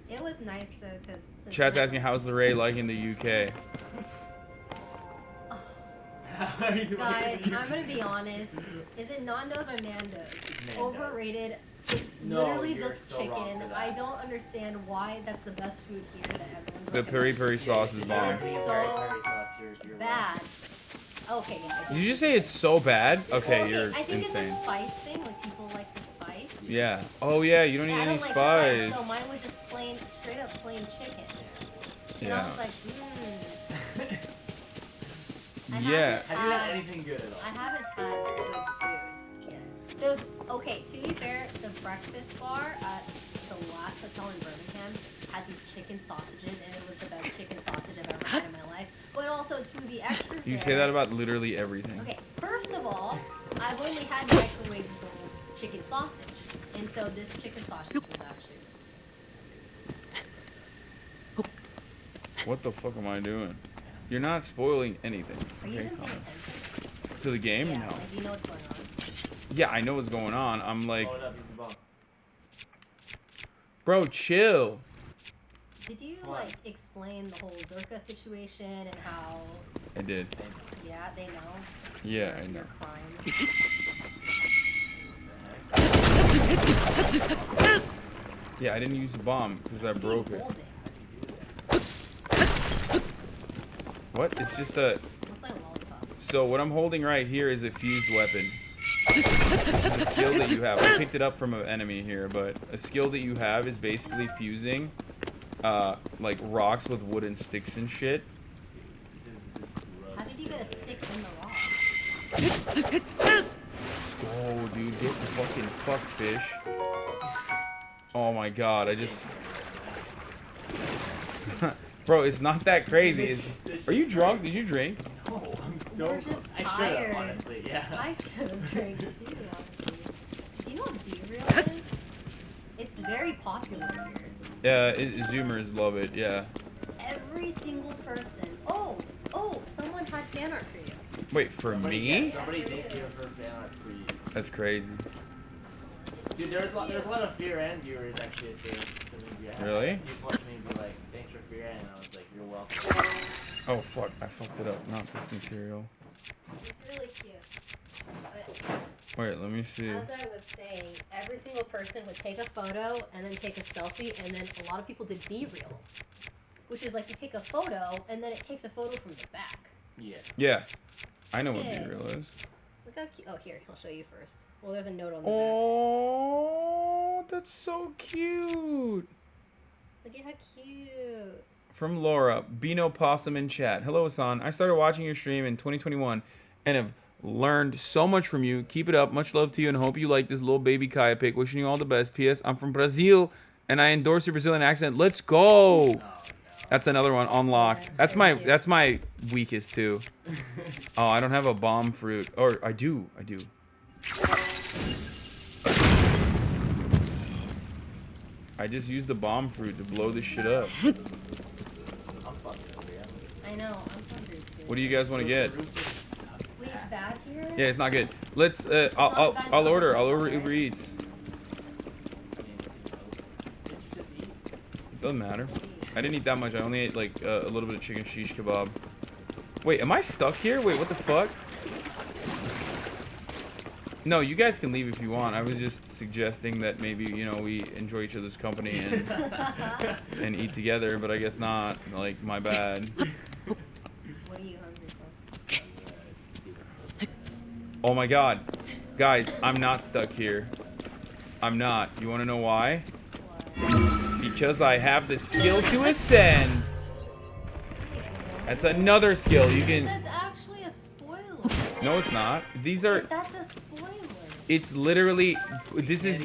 It was nice though, because Chat's asking how's the Ray like in the UK. guys, I'm gonna be honest. Is it Nando's or Nando's? Nando's. Overrated. It's No, literally you're just so wrong chicken. for that. I don't understand why that's the best food here that everyone's The peri peri sauce is It bomb. is so bad. Okay, yeah. Did you just say it's so bad? Okay, you're I think insane. it's a spice thing. Like people like the spice. Yeah. Oh yeah, you don't need I any don't like spice. so mine was just plain, straight up plain chicken. And Yeah. I was like, Yeah. Have you had anything good at all? I haven't had good food yet. There's okay. To be fair, the breakfast bar at the last hotel in Birmingham had these chicken sausages, and it was the best chicken sausage I've ever had in my life. But also, to be extra fair, You say that about literally everything. Okay, first of all, I've only had microwavable chicken sausage, and so this chicken sausage was actually. What the fuck am I doing? You're not spoiling anything. Are you Okay, even calm. paying attention? To the game? Yeah. No. Like, do you know what's going on? Yeah, I know what's going on. I'm like, Blow it up, use the bomb. bro, chill. Did you like explain the whole Zerka situation and how? I did. Yeah, they know. Yeah, I know. Your crimes. Yeah, I didn't use the bomb because I broke it. What? It's just a. Looks like a lollipop. So what I'm holding right here is a fused weapon. a skill that you have. I picked it up from an enemy here, but a skill that you have is basically fusing, like rocks with wooden sticks and shit. How did you get a stick in the rock? Let's go, dude. Get fucking fucked, fish. Oh my god, I just... Bro, it's not that crazy. Are you drunk? Did you drink? No, I'm still. We're just I should tired. have, honestly. Yeah. I should have drank too, honestly. Do you know what B-Reel is? It's very popular here. Yeah, Zoomers love it, yeah. Every single person. Oh, someone had fan art for you. Wait, for me? Somebody did give her fan art for you. That's crazy. Dude, there's a lot of Fear and viewers actually at the movie. Really? People watch me and be like, thanks for Fear and I was like, you're welcome. Oh fuck, I fucked it up. Not this material. It's really cute. But Wait, let me see. as I was saying, every single person would take a photo and then take a selfie, and then a lot of people did B-reels, which is like you take a photo and then it takes a photo from the back. Yeah. Yeah. I know what Yeah. B-reel is. Look how cute. Oh, here, I'll show you first. Well, there's a note on the Oh, that's so cute. back. Look at how cute. From Laura, Bino Possum in chat. Hello, Hasan. I started watching your stream in 2021 and have learned so much from you. Keep it up. Much love to you and hope you like this little baby Kaya pic. Wishing you all the best. P.S. I'm from Brazil and I endorse your Brazilian accent. Let's go. That's another one unlocked. That's my weakest too. Oh, I don't have a bomb fruit. Or I do. I just used the bomb fruit to blow this shit up. I'm fucking hungry. I know. I'm hungry too. What do you guys want to get? Wait, it's bad here? Yeah, it's not good. Let's. I'll order. I'll order Uber Eats. It doesn't matter. I didn't eat that much. I only ate like a little bit of chicken shish kebab. Wait, am I stuck here? Wait, what the fuck? No, you guys can leave if you want. I was just suggesting that maybe, you know, we enjoy each other's company and and eat together, but I guess not. Like, my bad. What are you hungry for? Oh my god. Guys, I'm not stuck here. I'm not. You want to know why? Because I have the skill to ascend. That's another skill. You can... That's actually a spoiler. No, it's not. These are... That's a spoiler. It's literally... This is...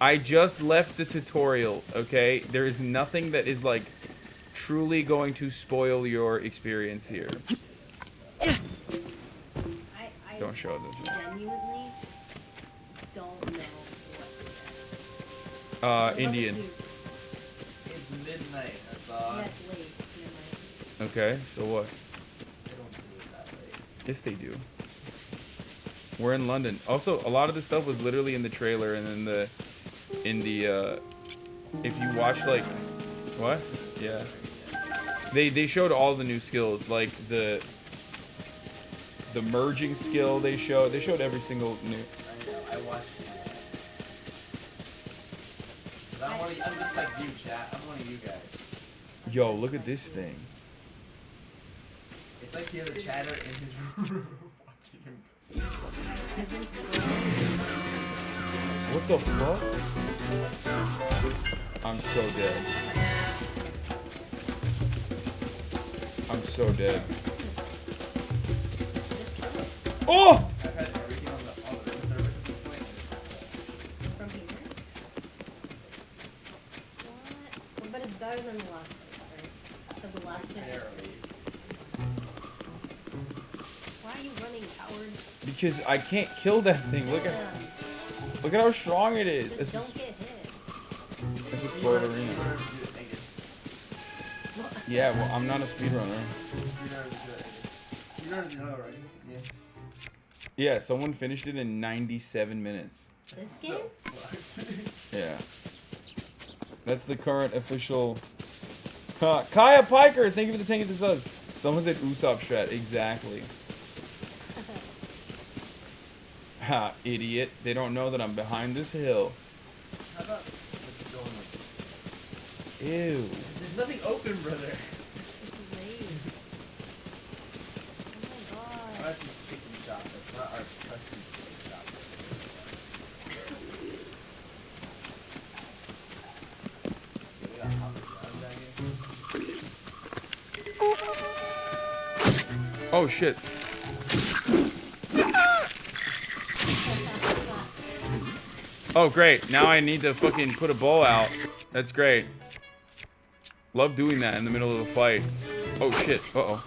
I just left the tutorial, okay? There is nothing that is, like, truly going to spoil your experience here. I Don't show it. genuinely don't know what to get. Indian. It's midnight, Hasan. Yeah, it's late. It's midnight. Okay, so what? They don't do it that late. Yes, they do. We're in London. Also, a lot of this stuff was literally in the trailer and in the if you watch like what? Yeah. They showed all the new skills, like the merging skill they showed every single new. I know, I watched it. I'm just like you, chat. I'm one of you guys. Yo, look at this thing. It's like he has a chatter in his room watching him. What the fuck? I'm so dead. I'm so dead. Oh! I've had everything on the room server at this point. From here? What? But it's better than the last place, right? Because the last place. Why are you running, coward? Because I can't kill that thing. Look at how strong it is. Just don't get hit. It's a spoiler arena. Yeah, well, I'm not a speedrunner. You already know, right? Yeah. Yeah, someone finished it in 97 minutes. This game? Yeah. That's the current official... Kaya Piker, thank you for the 10 of the subs. Someone said Usopp Strat. Exactly. Ha, idiot. They don't know that I'm behind this hill. How about just going like this? Ew. There's nothing open, brother. It's late. Oh my god. Our chicken shop. That's not our custom chicken shop. Oh shit. Oh great, now I need to fucking put a bow out. That's great. Love doing that in the middle of a fight. Oh shit, uh-oh.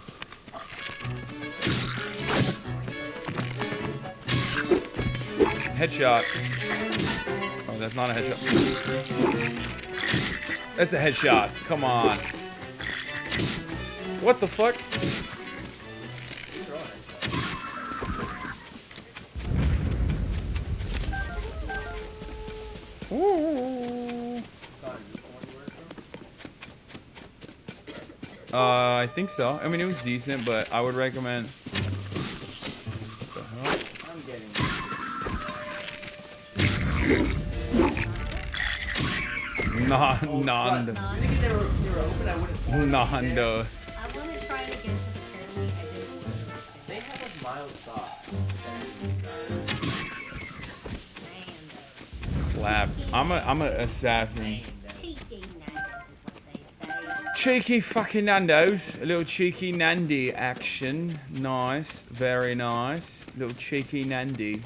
Headshot. Oh, that's not a headshot. That's a headshot, come on. What the fuck? Ooh. I think so. I mean, it was decent, but I would recommend. What the hell? I'm getting. Nandos. I want to try it again because apparently I didn't order. They have like mild sauce. Clapped. I'm a assassin. Cheeky Nandos is what they say. Cheeky fucking Nandos. A little cheeky Nandy action. Nice. Very nice. Little cheeky Nandy.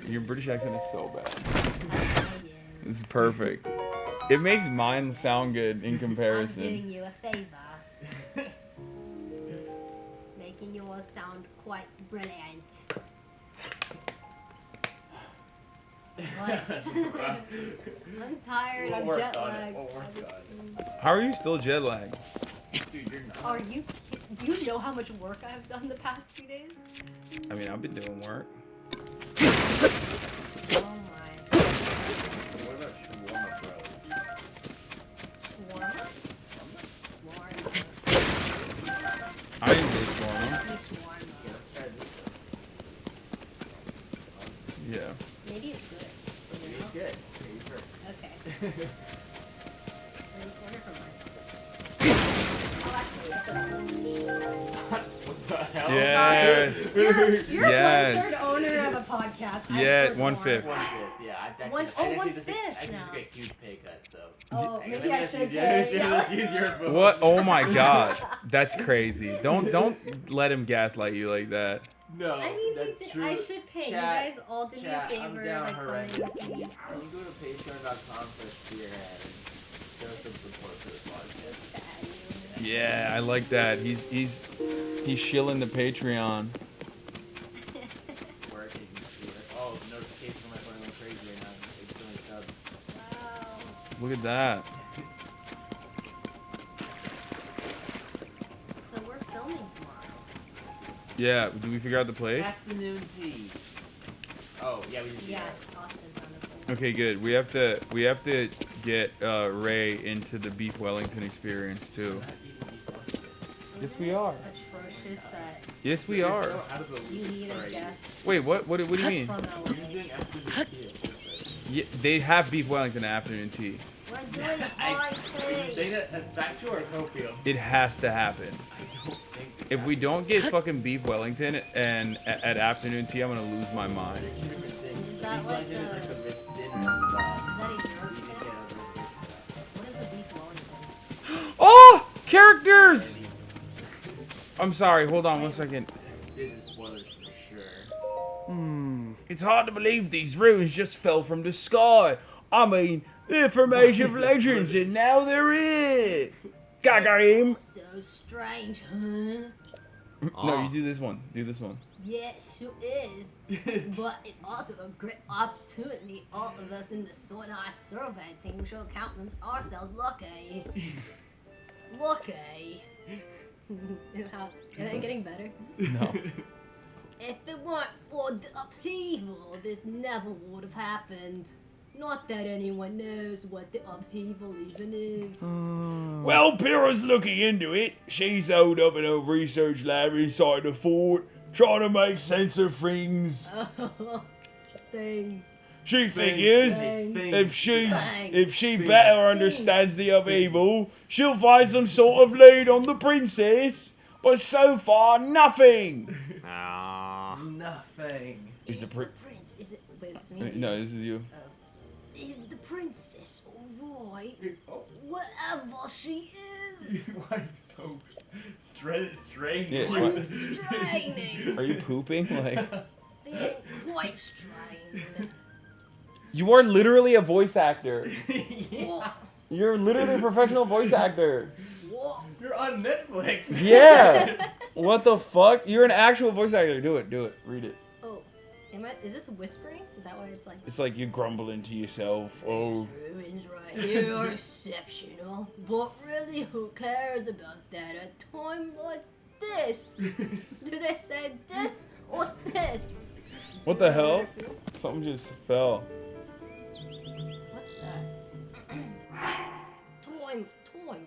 Your British accent is so bad. It's perfect. It makes mine sound good in comparison. I'm doing you a favor. Making yours sound quite brilliant. What? I'm tired. I'm jet lagged. How are you still jet lagged? Dude, you're not. Are you? Do you know how much work I've done the past few days? I mean, I've been doing work. Oh my. What about Shawarma Bros? Shawarma? I enjoy shawarma. Yeah. Maybe it's good. Maybe it's good. Maybe first. Okay. Let's order from mine. Oh, actually, What the hell? Yes. Sorry. You're Yes. 1/3 owner of a podcast. Yeah, I'm 1/5. 1/5. Yeah, I One- oh, 1/5 now. I just got a huge pay cut, so. Oh, Hey, maybe let I me should let's pay. use your phone. What? Oh my god. That's crazy. Don't let him gaslight you like that. No, I mean, that's true. I should pay. Chat, you guys all did chat, me a I'm favor. down Like, horrendous. commenting. Can you go to patreon.com/spearhead and show some support for this podcast? Yeah, I like that. He's shilling the Patreon. It's working. Oh, notifications on my phone going crazy right now. It's so many subs. Look at that. So we're filming tomorrow. Yeah. Did we figure out the place? Afternoon tea. Oh, yeah, we just Yeah, Austin's on the phone. Okay, good. We have to get Ray into the Beef Wellington experience too. Yes, we are. Atrocious that. Yes, we are. You need a guest. Wait, what do you mean? From LA. Yeah, they have Beef Wellington afternoon tea. We're doing high tea. Say that's factual or copium? It has to happen. I don't think If we don't get fucking Beef Wellington and at afternoon tea, I'm gonna lose my mind. Is that like It's like the Ritz dinner. Is that a Euro thing? What is a beef Wellington? Oh, characters! I'm sorry. Hold on 1 second. This is spoilers for sure. It's hard to believe these ruins just fell from the sky. I mean, they're from Age of Legends, and now they're it. Gagaim. So strange, huh? No, you do this one. Do this one. Yeah, it sure is. But it's also a great opportunity. All of us in the Sonai survey team should count ourselves lucky. Lucky. Am I getting better? No. If it weren't for the upheaval, this never would have happened. Not that anyone knows what the upheaval even is. Well, Pyrrha's looking into it. She's holed up in her research lab inside the fort, trying to make sense of things. Things. She figures if she better understands the upheaval, she'll find some sort of lead on the princess. But so far, nothing. Nothing. Is the prince? Is it? Wait, is this me? No, this is you. Is the princess alright? Whatever she is. Why are you so straining? Yeah, What? Straining. Are you pooping? Like, Feeling quite strained. you are literally a voice actor. What? You're literally a professional voice actor. What? You're on Netflix. Yeah. What the fuck? You're an actual voice actor. Do it. Read it. Oh, is this whispering? Is that what it's like? It's like you grumbling to yourself. Oh. Ruins right here are exceptional, but really, who cares about that at a time like this? Do they say this or this? What the hell? Something just fell. What's that? Time like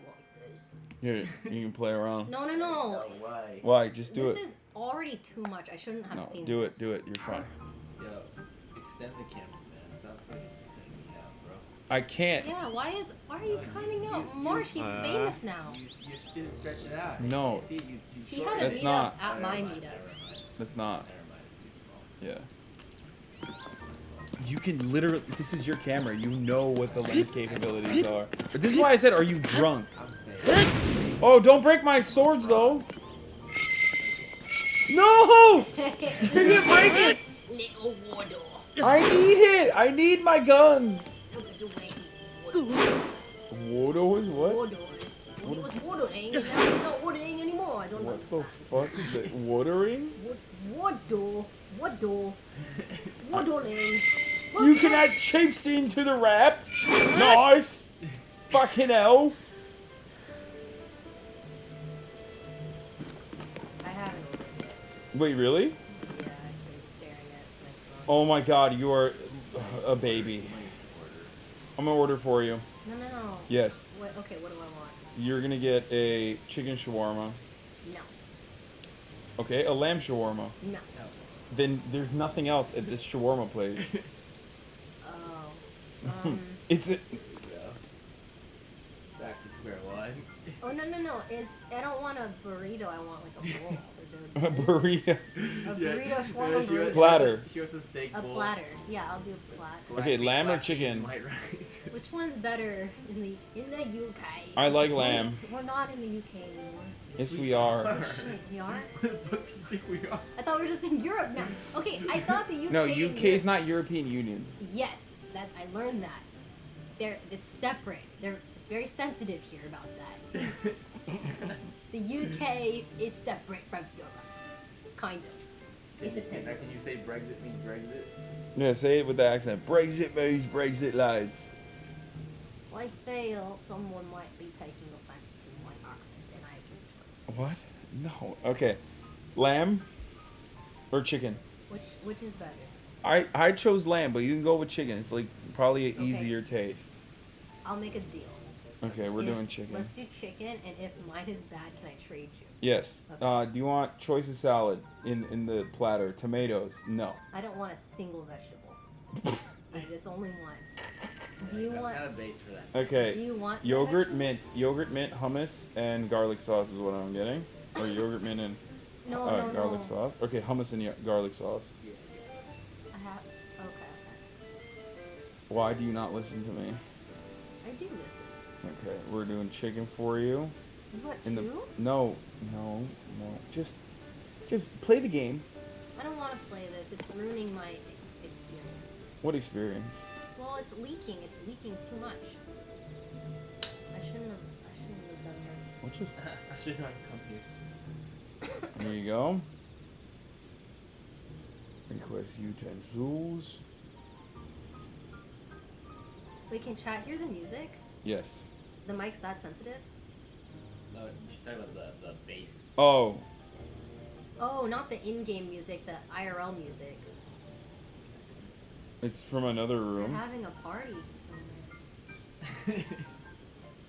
this. Here, you can play around. No. Why? Why? Just do This it. is already too much. I shouldn't have No, seen do this. it. You're fine. Yo, extend the camera, man. Stop fucking cutting me out, bro. I can't. Yeah, why are you cutting out Marsh? He's famous now. You didn't stretch it out. No. See, you He had a That's meetup not. at my meetup. That's not. Yeah. You can literally. This is your camera. You know what the lens capabilities are. But this is why I said, are you drunk? Oh, don't break my swords, though. No! You're gonna break it! Little water. I need it! I need my guns! Water is what? Waters. It was watering, and now it's not watering anymore. I don't know. What the fuck is it? Watering? Watering. You can add chips into the wrap. Nice. Fucking hell. I haven't ordered yet. Wait, really? Yeah, I've been staring at my phone. Oh my god, you are a baby. I'm gonna order for you. No. Yes. Okay, what do I want? You're gonna get a chicken shawarma. No. Okay, a lamb shawarma. No. Then there's nothing else at this shawarma place. Oh. It's a, Back to square one. Oh no. I don't want a burrito. I want like a bowl. Is there a burrito. a burrito shawarma burrito? Platter. She wants a steak A bowl. platter. Yeah, I'll do a platter. Okay, lamb or chicken? Which one's better in the UK? I like lamb. We're not in the UK anymore. Yes, we are. Oh, shit, we are? What do you think we are? I thought we were just in Europe now. Okay, I thought the UK. No, and UK is not European Union. Yes, I learned that. It's separate. It's very sensitive here about that. The UK is separate from Europe, kind of. It depends. Can you say Brexit means Brexit? Yeah, say it with the accent. Brexit means Brexit, lads. If I fail, someone might be taking offense to my accent, and I apologize. What? No. Okay. Lamb or chicken? Which is better? I chose lamb, but you can go with chicken. It's like probably an easier taste. I'll make a deal. Okay, we're doing chicken. Let's do chicken, and if mine is bad, can I trade you? Yes. Okay. Do you want choice of salad in the platter? Tomatoes? No. I don't want a single vegetable. There's only one. Do you want? Kind of base for that. Okay. Do you want yogurt mint, hummus, and garlic sauce is what I'm getting. Or yogurt mint and No. garlic sauce. Okay, hummus and garlic sauce. I have. Okay. Why do you not listen to me? I do listen. Okay, we're doing chicken for you. You want two? No. Just play the game. I don't want to play this. It's ruining my experience. What experience? Well, it's leaking. It's leaking too much. I shouldn't have done this. What just? I should not have come here. There you go. Request utensils. Wait, can chat hear the music? Yes. The mic's that sensitive? No, you should talk about the bass. Oh. Oh, not the in-game music, the IRL music. It's from another They're room. having a party somewhere.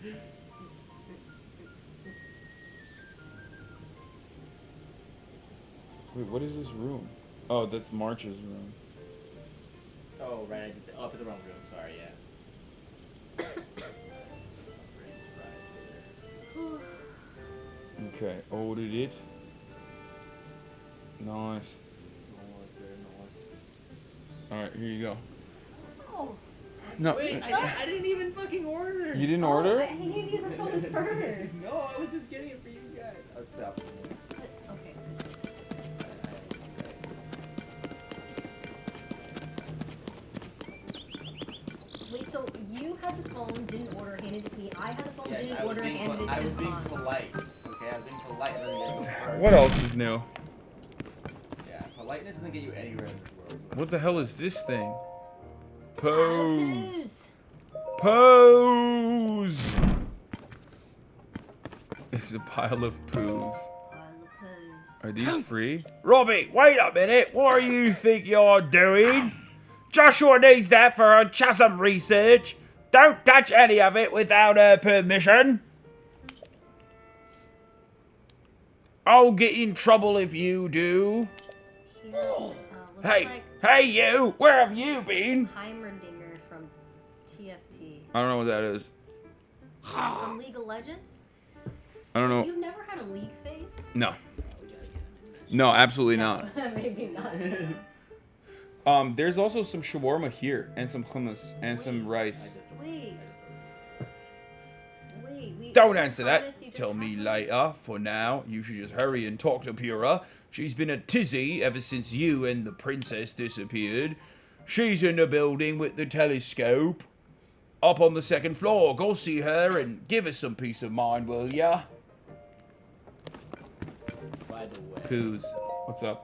Oops. Wait, what is this room? Oh, that's March's room. Oh, right. I did up in the wrong room. Sorry, yeah. Okay, ordered it. Nice. Very nice. Alright, here you go. Oh, No. Wait, I didn't even fucking order. You didn't order? I gave you the phone first. No, I was just getting it for you guys. I was about to. Okay. Wait, so you had the phone, didn't order, handed it to me. I had the phone, didn't order, handed it to I was being Hasan. polite. Okay, I was being polite. And then you guys go first. What else is new? Yeah, politeness doesn't get you anywhere in this world. What the hell is this thing? Pose. Pose. Pose. It's a pile of poos. Are these free? Robbie, wait a minute. What do you think you're doing? Joshua needs that for her chasm research. Don't touch any of it without her permission. I'll get in trouble if you do. Hey, hey you, where have you been? Heimerdinger from TFT. I don't know what that is. From League of Legends? I don't know. You've never had a League face? No. No, absolutely not. Maybe not. There's also some shawarma here, and some hummus, and some rice. Wait. Don't answer that. Tell me later. For now, you should just hurry and talk to Pura. She's been a tizzy ever since you and the princess disappeared. She's in the building with the telescope. Up on the second floor. Go see her and give us some peace of mind, will ya? By the way. Poos. What's up?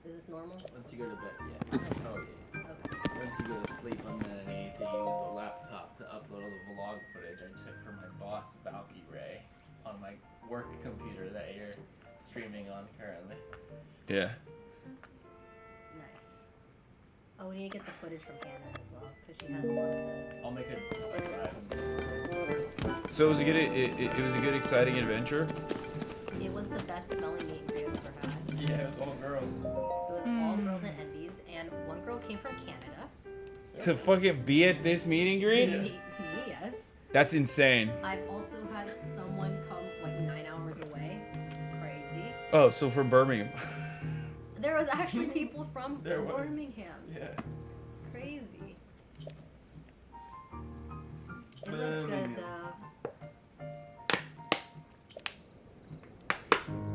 Is this normal? Once you go to bed, yeah. Oh, yeah. Okay. Once you go to sleep, I'm gonna need to use the laptop to upload all the vlog footage I took from my boss, Valkyrae, on my work computer that you're streaming on currently. Yeah. Nice. Oh, we need to get the footage from Hannah as well, because she has a lot of the... I'll make a drive. So it was a good, it was a good, exciting adventure. It was the best smelling meet and greet I've ever had. Yeah, it was all girls. It was all girls and NBs, and one girl came from Canada. To fucking be at this meet and greet? To meet me, yes. That's insane. I've also had someone come like 9 hours away. Crazy. Oh, so from Birmingham. There was actually people from There was. Birmingham. Yeah. It's crazy. It was good though.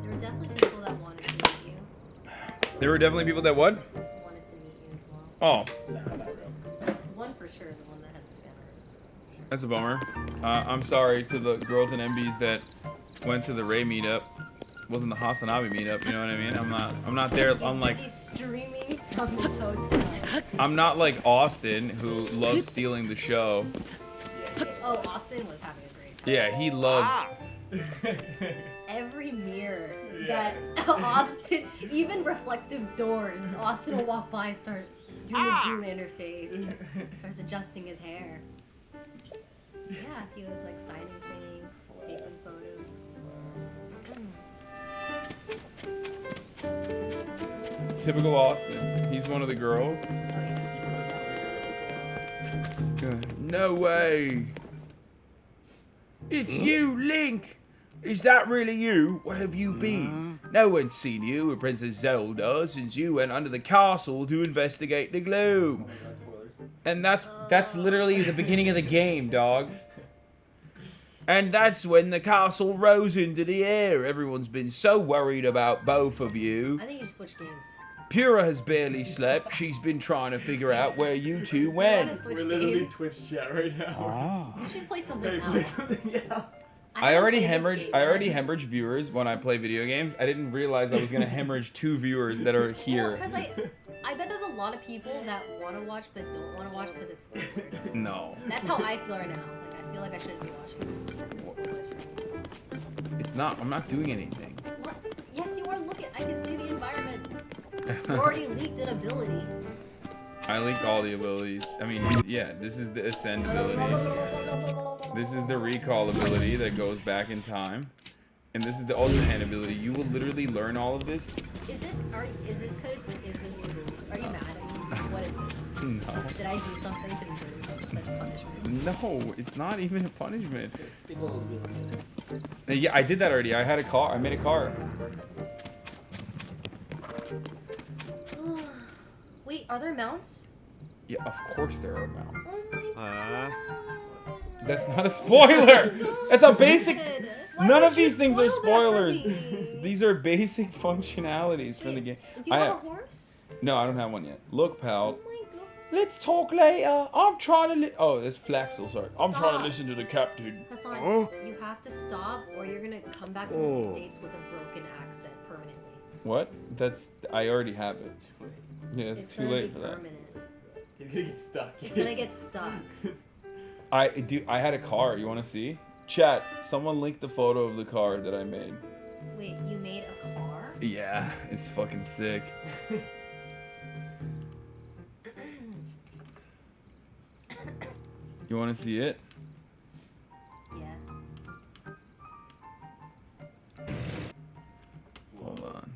There were definitely people that wanted to meet you. There were definitely people that what? Wanted to meet you as well. Oh, One for sure, the one that had the banner. that's a bummer. I'm sorry to the girls and MBs that went to the Ray meetup. Wasn't the HasanAbi meetup, you know what I mean? I'm not there. I'm like, He's streaming from his hotel. I'm not like Austin, who loves stealing the show. Oh, Austin was having a great time. Yeah, he loves. Every mirror that Austin, even reflective doors, Austin will walk by and start doing the Zoolander face. Starts adjusting his hair. Yeah, he was like signing things, taking photos. Typical Austin. He's one of the girls. No way. It's you, Link. Is that really you? Where have you been? No one's seen you or Princess Zelda since you went under the castle to investigate the gloom. And that's literally the beginning of the game, dog. And that's when the castle rose into the air. Everyone's been so worried about both of you. I think you should switch games. Pura has barely slept. She's been trying to figure out where you two went. We're literally Twitch chat right now. You should play something else. I already hemorrhage viewers when I play video games. I didn't realize I was gonna hemorrhage 2 viewers that are here. Because I bet there's a lot of people that want to watch but don't want to watch because it's spoilers. No. That's how I feel right now. Like I feel like I shouldn't be watching this. It's spoilers for me. It's not. I'm not doing anything. What? Yes, you are. Look at. I can see the environment. You already leaked an ability. I leaked all the abilities. I mean, yeah, this is the Ascend ability. This is the Recall ability that goes back in time. And this is the Ultra Hand ability. You will literally learn all of this. Are you mad at me? What is this? No. Did I do something to deserve such punishment? No, it's not even a punishment. Yeah, I did that already. I had a car. I made a car. Wait, are there mounts? Yeah, of course there are mounts. That's Oh not a spoiler. That's a basic. None of these things are spoilers. These are basic functionalities from the game. Do you have a horse? No, I don't have one yet. Look, pal. Let's talk later. I'm trying to. Oh, that's Flaxel. Sorry. I'm trying to listen to the captain. Hasan, you have to stop, or you're gonna come back to the States with a broken accent permanently. What? That's. I already have it. Yeah, it's too late for that. He's gonna get stuck. It's gonna get stuck. I had a car. You want to see? Chat. Someone linked the photo of the car that I made. Wait, you made a car? Yeah, it's fucking sick. You want to see it? Yeah. Hold on.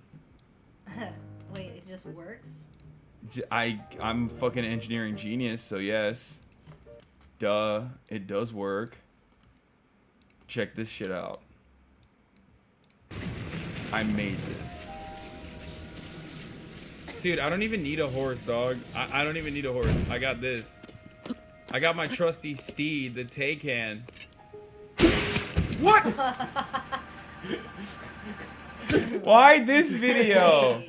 Wait, it just works? I'm fucking engineering genius, so yes. Duh, it does work. Check this shit out. I made this. Dude, I don't even need a horse, dog. I don't even need a horse. I got this. I got my trusty steed, the Taycan. What? Why this video?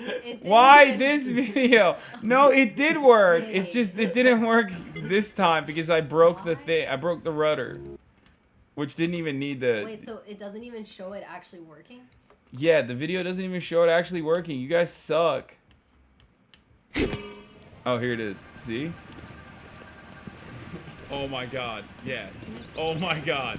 Why this video? No, it did work. It's just it didn't work this time because I broke the thing. I broke the rudder, which didn't even need the. Wait, so it doesn't even show it actually working? Yeah, the video doesn't even show it actually working. You guys suck. Oh, here it is. See? Oh my god. Yeah. Oh my god.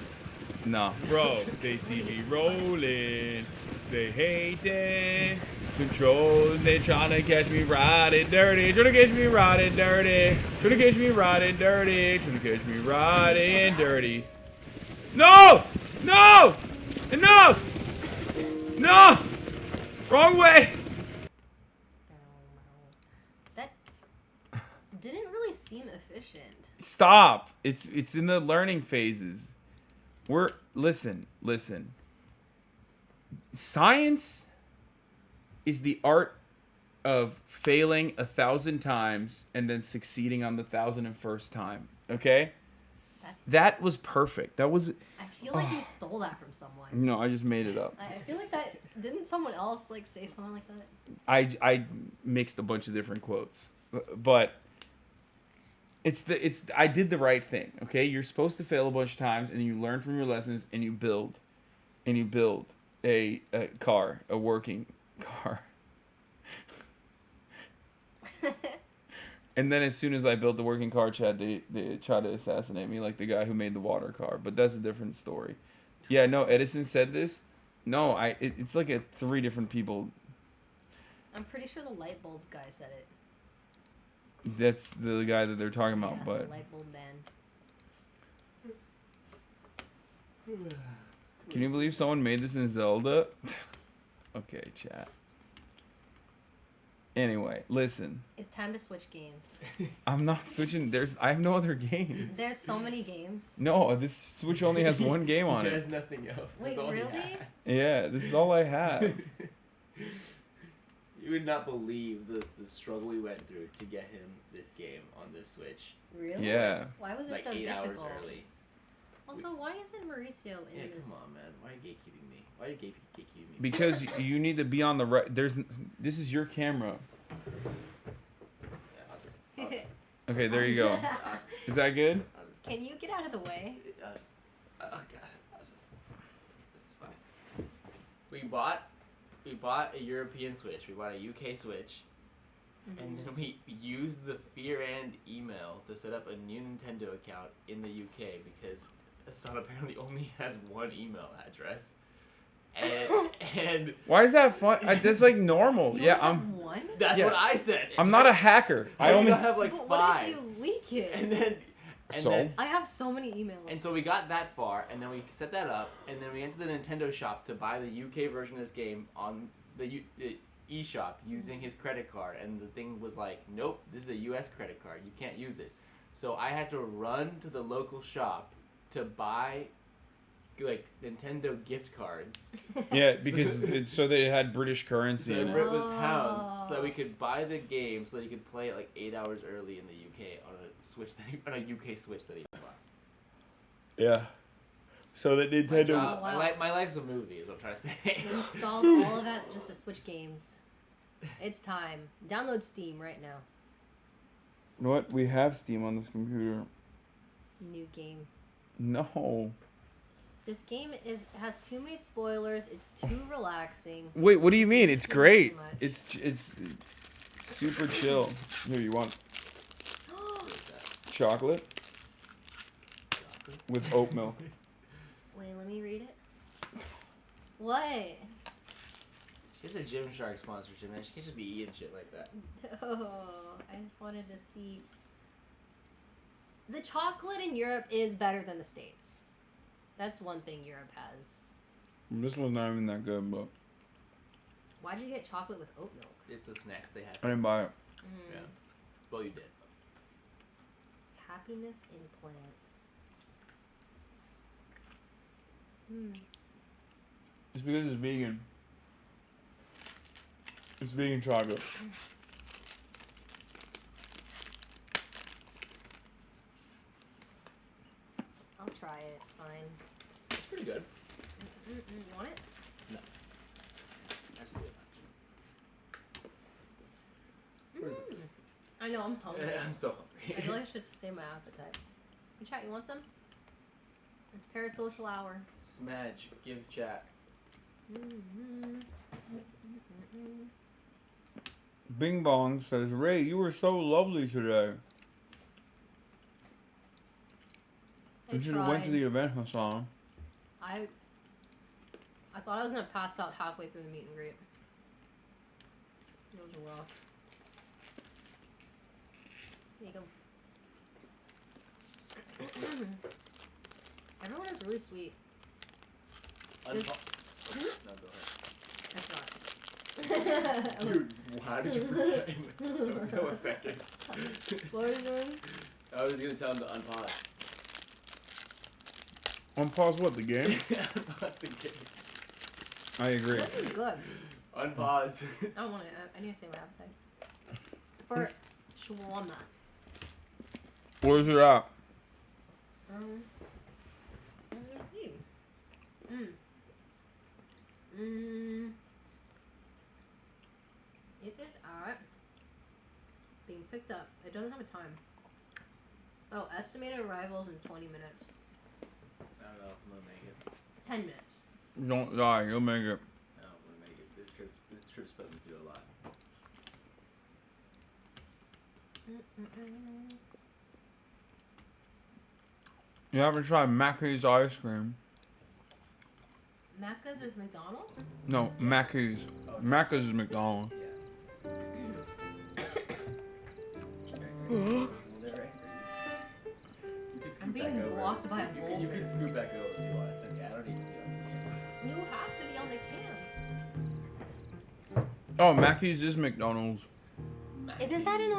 Nah, bro. They see me rolling. They hate it. Control. They trying to catch me riding dirty. Trying to catch me riding dirty. Trying to catch me riding dirty. Trying to catch me riding dirty. No! No! Enough! No! Wrong way! That didn't really seem efficient. Stop. It's in the learning phases. Listen. Science is the art of failing 1,000 times and then succeeding on the 1,001st time. Okay? That was perfect. That was. I feel like you stole that from someone. No, I just made it up. I feel like that. Didn't someone else like say something like that? I mixed a bunch of different quotes, but I did the right thing. Okay, you're supposed to fail a bunch of times, and then you learn from your lessons, and you build a car, a working car. And then as soon as I built the working car, Chad, they tried to assassinate me like the guy who made the water car. But that's a different story. Yeah, no, Edison said this. No, it's like 3 different people. I'm pretty sure the light bulb guy said it. That's the guy that they're talking about, Yeah, but the light bulb man. Can you believe someone made this in Zelda? Okay, chat. Anyway, listen. It's time to switch games. I'm not switching. I have no other games. There's so many games. No, this Switch only has one game on it. There's nothing else. Wait, really? Yeah, this is all I have. You would not believe the struggle we went through to get him this game on this Switch. Really? Yeah. Why was it like so 8 hours difficult? early. Also, why isn't Mauricio in Yeah, this? come on, man. Why are you gatekeeping me? Why are you gatekeeping me? Because you need to be on the right. This is your camera. Yeah, I'll just Okay, there you go. Is that good? Can you get out of the way? Oh god, this is fine. We bought a European Switch. We bought a UK Switch. And then we used the Fear and email to set up a new Nintendo account in the UK because Hasan apparently only has one email address. And Why is that fun? That's like normal. You Yeah, only have one? That's what I said. I'm not a hacker. I only have like But 5. what if you leak it? And then I have so many emails. And so we got that far, and then we set that up, and then we went to the Nintendo shop to buy the UK version of this game on the eShop using his credit card, and the thing was like, nope, this is a US credit card. You can't use this. So I had to run to the local shop to buy like Nintendo gift cards. Yeah, because it's so they had British currency So in with it. pounds, so that we could buy the game, so that you could play it like 8 hours early in the UK on a Switch on a UK Switch that he bought. Yeah. So that Nintendo. My life's a movie, is what I'm trying to say. Installed all of that just to Switch games. It's time. Download Steam right now. You know what? We have Steam on this computer. New game. No. This game has too many spoilers. It's too relaxing. Wait, what do you mean? It's Too great. much. It's super chill. Here, you want chocolate with oat milk? Wait, let me read it. What? She has a Gymshark sponsorship, man. She can't just be eating shit like that. No, I just wanted to see. The chocolate in Europe is better than the States. That's one thing Europe has. This one's not even that good, but Why'd you get chocolate with oat milk? It's the snacks they have. I didn't buy it. Mm. Yeah. Well, you did. Happiness in plants. Hmm. It's because it's vegan. It's vegan chocolate. I'll try it. Fine. It's pretty good. You want it? No. Absolutely Mm. I know, I'm hungry. I'm so hungry. I feel like I should save my appetite. Hey, chat, you want some? It's parasocial hour. Smedge, give chat. Bing Bong says, Ray, you were so lovely today. I You should have went to tried. the event, Hasan. I thought I was gonna pass out halfway through the meet and greet. It was rough. There you go. Everyone is really sweet. This- No, go That's not. ahead. Dude, how did you forget in a millisecond? What are you doing? I was gonna tell him to unpause. Unpause what, the game? Unpause the game. I agree. This is good. Unpause. I don't want to. I need to save my appetite. For shawarma. Where's it at? It is at being picked up. It doesn't have a time. Oh, estimated arrivals in 20 minutes. I don't know if I'm gonna make it. 10 minutes. Don't die, you'll make it. No, I'm gonna make it. This trip's put me through a lot. You haven't tried Mackey's ice cream? Macca's is McDonald's? No, Mackey's. Mackey's is McDonald's. I'm being blocked by a boulder. You can scoot back over if you want. It's okay. I don't need to be on the camera. You have to be on the cam. Oh, Mackey's is McDonald's. Isn't that an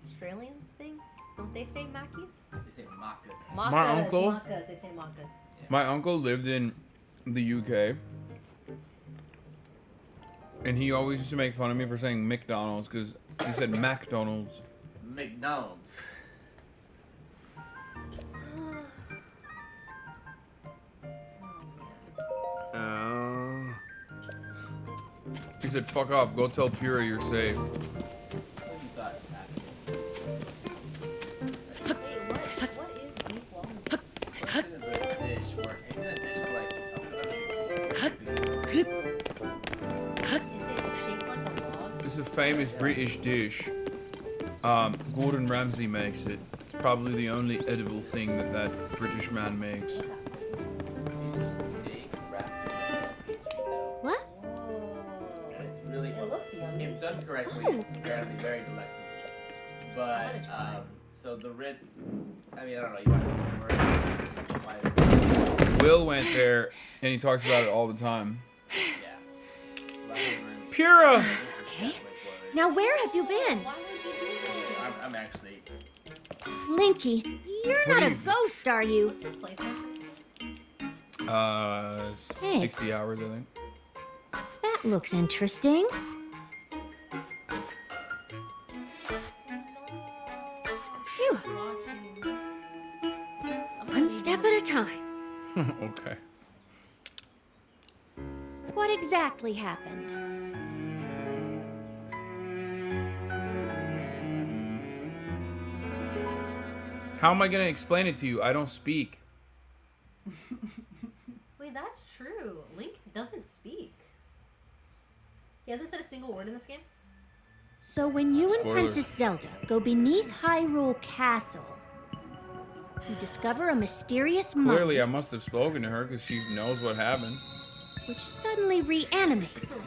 Australian thing? Don't they say Mackies? They say Macca's. My uncle- Macca's. They say Macca's. My uncle lived in the UK. And he always used to make fun of me for saying McDonald's because he said McDonald's. McDonald's. He said, fuck off, go tell Pura you're safe. What you thought happened? Wait, what is beef walnut? This is a dish where it's in a dish for like Is it shaped like a log? It's a famous British dish. Gordon Ramsay makes it. It's probably the only edible thing that British man makes. What? It's really It looks yummy. If done correctly, it's apparently very delectable. But so the Ritz, I mean, I don't know. You want to go somewhere? Will went there and he talks about it all the time. Yeah. Pura! Okay. Now where have you been? I'm actually. Linky, you're What not do a you- ghost, are you? What's the play preference? Hey. 60 hours, I think. That looks interesting. Phew. One step at a time. Okay. What exactly happened? How am I gonna explain it to you? I don't speak. Wait, that's true. Link doesn't speak. He hasn't said a single word in this game. So when you and Spoiler. Princess Zelda go beneath Hyrule Castle, you discover a mysterious Clearly, I mummy must have spoken to her because she knows what happened. which suddenly reanimates.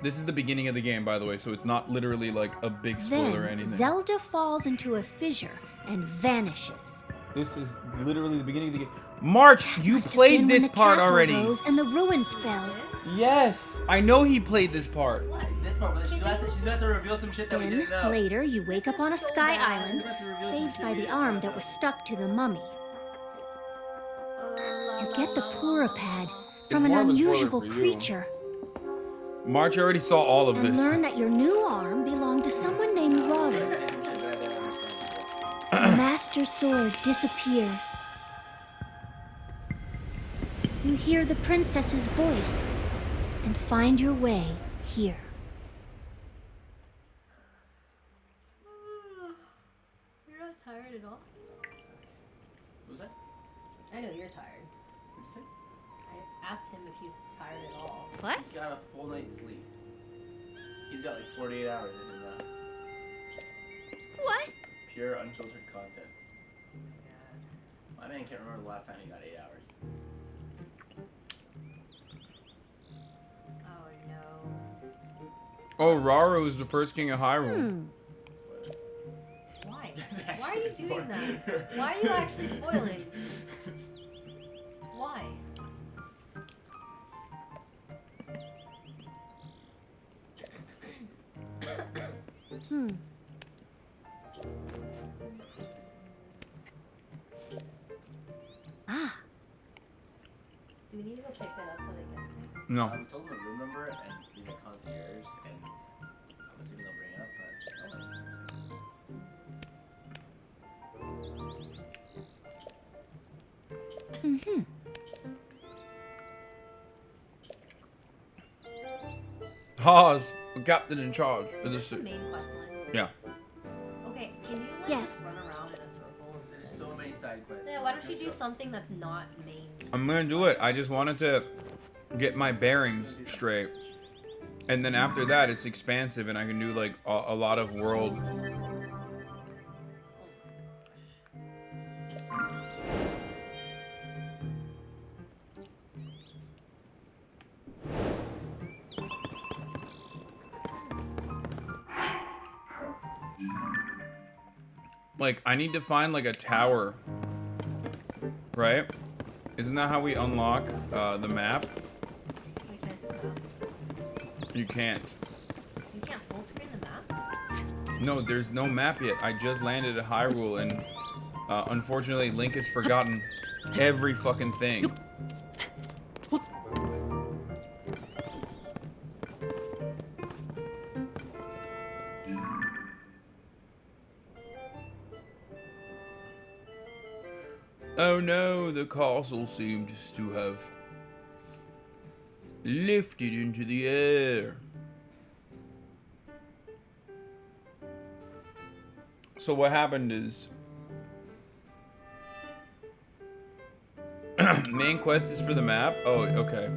This is the beginning of the game, by the way, so it's not literally like a big spoiler or Then anything. Zelda falls into a fissure and vanishes. This is literally the beginning of the game. March, you Must have been played when this the part castle already. rose and the ruins fell. Yes, I know he played this part. This part, she's about to reveal some shit that we Then, didn't know. later, you wake up on a sky island, saved by the arm that was stuck to the mummy. You get the Pura pad from an more of a spoiler unusual for you. creature March already saw all of and this. learn that your new arm belonged to someone named Robin. The Master Sword disappears. You hear the princess's voice and find your way here. You're not tired at all? What was that? I know you're tired. What'd you say? I asked him if he's tired at all. What? He got a full night's sleep. He's got like 48 hours in him now. What? Pure, unfiltered content. My man can't remember the last time he got 8 hours. Oh no. Oh, Raru is the first king of Hyrule. Why? Why are you doing that? Why are you actually spoiling? Why? Ah. Do we need to go pick that up when it gets No. We told him the room number and leave a concierge, and I'm assuming they'll bring it up, but no one's. Haz, the captain in charge. Is Is this this the main quest line? Yeah. Okay, can you like Yes. just run around in a circle? There's so many side quests. Yeah, why don't you do something that's not main? I'm gonna do it. I just wanted to get my bearings straight. And then after that, it's expansive and I can do like a lot of world. Like, I need to find like a tower. Right? Isn't that how we unlock the map? Wait, can I see the map? You can't. You can't full screen the map? No, there's no map yet. I just landed at Hyrule and unfortunately Link has forgotten every fucking thing. Oh no, the castle seems to have lifted into the air. So what happened is main quest is for the map. Oh, okay.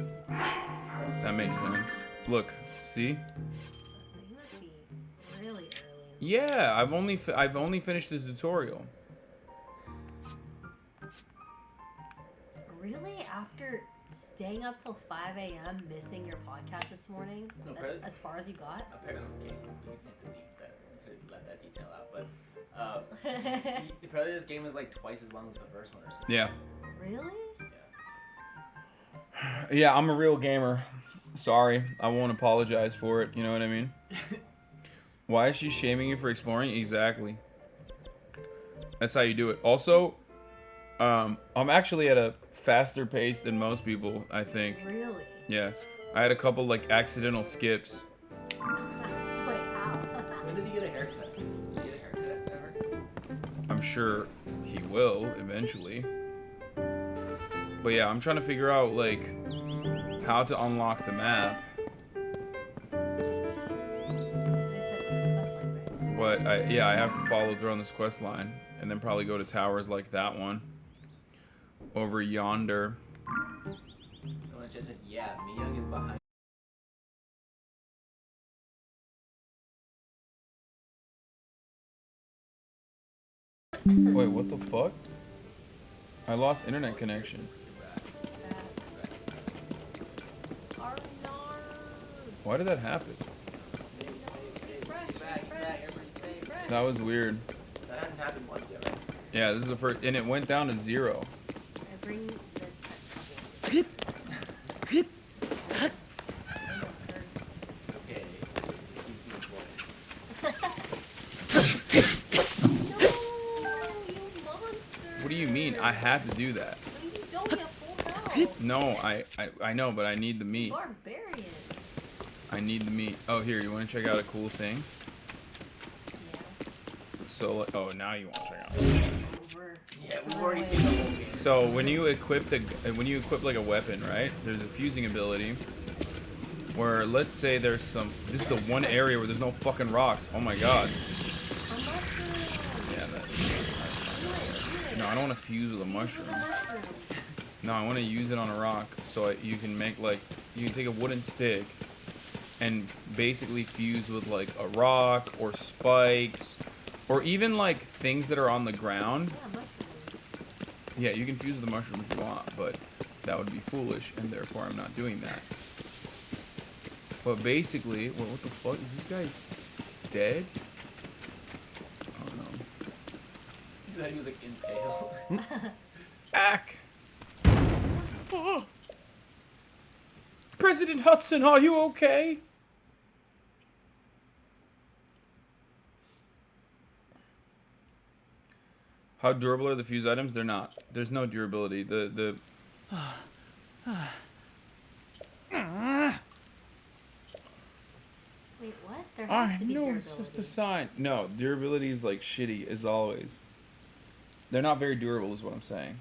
That makes sense. Look, see? So you must be really early. Yeah, I've only finished the tutorial. Really? After staying up till 5 a.m. missing your podcast this morning? No, That's apparently- as far as you got? Apparently, okay, we could let that detail out, but apparently this game is like twice as long as the first one or something. Yeah. Really? Yeah, I'm a real gamer. Sorry, I won't apologize for it. You know what I mean? Why is she shaming you for exploring? Exactly. That's how you do it. Also, I'm actually at a faster pace than most people, I think. Really? Yeah. I had a couple like accidental skips. Wait, how? When does he get a haircut? Does he get a haircut ever? I'm sure he will eventually. But yeah, I'm trying to figure out like how to unlock the map. They said it's this quest line, right? But I have to follow through on this quest line and then probably go to towers like that one over yonder. Someone just said, yeah, Miyung is behind. Wait, what the fuck? I lost internet connection. Why did that happen? That was weird. That hasn't happened once yet, right? Yeah, this is the first, and it went down to 0. I bring the Okay. What do you mean? I had to do that. You don't have full health. No, I know, but I need the meat. Barbarian. I need the meat. Oh, here, you want to check out a cool thing? So, oh, now you want to check out. Yeah, we've already seen the whole game. So when you equip like a weapon, right? There's a fusing ability where let's say there's some. This is the one area where there's no fucking rocks. Oh my god. Yeah, no, I don't want to fuse with a mushroom. No, I want to use it on a rock so you can make like you can take a wooden stick and basically fuse with like a rock or spikes or even like things that are on the ground. Yeah, you can fuse with the mushroom if you want, but that would be foolish, and therefore I'm not doing that. But basically, well, what the fuck? Is this guy dead? Oh no. You thought he was like impaled. Ack! President Hudson, are you okay? How durable are the fuse items? They're not. There's no durability. The Wait, what? There has to be durability. It's just a sign. No, durability is like shitty as always. They're not very durable, is what I'm saying.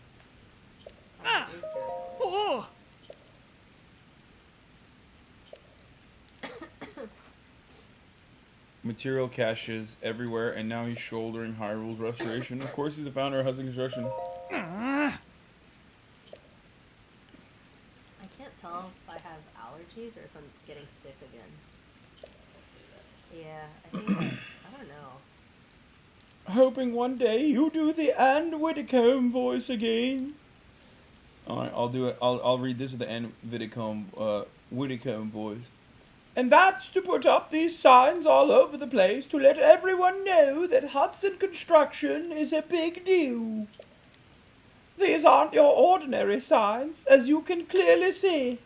Material caches everywhere, and now he's shouldering Hyrule's restoration. Of course, he's the founder of Hudson Construction. I can't tell if I have allergies or if I'm getting sick again. Yeah, I think I don't know. Hoping one day you do the Anne Whitcomb voice again. All right, I'll do it. I'll read this with the Anne Whitcomb voice. And that's to put up these signs all over the place to let everyone know that Hudson Construction is a big deal. These aren't your ordinary signs, as you can clearly see.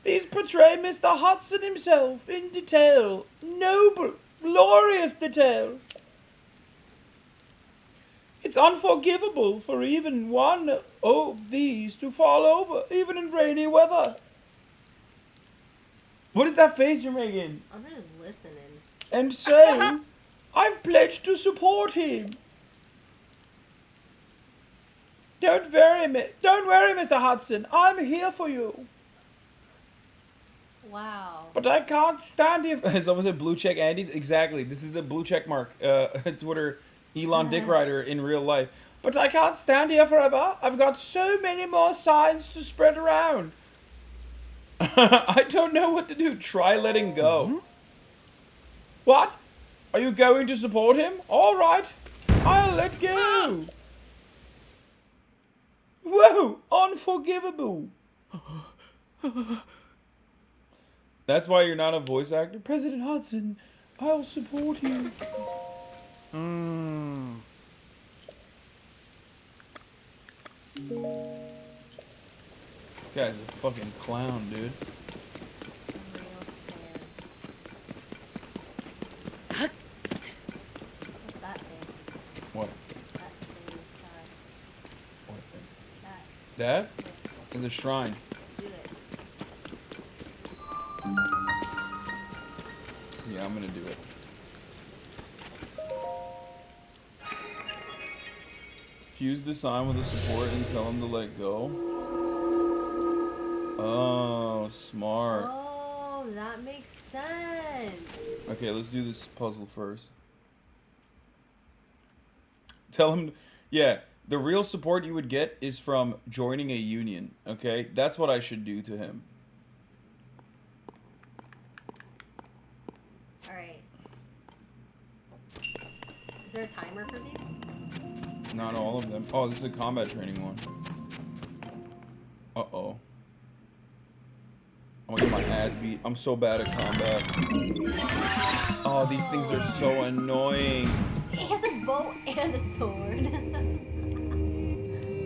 These portray Mr. Hudson himself in detail. Noble, glorious detail. It's unforgivable for even one of these to fall over, even in rainy weather. What is that face you're making? I'm just listening. And so, I've pledged to support him. Don't worry, Mr. Hudson. I'm here for you. Wow. But I can't stand here. Someone said blue check Andes. Exactly. This is a blue check mark. Twitter Elon Dick Rider in real life. But I can't stand here forever. I've got so many more signs to spread around. I don't know what to do. Try letting go. What? Are you going to support him? All right. I'll let go. Whoa. Unforgivable. That's why you're not a voice actor? President Hudson, I'll support you. This guy's a fucking clown, dude. What's that thing? What? That thing in the sky. That is a shrine. Do it. Yeah, I'm gonna do it. Fuse the sign with the support and tell him to let go. Oh, smart. Oh, that makes sense. Okay, let's do this puzzle first. Tell him, yeah, the real support you would get is from joining a union, okay? That's what I should do to him. Alright. Is there a timer for these? Not all of them. Oh, this is a combat training one. Uh-oh. I'm gonna get my ass beat. I'm so bad at combat. Oh, these things are so annoying. He has a bow and a sword.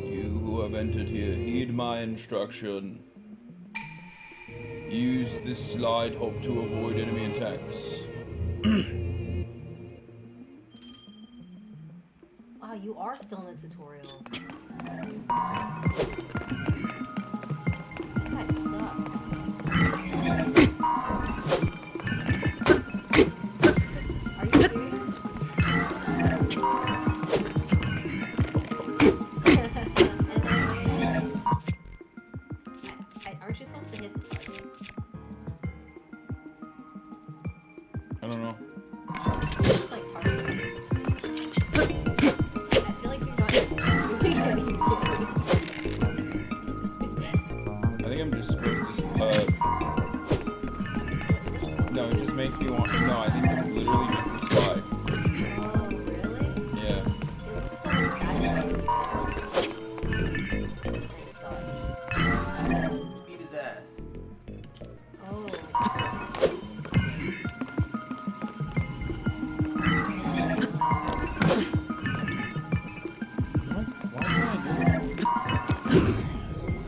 You who have entered here, heed my instruction. Use this slide, hope to avoid enemy attacks. Wow, you are still in the tutorial. This guy sucks. Are you serious? Aren't you supposed to hit the targets? I don't know. Like targets in this space. I feel like you're not doing anything. I think I'm just supposed to, no, it just makes me want, no, I think it's literally just a slide. Oh, really? Yeah. It looks so satisfying. Nice dog. Beat his ass. Oh.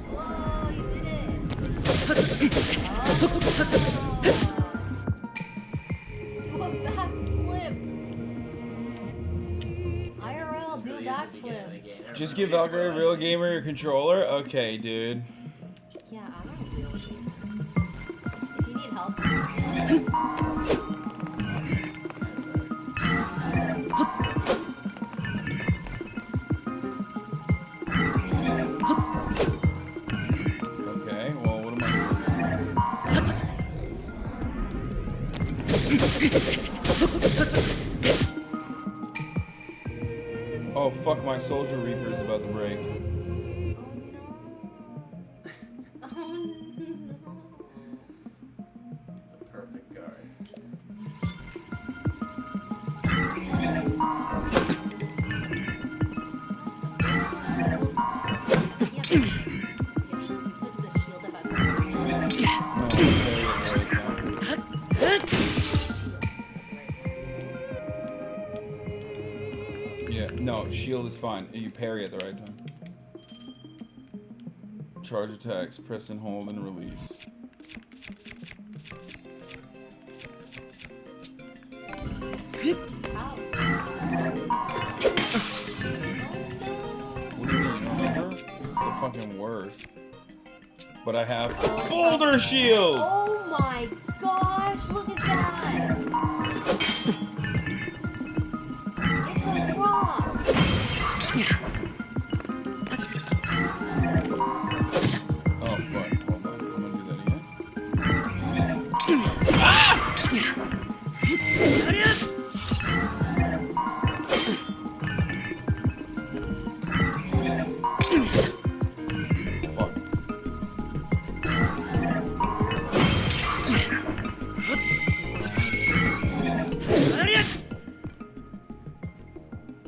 Whoa, you did it. Do a backflip. IRL, do a backflip. Just give Valkyrae a real gamer your controller? Okay, dude. Yeah, I'm not a real gamer. If you need help. Okay, well, what am I doing? Oh, fuck, my Soldier Reaper is about to break. The perfect guard. Yeah, no, shield is fine. You parry at the right time. Charge attacks, press and hold and release. What do you mean, remember? It's the fucking worst. But I have Boulder Shield! Oh my gosh, look at that! It's a rock! Oh fuck, hold on. I'm gonna do that again. Fuck.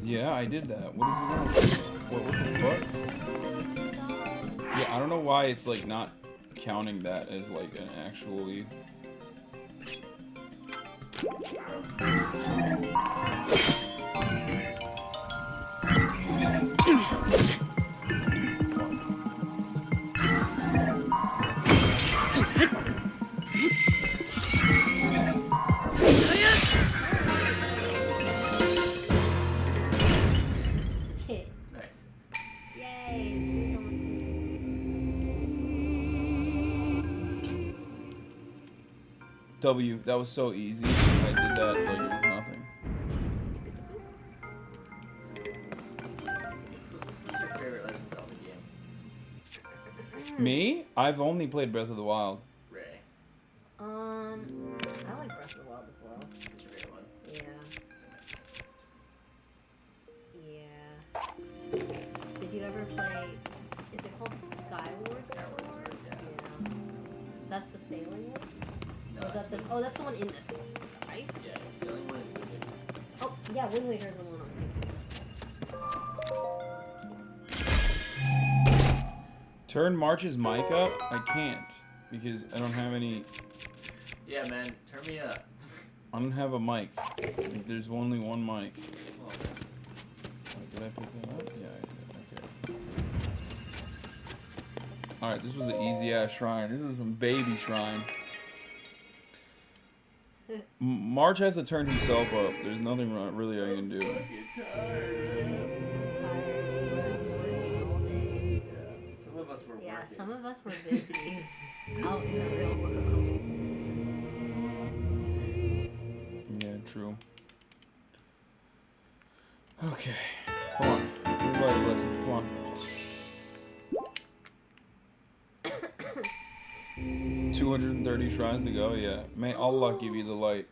Yeah, I did that. What is it wrong? What the fuck? Yeah, I don't know why it's like not counting that as like an actually. Hit. Nice. Yay, he's almost here. W. That was so easy. I did that like it was nothing. What's your favorite Legend of Zelda game? Me? I've only played Breath of the Wild. Ray. I like Breath of the Wild as well. What's your favorite one? Yeah. Did you ever play? Is it called Skyward? Skyward Sword, yeah. That's the sailing one. No, Or is that this? Oh, that's the one in the sky. Yeah, sailing one is Wind Waker. Oh, yeah, Wind Waker is the one I was thinking. Turn March's mic up? I can't because I don't have any. Yeah, man, turn me up. I don't have a mic. There's only one mic. Oh, Wait, did I pick that up? Yeah, I did. Okay. Alright, this was an easy ass shrine. This is some baby shrine. March has to turn himself up. There's nothing really I can do. Some of us were Yeah, working. some of us were busy out in the real world. Yeah, true. Okay. Come on. Everybody listen. Come on. 230 shrines to go, yeah. May Allah give you the light.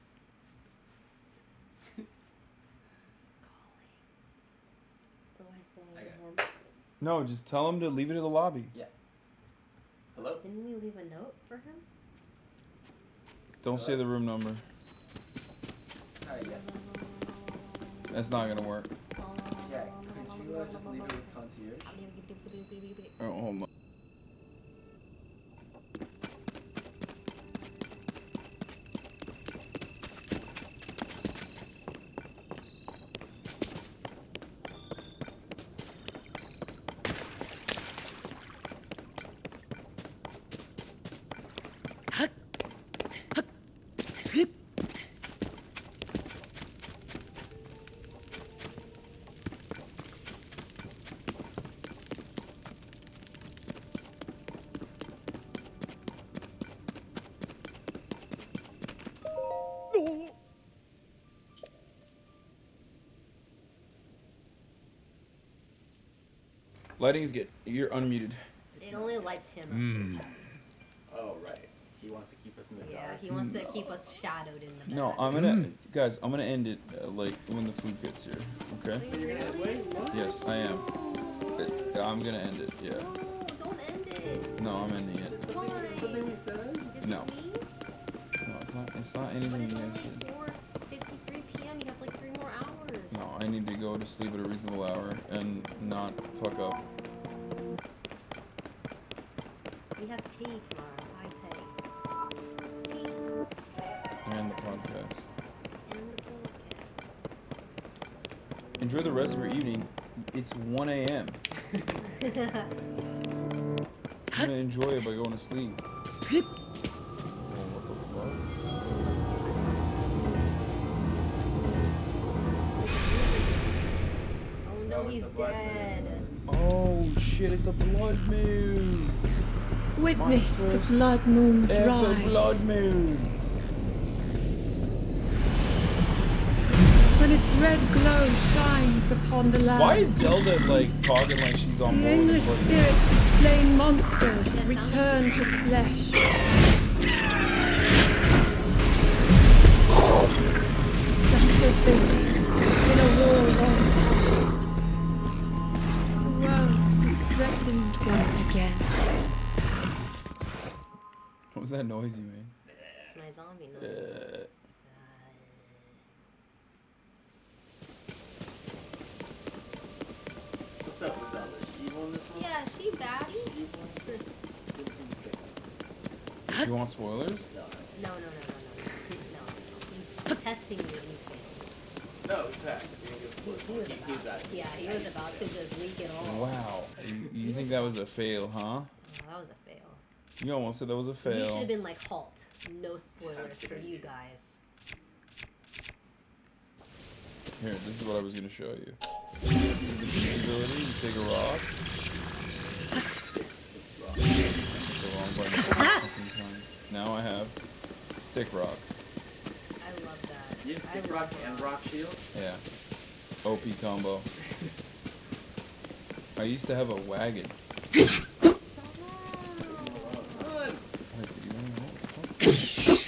What do I say to him? No, just tell him to leave it in the lobby. Yeah. Hello? Didn't we leave a note for him? Don't say the room number. Alright, yeah. That's not gonna work. Yeah, could you just leave it with concierge? Oh, hold on. Lighting's good. You're unmuted. It only lights him up. So it's happy. Oh, right. He wants to keep us in the Yeah, dark. he wants to keep us shadowed in the No, I'm gonna, guys. I'm gonna end it like when the food gets here. Okay? Yes, I am. I'm gonna end it. Yeah. Don't end it. No, I'm ending it. It's fine. Something we said? No. No, it's not. It's not anything you guys said. 4:53 p.m. You have like 3 more hours. No, I need to go to sleep at a reasonable hour and not fuck up. We have tea tomorrow. Hi, Tay. Tea. And the podcast. And the podcast. Enjoy the rest of your evening. It's 1 a.m. I'm gonna enjoy it by going to sleep. Oh, what the fuck? Oh no, he's dead. Oh shit, it's the blood moon. Witness the blood moon's It's rise. the blood moon. When its red glow shines upon the land. Why is Zelda like talking like she's on The board? endless spirits of slain monsters return to flesh. Just as they did in a war long past. The world is threatened once again. What was that noise you made? It's my zombie noise. What's up with Zelda? Is she evil in this one? Yeah, she baddie. You want spoilers? No. He's testing you and you failed. No, in fact, Yeah, he was about to just leak it all. Wow. You think that was a fail, huh? Oh, that was a fail. You almost said that was a You should fail. have been like, halt. No spoilers for you guys. Here, this is what I was gonna show you. The ability to take a rock. The wrong button. Fucking time. Now I have stick rock. I love that. You have stick rock and rock shield? Yeah. OP combo. I used to have a wagon. Wait, did you know what the fuck?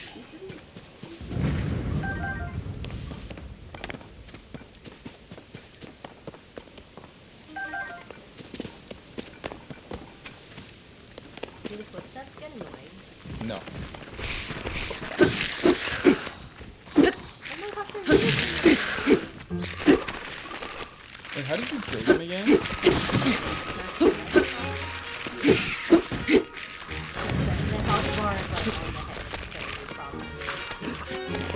Do the footsteps get annoying? No. Oh my gosh, they're really Wait, how did you kill them again? the health bar is like on the head, so you probably I know,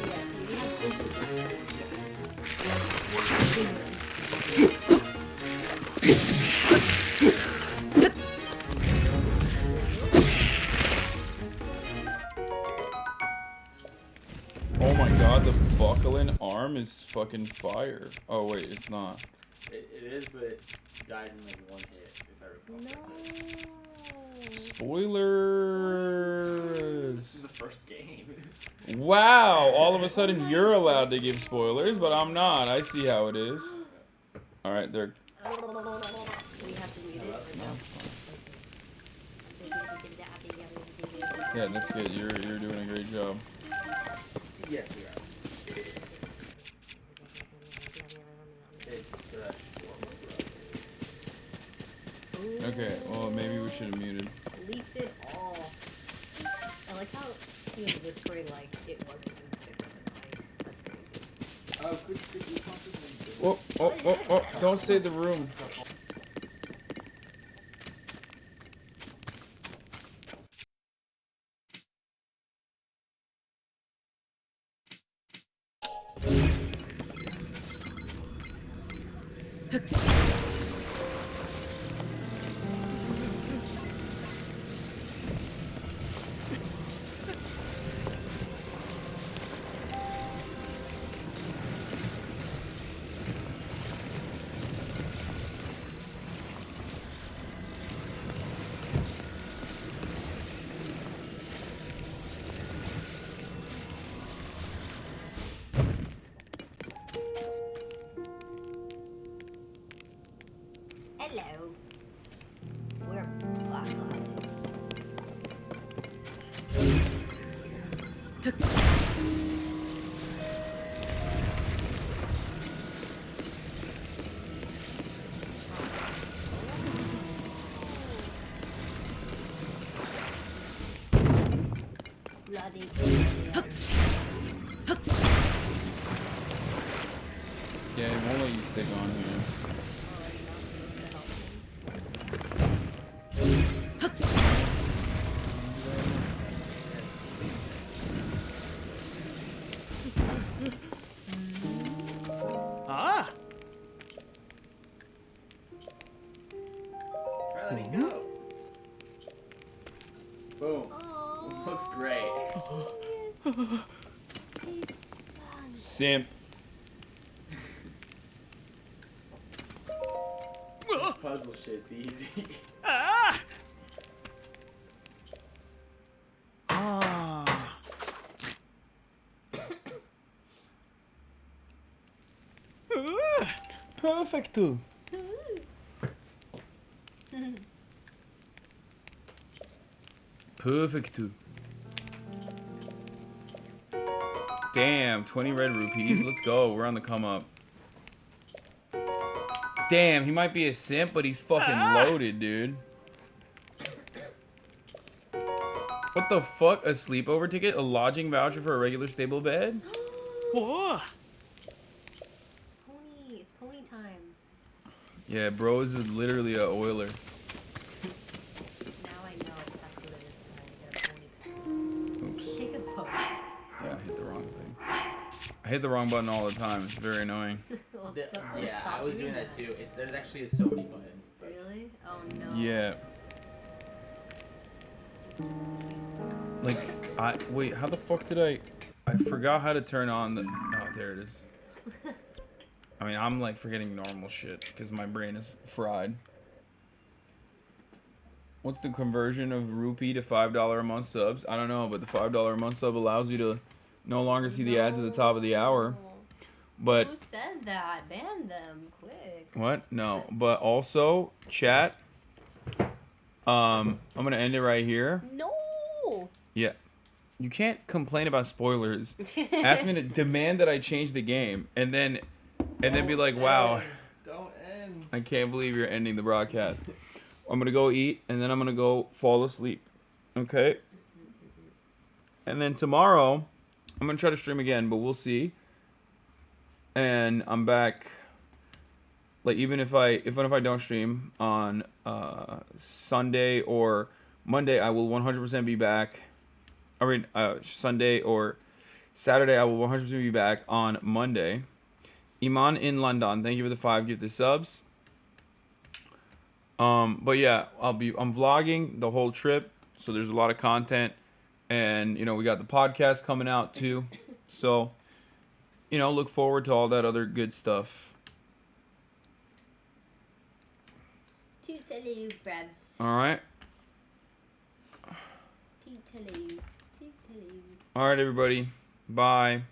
yes, we have Oh my god, the buckling arm is fucking fire. Oh wait, it's not. It is, but it dies in like one hit, if I recall. Spoilers! This is the first game. Wow! All of a sudden you're allowed to give spoilers, but I'm not. I see how it is. Alright, they're... we have to read it or no? Yeah, that's good. You're doing a great job. Yes, we are. It's Okay, well maybe we should have muted. Leaked it all. I like how he was whispering like it wasn't even picked up. Like, that's crazy. Oh, could you possibly do it? Oh, don't say the room. Hello. We're back on Bloody. Yeah, it won't let you stick on here. Ah! Try letting go. Boom. Looks great. He's done. Simp. Puzzle shit's easy. Ah! Ah. Perfecto. Perfecto. Damn, 20 red rupees. Let's go. We're on the come up. Damn, he might be a simp, but he's fucking loaded, dude. What the fuck? A sleepover ticket? A lodging voucher for a regular stable bed? Whoa. Pony, it's pony time. Yeah, bro is literally a oiler. Now I know I just have to go to this guy and get a pony pass. Oops. Take a photo. Yeah, I hit the wrong thing. I hit the wrong button all the time. It's very annoying. Well, Yeah, just I stop was doing doing that too. There's actually so many buttons. It's like, Really? Oh no. Yeah. Like, wait, how the fuck did I forgot how to turn on the, oh, there it is. I mean, I'm like forgetting normal shit because my brain is fried. What's the conversion of rupee to $5 a month subs? I don't know, but the $5 a month sub allows you to no longer see the ads at the top of the hour. But Who said that? Ban them quick. what? No. But also, chat. I'm gonna end it right here. No. Yeah. You can't complain about spoilers. Ask me to demand that I change the game, and then be like, wow. Don't end. I can't believe you're ending the broadcast. I'm gonna go eat, and then I'm gonna go fall asleep. Okay? And then tomorrow, I'm gonna try to stream again, but we'll see. And I'm back. Like, even if I don't stream on Sunday or Monday, I will 100% be back. I mean, Sunday or Saturday, I will 100% be back on Monday. Iman in London, thank you for the 5 gifted subs. But yeah, I'm vlogging the whole trip, so there's a lot of content, and we got the podcast coming out too. So, look forward to all that other good stuff. Toodaloo, Brebs. All right. Toodaloo. Toodaloo. All right, everybody. Bye.